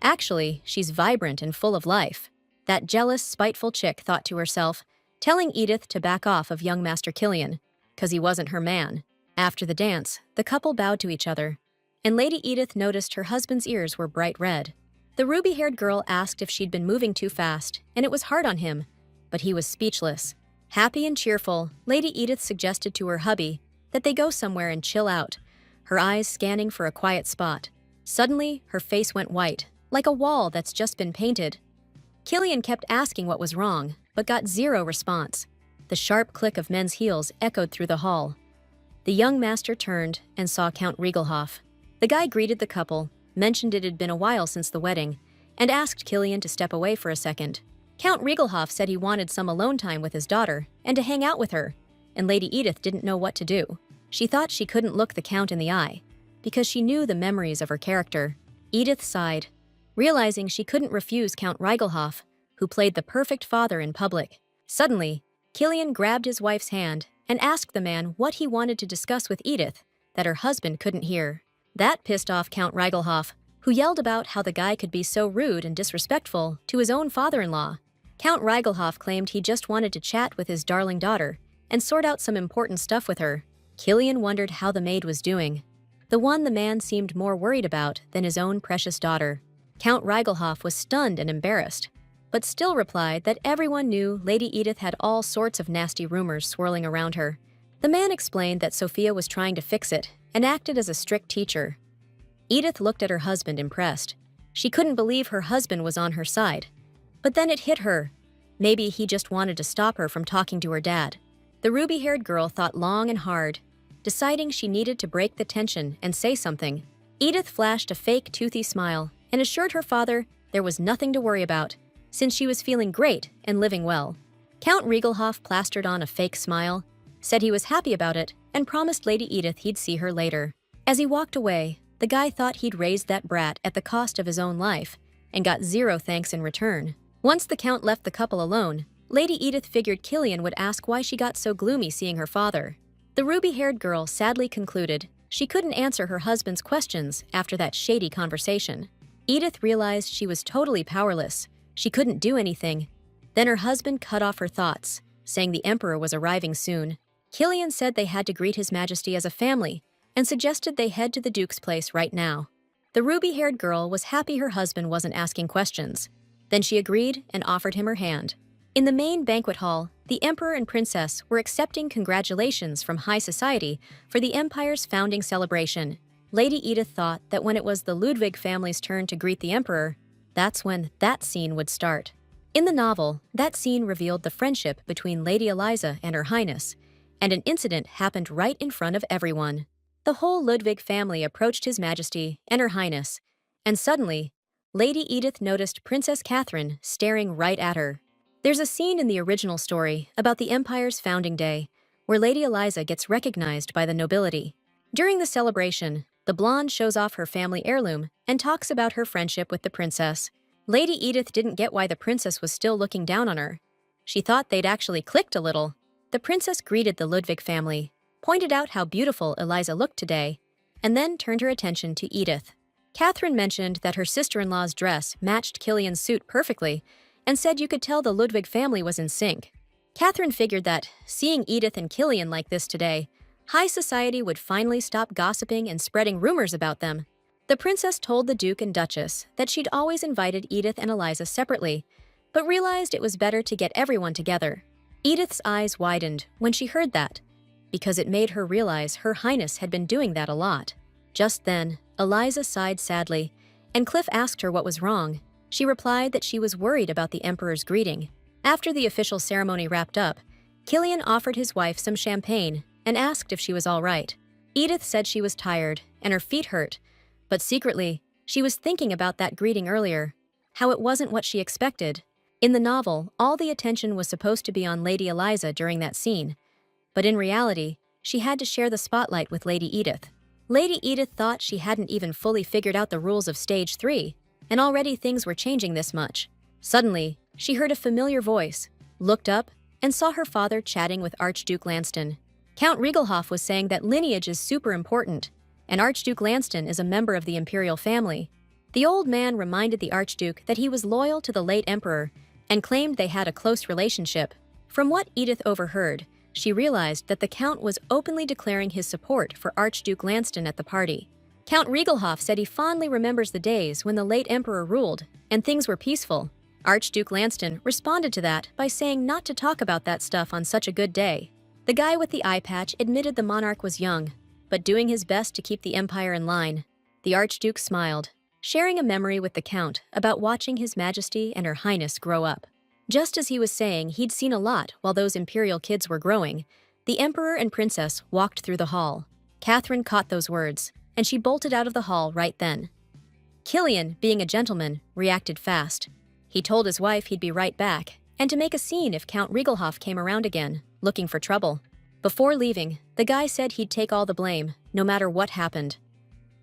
Actually, she's vibrant and full of life. That jealous, spiteful chick thought to herself, telling Edith to back off of young Master Killian, 'cause he wasn't her man. After the dance, the couple bowed to each other, and Lady Edith noticed her husband's ears were bright red. The ruby-haired girl asked if she'd been moving too fast, and it was hard on him, but he was speechless. Happy and cheerful, Lady Edith suggested to her hubby that they go somewhere and chill out, her eyes scanning for a quiet spot. Suddenly, her face went white, like a wall that's just been painted. Killian kept asking what was wrong, but got zero response. The sharp click of men's heels echoed through the hall. The young master turned and saw Count Riegelhoff. The guy greeted the couple, mentioned it had been a while since the wedding, and asked Killian to step away for a second. Count Riegelhoff said he wanted some alone time with his daughter and to hang out with her, and Lady Edith didn't know what to do. She thought she couldn't look the Count in the eye, because she knew the memories of her character. Edith sighed, realizing she couldn't refuse Count Riegelhoff, who played the perfect father in public. Suddenly, Killian grabbed his wife's hand and asked the man what he wanted to discuss with Edith that her husband couldn't hear. That pissed off Count Riegelhoff, who yelled about how the guy could be so rude and disrespectful to his own father-in-law. Count Riegelhoff claimed he just wanted to chat with his darling daughter and sort out some important stuff with her. Killian wondered how the maid was doing, the one the man seemed more worried about than his own precious daughter. Count Riegelhoff was stunned and embarrassed, but still replied that everyone knew Lady Edith had all sorts of nasty rumors swirling around her. The man explained that Sophia was trying to fix it and acted as a strict teacher. Edith looked at her husband impressed. She couldn't believe her husband was on her side. But then it hit her. Maybe he just wanted to stop her from talking to her dad. The ruby-haired girl thought long and hard, deciding she needed to break the tension and say something. Edith flashed a fake toothy smile and assured her father there was nothing to worry about, since she was feeling great and living well. Count Riegelhoff plastered on a fake smile, said he was happy about it, and promised Lady Edith he'd see her later. As he walked away, the guy thought he'd raised that brat at the cost of his own life, and got zero thanks in return. Once the Count left the couple alone, Lady Edith figured Killian would ask why she got so gloomy seeing her father. The ruby-haired girl sadly concluded she couldn't answer her husband's questions after that shady conversation. Edith realized she was totally powerless. She couldn't do anything. Then her husband cut off her thoughts, saying the Emperor was arriving soon. Killian said they had to greet His Majesty as a family and suggested they head to the Duke's place right now. The ruby-haired girl was happy her husband wasn't asking questions. Then she agreed and offered him her hand. In the main banquet hall, the Emperor and Princess were accepting congratulations from high society for the Empire's founding celebration. Lady Edith thought that when it was the Ludwig family's turn to greet the Emperor, that's when that scene would start. In the novel, that scene revealed the friendship between Lady Eliza and Her Highness, and an incident happened right in front of everyone. The whole Ludwig family approached His Majesty and Her Highness, and suddenly, Lady Edith noticed Princess Catherine staring right at her. There's a scene in the original story about the Empire's founding day, where Lady Eliza gets recognized by the nobility. During the celebration, the blonde shows off her family heirloom and talks about her friendship with the princess. Lady Edith didn't get why the princess was still looking down on her. She thought they'd actually clicked a little. The princess greeted the Ludwig family, pointed out how beautiful Eliza looked today, and then turned her attention to Edith. Catherine mentioned that her sister-in-law's dress matched Killian's suit perfectly and said you could tell the Ludwig family was in sync. Catherine figured that, seeing Edith and Killian like this today, high society would finally stop gossiping and spreading rumors about them. The princess told the Duke and Duchess that she'd always invited Edith and Eliza separately, but realized it was better to get everyone together. Edith's eyes widened when she heard that, because it made her realize Her Highness had been doing that a lot. Just then, Eliza sighed sadly, and Cliff asked her what was wrong. She replied that she was worried about the Emperor's greeting. After the official ceremony wrapped up, Killian offered his wife some champagne and asked if she was all right. Edith said she was tired and her feet hurt, but secretly, she was thinking about that greeting earlier, how it wasn't what she expected. In the novel, all the attention was supposed to be on Lady Eliza during that scene, but in reality, she had to share the spotlight with Lady Edith. Lady Edith thought she hadn't even fully figured out the rules of Stage 3, and already things were changing this much. Suddenly, she heard a familiar voice, looked up, and saw her father chatting with Archduke Lanston. Count Riegelhoff was saying that lineage is super important, and Archduke Lanston is a member of the imperial family. The old man reminded the Archduke that he was loyal to the late emperor and claimed they had a close relationship. From what Edith overheard, she realized that the Count was openly declaring his support for Archduke Lanston at the party. Count Riegelhoff said he fondly remembers the days when the late emperor ruled and things were peaceful. Archduke Lanston responded to that by saying not to talk about that stuff on such a good day. The guy with the eye patch admitted the monarch was young, but doing his best to keep the empire in line. The Archduke smiled, sharing a memory with the Count about watching His Majesty and Her Highness grow up. Just as he was saying he'd seen a lot while those imperial kids were growing, the emperor and princess walked through the hall. Catherine caught those words, and she bolted out of the hall right then. Killian, being a gentleman, reacted fast. He told his wife he'd be right back, and to make a scene if Count Riegelhoff came around again, looking for trouble. Before leaving, the guy said he'd take all the blame, no matter what happened.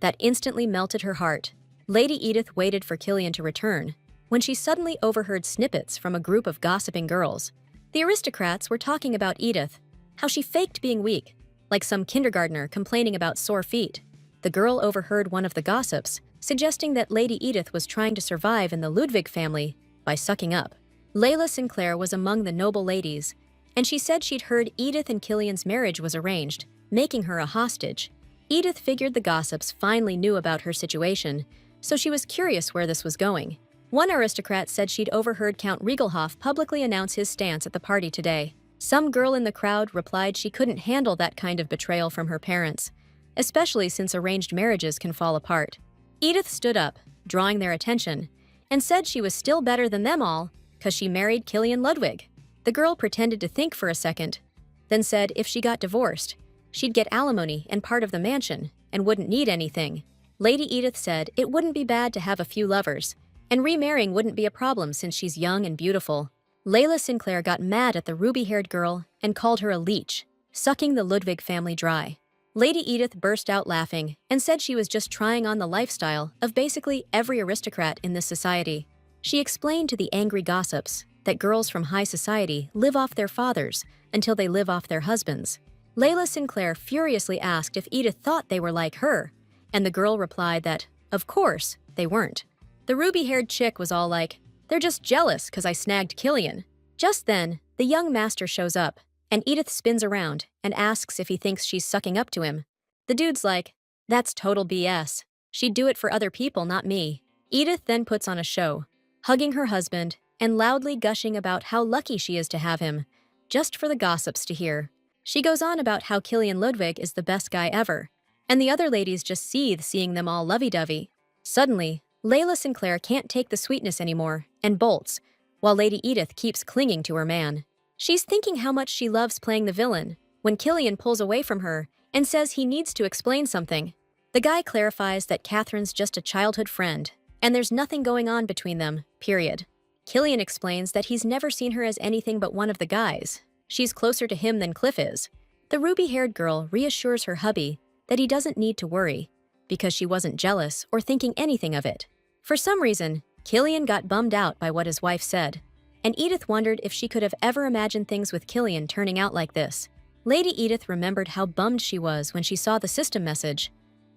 That instantly melted her heart. Lady Edith waited for Killian to return, when she suddenly overheard snippets from a group of gossiping girls. The aristocrats were talking about Edith, how she faked being weak, like some kindergartner complaining about sore feet. The girl overheard one of the gossips, suggesting that Lady Edith was trying to survive in the Ludwig family by sucking up. Layla Sinclair was among the noble ladies, and she said she'd heard Edith and Killian's marriage was arranged, making her a hostage. Edith figured the gossips finally knew about her situation, so she was curious where this was going. One aristocrat said she'd overheard Count Riegelhoff publicly announce his stance at the party today. Some girl in the crowd replied she couldn't handle that kind of betrayal from her parents, especially since arranged marriages can fall apart. Edith stood up, drawing their attention, and said she was still better than them all because she married Killian Ludwig. The girl pretended to think for a second, then said if she got divorced, she'd get alimony and part of the mansion and wouldn't need anything. Lady Edith said it wouldn't be bad to have a few lovers, and remarrying wouldn't be a problem since she's young and beautiful. Layla Sinclair got mad at the ruby-haired girl and called her a leech, sucking the Ludwig family dry. Lady Edith burst out laughing and said she was just trying on the lifestyle of basically every aristocrat in this society. She explained to the angry gossips that girls from high society live off their fathers until they live off their husbands. Layla Sinclair furiously asked if Edith thought they were like her, and the girl replied that, of course, they weren't. The ruby-haired chick was all like, "They're just jealous because I snagged Killian." Just then, the young master shows up, and Edith spins around and asks if he thinks she's sucking up to him. The dude's like, "That's total BS. She'd do it for other people, not me." Edith then puts on a show, hugging her husband and loudly gushing about how lucky she is to have him, just for the gossips to hear. She goes on about how Killian Ludwig is the best guy ever, and the other ladies just seethe seeing them all lovey-dovey. Suddenly, Layla Sinclair can't take the sweetness anymore and bolts, while Lady Edith keeps clinging to her man. She's thinking how much she loves playing the villain when Killian pulls away from her and says he needs to explain something. The guy clarifies that Catherine's just a childhood friend, and there's nothing going on between them, period. Killian explains that he's never seen her as anything but one of the guys. She's closer to him than Cliff is. The ruby-haired girl reassures her hubby that he doesn't need to worry, because she wasn't jealous or thinking anything of it. For some reason, Killian got bummed out by what his wife said, and Edith wondered if she could have ever imagined things with Killian turning out like this. Lady Edith remembered how bummed she was when she saw the system message.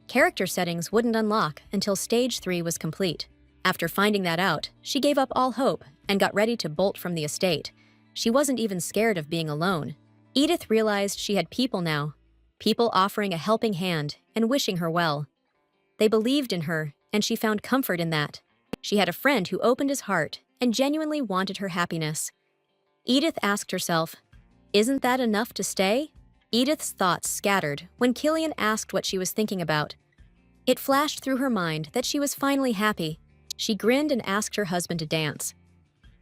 Character settings wouldn't unlock until Stage 3 was complete. After finding that out, she gave up all hope and got ready to bolt from the estate. She wasn't even scared of being alone. Edith realized she had people now, people offering a helping hand and wishing her well. They believed in her, and she found comfort in that. She had a friend who opened his heart and genuinely wanted her happiness. Edith asked herself, "Isn't that enough to stay?" Edith's thoughts scattered when Killian asked what she was thinking about. It flashed through her mind that she was finally happy. She grinned and asked her husband to dance.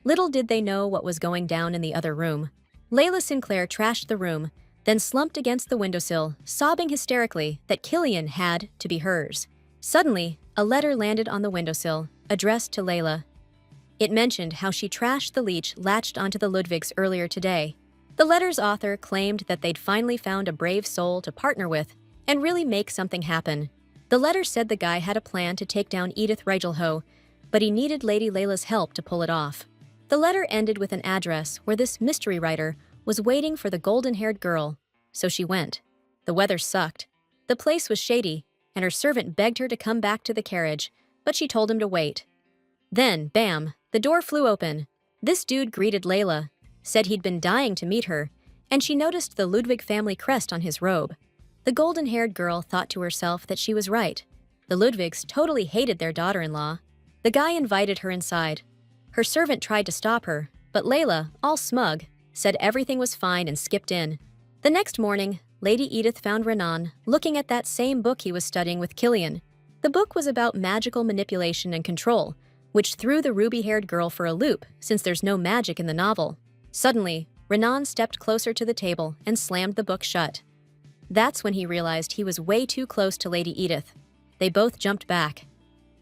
Little did they know what was going down in the other room. Layla Sinclair trashed the room, then slumped against the windowsill, sobbing hysterically that Killian had to be hers. Suddenly, a letter landed on the windowsill, addressed to Layla. It mentioned how she trashed the leech latched onto the Ludwigs earlier today. The letter's author claimed that they'd finally found a brave soul to partner with and really make something happen. The letter said the guy had a plan to take down Edith Rigelho, but he needed Lady Layla's help to pull it off. The letter ended with an address where this mystery writer was waiting for the golden-haired girl, so she went. The weather sucked. The place was shady, and her servant begged her to come back to the carriage, but she told him to wait. Then, bam, the door flew open. This dude greeted Layla, said he'd been dying to meet her, and she noticed the Ludwig family crest on his robe. The golden-haired girl thought to herself that she was right. The Ludwigs totally hated their daughter-in-law. The guy invited her inside. Her servant tried to stop her, but Layla, all smug, said everything was fine and skipped in. The next morning, Lady Edith found Renan looking at that same book he was studying with Killian. The book was about magical manipulation and control, which threw the ruby-haired girl for a loop since there's no magic in the novel. Suddenly, Renan stepped closer to the table and slammed the book shut. That's when he realized he was way too close to Lady Edith. They both jumped back.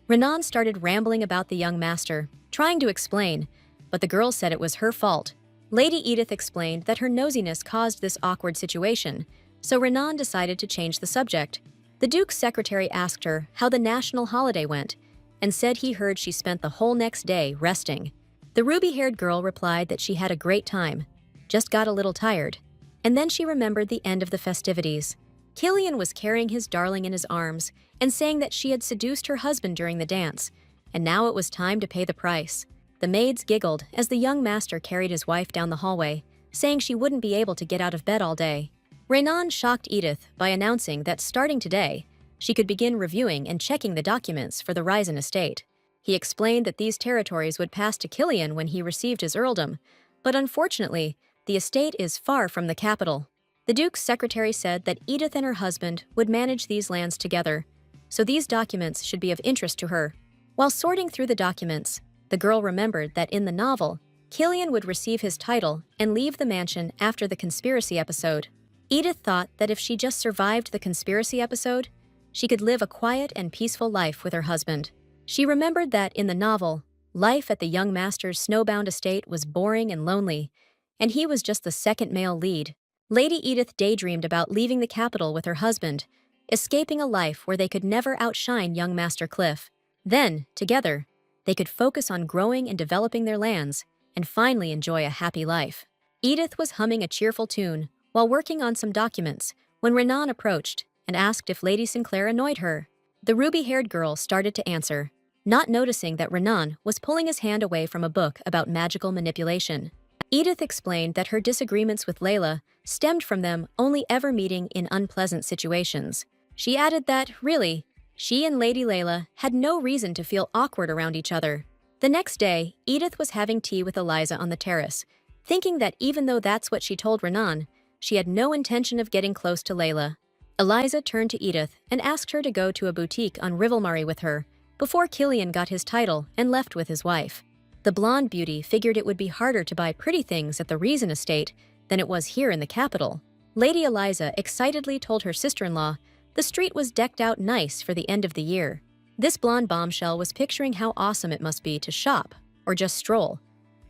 Renan started rambling about the young master, trying to explain, but the girl said it was her fault. Lady Edith explained that her nosiness caused this awkward situation, so Renan decided to change the subject. The Duke's secretary asked her how the national holiday went, and said he heard she spent the whole next day resting. The ruby-haired girl replied that she had a great time, just got a little tired. And then she remembered the end of the festivities. Killian was carrying his darling in his arms and saying that she had seduced her husband during the dance, and now it was time to pay the price. The maids giggled as the young master carried his wife down the hallway, saying she wouldn't be able to get out of bed all day. Renan shocked Edith by announcing that starting today, she could begin reviewing and checking the documents for the Ryzen estate. He explained that these territories would pass to Killian when he received his earldom, but unfortunately, the estate is far from the capital. The Duke's secretary said that Edith and her husband would manage these lands together, so these documents should be of interest to her. While sorting through the documents, the girl remembered that in the novel, Killian would receive his title and leave the mansion after the conspiracy episode. Edith thought that if she just survived the conspiracy episode, she could live a quiet and peaceful life with her husband. She remembered that in the novel, life at the young master's snowbound estate was boring and lonely, and he was just the second male lead. Lady Edith daydreamed about leaving the capital with her husband, escaping a life where they could never outshine young Master Cliff. Then, together, they could focus on growing and developing their lands and finally enjoy a happy life. Edith was humming a cheerful tune while working on some documents when Renan approached and asked if Lady Sinclair annoyed her. The ruby-haired girl started to answer, not noticing that Renan was pulling his hand away from a book about magical manipulation. Edith explained that her disagreements with Layla stemmed from them only ever meeting in unpleasant situations. She added that, really, she and Lady Layla had no reason to feel awkward around each other. The next day, Edith was having tea with Eliza on the terrace, thinking that even though that's what she told Renan, she had no intention of getting close to Layla. Eliza turned to Edith and asked her to go to a boutique on Rivalmari with her before Killian got his title and left with his wife. The blonde beauty figured it would be harder to buy pretty things at the Reason estate than it was here in the capital. Lady Eliza excitedly told her sister-in-law the street was decked out nice for the end of the year. This blonde bombshell was picturing how awesome it must be to shop or just stroll,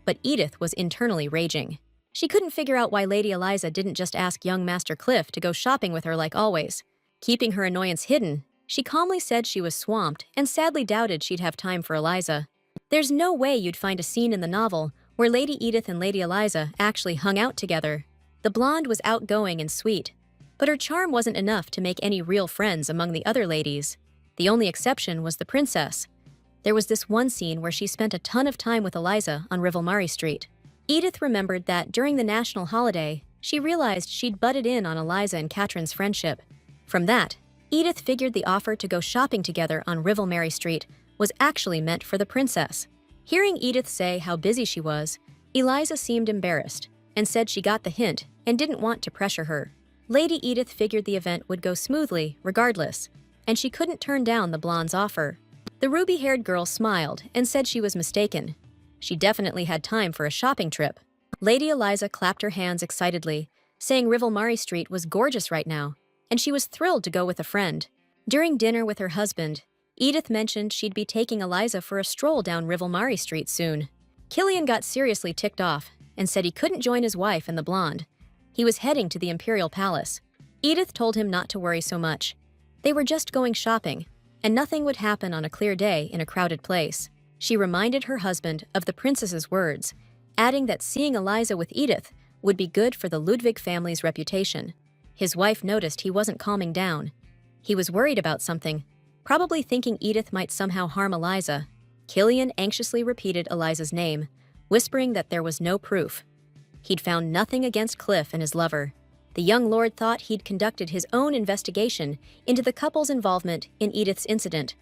but Edith was internally raging. She couldn't figure out why Lady Eliza didn't just ask young Master Cliff to go shopping with her like always. Keeping her annoyance hidden, she calmly said she was swamped and sadly doubted she'd have time for Eliza. There's no way you'd find a scene in the novel where Lady Edith and Lady Eliza actually hung out together. The blonde was outgoing and sweet, but her charm wasn't enough to make any real friends among the other ladies. The only exception was the princess. There was this one scene where she spent a ton of time with Eliza on Rivalmari Street. Edith remembered that during the national holiday, she realized she'd butted in on Eliza and Katrin's friendship. From that, Edith figured the offer to go shopping together on Rivalmari Street was actually meant for the princess. Hearing Edith say how busy she was, Eliza seemed embarrassed and said she got the hint and didn't want to pressure her. Lady Edith figured the event would go smoothly regardless, and she couldn't turn down the blonde's offer. The ruby-haired girl smiled and said she was mistaken. She definitely had time for a shopping trip. Lady Eliza clapped her hands excitedly, saying Rivalmari Street was gorgeous right now, and she was thrilled to go with a friend. During dinner with her husband, Edith mentioned she'd be taking Eliza for a stroll down Rivalmari Street soon. Killian got seriously ticked off and said he couldn't join his wife and the blonde. He was heading to the Imperial Palace. Edith told him not to worry so much. They were just going shopping, and nothing would happen on a clear day in a crowded place. She reminded her husband of the princess's words, adding that seeing Eliza with Edith would be good for the Ludwig family's reputation. His wife noticed he wasn't calming down. He was worried about something, probably thinking Edith might somehow harm Eliza. Killian anxiously repeated Eliza's name, whispering that there was no proof. He'd found nothing against Cliff and his lover. The young lord thought he'd conducted his own investigation into the couple's involvement in Edith's incident,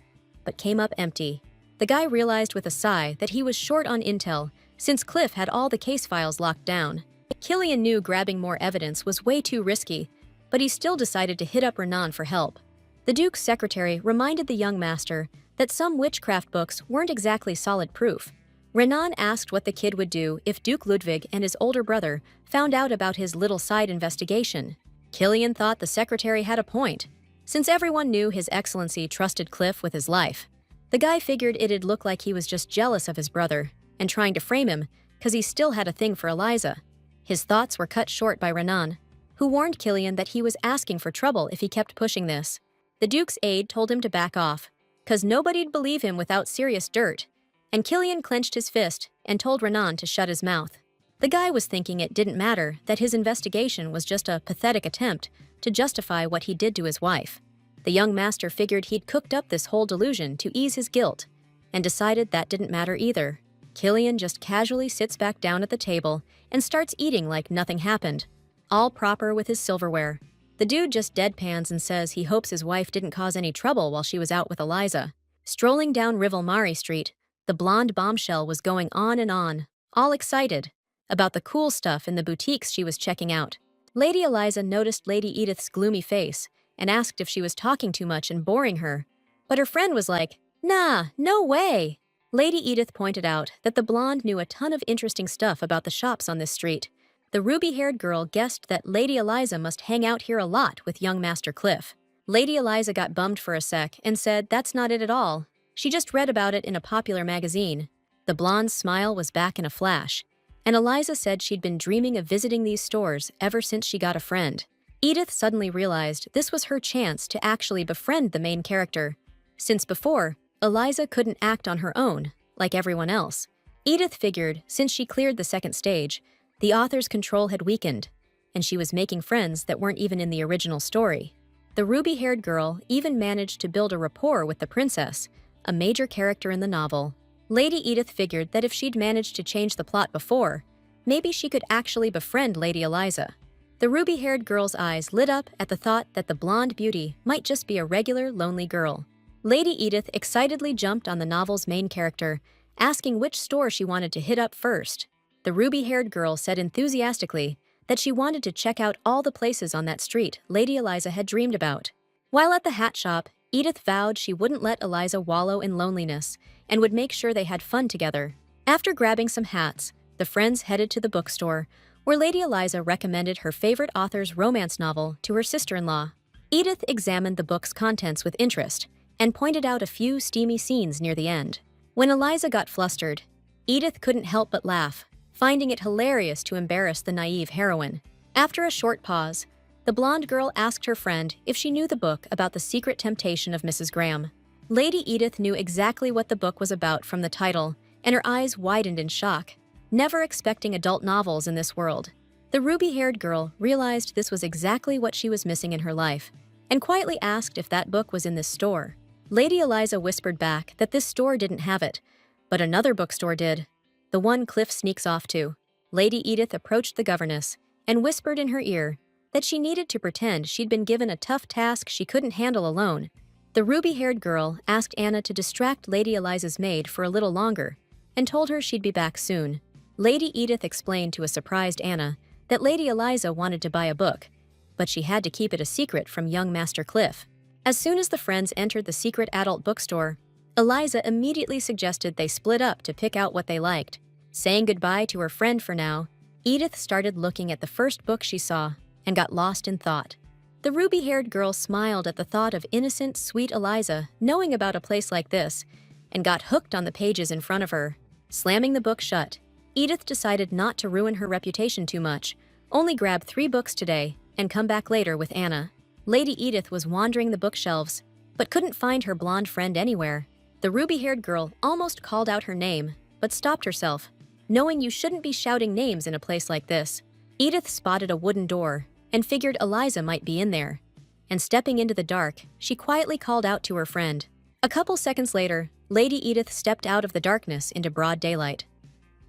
but came up empty. The guy realized with a sigh that he was short on intel, since Cliff had all the case files locked down. Killian knew grabbing more evidence was way too risky, but he still decided to hit up Renan for help. The Duke's secretary reminded the young master that some witchcraft books weren't exactly solid proof. Renan asked what the kid would do if Duke Ludwig and his older brother found out about his little side investigation. Killian thought the secretary had a point, since everyone knew His Excellency trusted Cliff with his life. The guy figured it'd look like he was just jealous of his brother and trying to frame him because he still had a thing for Eliza. His thoughts were cut short by Renan, who warned Killian that he was asking for trouble if he kept pushing this. The Duke's aide told him to back off, because nobody'd believe him without serious dirt, and Killian clenched his fist and told Renan to shut his mouth. The guy was thinking it didn't matter, that his investigation was just a pathetic attempt to justify what he did to his wife. The young master figured he'd cooked up this whole delusion to ease his guilt, and decided that didn't matter either. Killian just casually sits back down at the table and starts eating like nothing happened, all proper with his silverware. The dude just deadpans and says he hopes his wife didn't cause any trouble while she was out with Eliza. Strolling down Rivalmari Street, the blonde bombshell was going on, all excited about the cool stuff in the boutiques she was checking out. Lady Eliza noticed Lady Edith's gloomy face and asked if she was talking too much and boring her, but her friend was like, "Nah, no way." Lady Edith pointed out that the blonde knew a ton of interesting stuff about the shops on this street. The ruby-haired girl guessed that Lady Eliza must hang out here a lot with young Master Cliff. Lady Eliza got bummed for a sec and said that's not it at all. She just read about it in a popular magazine. The blonde's smile was back in a flash, and Eliza said she'd been dreaming of visiting these stores ever since she got a friend. Edith suddenly realized this was her chance to actually befriend the main character, since before, Eliza couldn't act on her own, like everyone else. Edith figured, since she cleared the second stage, the author's control had weakened, and she was making friends that weren't even in the original story. The ruby-haired girl even managed to build a rapport with the princess, a major character in the novel. Lady Edith figured that if she'd managed to change the plot before, maybe she could actually befriend Lady Eliza. The ruby-haired girl's eyes lit up at the thought that the blonde beauty might just be a regular, lonely girl. Lady Edith excitedly jumped on the novel's main character, asking which store she wanted to hit up first. The ruby-haired girl said enthusiastically that she wanted to check out all the places on that street Lady Eliza had dreamed about. While at the hat shop, Edith vowed she wouldn't let Eliza wallow in loneliness and would make sure they had fun together. After grabbing some hats, the friends headed to the bookstore, where Lady Eliza recommended her favorite author's romance novel to her sister-in-law. Edith examined the book's contents with interest and pointed out a few steamy scenes near the end. When Eliza got flustered, Edith couldn't help but laugh, finding it hilarious to embarrass the naive heroine. After a short pause, the blonde girl asked her friend if she knew the book about the secret temptation of Mrs. Graham. Lady Edith knew exactly what the book was about from the title, and her eyes widened in shock, never expecting adult novels in this world. The ruby-haired girl realized this was exactly what she was missing in her life, and quietly asked if that book was in this store. Lady Eliza whispered back that this store didn't have it, but another bookstore did, the one Cliff sneaks off to. Lady Edith approached the governess and whispered in her ear that she needed to pretend she'd been given a tough task she couldn't handle alone. The ruby-haired girl asked Anna to distract Lady Eliza's maid for a little longer and told her she'd be back soon. Lady Edith explained to a surprised Anna that Lady Eliza wanted to buy a book, but she had to keep it a secret from young Master Cliff. As soon as the friends entered the secret adult bookstore, Eliza immediately suggested they split up to pick out what they liked. Saying goodbye to her friend for now, Edith started looking at the first book she saw and got lost in thought. The ruby-haired girl smiled at the thought of innocent, sweet Eliza knowing about a place like this and got hooked on the pages in front of her. Slamming the book shut, Edith decided not to ruin her reputation too much, only grab 3 books today and come back later with Anna. Lady Edith was wandering the bookshelves, but couldn't find her blonde friend anywhere. The ruby-haired girl almost called out her name, but stopped herself, knowing you shouldn't be shouting names in a place like this. Edith spotted a wooden door and figured Eliza might be in there. And stepping into the dark, she quietly called out to her friend. A couple seconds later, Lady Edith stepped out of the darkness into broad daylight.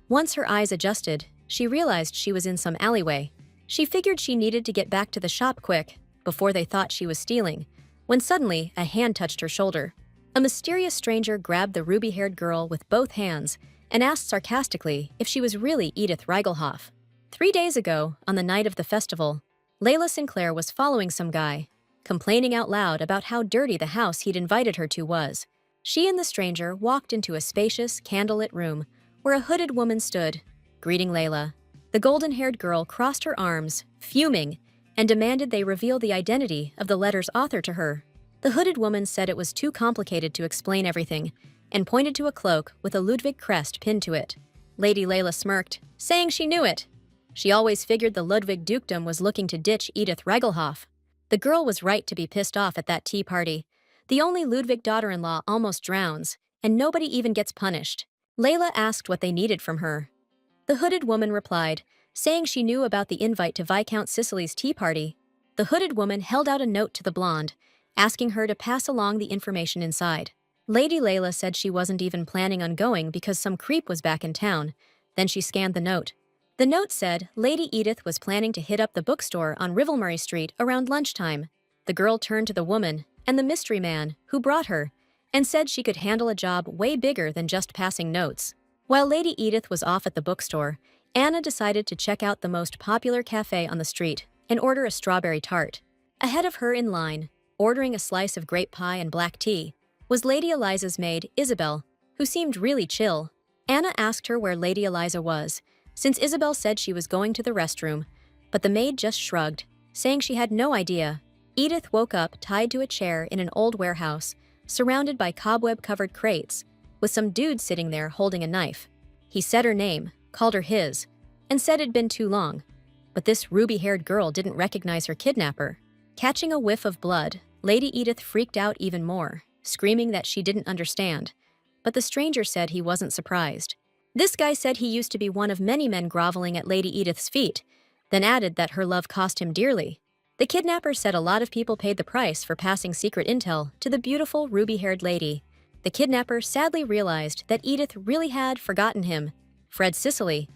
Once her eyes adjusted, she realized she was in some alleyway. She figured she needed to get back to the shop quick, before they thought she was stealing, when suddenly a hand touched her shoulder. A mysterious stranger grabbed the ruby-haired girl with both hands and asked sarcastically if she was really Edith Reigelhoff. 3 days ago, on the night of the festival, Layla Sinclair was following some guy, complaining out loud about how dirty the house he'd invited her to was. She and the stranger walked into a spacious, candlelit room where a hooded woman stood, greeting Layla. The golden-haired girl crossed her arms, fuming, and demanded they reveal the identity of the letter's author to her. The hooded woman said it was too complicated to explain everything, and pointed to a cloak with a Ludwig crest pinned to it. Lady Layla smirked, saying she knew it. She always figured the Ludwig dukedom was looking to ditch Edith Reigelhoff. The girl was right to be pissed off at that tea party. The only Ludwig daughter-in-law almost drowns, and nobody even gets punished. Layla asked what they needed from her. The hooded woman replied, saying she knew about the invite to Viscount Cicely's tea party. The hooded woman held out a note to the blonde, asking her to pass along the information inside. Lady Layla said she wasn't even planning on going because some creep was back in town. Then she scanned the note. The note said Lady Edith was planning to hit up the bookstore on Rivalry Street around lunchtime. The girl turned to the woman and the mystery man who brought her and said she could handle a job way bigger than just passing notes. While Lady Edith was off at the bookstore, Anna decided to check out the most popular cafe on the street and order a strawberry tart. Ahead of her in line, ordering a slice of grape pie and black tea, was Lady Eliza's maid, Isabel, who seemed really chill. Anna asked her where Lady Eliza was, since Isabel said she was going to the restroom, but the maid just shrugged, saying she had no idea. Edith woke up tied to a chair in an old warehouse, surrounded by cobweb-covered crates, with some dude sitting there holding a knife. He said her name, called her his, and said it'd been too long. But this ruby-haired girl didn't recognize her kidnapper. Catching a whiff of blood, Lady Edith freaked out even more, screaming that she didn't understand. But the stranger said he wasn't surprised. This guy said he used to be one of many men groveling at Lady Edith's feet, then added that her love cost him dearly. The kidnapper said a lot of people paid the price for passing secret intel to the beautiful ruby-haired lady. The kidnapper sadly realized that Edith really had forgotten him, Fred Cicely,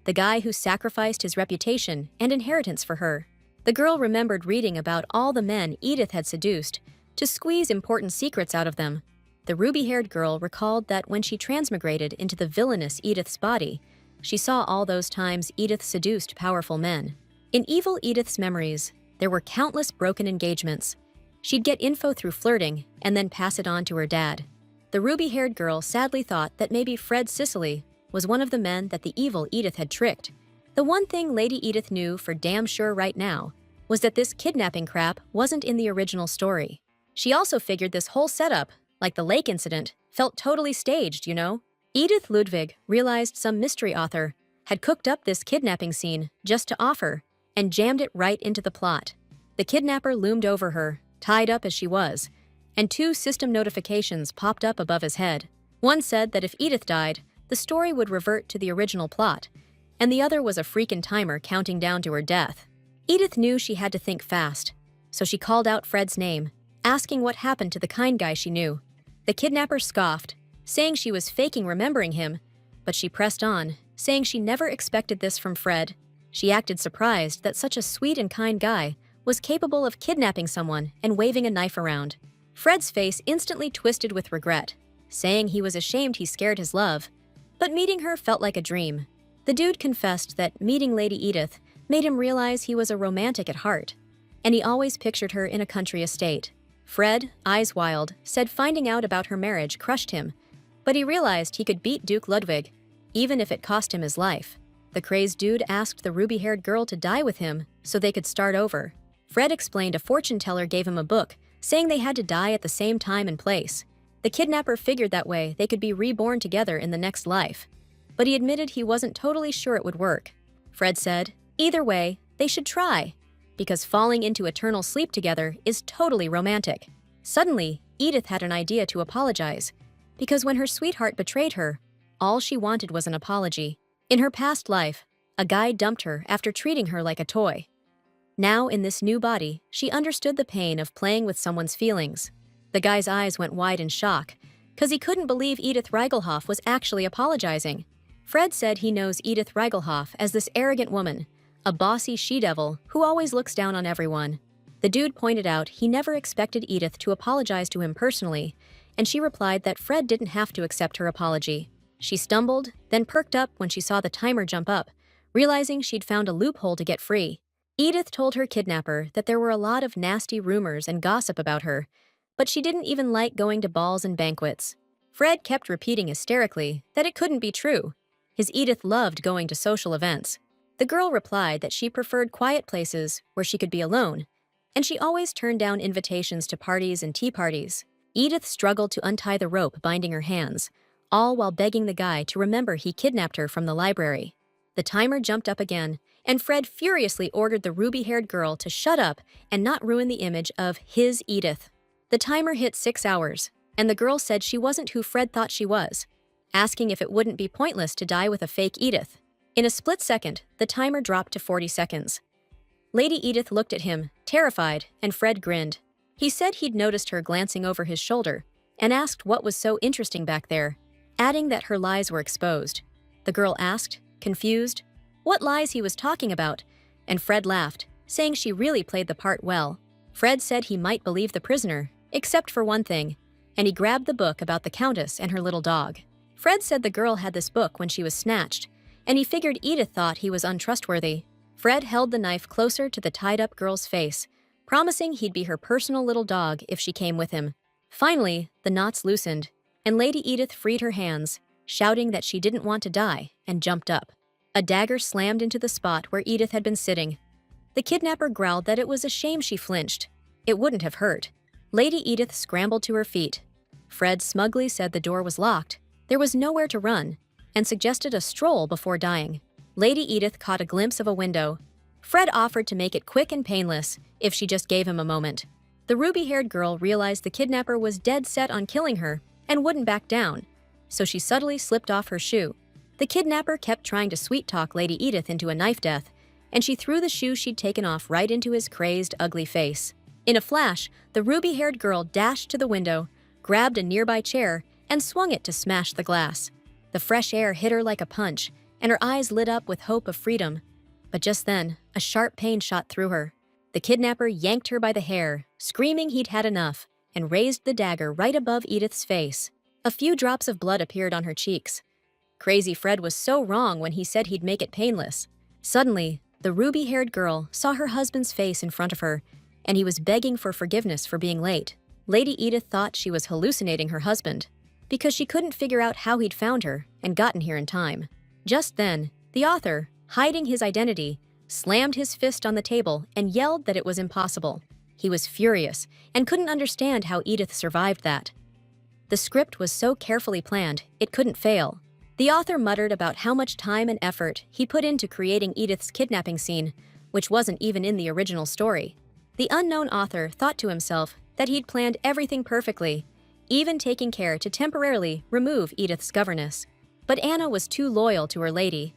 the guy who sacrificed his reputation and inheritance for her. The girl remembered reading about all the men Edith had seduced to squeeze important secrets out of them. The ruby-haired girl recalled that when she transmigrated into the villainous Edith's body, she saw all those times Edith seduced powerful men. In evil Edith's memories, there were countless broken engagements. She'd get info through flirting and then pass it on to her dad. The ruby-haired girl sadly thought that maybe Fred Cicely was one of the men that the evil Edith had tricked. The one thing Lady Edith knew for damn sure right now was that this kidnapping crap wasn't in the original story. She also figured this whole setup, like the lake incident, felt totally staged, you know? Edith Ludwig realized some mystery author had cooked up this kidnapping scene just to offer and jammed it right into the plot. The kidnapper loomed over her, tied up as she was, and 2 system notifications popped up above his head. One said that if Edith died, the story would revert to the original plot, and the other was a freaking timer counting down to her death. Edith knew she had to think fast, so she called out Fred's name, asking what happened to the kind guy she knew. The kidnapper scoffed, saying she was faking remembering him, but she pressed on, saying she never expected this from Fred. She acted surprised that such a sweet and kind guy was capable of kidnapping someone and waving a knife around. Fred's face instantly twisted with regret, saying he was ashamed he scared his love, but meeting her felt like a dream. The dude confessed that meeting Lady Edith made him realize he was a romantic at heart, and he always pictured her in a country estate. Fred, eyes wild, said finding out about her marriage crushed him, but he realized he could beat Duke Ludwig, even if it cost him his life. The crazed dude asked the ruby-haired girl to die with him so they could start over. Fred explained a fortune teller gave him a book saying they had to die at the same time and place. The kidnapper figured that way they could be reborn together in the next life. But he admitted he wasn't totally sure it would work. Fred said, either way, they should try, because falling into eternal sleep together is totally romantic. Suddenly, Edith had an idea to apologize, because when her sweetheart betrayed her, all she wanted was an apology. In her past life, a guy dumped her after treating her like a toy. Now, in this new body, she understood the pain of playing with someone's feelings. The guy's eyes went wide in shock, because he couldn't believe Edith Reigelhoff was actually apologizing. Fred said he knows Edith Reigelhoff as this arrogant woman, a bossy she-devil who always looks down on everyone. The dude pointed out he never expected Edith to apologize to him personally, and she replied that Fred didn't have to accept her apology. She stumbled, then perked up when she saw the timer jump up, realizing she'd found a loophole to get free. Edith told her kidnapper that there were a lot of nasty rumors and gossip about her, but she didn't even like going to balls and banquets. Fred kept repeating hysterically that it couldn't be true. His Edith loved going to social events. The girl replied that she preferred quiet places where she could be alone, and she always turned down invitations to parties and tea parties. Edith struggled to untie the rope binding her hands, all while begging the guy to remember he kidnapped her from the library. The timer jumped up again, and Fred furiously ordered the ruby-haired girl to shut up and not ruin the image of his Edith. The timer hit 6 hours, and the girl said she wasn't who Fred thought she was, asking if it wouldn't be pointless to die with a fake Edith. In a split second, the timer dropped to 40 seconds. Lady Edith looked at him, terrified, and Fred grinned. He said he'd noticed her glancing over his shoulder and asked what was so interesting back there, adding that her lies were exposed. The girl asked, confused, what lies he was talking about, and Fred laughed, saying she really played the part well. Fred said he might believe the prisoner, except for one thing, and he grabbed the book about the Countess and her little dog. Fred said the girl had this book when she was snatched, and he figured Edith thought he was untrustworthy. Fred held the knife closer to the tied-up girl's face, promising he'd be her personal little dog if she came with him. Finally, the knots loosened, and Lady Edith freed her hands, shouting that she didn't want to die, and jumped up. A dagger slammed into the spot where Edith had been sitting. The kidnapper growled that it was a shame she flinched. It wouldn't have hurt. Lady Edith scrambled to her feet. Fred smugly said the door was locked, there was nowhere to run, and suggested a stroll before dying. Lady Edith caught a glimpse of a window. Fred offered to make it quick and painless if she just gave him a moment. The ruby-haired girl realized the kidnapper was dead set on killing her and wouldn't back down, so she subtly slipped off her shoe. The kidnapper kept trying to sweet-talk Lady Edith into a knife death, and she threw the shoe she'd taken off right into his crazed, ugly face. In a flash, the ruby-haired girl dashed to the window, grabbed a nearby chair, and swung it to smash the glass. The fresh air hit her like a punch, and her eyes lit up with hope of freedom. But just then, a sharp pain shot through her. The kidnapper yanked her by the hair, screaming he'd had enough, and raised the dagger right above Edith's face. A few drops of blood appeared on her cheeks. Crazy Fred was so wrong when he said he'd make it painless. Suddenly, the ruby-haired girl saw her husband's face in front of her, and he was begging for forgiveness for being late. Lady Edith thought she was hallucinating her husband, because she couldn't figure out how he'd found her and gotten here in time. Just then, the author, hiding his identity, slammed his fist on the table and yelled that it was impossible. He was furious and couldn't understand how Edith survived that. The script was so carefully planned, it couldn't fail. The author muttered about how much time and effort he put into creating Edith's kidnapping scene, which wasn't even in the original story. The unknown author thought to himself that he'd planned everything perfectly, even taking care to temporarily remove Edith's governess. But Anna was too loyal to her lady.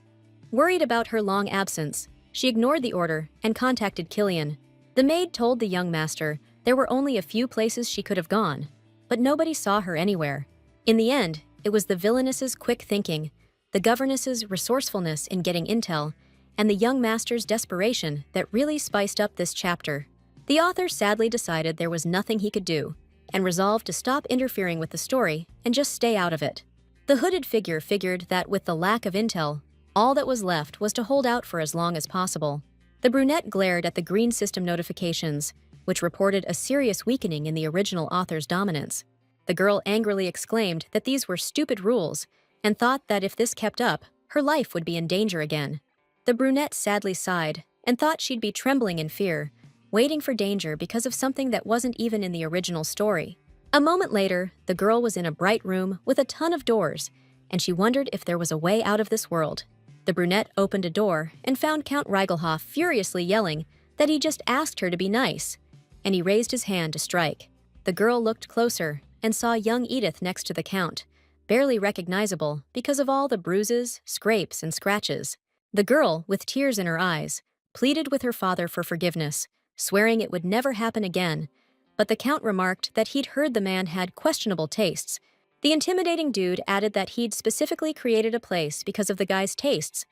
Worried about her long absence, she ignored the order and contacted Killian. The maid told the young master there were only a few places she could have gone, but nobody saw her anywhere. In the end, it was the villainess's quick thinking, the governess's resourcefulness in getting intel, and the young master's desperation that really spiced up this chapter. The author sadly decided there was nothing he could do, and resolved to stop interfering with the story and just stay out of it. The hooded figure figured that with the lack of intel, all that was left was to hold out for as long as possible. The brunette glared at the green system notifications, which reported a serious weakening in the original author's dominance. The girl angrily exclaimed that these were stupid rules and thought that if this kept up, her life would be in danger again. The brunette sadly sighed and thought she'd be trembling in fear, waiting for danger because of something that wasn't even in the original story. A moment later, the girl was in a bright room with a ton of doors, and she wondered if there was a way out of this world. The brunette opened a door and found Count Reigelhoff furiously yelling that he just asked her to be nice, and he raised his hand to strike. The girl looked closer and saw young Edith next to the Count, barely recognizable because of all the bruises, scrapes, and scratches. The girl, with tears in her eyes, pleaded with her father for forgiveness, swearing it would never happen again, but the Count remarked that he'd heard the man had questionable tastes. The intimidating dude added that he'd specifically created a place because of the guy's tastes,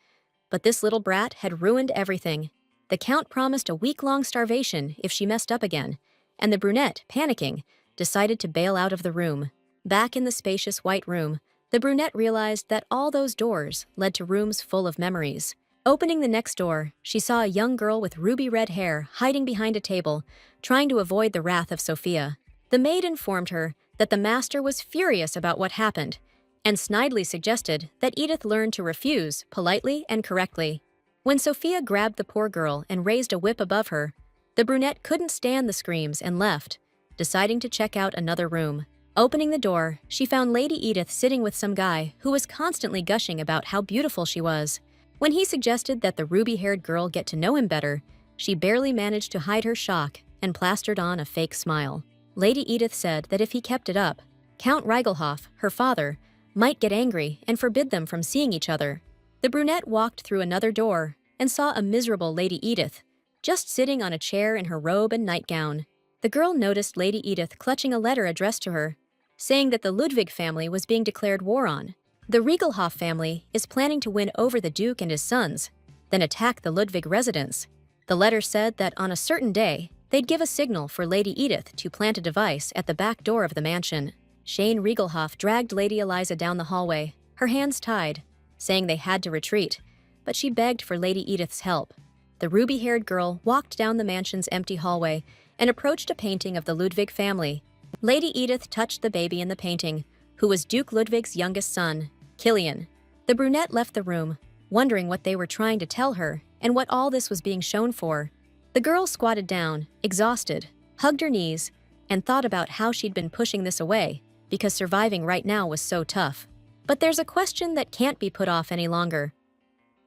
but this little brat had ruined everything. The Count promised a week-long starvation if she messed up again, and the brunette, panicking, decided to bail out of the room. Back in the spacious white room, the brunette realized that all those doors led to rooms full of memories. Opening the next door, she saw a young girl with ruby-red hair hiding behind a table, trying to avoid the wrath of Sophia. The maid informed her that the master was furious about what happened, and snidely suggested that Edith learn to refuse politely and correctly. When Sophia grabbed the poor girl and raised a whip above her, the brunette couldn't stand the screams and left, deciding to check out another room. Opening the door, she found Lady Edith sitting with some guy who was constantly gushing about how beautiful she was. When he suggested that the ruby-haired girl get to know him better, she barely managed to hide her shock and plastered on a fake smile. Lady Edith said that if he kept it up, Count Reigelhoff, her father, might get angry and forbid them from seeing each other. The brunette walked through another door and saw a miserable Lady Edith, just sitting on a chair in her robe and nightgown. The girl noticed Lady Edith clutching a letter addressed to her, saying that the Ludwig family was being declared war on. The Riegelhoff family is planning to win over the Duke and his sons, then attack the Ludwig residence. The letter said that on a certain day, they'd give a signal for Lady Edith to plant a device at the back door of the mansion. Shane Riegelhoff dragged Lady Eliza down the hallway, her hands tied, saying they had to retreat, but she begged for Lady Edith's help. The ruby-haired girl walked down the mansion's empty hallway and approached a painting of the Ludwig family. Lady Edith touched the baby in the painting, who was Duke Ludwig's youngest son, Kilian. The brunette left the room, wondering what they were trying to tell her and what all this was being shown for. The girl squatted down, exhausted, hugged her knees, and thought about how she'd been pushing this away because surviving right now was so tough. But there's a question that can't be put off any longer.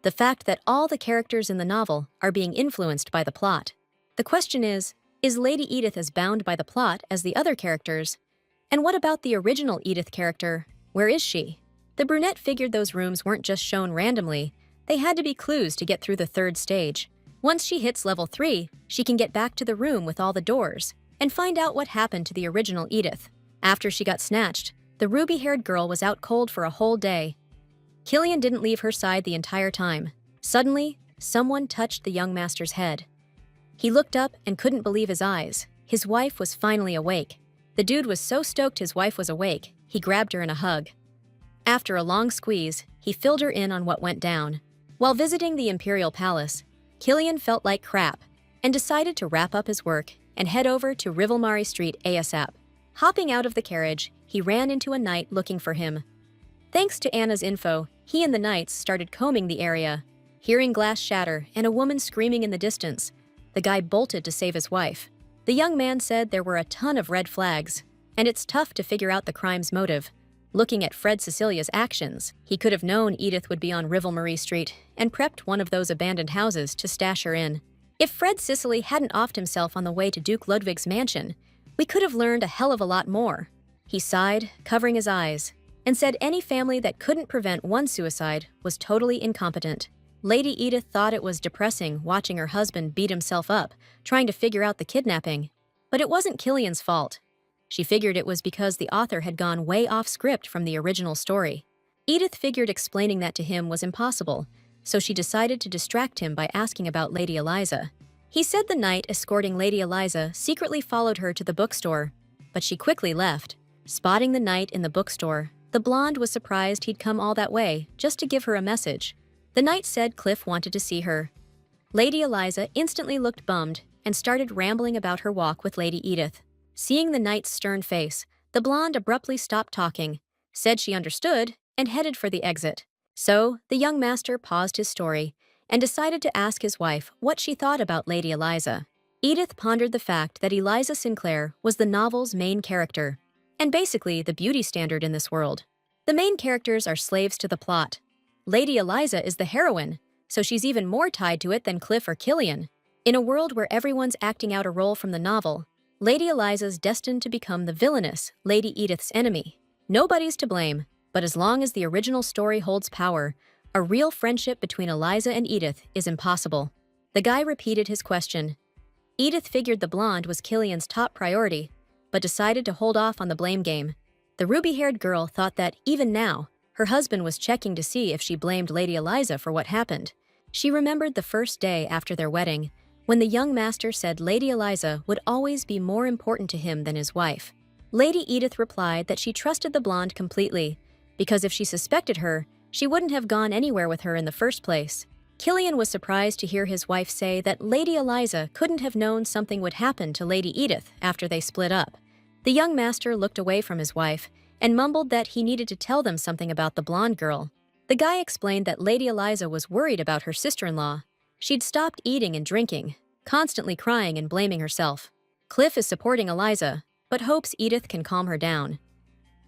The fact that all the characters in the novel are being influenced by the plot. The question is Lady Edith as bound by the plot as the other characters? And what about the original Edith character? Where is she? The brunette figured those rooms weren't just shown randomly. They had to be clues to get through the third stage. Once she hits level 3, she can get back to the room with all the doors and find out what happened to the original Edith. After she got snatched, the ruby-haired girl was out cold for a whole day. Kilian didn't leave her side the entire time. Suddenly, someone touched the young master's head. He looked up and couldn't believe his eyes. His wife was finally awake. The dude was so stoked his wife was awake, he grabbed her in a hug. After a long squeeze, he filled her in on what went down. While visiting the Imperial Palace, Kilian felt like crap and decided to wrap up his work and head over to Rivalmari Street ASAP. Hopping out of the carriage, he ran into a knight looking for him. Thanks to Anna's info, he and the knights started combing the area. Hearing glass shatter and a woman screaming in the distance, the guy bolted to save his wife. The young man said there were a ton of red flags, and it's tough to figure out the crime's motive. Looking at Fred Cecilia's actions, he could have known Edith would be on Rivalmari Street and prepped one of those abandoned houses to stash her in. If Fred Cicely hadn't offed himself on the way to Duke Ludwig's mansion, we could have learned a hell of a lot more. He sighed, covering his eyes, and said any family that couldn't prevent one suicide was totally incompetent. Lady Edith thought it was depressing watching her husband beat himself up, trying to figure out the kidnapping. But it wasn't Kilian's fault. She figured it was because the author had gone way off script from the original story. Edith figured explaining that to him was impossible, so she decided to distract him by asking about Lady Eliza. He said the knight escorting Lady Eliza secretly followed her to the bookstore, but she quickly left. Spotting the knight in the bookstore, the blonde was surprised he'd come all that way just to give her a message. The knight said Cliff wanted to see her. Lady Eliza instantly looked bummed and started rambling about her walk with Lady Edith. Seeing the knight's stern face, the blonde abruptly stopped talking, said she understood, and headed for the exit. So, the young master paused his story and decided to ask his wife what she thought about Lady Eliza. Edith pondered the fact that Eliza Sinclair was the novel's main character, and basically the beauty standard in this world. The main characters are slaves to the plot. Lady Eliza is the heroine, so she's even more tied to it than Cliff or Killian. In a world where everyone's acting out a role from the novel, Lady Eliza's destined to become the villainous Lady Edith's enemy. Nobody's to blame, but as long as the original story holds power, a real friendship between Eliza and Edith is impossible. The guy repeated his question. Edith figured the blonde was Killian's top priority, but decided to hold off on the blame game. The ruby-haired girl thought that, even now, her husband was checking to see if she blamed Lady Eliza for what happened. She remembered the first day after their wedding, when the young master said Lady Eliza would always be more important to him than his wife. Lady Edith replied that she trusted the blonde completely, because if she suspected her, she wouldn't have gone anywhere with her in the first place. Killian was surprised to hear his wife say that Lady Eliza couldn't have known something would happen to Lady Edith after they split up. The young master looked away from his wife and mumbled that he needed to tell them something about the blonde girl. The guy explained that Lady Eliza was worried about her sister-in-law. She'd stopped eating and drinking, constantly crying and blaming herself. Cliff is supporting Eliza, but hopes Edith can calm her down.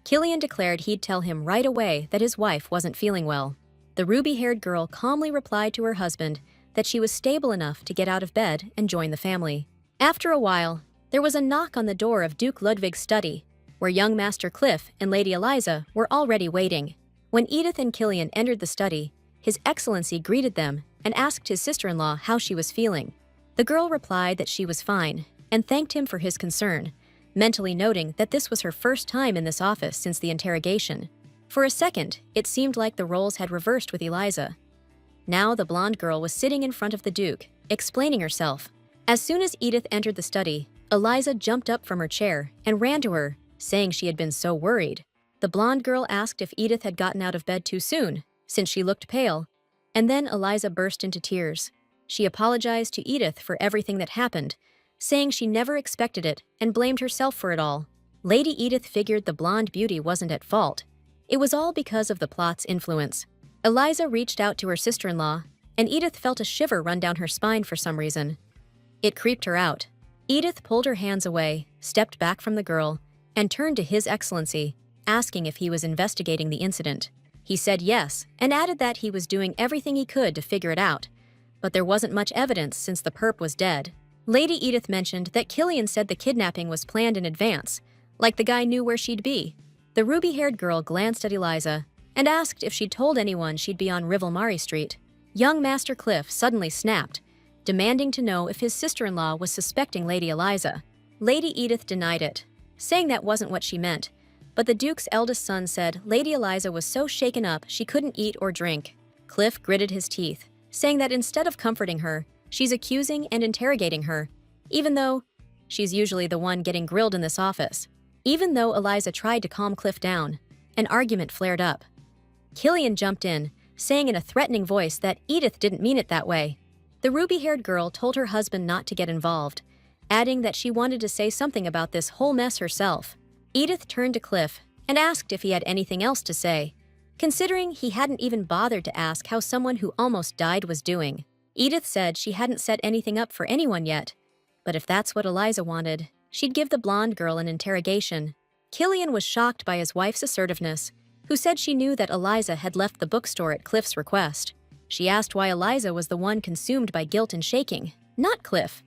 Killian declared he'd tell him right away that his wife wasn't feeling well. The ruby-haired girl calmly replied to her husband that she was stable enough to get out of bed and join the family. After a while, there was a knock on the door of Duke Ludwig's study, where young Master Cliff and Lady Eliza were already waiting. When Edith and Killian entered the study, His Excellency greeted them and asked his sister-in-law how she was feeling. The girl replied that she was fine and thanked him for his concern, mentally noting that this was her first time in this office since the interrogation. For a second, it seemed like the roles had reversed with Eliza. Now the blonde girl was sitting in front of the Duke, explaining herself. As soon as Edith entered the study, Eliza jumped up from her chair and ran to her, saying she had been so worried. The blonde girl asked if Edith had gotten out of bed too soon, since she looked pale, and then Eliza burst into tears. She apologized to Edith for everything that happened, saying she never expected it and blamed herself for it all. Lady Edith figured the blonde beauty wasn't at fault. It was all because of the plot's influence. Eliza reached out to her sister-in-law, and Edith felt a shiver run down her spine for some reason. It creeped her out. Edith pulled her hands away, stepped back from the girl, and turned to His Excellency, asking if he was investigating the incident. He said yes, and added that he was doing everything he could to figure it out, but there wasn't much evidence since the perp was dead. Lady Edith mentioned that Killian said the kidnapping was planned in advance, like the guy knew where she'd be. The ruby-haired girl glanced at Eliza and asked if she'd told anyone she'd be on Rivalmari Street. Young Master Cliff suddenly snapped, demanding to know if his sister-in-law was suspecting Lady Eliza. Lady Edith denied it, saying that wasn't what she meant, but the Duke's eldest son said Lady Eliza was so shaken up she couldn't eat or drink. Cliff gritted his teeth, saying that instead of comforting her, she's accusing and interrogating her, even though she's usually the one getting grilled in this office. Even though Eliza tried to calm Cliff down, an argument flared up. Killian jumped in, saying in a threatening voice that Edith didn't mean it that way. The ruby-haired girl told her husband not to get involved, adding that she wanted to say something about this whole mess herself. Edith turned to Cliff and asked if he had anything else to say, considering he hadn't even bothered to ask how someone who almost died was doing. Edith said she hadn't set anything up for anyone yet, but if that's what Eliza wanted, she'd give the blonde girl an interrogation. Killian was shocked by his wife's assertiveness, who said she knew that Eliza had left the bookstore at Cliff's request. She asked why Eliza was the one consumed by guilt and shaking, not Cliff.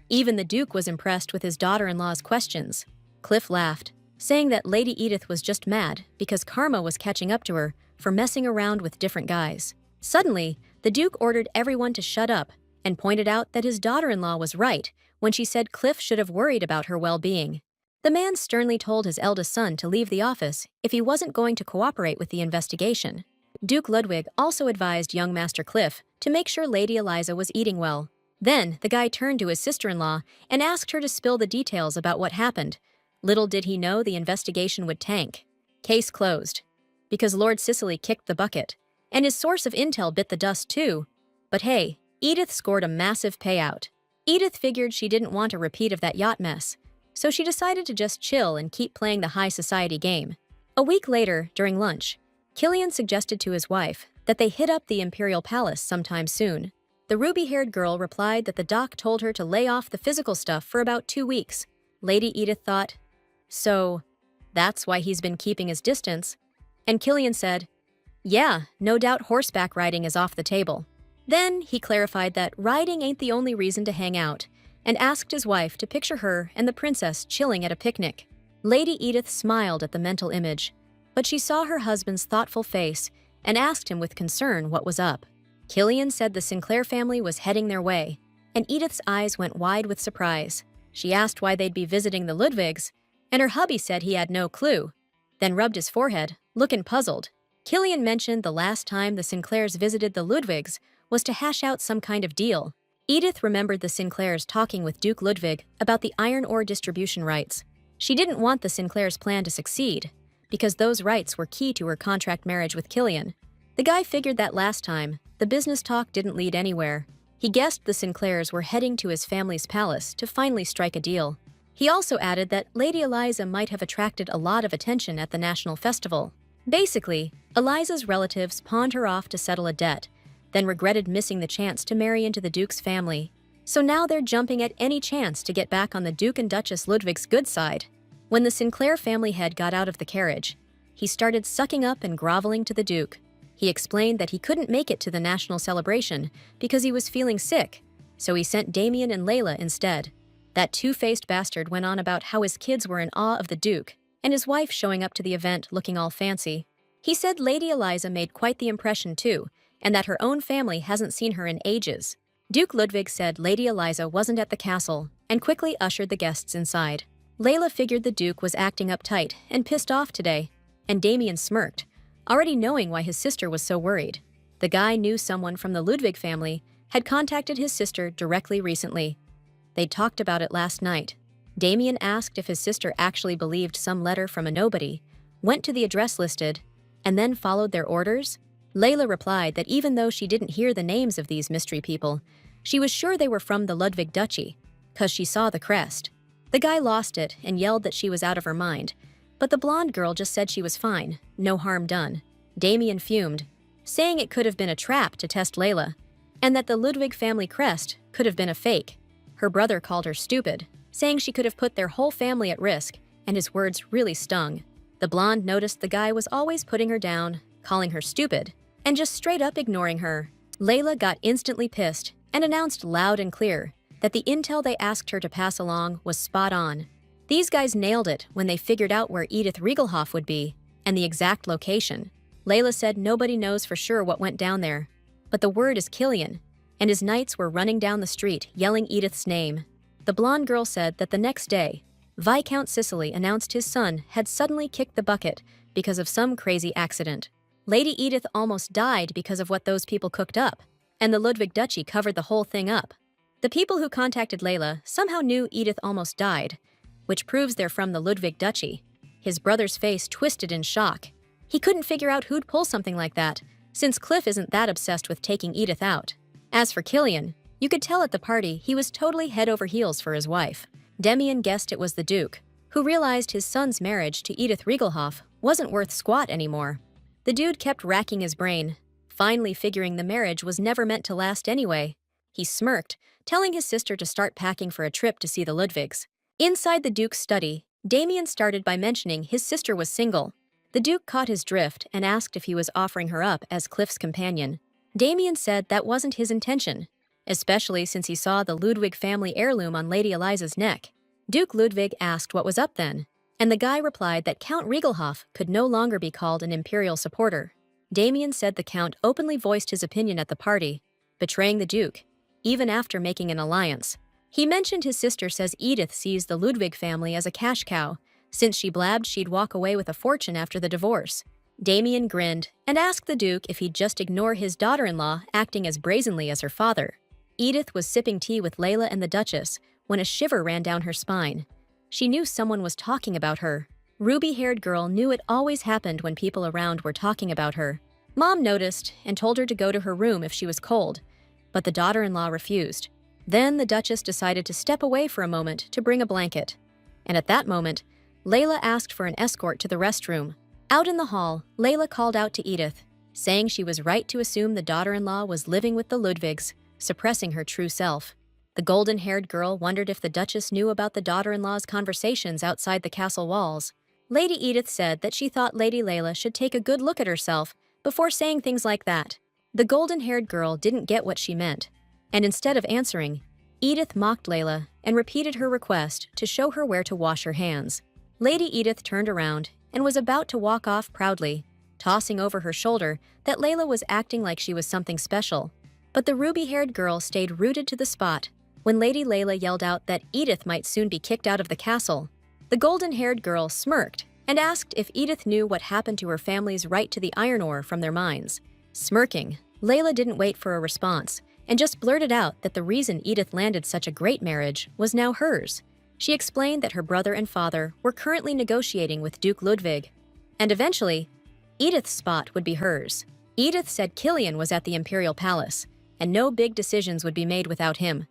Even the Duke was impressed with his daughter-in-law's questions. Cliff laughed, saying that Lady Edith was just mad because karma was catching up to her for messing around with different guys. Suddenly, the Duke ordered everyone to shut up and pointed out that his daughter-in-law was right when she said Cliff should have worried about her well-being. The man sternly told his eldest son to leave the office if he wasn't going to cooperate with the investigation. Duke Ludwig also advised young Master Cliff to make sure Lady Eliza was eating well. Then, the guy turned to his sister-in-law and asked her to spill the details about what happened. Little did he know the investigation would tank. Case closed. Because Lord Sicily kicked the bucket, and his source of intel bit the dust too. But hey, Edith scored a massive payout. Edith figured she didn't want a repeat of that yacht mess, so she decided to just chill and keep playing the high society game. A week later, during lunch, Killian suggested to his wife that they hit up the Imperial Palace sometime soon. The ruby-haired girl replied that the doc told her to lay off the physical stuff for about 2 weeks. Lady Edith thought, "So, that's why he's been keeping his distance." And Killian said, "Yeah, no doubt horseback riding is off the table." Then he clarified that riding ain't the only reason to hang out, and asked his wife to picture her and the princess chilling at a picnic. Lady Edith smiled at the mental image, but she saw her husband's thoughtful face and asked him with concern what was up. Killian said the Sinclair family was heading their way, and Edith's eyes went wide with surprise. She asked why they'd be visiting the Ludwigs, and her hubby said he had no clue, then rubbed his forehead, looking puzzled. Killian mentioned the last time the Sinclairs visited the Ludwigs was to hash out some kind of deal. Edith remembered the Sinclairs talking with Duke Ludwig about the iron ore distribution rights. She didn't want the Sinclairs' plan to succeed, because those rights were key to her contract marriage with Killian. The guy figured that last time, the business talk didn't lead anywhere. He guessed the Sinclairs were heading to his family's palace to finally strike a deal. He also added that Lady Eliza might have attracted a lot of attention at the national festival. Basically, Eliza's relatives pawned her off to settle a debt, then regretted missing the chance to marry into the Duke's family. So now they're jumping at any chance to get back on the Duke and Duchess Ludwig's good side. When the Sinclair family head got out of the carriage, he started sucking up and groveling to the Duke. He explained that he couldn't make it to the national celebration because he was feeling sick, so he sent Damien and Layla instead. That two-faced bastard went on about how his kids were in awe of the Duke, and his wife showing up to the event looking all fancy. He said Lady Eliza made quite the impression too, and that her own family hasn't seen her in ages. Duke Ludwig said Lady Eliza wasn't at the castle, and quickly ushered the guests inside. Layla figured the Duke was acting uptight and pissed off today, and Damien smirked, already knowing why his sister was so worried. The guy knew someone from the Ludwig family had contacted his sister directly recently. They'd talked about it last night. Damien asked if his sister actually believed some letter from a nobody, went to the address listed, and then followed their orders. Layla replied that even though she didn't hear the names of these mystery people, she was sure they were from the Ludwig Duchy, 'cause she saw the crest. The guy lost it and yelled that she was out of her mind, but the blonde girl just said she was fine, no harm done. Damien fumed, saying it could have been a trap to test Layla, and that the Ludwig family crest could have been a fake. Her brother called her stupid, saying she could have put their whole family at risk, and his words really stung. The blonde noticed the guy was always putting her down, calling her stupid, and just straight up ignoring her. Layla got instantly pissed and announced loud and clear that the intel they asked her to pass along was spot on. These guys nailed it when they figured out where Edith Riegelhoff would be, and the exact location. Layla said nobody knows for sure what went down there, but the word is Killian, and his knights were running down the street yelling Edith's name. The blonde girl said that the next day, Viscount Sicily announced his son had suddenly kicked the bucket because of some crazy accident. Lady Edith almost died because of what those people cooked up, and the Ludwig Duchy covered the whole thing up. The people who contacted Layla somehow knew Edith almost died, which proves they're from the Ludwig Duchy. His brother's face twisted in shock. He couldn't figure out who'd pull something like that, since Cliff isn't that obsessed with taking Edith out. As for Killian, you could tell at the party he was totally head over heels for his wife. Damien guessed it was the Duke, who realized his son's marriage to Edith Riegelhoff wasn't worth squat anymore. The dude kept racking his brain, finally figuring the marriage was never meant to last anyway. He smirked, telling his sister to start packing for a trip to see the Ludwigs. Inside the Duke's study, Damien started by mentioning his sister was single. The Duke caught his drift and asked if he was offering her up as Cliff's companion. Damien said that wasn't his intention, especially since he saw the Ludwig family heirloom on Lady Eliza's neck. Duke Ludwig asked what was up then, and the guy replied that Count Riegelhoff could no longer be called an imperial supporter. Damien said the Count openly voiced his opinion at the party, betraying the Duke, even after making an alliance. He mentioned his sister says Edith sees the Ludwig family as a cash cow, since she blabbed she'd walk away with a fortune after the divorce. Damien grinned and asked the Duke if he'd just ignore his daughter-in-law acting as brazenly as her father. Edith was sipping tea with Layla and the Duchess when a shiver ran down her spine. She knew someone was talking about her. Ruby-haired girl knew it always happened when people around were talking about her. Mom noticed and told her to go to her room if she was cold, but the daughter-in-law refused. Then the Duchess decided to step away for a moment to bring a blanket. And at that moment, Layla asked for an escort to the restroom. Out in the hall, Layla called out to Edith, saying she was right to assume the daughter-in-law was living with the Ludwigs, suppressing her true self. The golden-haired girl wondered if the Duchess knew about the daughter-in-law's conversations outside the castle walls. Lady Edith said that she thought Lady Layla should take a good look at herself before saying things like that. The golden-haired girl didn't get what she meant, and instead of answering, Edith mocked Layla and repeated her request to show her where to wash her hands. Lady Edith turned around and was about to walk off proudly, tossing over her shoulder that Layla was acting like she was something special. But the ruby-haired girl stayed rooted to the spot when Lady Layla yelled out that Edith might soon be kicked out of the castle. The golden-haired girl smirked and asked if Edith knew what happened to her family's right to the iron ore from their mines. Smirking, Layla didn't wait for a response and just blurted out that the reason Edith landed such a great marriage was now hers. She explained that her brother and father were currently negotiating with Duke Ludwig, and eventually, Edith's spot would be hers. Edith said Killian was at the Imperial Palace, and no big decisions would be made without him.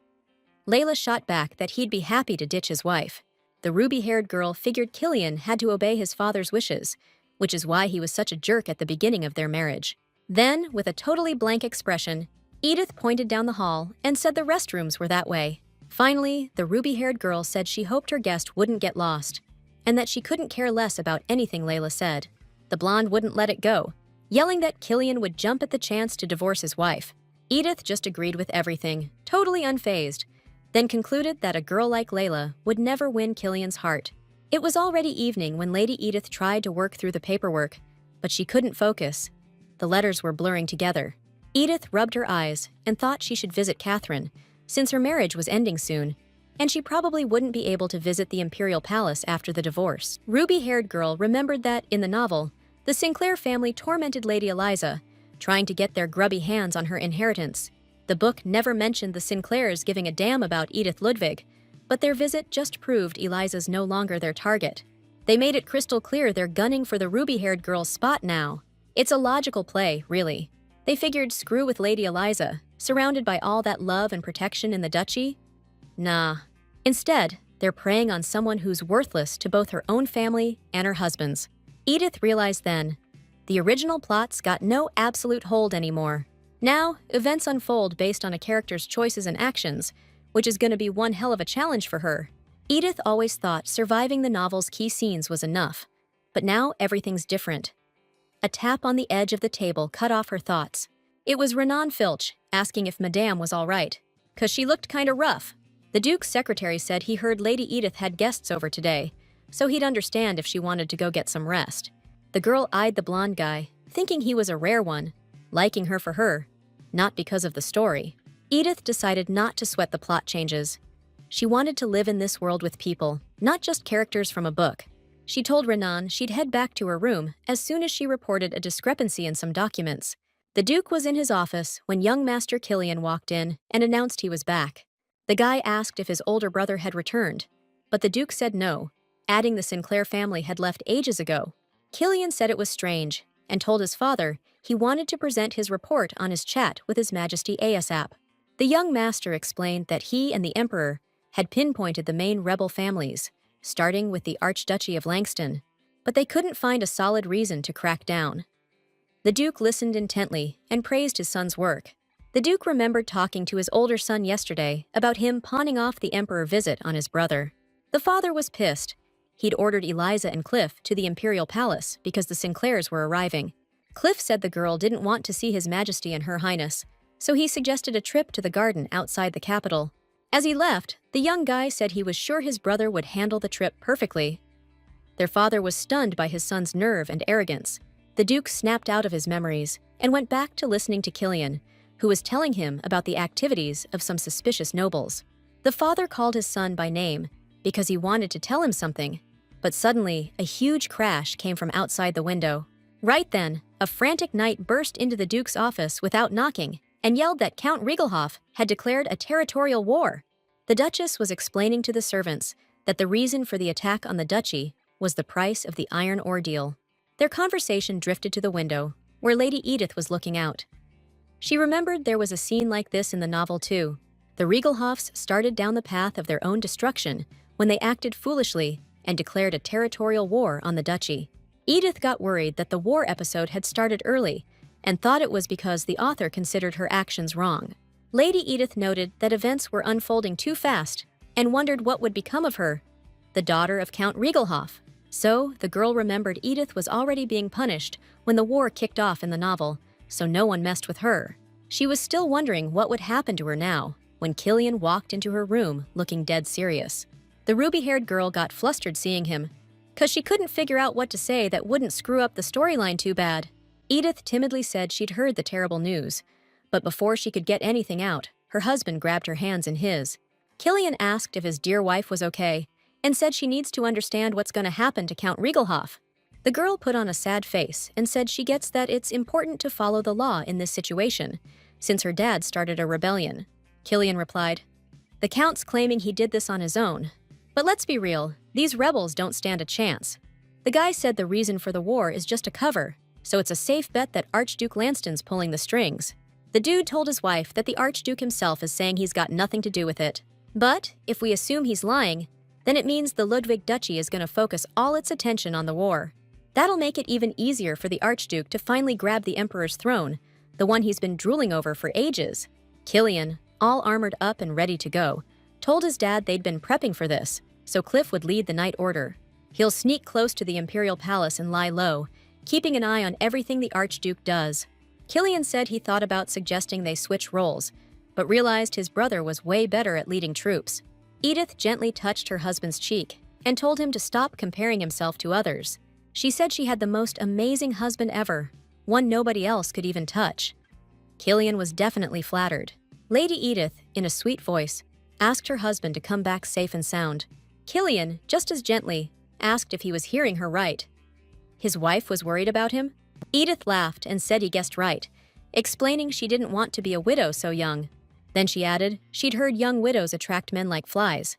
Layla shot back that he'd be happy to ditch his wife. The ruby-haired girl figured Killian had to obey his father's wishes, which is why he was such a jerk at the beginning of their marriage. Then, with a totally blank expression, Edith pointed down the hall and said the restrooms were that way. Finally, the ruby-haired girl said she hoped her guest wouldn't get lost, and that she couldn't care less about anything Layla said. The blonde wouldn't let it go, yelling that Killian would jump at the chance to divorce his wife. Edith just agreed with everything, totally unfazed, then concluded that a girl like Layla would never win Killian's heart. It was already evening when Lady Edith tried to work through the paperwork, but she couldn't focus. The letters were blurring together. Edith rubbed her eyes and thought she should visit Catherine, since her marriage was ending soon, and she probably wouldn't be able to visit the Imperial Palace after the divorce. Ruby-haired girl remembered that, in the novel, the Sinclair family tormented Lady Eliza, trying to get their grubby hands on her inheritance. The book never mentioned the Sinclairs giving a damn about Edith Ludwig, but their visit just proved Eliza's no longer their target. They made it crystal clear they're gunning for the ruby-haired girl's spot now. It's a logical play, really. They figured screw with Lady Eliza, surrounded by all that love and protection in the duchy? Nah. Instead, they're preying on someone who's worthless to both her own family and her husband's. Edith realized then, the original plot's got no absolute hold anymore. Now, events unfold based on a character's choices and actions, which is going to be one hell of a challenge for her. Edith always thought surviving the novel's key scenes was enough, but now everything's different. A tap on the edge of the table cut off her thoughts. It was Renan Filch asking if Madame was all right, 'cause she looked kinda rough. The Duke's secretary said he heard Lady Edith had guests over today, so he'd understand if she wanted to go get some rest. The girl eyed the blonde guy, thinking he was a rare one, liking her for her, not because of the story. Edith decided not to sweat the plot changes. She wanted to live in this world with people, not just characters from a book. She told Renan she'd head back to her room as soon as she reported a discrepancy in some documents. The Duke was in his office when young Master Killian walked in and announced he was back. The guy asked if his older brother had returned, but the Duke said no, adding the Sinclair family had left ages ago. Killian said it was strange and told his father he wanted to present his report on his chat with His Majesty ASAP. The young master explained that he and the Emperor had pinpointed the main rebel families, starting with the Archduchy of Langston, but they couldn't find a solid reason to crack down. The Duke listened intently and praised his son's work. The Duke remembered talking to his older son yesterday about him pawning off the Emperor visit on his brother. The father was pissed. He'd ordered Eliza and Cliff to the Imperial Palace because the Sinclairs were arriving. Cliff said the girl didn't want to see His Majesty and Her Highness, so he suggested a trip to the garden outside the capital. As he left, the young guy said he was sure his brother would handle the trip perfectly. Their father was stunned by his son's nerve and arrogance. The Duke snapped out of his memories and went back to listening to Killian, who was telling him about the activities of some suspicious nobles. The father called his son by name because he wanted to tell him something, but suddenly a huge crash came from outside the window. Right then, a frantic knight burst into the Duke's office without knocking and yelled that Count Riegelhoff had declared a territorial war. The Duchess was explaining to the servants that the reason for the attack on the duchy was the price of the iron ore deal. Their conversation drifted to the window, where Lady Edith was looking out. She remembered there was a scene like this in the novel too. The Riegelhoffs started down the path of their own destruction when they acted foolishly and declared a territorial war on the duchy. Edith got worried that the war episode had started early and thought it was because the author considered her actions wrong. Lady Edith noted that events were unfolding too fast and wondered what would become of her, the daughter of Count Riegelhoff. So, the girl remembered Edith was already being punished when the war kicked off in the novel, so no one messed with her. She was still wondering what would happen to her now when Killian walked into her room looking dead serious. The ruby-haired girl got flustered seeing him, 'cause she couldn't figure out what to say that wouldn't screw up the storyline too bad. Edith timidly said she'd heard the terrible news, but before she could get anything out, her husband grabbed her hands in his. Killian asked if his dear wife was okay, and said she needs to understand what's going to happen to Count Riegelhoff. The girl put on a sad face and said she gets that it's important to follow the law in this situation, since her dad started a rebellion. Killian replied, "The Count's claiming he did this on his own. But let's be real, these rebels don't stand a chance. The guy said the reason for the war is just a cover, so it's a safe bet that Archduke Lanston's pulling the strings." The dude told his wife that the Archduke himself is saying he's got nothing to do with it. But if we assume he's lying, then it means the Ludwig Duchy is going to focus all its attention on the war. That'll make it even easier for the Archduke to finally grab the Emperor's throne, the one he's been drooling over for ages. Killian, all armored up and ready to go, told his dad they'd been prepping for this, so Cliff would lead the night order. He'll sneak close to the Imperial Palace and lie low, keeping an eye on everything the Archduke does. Killian said he thought about suggesting they switch roles, but realized his brother was way better at leading troops. Edith gently touched her husband's cheek and told him to stop comparing himself to others. She said she had the most amazing husband ever, one nobody else could even touch. Killian was definitely flattered. Lady Edith, in a sweet voice, asked her husband to come back safe and sound. Killian, just as gently, asked if he was hearing her right. His wife was worried about him? Edith laughed and said he guessed right, explaining she didn't want to be a widow so young. Then she added she'd heard young widows attract men like flies.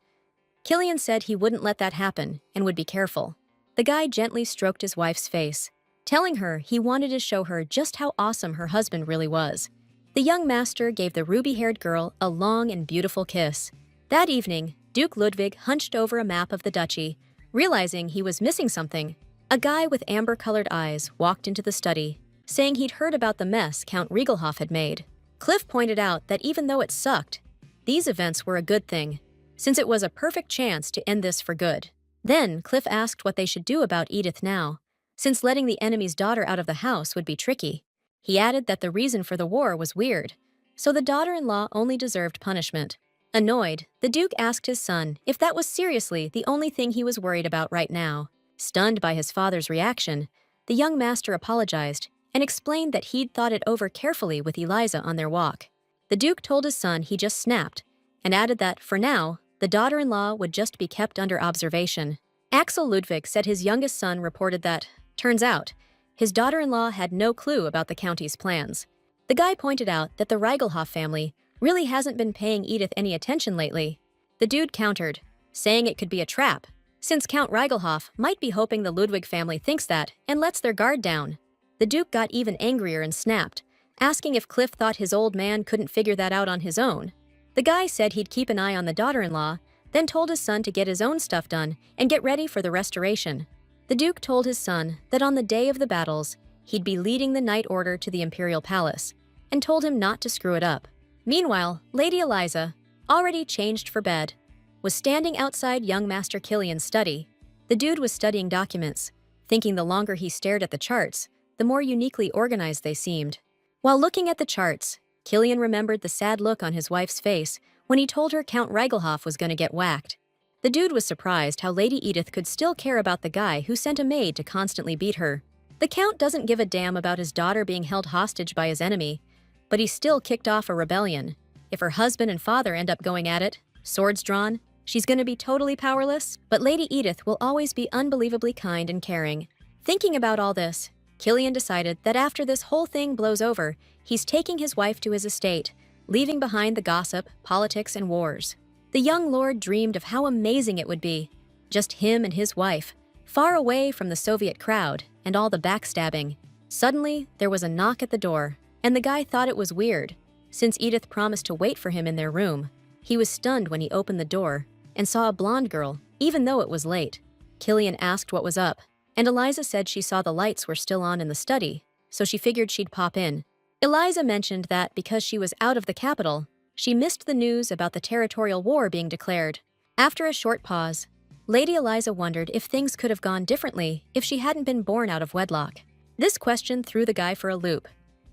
Killian said he wouldn't let that happen and would be careful. The guy gently stroked his wife's face, telling her he wanted to show her just how awesome her husband really was. The young master gave the ruby-haired girl a long and beautiful kiss. That evening, Duke Ludwig hunched over a map of the duchy, realizing he was missing something. A guy with amber-colored eyes walked into the study, saying he'd heard about the mess Count Riegelhoff had made. Cliff pointed out that even though it sucked, these events were a good thing, since it was a perfect chance to end this for good. Then, Cliff asked what they should do about Edith now, since letting the enemy's daughter out of the house would be tricky. He added that the reason for the war was weird, so the daughter-in-law only deserved punishment. Annoyed, the Duke asked his son if that was seriously the only thing he was worried about right now. Stunned by his father's reaction, the young master apologized and explained that he'd thought it over carefully with Eliza on their walk. The Duke told his son he just snapped, and added that, for now, the daughter-in-law would just be kept under observation. Axel Ludwig said his youngest son reported that, turns out, his daughter-in-law had no clue about the county's plans. The guy pointed out that the Riegelhoff family really hasn't been paying Edith any attention lately. The dude countered, saying it could be a trap, since Count Riegelhoff might be hoping the Ludwig family thinks that and lets their guard down. The Duke got even angrier and snapped, asking if Cliff thought his old man couldn't figure that out on his own. The guy said he'd keep an eye on the daughter-in-law, then told his son to get his own stuff done and get ready for the restoration. The Duke told his son that on the day of the battles, he'd be leading the night order to the Imperial Palace, and told him not to screw it up. Meanwhile, Lady Eliza, already changed for bed, was standing outside young Master Killian's study. The dude was studying documents, thinking the longer he stared at the charts, the more uniquely organized they seemed. While looking at the charts, Killian remembered the sad look on his wife's face when he told her Count Riegelhoff was going to get whacked. The dude was surprised how Lady Edith could still care about the guy who sent a maid to constantly beat her. The Count doesn't give a damn about his daughter being held hostage by his enemy, but he still kicked off a rebellion. If her husband and father end up going at it, swords drawn, she's going to be totally powerless, but Lady Edith will always be unbelievably kind and caring. Thinking about all this, Killian decided that after this whole thing blows over, he's taking his wife to his estate, leaving behind the gossip, politics, and wars. The young lord dreamed of how amazing it would be, just him and his wife, far away from the Soviet crowd and all the backstabbing. Suddenly, there was a knock at the door, and the guy thought it was weird, since Edith promised to wait for him in their room. He was stunned when he opened the door and saw a blonde girl, even though it was late. Killian asked what was up, and Eliza said she saw the lights were still on in the study, so she figured she'd pop in. Eliza mentioned that because she was out of the capital, She missed the news about the territorial war being declared. After a short pause, Lady Eliza wondered if things could have gone differently if she hadn't been born out of wedlock. This question threw the guy for a loop.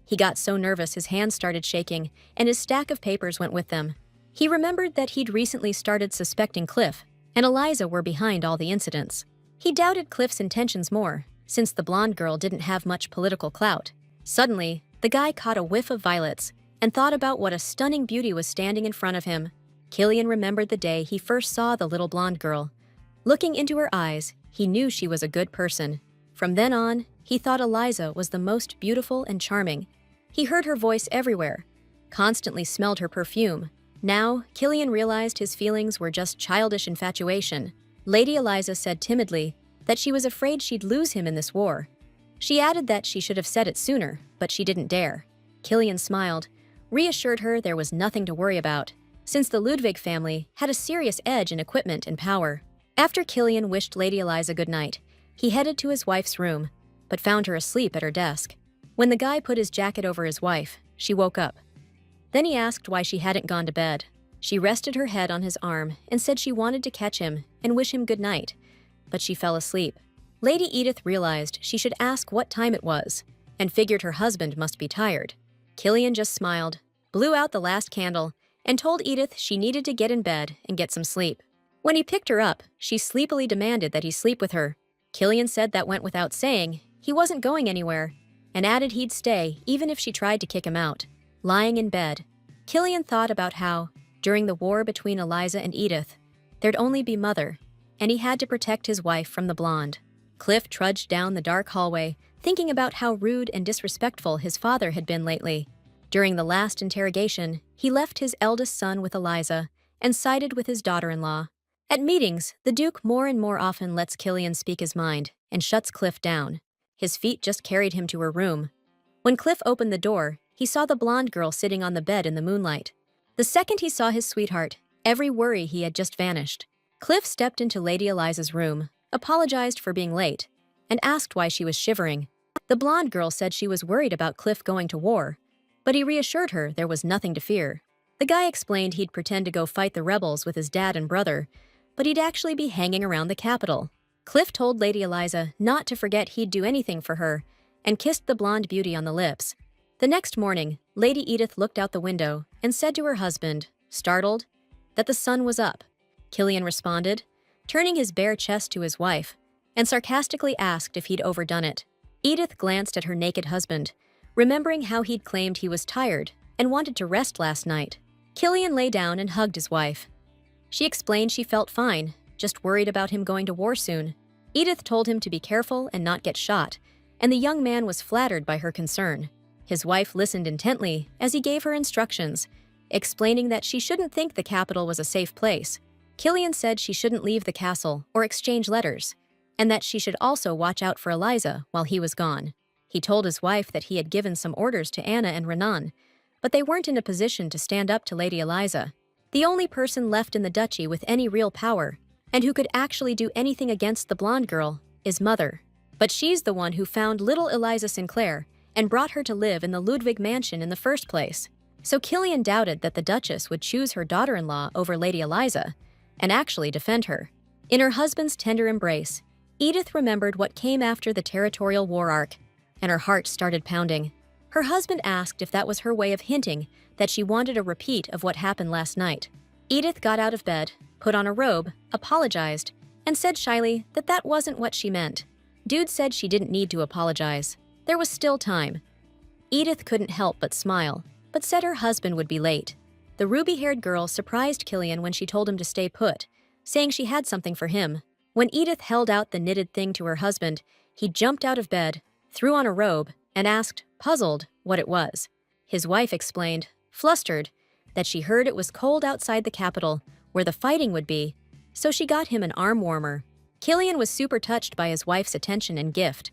He got so nervous his hands started shaking, and his stack of papers went with them. He remembered that he'd recently started suspecting Cliff and Eliza were behind all the incidents. He doubted Cliff's intentions more, since the blonde girl didn't have much political clout. Suddenly, the guy caught a whiff of violets and thought about what a stunning beauty was standing in front of him. Killian remembered the day he first saw the little blonde girl. Looking into her eyes, he knew she was a good person. From then on, he thought Eliza was the most beautiful and charming. He heard her voice everywhere, constantly smelled her perfume. Now, Killian realized his feelings were just childish infatuation. Lady Eliza said timidly that she was afraid she'd lose him in this war. She added that she should have said it sooner, but she didn't dare. Killian smiled, reassured her there was nothing to worry about, since the Ludwig family had a serious edge in equipment and power. After Killian wished Lady Eliza good night, he headed to his wife's room, but found her asleep at her desk. When the guy put his jacket over his wife, she woke up. Then he asked why she hadn't gone to bed. She rested her head on his arm and said she wanted to catch him and wish him good night, but she fell asleep. Lady Edith realized she should ask what time it was, and figured her husband must be tired. Killian just smiled, blew out the last candle, and told Edith she needed to get in bed and get some sleep. When he picked her up, she sleepily demanded that he sleep with her. Killian said that went without saying, he wasn't going anywhere, and added he'd stay even if she tried to kick him out. Lying in bed, Killian thought about how, during the war between Eliza and Edith, there'd only be Mother, and he had to protect his wife from the blonde. Cliff trudged down the dark hallway, thinking about how rude and disrespectful his father had been lately. During the last interrogation, he left his eldest son with Eliza and sided with his daughter-in-law. At meetings, the Duke more and more often lets Killian speak his mind and shuts Cliff down. His feet just carried him to her room. When Cliff opened the door, he saw the blonde girl sitting on the bed in the moonlight. The second he saw his sweetheart, every worry he had just vanished. Cliff stepped into Lady Eliza's room, apologized for being late, and asked why she was shivering. The blonde girl said she was worried about Cliff going to war, but he reassured her there was nothing to fear. The guy explained he'd pretend to go fight the rebels with his dad and brother, but he'd actually be hanging around the capital. Cliff told Lady Eliza not to forget he'd do anything for her, and kissed the blonde beauty on the lips. The next morning, Lady Edith looked out the window and said to her husband, startled, that the sun was up. Killian responded, turning his bare chest to his wife, and sarcastically asked if he'd overdone it. Edith glanced at her naked husband, remembering how he'd claimed he was tired and wanted to rest last night. Killian lay down and hugged his wife. She explained she felt fine, just worried about him going to war soon. Edith told him to be careful and not get shot, and the young man was flattered by her concern. His wife listened intently as he gave her instructions, explaining that she shouldn't think the capital was a safe place. Killian said she shouldn't leave the castle or exchange letters, and that she should also watch out for Eliza while he was gone. He told his wife that he had given some orders to Anna and Renan, but they weren't in a position to stand up to Lady Eliza. The only person left in the duchy with any real power, and who could actually do anything against the blonde girl, is Mother. But she's the one who found little Eliza Sinclair and brought her to live in the Ludwig mansion in the first place. So Killian doubted that the Duchess would choose her daughter-in-law over Lady Eliza and actually defend her. In her husband's tender embrace, Edith remembered what came after the territorial war arc, and her heart started pounding. Her husband asked if that was her way of hinting that she wanted a repeat of what happened last night. Edith got out of bed, put on a robe, apologized, and said shyly that that wasn't what she meant. Dude said she didn't need to apologize. There was still time. Edith couldn't help but smile, but said her husband would be late. The ruby-haired girl surprised Killian when she told him to stay put, saying she had something for him. When Edith held out the knitted thing to her husband, he jumped out of bed, threw on a robe, and asked, puzzled, what it was. His wife explained, flustered, that she heard it was cold outside the capital, where the fighting would be, so she got him an arm warmer. Killian was super touched by his wife's attention and gift.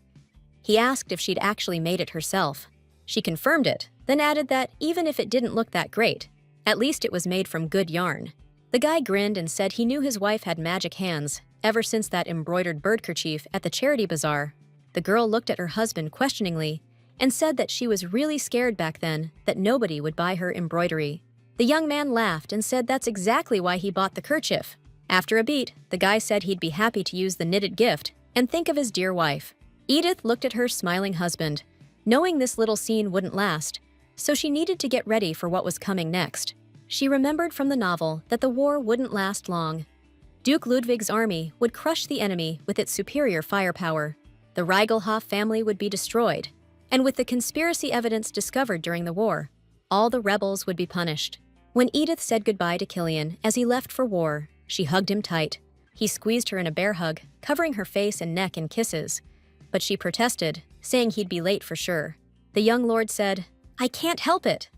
He asked if she'd actually made it herself. She confirmed it, then added that even if it didn't look that great, at least it was made from good yarn. The guy grinned and said he knew his wife had magic hands ever since that embroidered bird kerchief at the charity bazaar. The girl looked at her husband questioningly and said that she was really scared back then that nobody would buy her embroidery. The young man laughed and said that's exactly why he bought the kerchief. After a beat, the guy said he'd be happy to use the knitted gift and think of his dear wife. Edith looked at her smiling husband, knowing this little scene wouldn't last, so she needed to get ready for what was coming next. She remembered from the novel that the war wouldn't last long. Duke Ludwig's army would crush the enemy with its superior firepower. The Riegelhoff family would be destroyed, and with the conspiracy evidence discovered during the war, all the rebels would be punished. When Edith said goodbye to Killian as he left for war, she hugged him tight. He squeezed her in a bear hug, covering her face and neck in kisses. But she protested, saying he'd be late for sure. The young lord said, "I can't help it.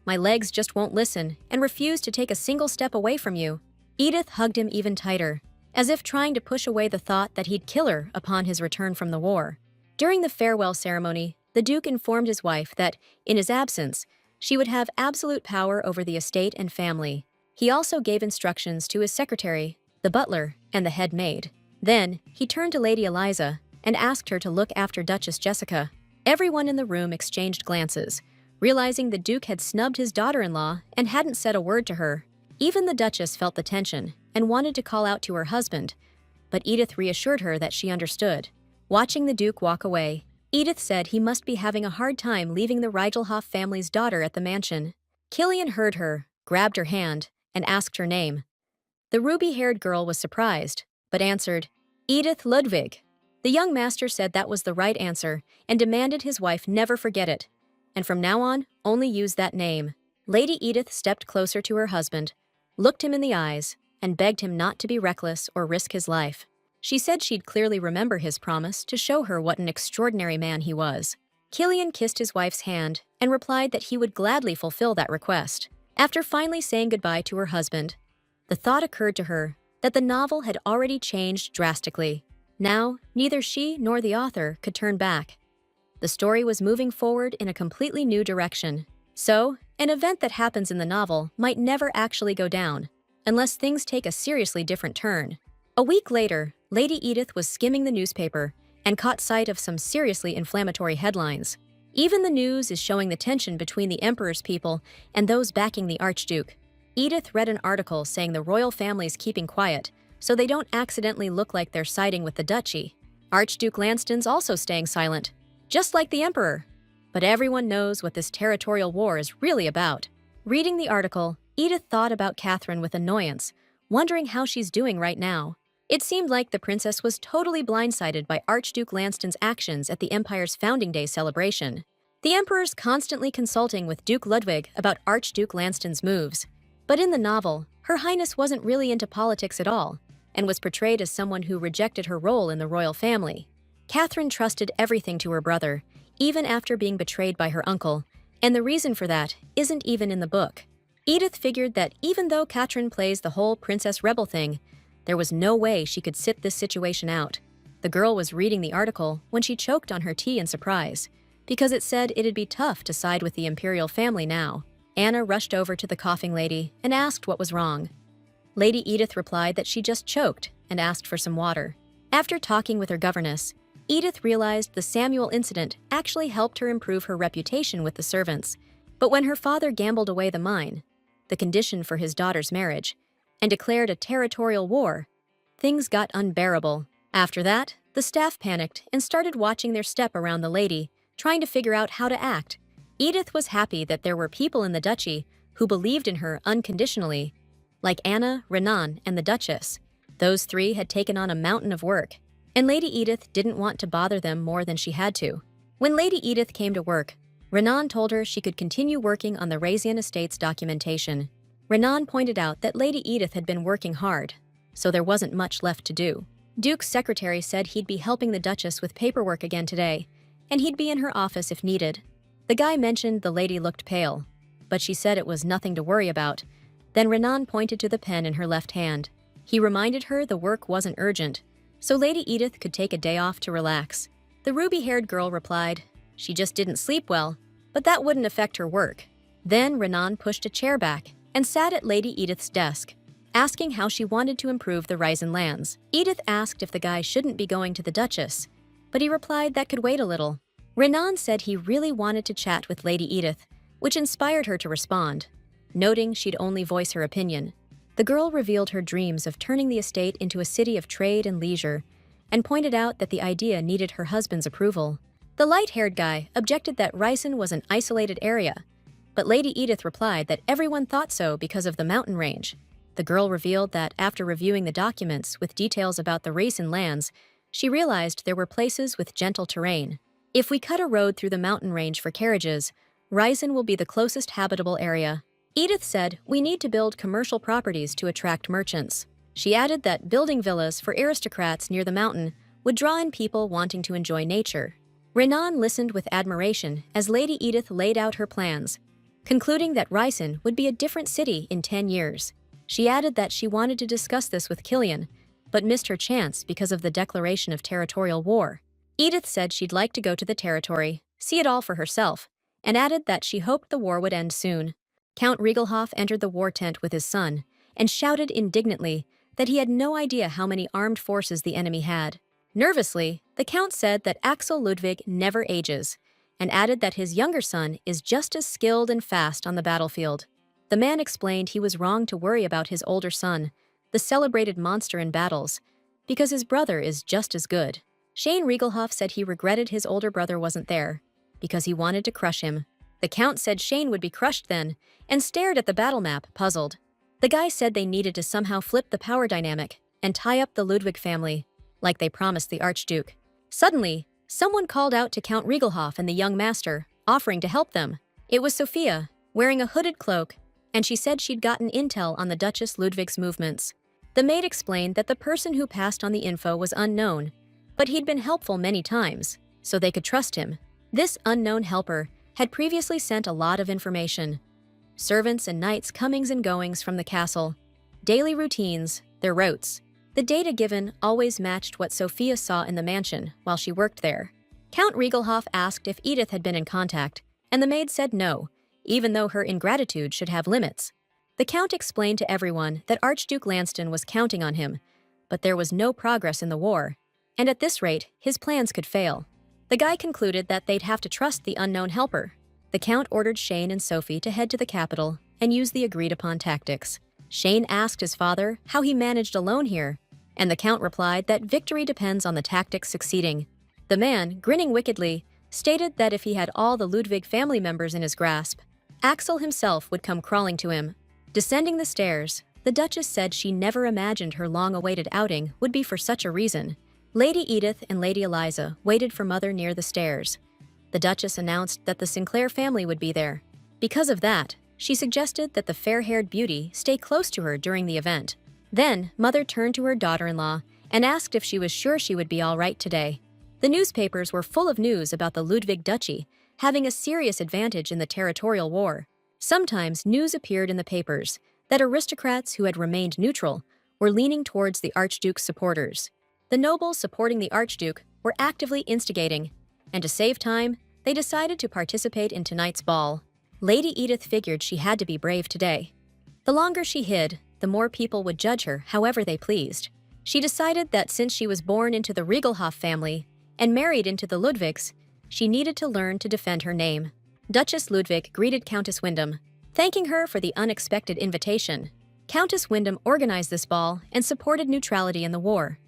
My legs just won't listen and refuse to take a single step away from you." Edith hugged him even tighter, as if trying to push away the thought that he'd kill her upon his return from the war. During the farewell ceremony, the Duke informed his wife that, in his absence, she would have absolute power over the estate and family. He also gave instructions to his secretary, the butler, and the head maid. Then, he turned to Lady Eliza and asked her to look after Duchess Jessica. Everyone in the room exchanged glances, realizing the Duke had snubbed his daughter-in-law and hadn't said a word to her. Even the Duchess felt the tension and wanted to call out to her husband, but Edith reassured her that she understood. Watching the Duke walk away, Edith said he must be having a hard time leaving the Riegelhoff family's daughter at the mansion. Killian heard her, grabbed her hand, and asked her name. The ruby-haired girl was surprised, but answered, "Edith Ludwig." The young master said that was the right answer and demanded his wife never forget it, and from now on, only use that name. Lady Edith stepped closer to her husband, looked him in the eyes, and begged him not to be reckless or risk his life. She said she'd clearly remember his promise to show her what an extraordinary man he was. Killian kissed his wife's hand and replied that he would gladly fulfill that request. After finally saying goodbye to her husband, the thought occurred to her that the novel had already changed drastically. Now, neither she nor the author could turn back. The story was moving forward in a completely new direction. So, an event that happens in the novel might never actually go down, unless things take a seriously different turn. A week later, Lady Edith was skimming the newspaper and caught sight of some seriously inflammatory headlines. Even the news is showing the tension between the Emperor's people and those backing the Archduke. Edith read an article saying the royal family's keeping quiet, so they don't accidentally look like they're siding with the duchy. Archduke Lanston's also staying silent, just like the Emperor. But everyone knows what this territorial war is really about. Reading the article, Edith thought about Catherine with annoyance, wondering how she's doing right now. It seemed like the princess was totally blindsided by Archduke Lanston's actions at the Empire's Founding Day celebration. The Emperor's constantly consulting with Duke Ludwig about Archduke Lanston's moves. But in the novel, Her Highness wasn't really into politics at all, and was portrayed as someone who rejected her role in the royal family. Catherine trusted everything to her brother, even after being betrayed by her uncle, and the reason for that isn't even in the book. Edith figured that even though Catherine plays the whole princess rebel thing, there was no way she could sit this situation out. The girl was reading the article when she choked on her tea in surprise, because it said it'd be tough to side with the imperial family now. Anna rushed over to the coughing lady and asked what was wrong. Lady Edith replied that she just choked and asked for some water. After talking with her governess, Edith realized the Samuel incident actually helped her improve her reputation with the servants. But when her father gambled away the mine, the condition for his daughter's marriage, and declared a territorial war, things got unbearable. After that, the staff panicked and started watching their step around the lady, trying to figure out how to act. Edith was happy that there were people in the duchy who believed in her unconditionally, like Anna, Renan, and the Duchess. Those three had taken on a mountain of work, and Lady Edith didn't want to bother them more than she had to. When Lady Edith came to work, Renan told her she could continue working on the Razian estate's documentation. Renan pointed out that Lady Edith had been working hard, so there wasn't much left to do. Duke's secretary said he'd be helping the Duchess with paperwork again today, and he'd be in her office if needed. The guy mentioned the lady looked pale, but she said it was nothing to worry about. Then Renan pointed to the pen in her left hand. He reminded her the work wasn't urgent, so Lady Edith could take a day off to relax. The ruby-haired girl replied she just didn't sleep well, but that wouldn't affect her work. Then Renan pushed a chair back and sat at Lady Edith's desk, asking how she wanted to improve the Ryzen lands. Edith asked if the guy shouldn't be going to the Duchess, but he replied that could wait a little. Renan said he really wanted to chat with Lady Edith, which inspired her to respond. noting she'd only voice her opinion. The girl revealed her dreams of turning the estate into a city of trade and leisure, and pointed out that the idea needed her husband's approval. The light-haired guy objected that Ryson was an isolated area, but Lady Edith replied that everyone thought so because of the mountain range. The girl revealed that after reviewing the documents with details about the Ryson lands, she realized there were places with gentle terrain. If we cut a road through the mountain range for carriages, Ryson will be the closest habitable area. Edith said, "We need to build commercial properties to attract merchants." She added that building villas for aristocrats near the mountain would draw in people wanting to enjoy nature. Renan listened with admiration as Lady Edith laid out her plans, concluding that Ryson would be a different city in 10 years. She added that she wanted to discuss this with Killian, but missed her chance because of the declaration of territorial war. Edith said she'd like to go to the territory, see it all for herself, and added that she hoped the war would end soon. Count Riegelhoff entered the war tent with his son and shouted indignantly that he had no idea how many armed forces the enemy had. Nervously, the Count said that Axel Ludwig never ages, and added that his younger son is just as skilled and fast on the battlefield. The man explained he was wrong to worry about his older son, the celebrated monster in battles, because his brother is just as good. Shane Riegelhoff said he regretted his older brother wasn't there, because he wanted to crush him. The Count said Shane would be crushed then, and stared at the battle map, puzzled. The guy said they needed to somehow flip the power dynamic and tie up the Ludwig family, like they promised the Archduke. Suddenly, someone called out to Count Riegelhoff and the young master, offering to help them. It was Sophia, wearing a hooded cloak, and she said she'd gotten intel on the Duchess Ludwig's movements. The maid explained that the person who passed on the info was unknown, but he'd been helpful many times, so they could trust him. This unknown helper had previously sent a lot of information. Servants and knights' comings and goings from the castle, daily routines, their routes. The data given always matched what Sophia saw in the mansion while she worked there. Count Riegelhoff asked if Edith had been in contact, and the maid said no, even though her ingratitude should have limits. The Count explained to everyone that Archduke Lanston was counting on him, but there was no progress in the war, and at this rate, his plans could fail. The guy concluded that they'd have to trust the unknown helper. The Count ordered Shane and Sophie to head to the capital and use the agreed-upon tactics. Shane asked his father how he managed alone here, and the Count replied that victory depends on the tactics succeeding. The man, grinning wickedly, stated that if he had all the Ludwig family members in his grasp, Axel himself would come crawling to him. Descending the stairs, the Duchess said she never imagined her long-awaited outing would be for such a reason. Lady Edith and Lady Eliza waited for Mother near the stairs. The Duchess announced that the Sinclair family would be there. Because of that, she suggested that the fair-haired beauty stay close to her during the event. Then, Mother turned to her daughter-in-law and asked if she was sure she would be all right today. The newspapers were full of news about the Ludwig Duchy having a serious advantage in the territorial war. Sometimes news appeared in the papers that aristocrats who had remained neutral were leaning towards the Archduke's supporters. The nobles supporting the Archduke were actively instigating, and to save time, they decided to participate in tonight's ball. Lady Edith figured she had to be brave today. The longer she hid, the more people would judge her however they pleased. She decided that since she was born into the Riegelhoff family and married into the Ludwigs, she needed to learn to defend her name. Duchess Ludwig greeted Countess Wyndham, thanking her for the unexpected invitation. Countess Wyndham organized this ball and supported neutrality in the war.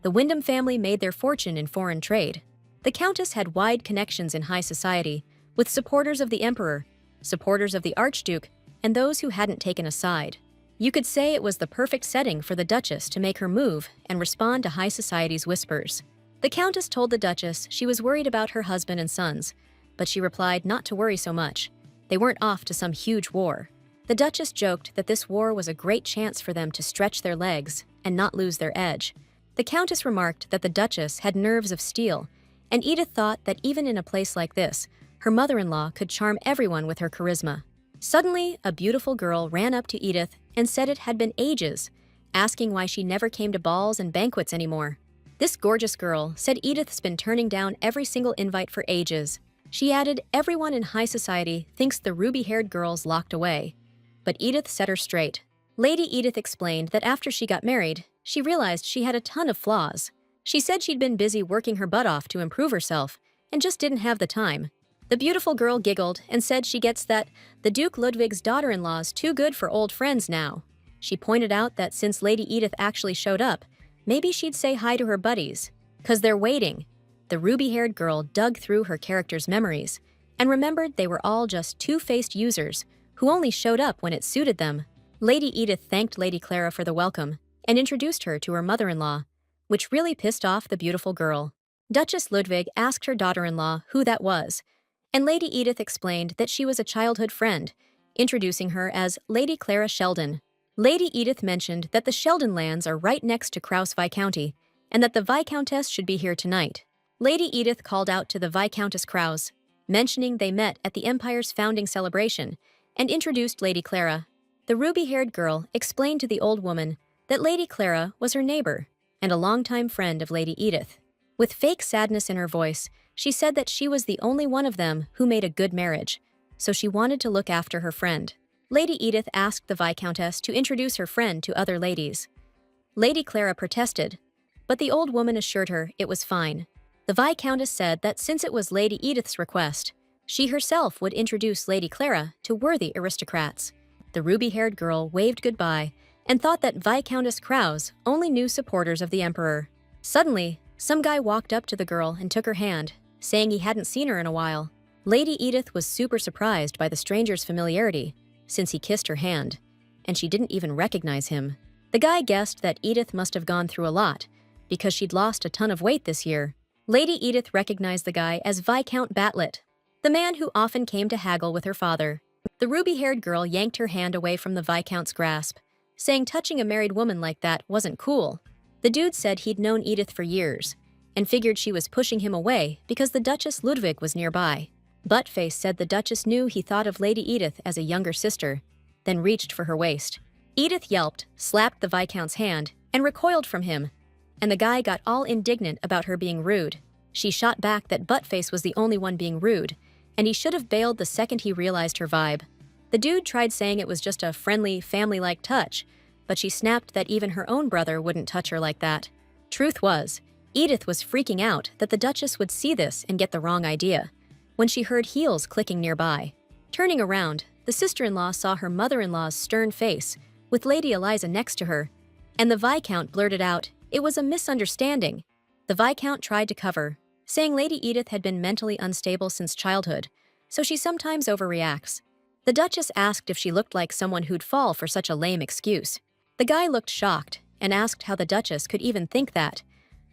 The Wyndham family made their fortune in foreign trade. The Countess had wide connections in high society, with supporters of the Emperor, supporters of the Archduke, and those who hadn't taken a side. You could say it was the perfect setting for the Duchess to make her move and respond to high society's whispers. The Countess told the Duchess she was worried about her husband and sons, but she replied not to worry so much. They weren't off to some huge war. The Duchess joked that this war was a great chance for them to stretch their legs and not lose their edge. The Countess remarked that the Duchess had nerves of steel, and Edith thought that even in a place like this, her mother-in-law could charm everyone with her charisma. Suddenly, a beautiful girl ran up to Edith and said it had been ages, asking why she never came to balls and banquets anymore. This gorgeous girl said Edith's been turning down every single invite for ages. She added everyone in high society thinks the ruby-haired girl's locked away. But Edith set her straight. Lady Edith explained that after she got married, she realized she had a ton of flaws. She said she'd been busy working her butt off to improve herself and just didn't have the time. The beautiful girl giggled and said she gets that the Duke Ludwig's daughter-in-law's too good for old friends now. She pointed out that since Lady Edith actually showed up, maybe she'd say hi to her buddies. 'Cause they're waiting. The ruby-haired girl dug through her character's memories and remembered they were all just two-faced users who only showed up when it suited them. Lady Edith thanked Lady Clara for the welcome and introduced her to her mother-in-law, which really pissed off the beautiful girl. Duchess Ludwig asked her daughter-in-law who that was, and Lady Edith explained that she was a childhood friend, introducing her as Lady Clara Sheldon. Lady Edith mentioned that the Sheldon lands are right next to Kraus Viscounty, and that the Viscountess should be here tonight. Lady Edith called out to the Viscountess Kraus, mentioning they met at the Empire's founding celebration, and introduced Lady Clara. The ruby-haired girl explained to the old woman that Lady Clara was her neighbor and a longtime friend of Lady Edith. With fake sadness in her voice, she said that she was the only one of them who made a good marriage, so she wanted to look after her friend. Lady Edith asked the Viscountess to introduce her friend to other ladies. Lady Clara protested, but the old woman assured her it was fine. The Viscountess said that since it was Lady Edith's request, she herself would introduce Lady Clara to worthy aristocrats. The ruby-haired girl waved goodbye and thought that Viscountess Kraus only knew supporters of the Emperor. Suddenly, some guy walked up to the girl and took her hand, saying he hadn't seen her in a while. Lady Edith was super surprised by the stranger's familiarity, since he kissed her hand, and she didn't even recognize him. The guy guessed that Edith must have gone through a lot, because she'd lost a ton of weight this year. Lady Edith recognized the guy as Viscount Batlet, the man who often came to haggle with her father. The ruby-haired girl yanked her hand away from the Viscount's grasp, saying touching a married woman like that wasn't cool. The dude said he'd known Edith for years, and figured she was pushing him away because the Duchess Ludwig was nearby. Buttface said the Duchess knew he thought of Lady Edith as a younger sister, then reached for her waist. Edith yelped, slapped the Viscount's hand, and recoiled from him, and the guy got all indignant about her being rude. She shot back that Buttface was the only one being rude, and he should have bailed the second he realized her vibe. The dude tried saying it was just a friendly, family-like touch, but she snapped that even her own brother wouldn't touch her like that. Truth was, Edith was freaking out that the Duchess would see this and get the wrong idea, when she heard heels clicking nearby. Turning around, the sister-in-law saw her mother-in-law's stern face, with Lady Eliza next to her, and the Viscount blurted out, it was a misunderstanding. The Viscount tried to cover, saying Lady Edith had been mentally unstable since childhood, so she sometimes overreacts. The Duchess asked if she looked like someone who'd fall for such a lame excuse. The guy looked shocked and asked how the Duchess could even think that,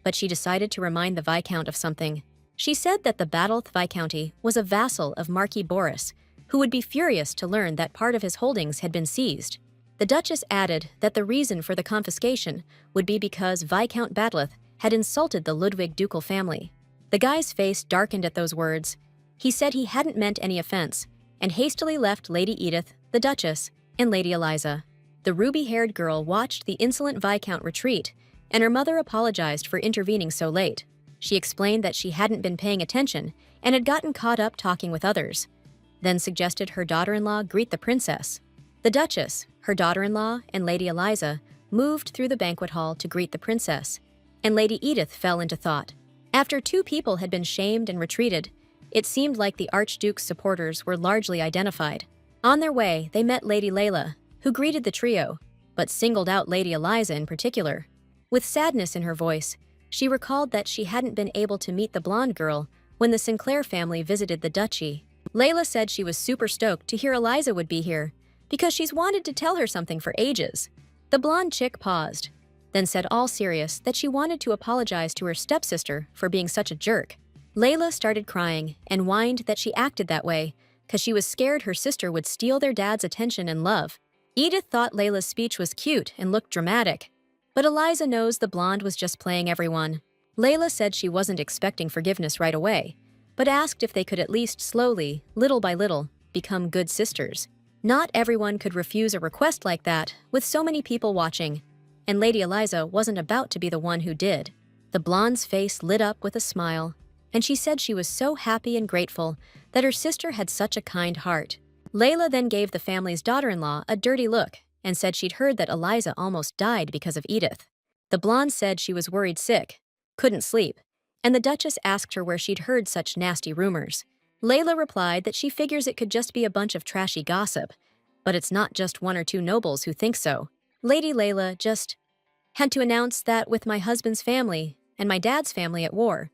but she decided to remind the Viscount of something. She said that the Battleth Viscounty was a vassal of Marquis Boris, who would be furious to learn that part of his holdings had been seized. The Duchess added that the reason for the confiscation would be because Viscount Battleth had insulted the Ludwig ducal family. The guy's face darkened at those words. He said he hadn't meant any offense, and hastily left Lady Edith, the Duchess, and Lady Eliza. The ruby-haired girl watched the insolent Viscount retreat, and her mother apologized for intervening so late. She explained that she hadn't been paying attention and had gotten caught up talking with others, then suggested her daughter-in-law greet the princess. The Duchess, her daughter-in-law, and Lady Eliza moved through the banquet hall to greet the princess, and Lady Edith fell into thought. After two people had been shamed and retreated, it seemed like the Archduke's supporters were largely identified. On their way, they met Lady Layla, who greeted the trio, but singled out Lady Eliza in particular. With sadness in her voice, she recalled that she hadn't been able to meet the blonde girl when the Sinclair family visited the duchy. Layla said she was super stoked to hear Eliza would be here, because she's wanted to tell her something for ages. The blonde chick paused, then said all serious that she wanted to apologize to her stepsister for being such a jerk. Layla started crying and whined that she acted that way because she was scared her sister would steal their dad's attention and love. Edith thought Layla's speech was cute and looked dramatic, but Eliza knows the blonde was just playing everyone. Layla said she wasn't expecting forgiveness right away, but asked if they could at least slowly, little by little, become good sisters. Not everyone could refuse a request like that with so many people watching, and Lady Eliza wasn't about to be the one who did. The blonde's face lit up with a smile, and she said she was so happy and grateful that her sister had such a kind heart. Layla then gave the family's daughter-in-law a dirty look and said she'd heard that Eliza almost died because of Edith. The blonde said she was worried sick, couldn't sleep, and the Duchess asked her where she'd heard such nasty rumors. Layla replied that she figures it could just be a bunch of trashy gossip, but it's not just one or two nobles who think so. Lady Layla just had to announce that with my husband's family and my dad's family at war,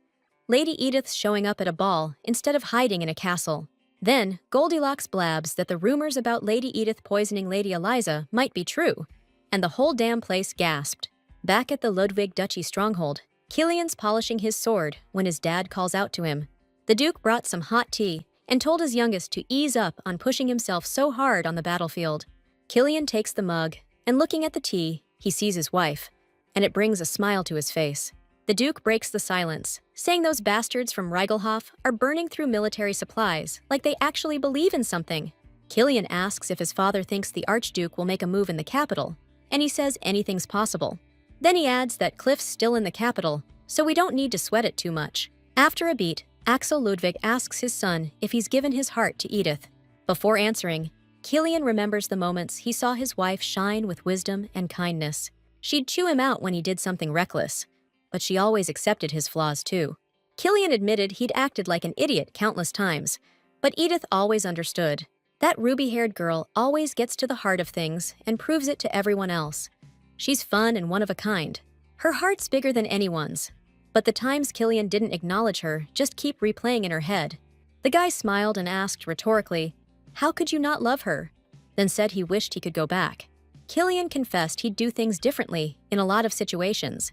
Lady Edith's showing up at a ball instead of hiding in a castle. Then, Goldilocks blabs that the rumors about Lady Edith poisoning Lady Eliza might be true, and the whole damn place gasped. Back at the Ludwig Duchy stronghold, Killian's polishing his sword when his dad calls out to him. The Duke brought some hot tea and told his youngest to ease up on pushing himself so hard on the battlefield. Killian takes the mug, and looking at the tea, he sees his wife, and it brings a smile to his face. The Duke breaks the silence, saying those bastards from Reigelhof are burning through military supplies like they actually believe in something. Killian asks if his father thinks the Archduke will make a move in the capital, and he says anything's possible. Then he adds that Cliff's still in the capital, so we don't need to sweat it too much. After a beat, Axel Ludwig asks his son if he's given his heart to Edith. Before answering, Killian remembers the moments he saw his wife shine with wisdom and kindness. She'd chew him out when he did something reckless, but she always accepted his flaws too. Killian admitted he'd acted like an idiot countless times, but Edith always understood. That ruby-haired girl always gets to the heart of things and proves it to everyone else. She's fun and one of a kind. Her heart's bigger than anyone's. But the times Killian didn't acknowledge her just keep replaying in her head. The guy smiled and asked rhetorically, "How could you not love her?" Then said he wished he could go back. Killian confessed he'd do things differently in a lot of situations.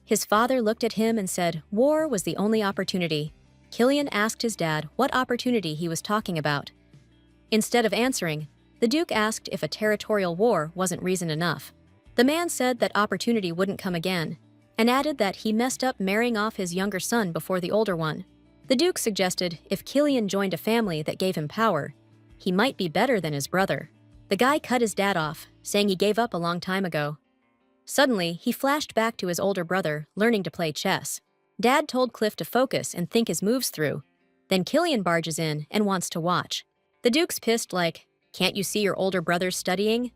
His father looked at him and said war was the only opportunity. Killian asked his dad what opportunity he was talking about. Instead of answering, the Duke asked if a territorial war wasn't reason enough. The man said that opportunity wouldn't come again, and added that he messed up marrying off his younger son before the older one. The Duke suggested if Killian joined a family that gave him power, he might be better than his brother. The guy cut his dad off, saying he gave up a long time ago. Suddenly, he flashed back to his older brother, learning to play chess. Dad told Cliff to focus and think his moves through. Then Killian barges in and wants to watch. The Duke's pissed like, "Can't you see your older brother's studying?"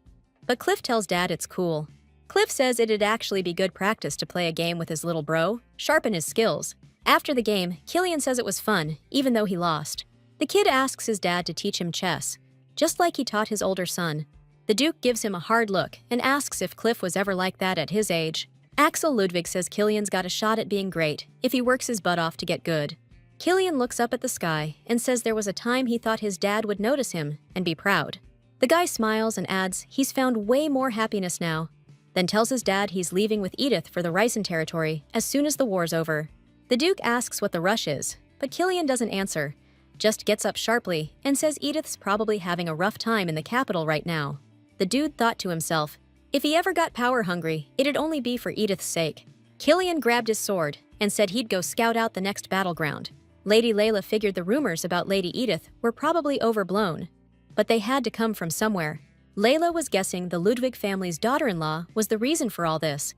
But Cliff tells Dad it's cool. Cliff says it'd actually be good practice to play a game with his little bro, sharpen his skills. After the game, Killian says it was fun, even though he lost. The kid asks his dad to teach him chess, just like he taught his older son. The Duke gives him a hard look and asks if Cliff was ever like that at his age. Axel Ludwig says Killian's got a shot at being great if he works his butt off to get good. Killian looks up at the sky and says there was a time he thought his dad would notice him and be proud. The guy smiles and adds he's found way more happiness now, then tells his dad he's leaving with Edith for the Ryson territory as soon as the war's over. The Duke asks what the rush is, but Killian doesn't answer, just gets up sharply and says Edith's probably having a rough time in the capital right now. The dude thought to himself, if he ever got power hungry, it'd only be for Edith's sake. Killian grabbed his sword and said he'd go scout out the next battleground. Lady Layla figured the rumors about Lady Edith were probably overblown, but they had to come from somewhere. Layla was guessing the Ludwig family's daughter-in-law was the reason for all this.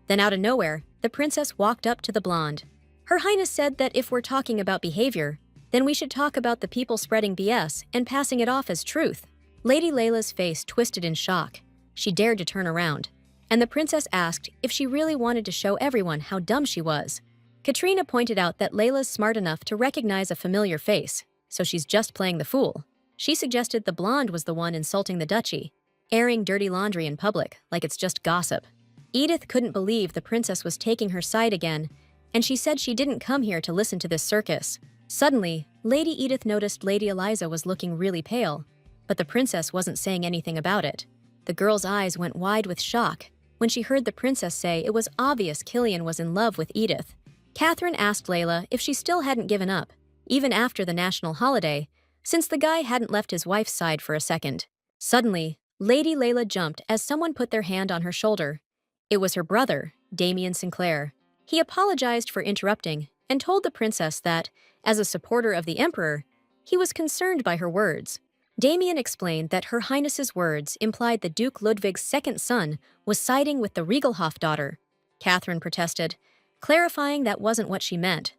Then out of nowhere, the princess walked up to the blonde. Her Highness said that if we're talking about behavior, then we should talk about the people spreading BS and passing it off as truth. Lady Layla's face twisted in shock. She dared to turn around, and the princess asked if she really wanted to show everyone how dumb she was. Katrina pointed out that Layla's smart enough to recognize a familiar face, so she's just playing the fool. She suggested the blonde was the one insulting the duchy, airing dirty laundry in public like it's just gossip. Edith couldn't believe the princess was taking her side again, and she said she didn't come here to listen to this circus. Suddenly, Lady Edith noticed Lady Eliza was looking really pale, but the princess wasn't saying anything about it. The girl's eyes went wide with shock when she heard the princess say it was obvious Killian was in love with Edith. Catherine asked Layla if she still hadn't given up, even after the national holiday, since the guy hadn't left his wife's side for a second. Suddenly, Lady Layla jumped as someone put their hand on her shoulder. It was her brother, Damien Sinclair. He apologized for interrupting and told the princess that, as a supporter of the emperor, he was concerned by her words. Damien explained that Her Highness's words implied the Duke Ludwig's second son was siding with the Riegelhof daughter. Catherine protested, clarifying that wasn't what she meant.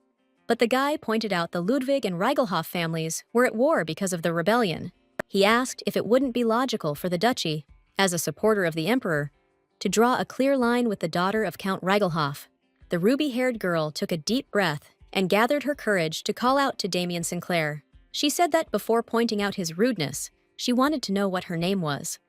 But the guy pointed out the Ludwig and Riegelhof families were at war because of the rebellion. He asked if it wouldn't be logical for the duchy, as a supporter of the emperor, to draw a clear line with the daughter of Count Riegelhof. The ruby-haired girl took a deep breath and gathered her courage to call out to Damien Sinclair. She said that before pointing out his rudeness, she wanted to know what her name was.